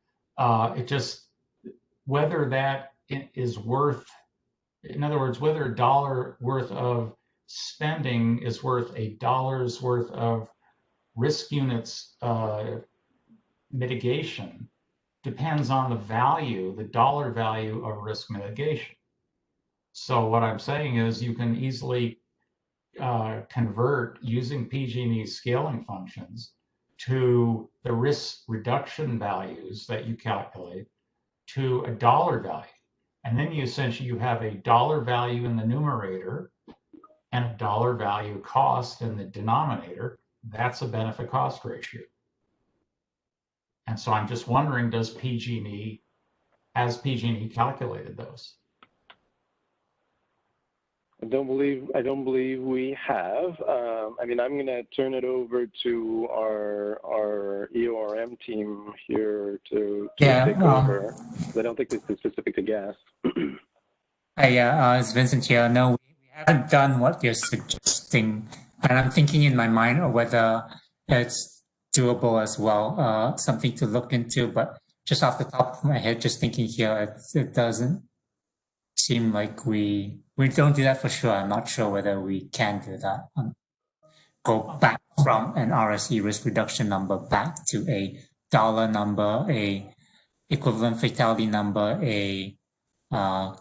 whether that is worth, in other words, whether a dollar worth of spending is worth a dollar's worth of risk units mitigation depends on the value, the dollar value of risk mitigation. So what I'm saying is you can easily convert using PG&E scaling functions to the risk reduction values that you calculate to a dollar value. And then you have a dollar value in the numerator and a dollar value cost in the denominator. That's a benefit cost ratio. And so I'm just wondering, has PG&E calculated those? I don't believe we have. I mean, I'm going to turn it over to our EORM team here to take over. I don't think this is specific to gas. Yeah, it's Vincent here. No, we haven't done what you're suggesting, and I'm thinking in my mind of whether it's doable as well, something to look into, but just off the top of my head, just thinking here, it doesn't seem like we don't do that for sure. I'm not sure whether we can do that. Go back from an RSE risk reduction number back to a dollar number, a equivalent fatality number, a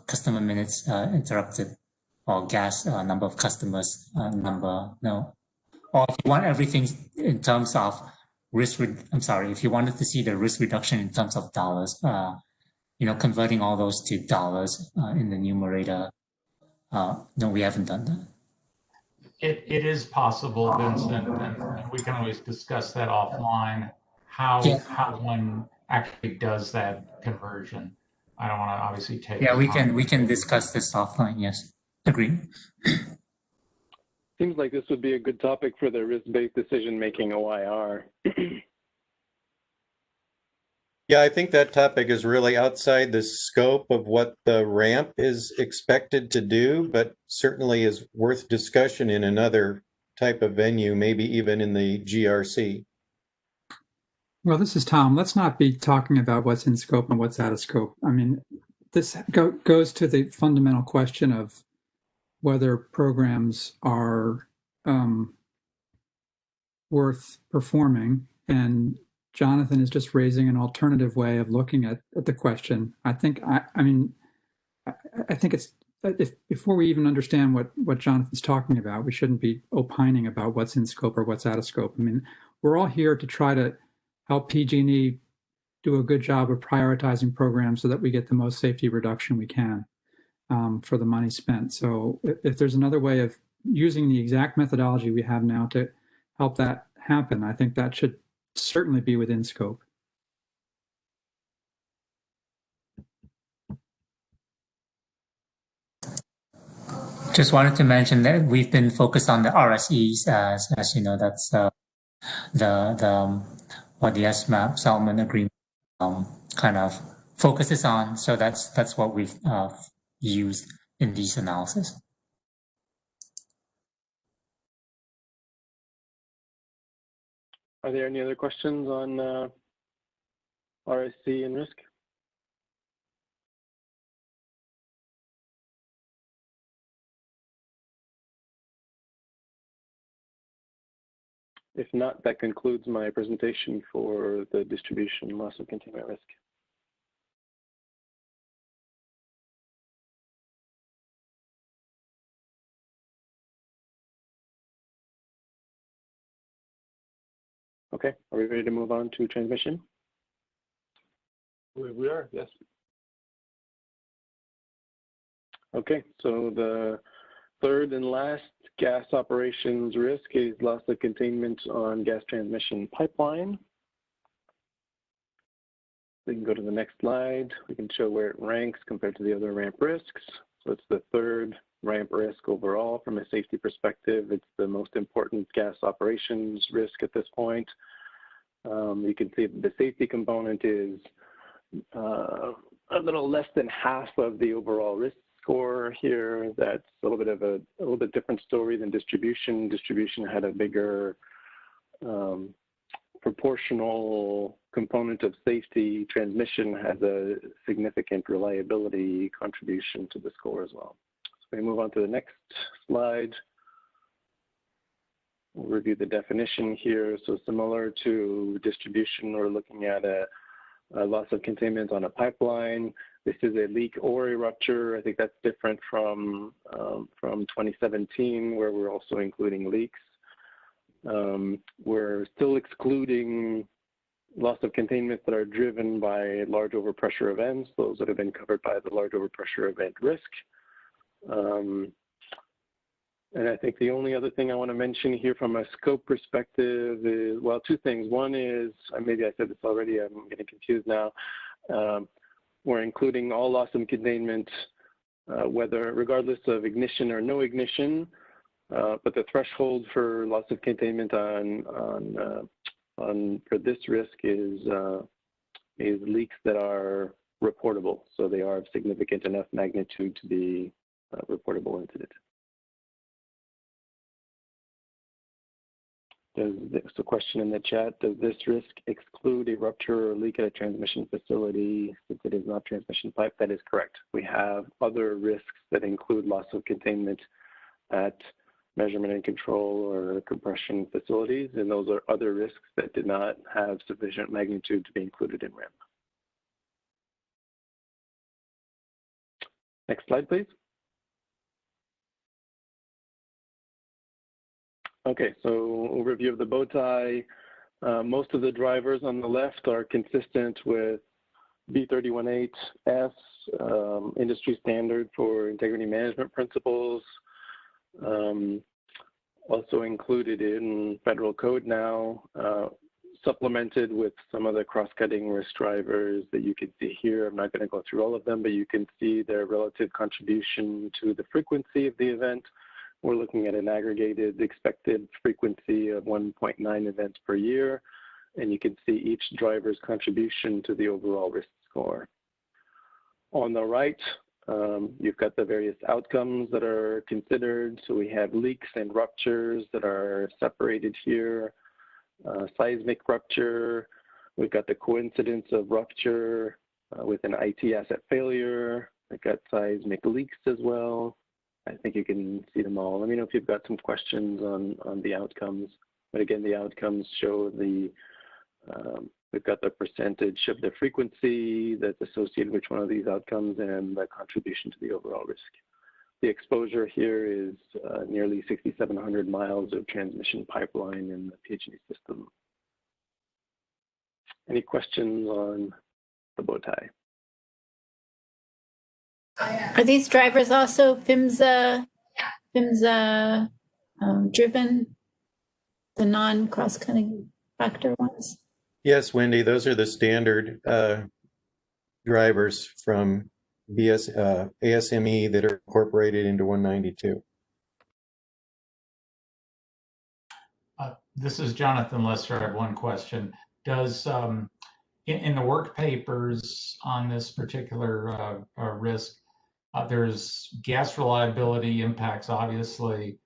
customer minutes interrupted, or gas number of customers number. No. Or if you want everything in terms of if you wanted to see the risk reduction in terms of dollars, converting all those to dollars in the numerator. No, we haven't done that. It is possible, Vincent, and we can always discuss that offline, how one actually does that conversion. I don't want to obviously take. Yeah, we can discuss this offline. Yes, agree. Seems like this would be a good topic for the risk-based decision-making OIR. Yeah, I think that topic is really outside the scope of what the ramp is expected to do, but certainly is worth discussion in another type of venue, maybe even in the GRC. Well, this is Tom. Let's not be talking about what's in scope and what's out of scope. I mean, this goes to the fundamental question of whether programs are worth performing, and Jonathan is just raising an alternative way of looking at the question. I think it's before we even understand what Jonathan's talking about, we shouldn't be opining about what's in scope or what's out of scope. I mean, we're all here to try to help PG&E do a good job of prioritizing programs so that we get the most safety reduction we can for the money spent. So if there's another way of using the exact methodology we have now to help that happen, I think that should certainly be within scope. Just wanted to mention that we've been focused on the RSEs as you know, that's what the SMAP settlement agreement kind of focuses on. So that's what we've used in these analysis. Are there any other questions on RSC and risk? If not, that concludes my presentation for the distribution loss of containment risk. Okay, are we ready to move on to transmission? We are, yes. Okay, so the third and last gas operations risk is loss of containment on gas transmission pipeline. We can go to the next slide. We can show where it ranks compared to the other ramp risks. So it's the third ramp risk overall from a safety perspective. It's the most important gas operations risk at this point. You can see the safety component is a little less than half of the overall risk score here. That's a little bit different story than distribution. Distribution had a bigger proportional component of safety. Transmission has a significant reliability contribution to the score as well. So we move on to the next slide. We'll review the definition here. So similar to distribution, we're looking at a loss of containment on a pipeline. This is a leak or a rupture. I think that's different from 2017, where we're also including leaks. We're still excluding loss of containment that are driven by large overpressure events, those that have been covered by the large overpressure event risk. And I think the only other thing I want to mention here from a scope perspective is, well, two things. One is, maybe I said this already, I'm getting confused now. We're including all loss of containment, regardless of ignition or no ignition, but the threshold for loss of containment for this risk is leaks that are reportable. So they are of significant enough magnitude to be a reportable incident. There's a question in the chat. Does this risk exclude a rupture or leak at a transmission facility since it is not transmission pipe? That is correct. We have other risks that include loss of containment at measurement and control or compression facilities, and those are other risks that did not have sufficient magnitude to be included in RIM. Next slide, please. Okay, so overview of the bow tie. Most of the drivers on the left are consistent with B318S, industry standard for integrity management principles. Also included in federal code now, supplemented with some of the cross-cutting risk drivers that you can see here. I'm not going to go through all of them, but you can see their relative contribution to the frequency of the event. We're looking at an aggregated expected frequency of 1.9 events per year, and you can see each driver's contribution to the overall risk score. On the right, you've got the various outcomes that are considered. So we have leaks and ruptures that are separated here. Seismic rupture, we've got the coincidence of rupture with an IT asset failure. We've got seismic leaks as well. I think you can see them all. Let me know if you've got some questions on the outcomes. But again, the outcomes show the, we've got the percentage of the frequency that's associated with each one of these outcomes and the contribution to the overall risk. The exposure here is nearly 6,700 miles of transmission pipeline in the PG&E system. Any questions on the bow tie? Are these drivers also PHMSA driven, the non-cross-cutting factor ones? Yes, Wendy, those are the standard drivers from ASME that are incorporated into 192. This is Jonathan Lesser. I have one question. Does in the work papers on this particular risk, there's gas reliability impacts, obviously,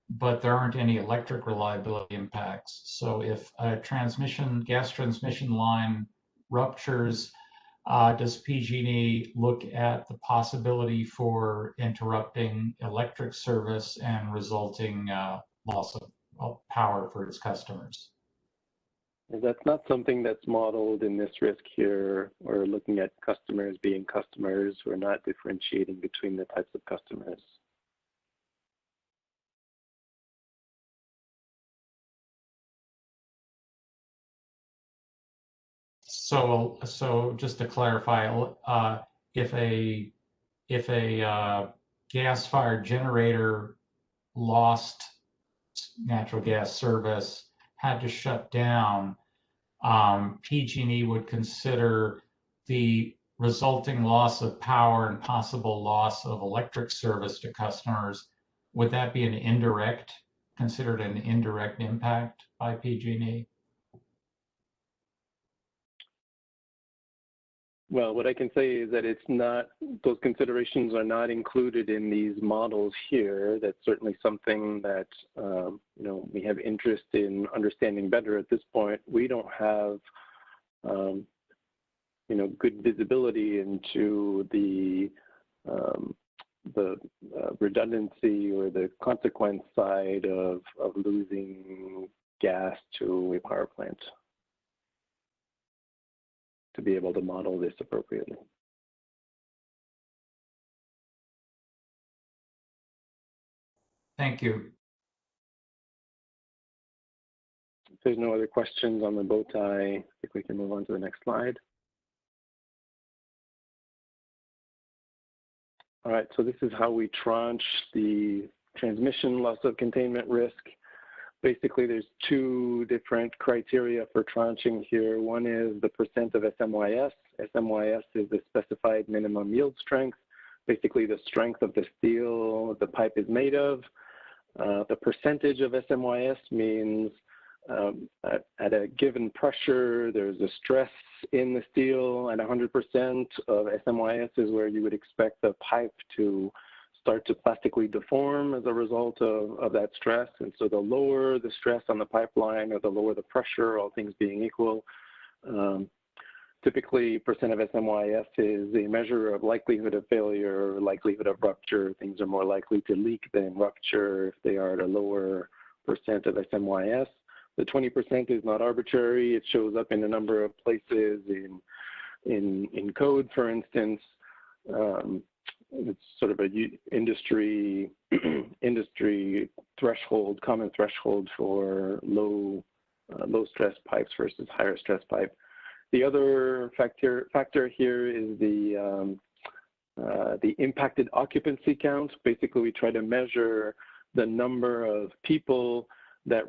but there aren't any electric reliability impacts. So if a gas transmission line ruptures, does PG&E look at the possibility for interrupting electric service and resulting loss of power for its customers? That's not something that's modeled in this risk here. We're looking at customers being customers. We're not differentiating between the types of customers. So just to clarify, if a gas-fired generator lost natural gas service, had to shut down, PG&E would consider the resulting loss of power and possible loss of electric service to customers. Would that be considered an indirect impact by PG&E? Well, what I can say is that it's not, those considerations are not included in these models here. That's certainly something that, we have interest in understanding better at this point. We don't have, good visibility into the redundancy or the consequence side of losing gas to a power plant to be able to model this appropriately. Thank you. If there's no other questions on the bow tie, I think we can move on to the next slide. All right, so this is how we tranche the transmission loss of containment risk. Basically, there's two different criteria for tranching here. One is the percent of SMYS. SMYS is the specified minimum yield strength, basically the strength of the steel the pipe is made of. The percentage of SMYS means at a given pressure, there's a stress in the steel, and 100% of SMYS is where you would expect the pipe to start to plastically deform as a result of that stress. And so the lower the stress on the pipeline or the lower the pressure, all things being equal, typically percent of SMYF is a measure of likelihood of failure, likelihood of rupture. Things are more likely to leak than rupture if they are at a lower percent of SMYS. The 20% is not arbitrary. It shows up in a number of places in code, for instance. It's sort of a industry threshold, common threshold for low stress pipes versus higher stress pipe. The other factor here is the impacted occupancy count. Basically, we try to measure the number of people that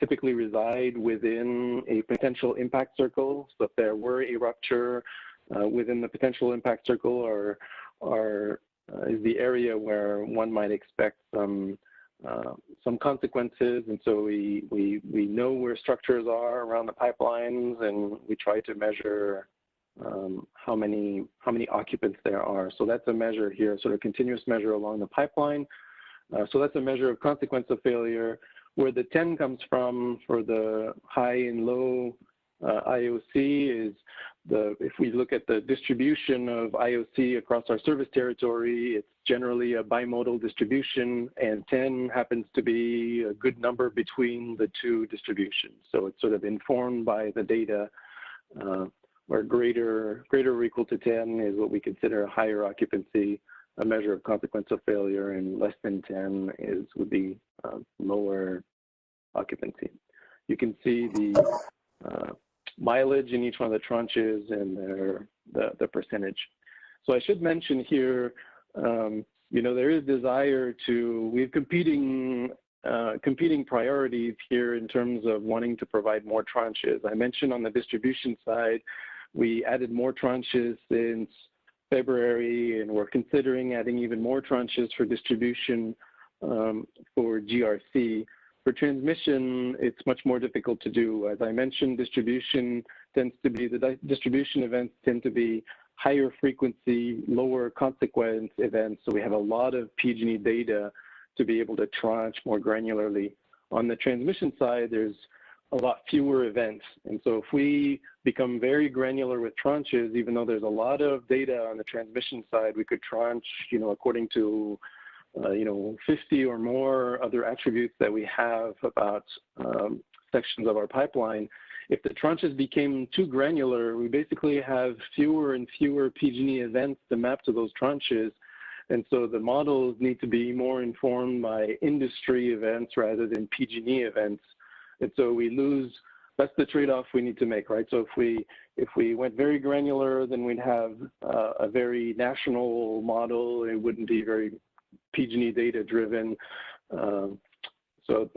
typically reside within a potential impact circle. So if there were a rupture within the potential impact circle, or is the area where one might expect some consequences. And so we know where structures are around the pipelines, and we try to measure how many occupants there are. So that's a measure here, sort of continuous measure along the pipeline. So that's a measure of consequence of failure. Where the 10 comes from for the high and low IOC is if we look at the distribution of IOC across our service territory, it's generally a bimodal distribution, and 10 happens to be a good number between the two distributions. So it's sort of informed by the data, where greater or equal to 10 is what we consider a higher occupancy, a measure of consequence of failure, and less than 10 would be lower occupancy. You can see the mileage in each one of the tranches and the percentage. So I should mention here, there is desire we have competing priorities here in terms of wanting to provide more tranches. I mentioned on the distribution side, we added more tranches since February, and we're considering adding even more tranches for distribution for GRC. For transmission, it's much more difficult to do. As I mentioned, the distribution events tend to be higher frequency, lower consequence events. So we have a lot of PG&E data to be able to tranche more granularly. On the transmission side, there's a lot fewer events. And so if we become very granular with tranches, even though there's a lot of data on the transmission side, we could tranche, according to 50 or more other attributes that we have about sections of our pipeline. If the tranches became too granular, we basically have fewer and fewer PG&E events to map to those tranches. And so the models need to be more informed by industry events rather than PG&E events. And so we lose, that's the trade-off we need to make, right? So if we went very granular, then we'd have a very national model. It wouldn't be very PG&E data driven. So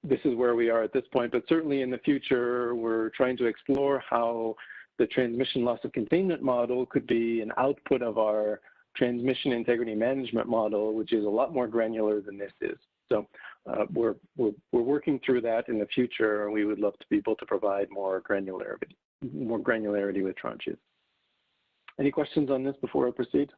this is where we are at this point, but certainly in the future, we're trying to explore how the transmission loss of containment model could be an output of our transmission integrity management model, which is a lot more granular than this is. So we're working through that in the future, and we would love to be able to provide more granularity with tranches. Any questions on this before I proceed?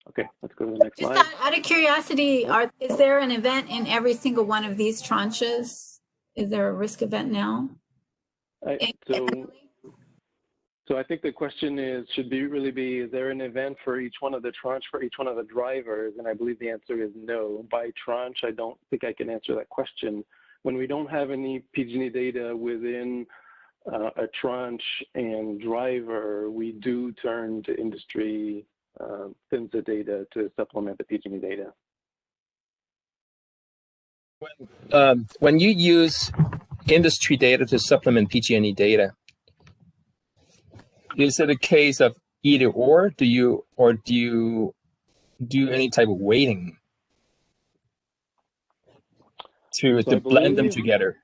Okay, let's go to the next slide. Just out of curiosity, is there an event in every single one of these tranches? Is there a risk event now? So I think the question is, is there an event for each one of the tranche for each one of the drivers? And I believe the answer is no. By tranche, I don't think I can answer that question. When we don't have any PG&E data within a tranche and driver, we do turn to industry PHMSA data to supplement the PG&E data. When you use industry data to supplement PG&E data, is it a case of either or? Do you do any type of weighting to blend them together?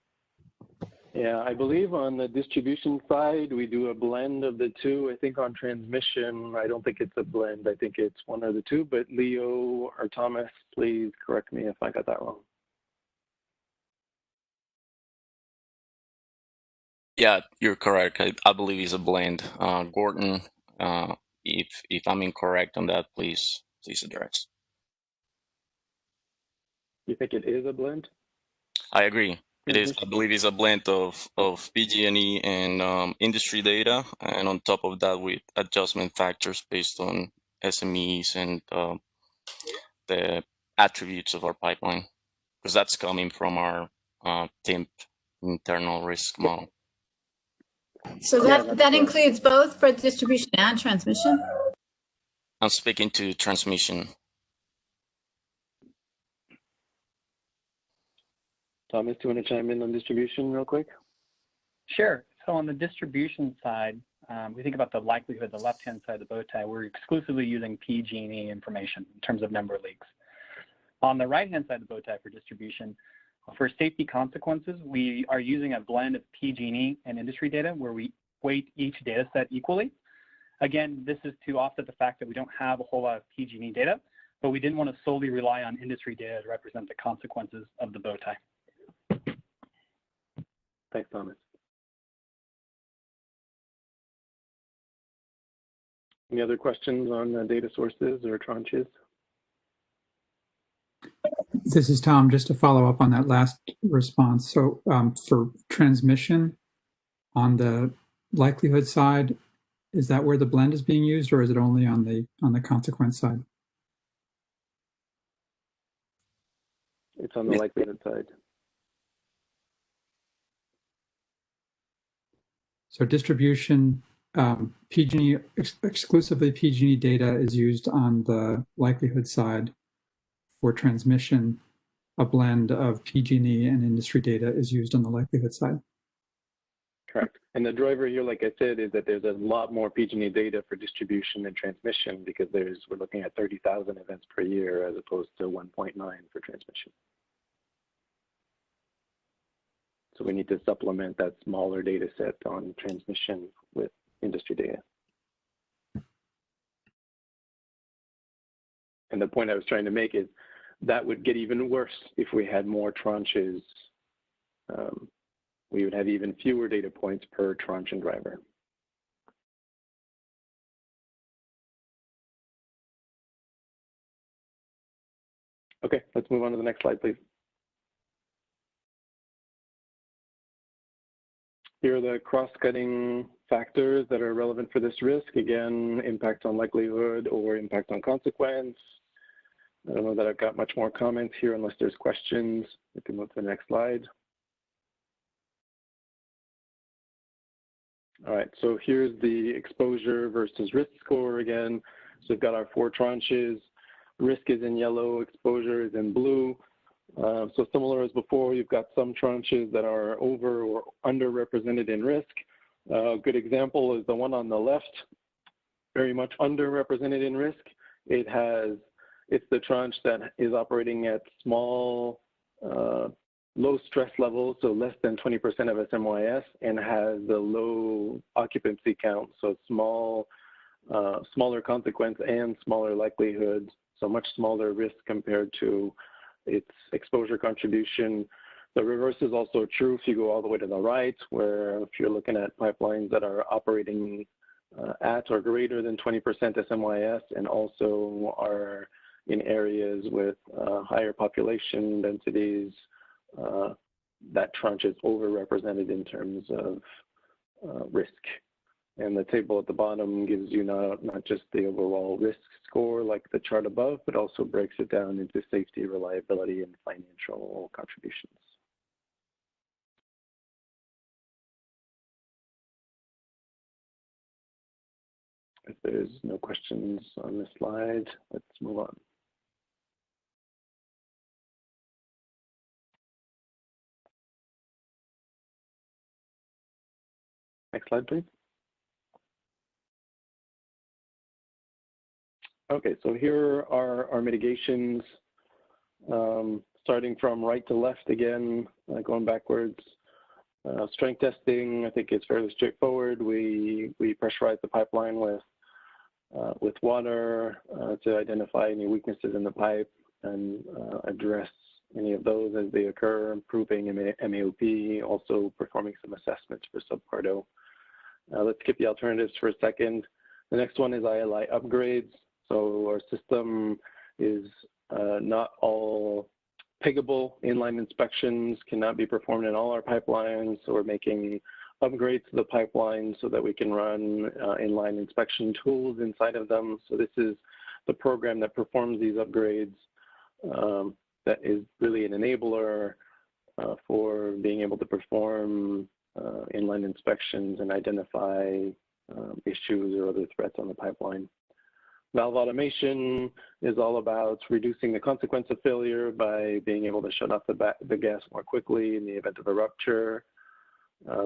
Yeah, I believe on the distribution side, we do a blend of the two. I think on transmission, I don't think it's a blend. I think it's one of the two, but Leo or Thomas, please correct me if I got that wrong. Yeah, you're correct. I believe it's a blend. Gordon, If I'm incorrect on that, please address. You think it is a blend? I agree. It is. I believe it's a blend of PG&E and industry data, and on top of that, with adjustment factors based on SMEs and the attributes of our pipeline, because that's coming from our TIMP internal risk model. So that includes both for distribution and transmission? I'm speaking to transmission. Thomas, do you want to chime in on distribution real quick? Sure. So on the distribution side, we think about the likelihood, the left-hand side of the bow tie, we're exclusively using PG&E information in terms of number of leaks. On the right-hand side of the bow tie for distribution, for safety consequences, we are using a blend of PG&E and industry data where we weight each data set equally. Again, this is to offset the fact that we don't have a whole lot of PG&E data, but we didn't want to solely rely on industry data to represent the consequences of the bow tie. Thanks, Thomas. Any other questions on the data sources or tranches? This is Tom, just to follow up on that last response. So for transmission on the likelihood side, is that where the blend is being used, or is it only on the consequence side? It's on the likelihood side. So distribution, PG&E, exclusively PG&E data is used on the likelihood side. For transmission, a blend of PG&E and industry data is used on the likelihood side. Correct. And the driver here, like I said, is that there's a lot more PG&E data for distribution and transmission because we're looking at 30,000 events per year as opposed to 1.9 for transmission. So we need to supplement that smaller data set on transmission with industry data. And the point I was trying to make is that would get even worse if we had more tranches. We would have even fewer data points per tranche and driver. Okay, let's move on to the next slide, please. Here are the cross-cutting factors that are relevant for this risk. Again, impact on likelihood or impact on consequence. I don't know that I've got much more comments here unless there's questions. We can move to the next slide. All right, so here's the exposure versus risk score again. So we've got our 4 tranches. Risk is in yellow, exposure is in blue. So similar as before, you've got some tranches that are over or underrepresented in risk. A good example is the one on the left, very much underrepresented in risk. It's the tranche that is operating at small, low stress levels, so less than 20% of SMYS, and has the low occupancy count, so smaller consequence and smaller likelihood, so much smaller risk compared to its exposure contribution. The reverse is also true if you go all the way to the right, where if you're looking at pipelines that are operating at or greater than 20% SMYS and also are in areas with higher population densities, that tranche is overrepresented in terms of risk. And the table at the bottom gives you not just the overall risk score like the chart above, but also breaks it down into safety, reliability, and financial contributions. If there's no questions on this slide, let's move on. Next slide, please. Okay, so here are our mitigations, starting from right to left again, going backwards. Strength testing, I think, is fairly straightforward. We pressurize the pipeline with water to identify any weaknesses in the pipe and address any of those as they occur, improving MAOP, also performing some assessments for subpart O. Let's skip the alternatives for a second. The next one is ILI upgrades. So our system is not all piggable. Inline inspections cannot be performed in all our pipelines. So we're making upgrades to the pipeline so that we can run inline inspection tools inside of them. So this is the program that performs these upgrades that is really an enabler for being able to perform inline inspections and identify issues or other threats on the pipeline. Valve automation is all about reducing the consequence of failure by being able to shut off the gas more quickly in the event of a rupture.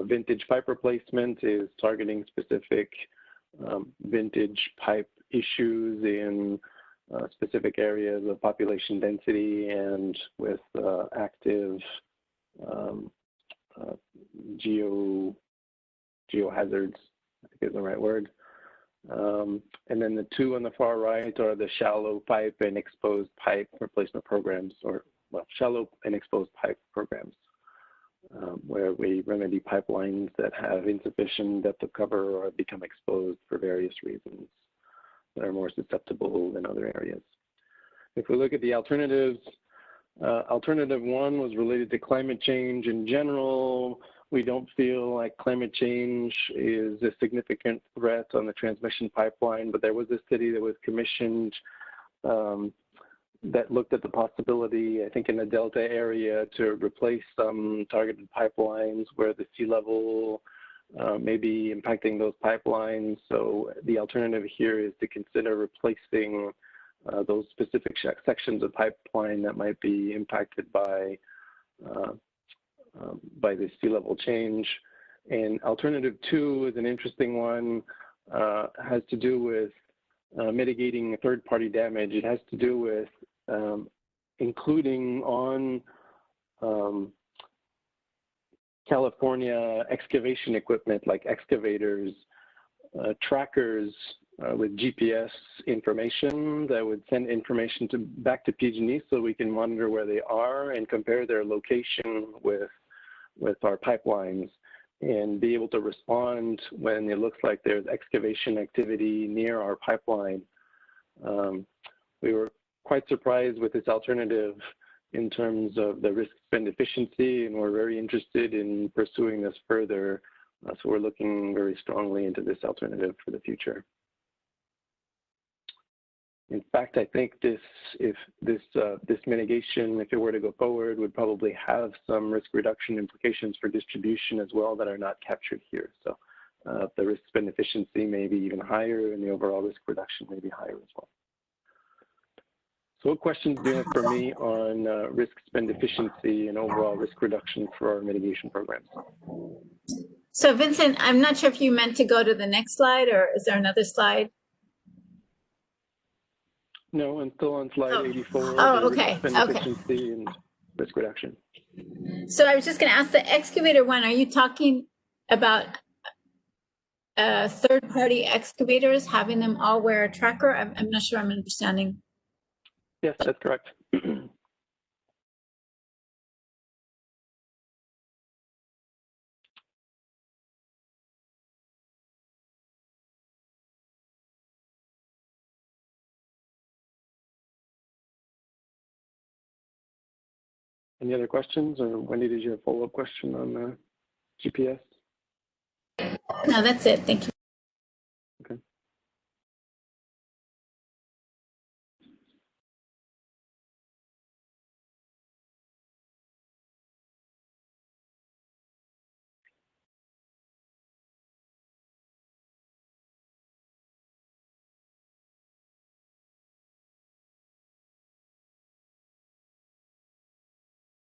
Vintage pipe replacement is targeting specific vintage pipe issues in specific areas of population density and with active geohazards, I think is the right word. And then the two on the far right are the shallow pipe and exposed pipe replacement programs, or well, shallow and exposed pipe programs, where we remedy pipelines that have insufficient depth of cover or become exposed for various reasons that are more susceptible than other areas. If we look at the alternatives, alternative one was related to climate change in general. We don't feel like climate change is a significant threat on the transmission pipeline, but there was a study that was commissioned that looked at the possibility, I think in the Delta area, to replace some targeted pipelines where the sea level may be impacting those pipelines. So the alternative here is to consider replacing those specific sections of pipeline that might be impacted by the sea level change. And alternative two is an interesting one, has to do with mitigating third-party damage. It has to do with including on California excavation equipment like excavators, trackers with GPS information that would send information back to PG&E so we can monitor where they are and compare their location with our pipelines and be able to respond when it looks like there's excavation activity near our pipeline. We were quite surprised with this alternative in terms of the risk-spend efficiency, and we're very interested in pursuing this further. So we're looking very strongly into this alternative for the future. In fact, I think this mitigation, if it were to go forward, would probably have some risk reduction implications for distribution as well that are not captured here. So the risk-spend efficiency may be even higher, and the overall risk reduction may be higher as well. So what questions do you have for me on risk-spend efficiency and overall risk reduction for our mitigation programs? So Vincent, I'm not sure if you meant to go to the next slide, or is there another slide? No, I'm still on slide 84. Oh, okay. Risk-spend efficiency and risk reduction. So I was just going to ask the excavator one, are you talking about third-party excavators, having them all wear a tracker? I'm not sure I'm understanding. Yes, that's correct. Any other questions, or Wendy, did you have a follow-up question on the GPS? No, that's it. Thank you. Okay.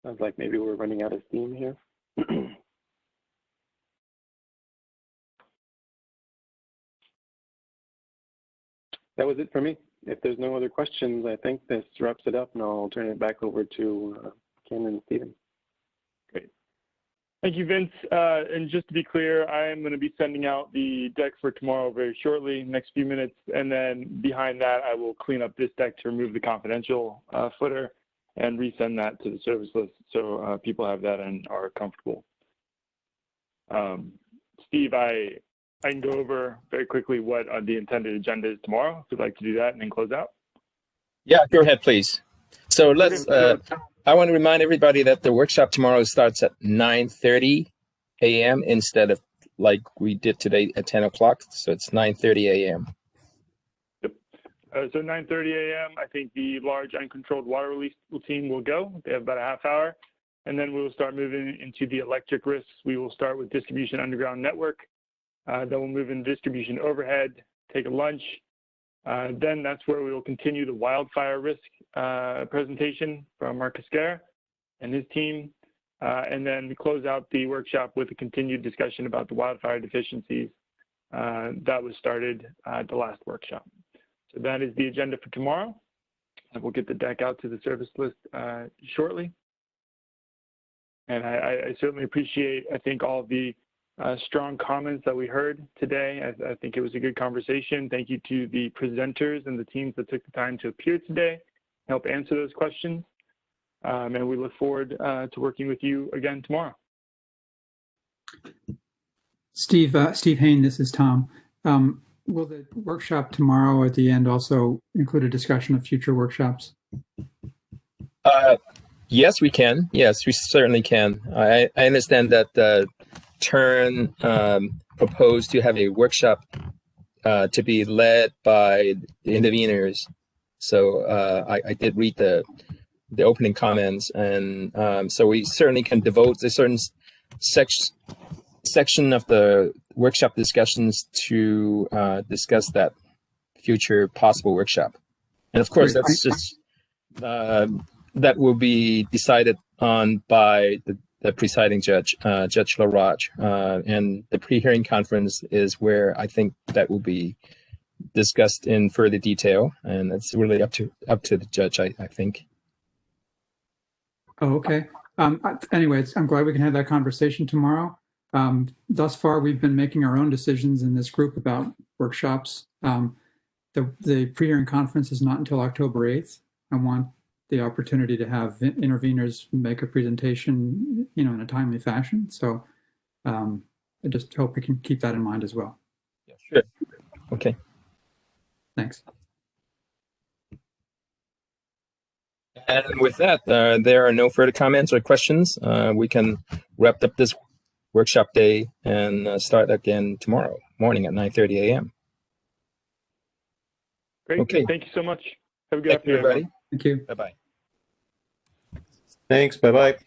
Sounds like maybe we're running out of steam here. That was it for me. If there's no other questions, I think this wraps it up, and I'll turn it back over to Ken and Stephen. Great. Thank you, Vince. And just to be clear, I am going to be sending out the deck for tomorrow very shortly, next few minutes. And then behind that, I will clean up this deck to remove the confidential footer and resend that to the service list so people have that and are comfortable. Steve, I I can go over very quickly what the intended agenda is tomorrow, if you'd like to do that, and then close out. Yeah, go ahead, please. So let's, I want to remind everybody that the workshop tomorrow starts at 9:30 a.m. instead of like we did today at 10 o'clock. So it's 9:30 a.m. Yep. So 9:30 a.m., I think the large uncontrolled water release team will go. They have about a half hour. And then we will start moving into the electric risks. We will start with distribution underground network. Then we'll move into distribution overhead, take a lunch. Then that's where we will continue the wildfire risk presentation from Mark Cascara and his team. And then we close out the workshop with a continued discussion about the wildfire deficiencies that was started at the last workshop. So that is the agenda for tomorrow. And we'll get the deck out to the service list shortly. And I certainly appreciate, I think, all of the strong comments that we heard today. I think it was a good conversation. Thank you to the presenters and the teams that took the time to appear today, help answer those questions. And we look forward to working with you again tomorrow. Steve Hain, this is Tom. Will the workshop tomorrow at the end also include a discussion of future workshops? Yes, we can. Yes, we certainly can. I understand that Turn proposed to have a workshop to be led by the interveners. So I did read the opening comments, and so we certainly can devote a certain section of the workshop discussions to discuss that future possible workshop. And of course, that's just that will be decided on by the presiding judge, Judge LaRoche, and the pre-hearing conference is where I think that will be discussed in further detail, and it's really up to the judge, I think. Oh, okay. Anyways, I'm glad we can have that conversation tomorrow. Thus far, we've been making our own decisions in this group about workshops. The pre-hearing conference is not until October 8th. I want the opportunity to have interveners make a presentation, in a timely fashion. So I just hope we can keep that in mind as well. Yeah, sure. Okay. Thanks. And with that, there are no further comments or questions. We can wrap up this workshop day and start again tomorrow morning at 9:30 a.m. Great. Okay. Thank you so much. Have a good afternoon, everybody. Thank you. Bye-bye. Thanks. Bye-bye.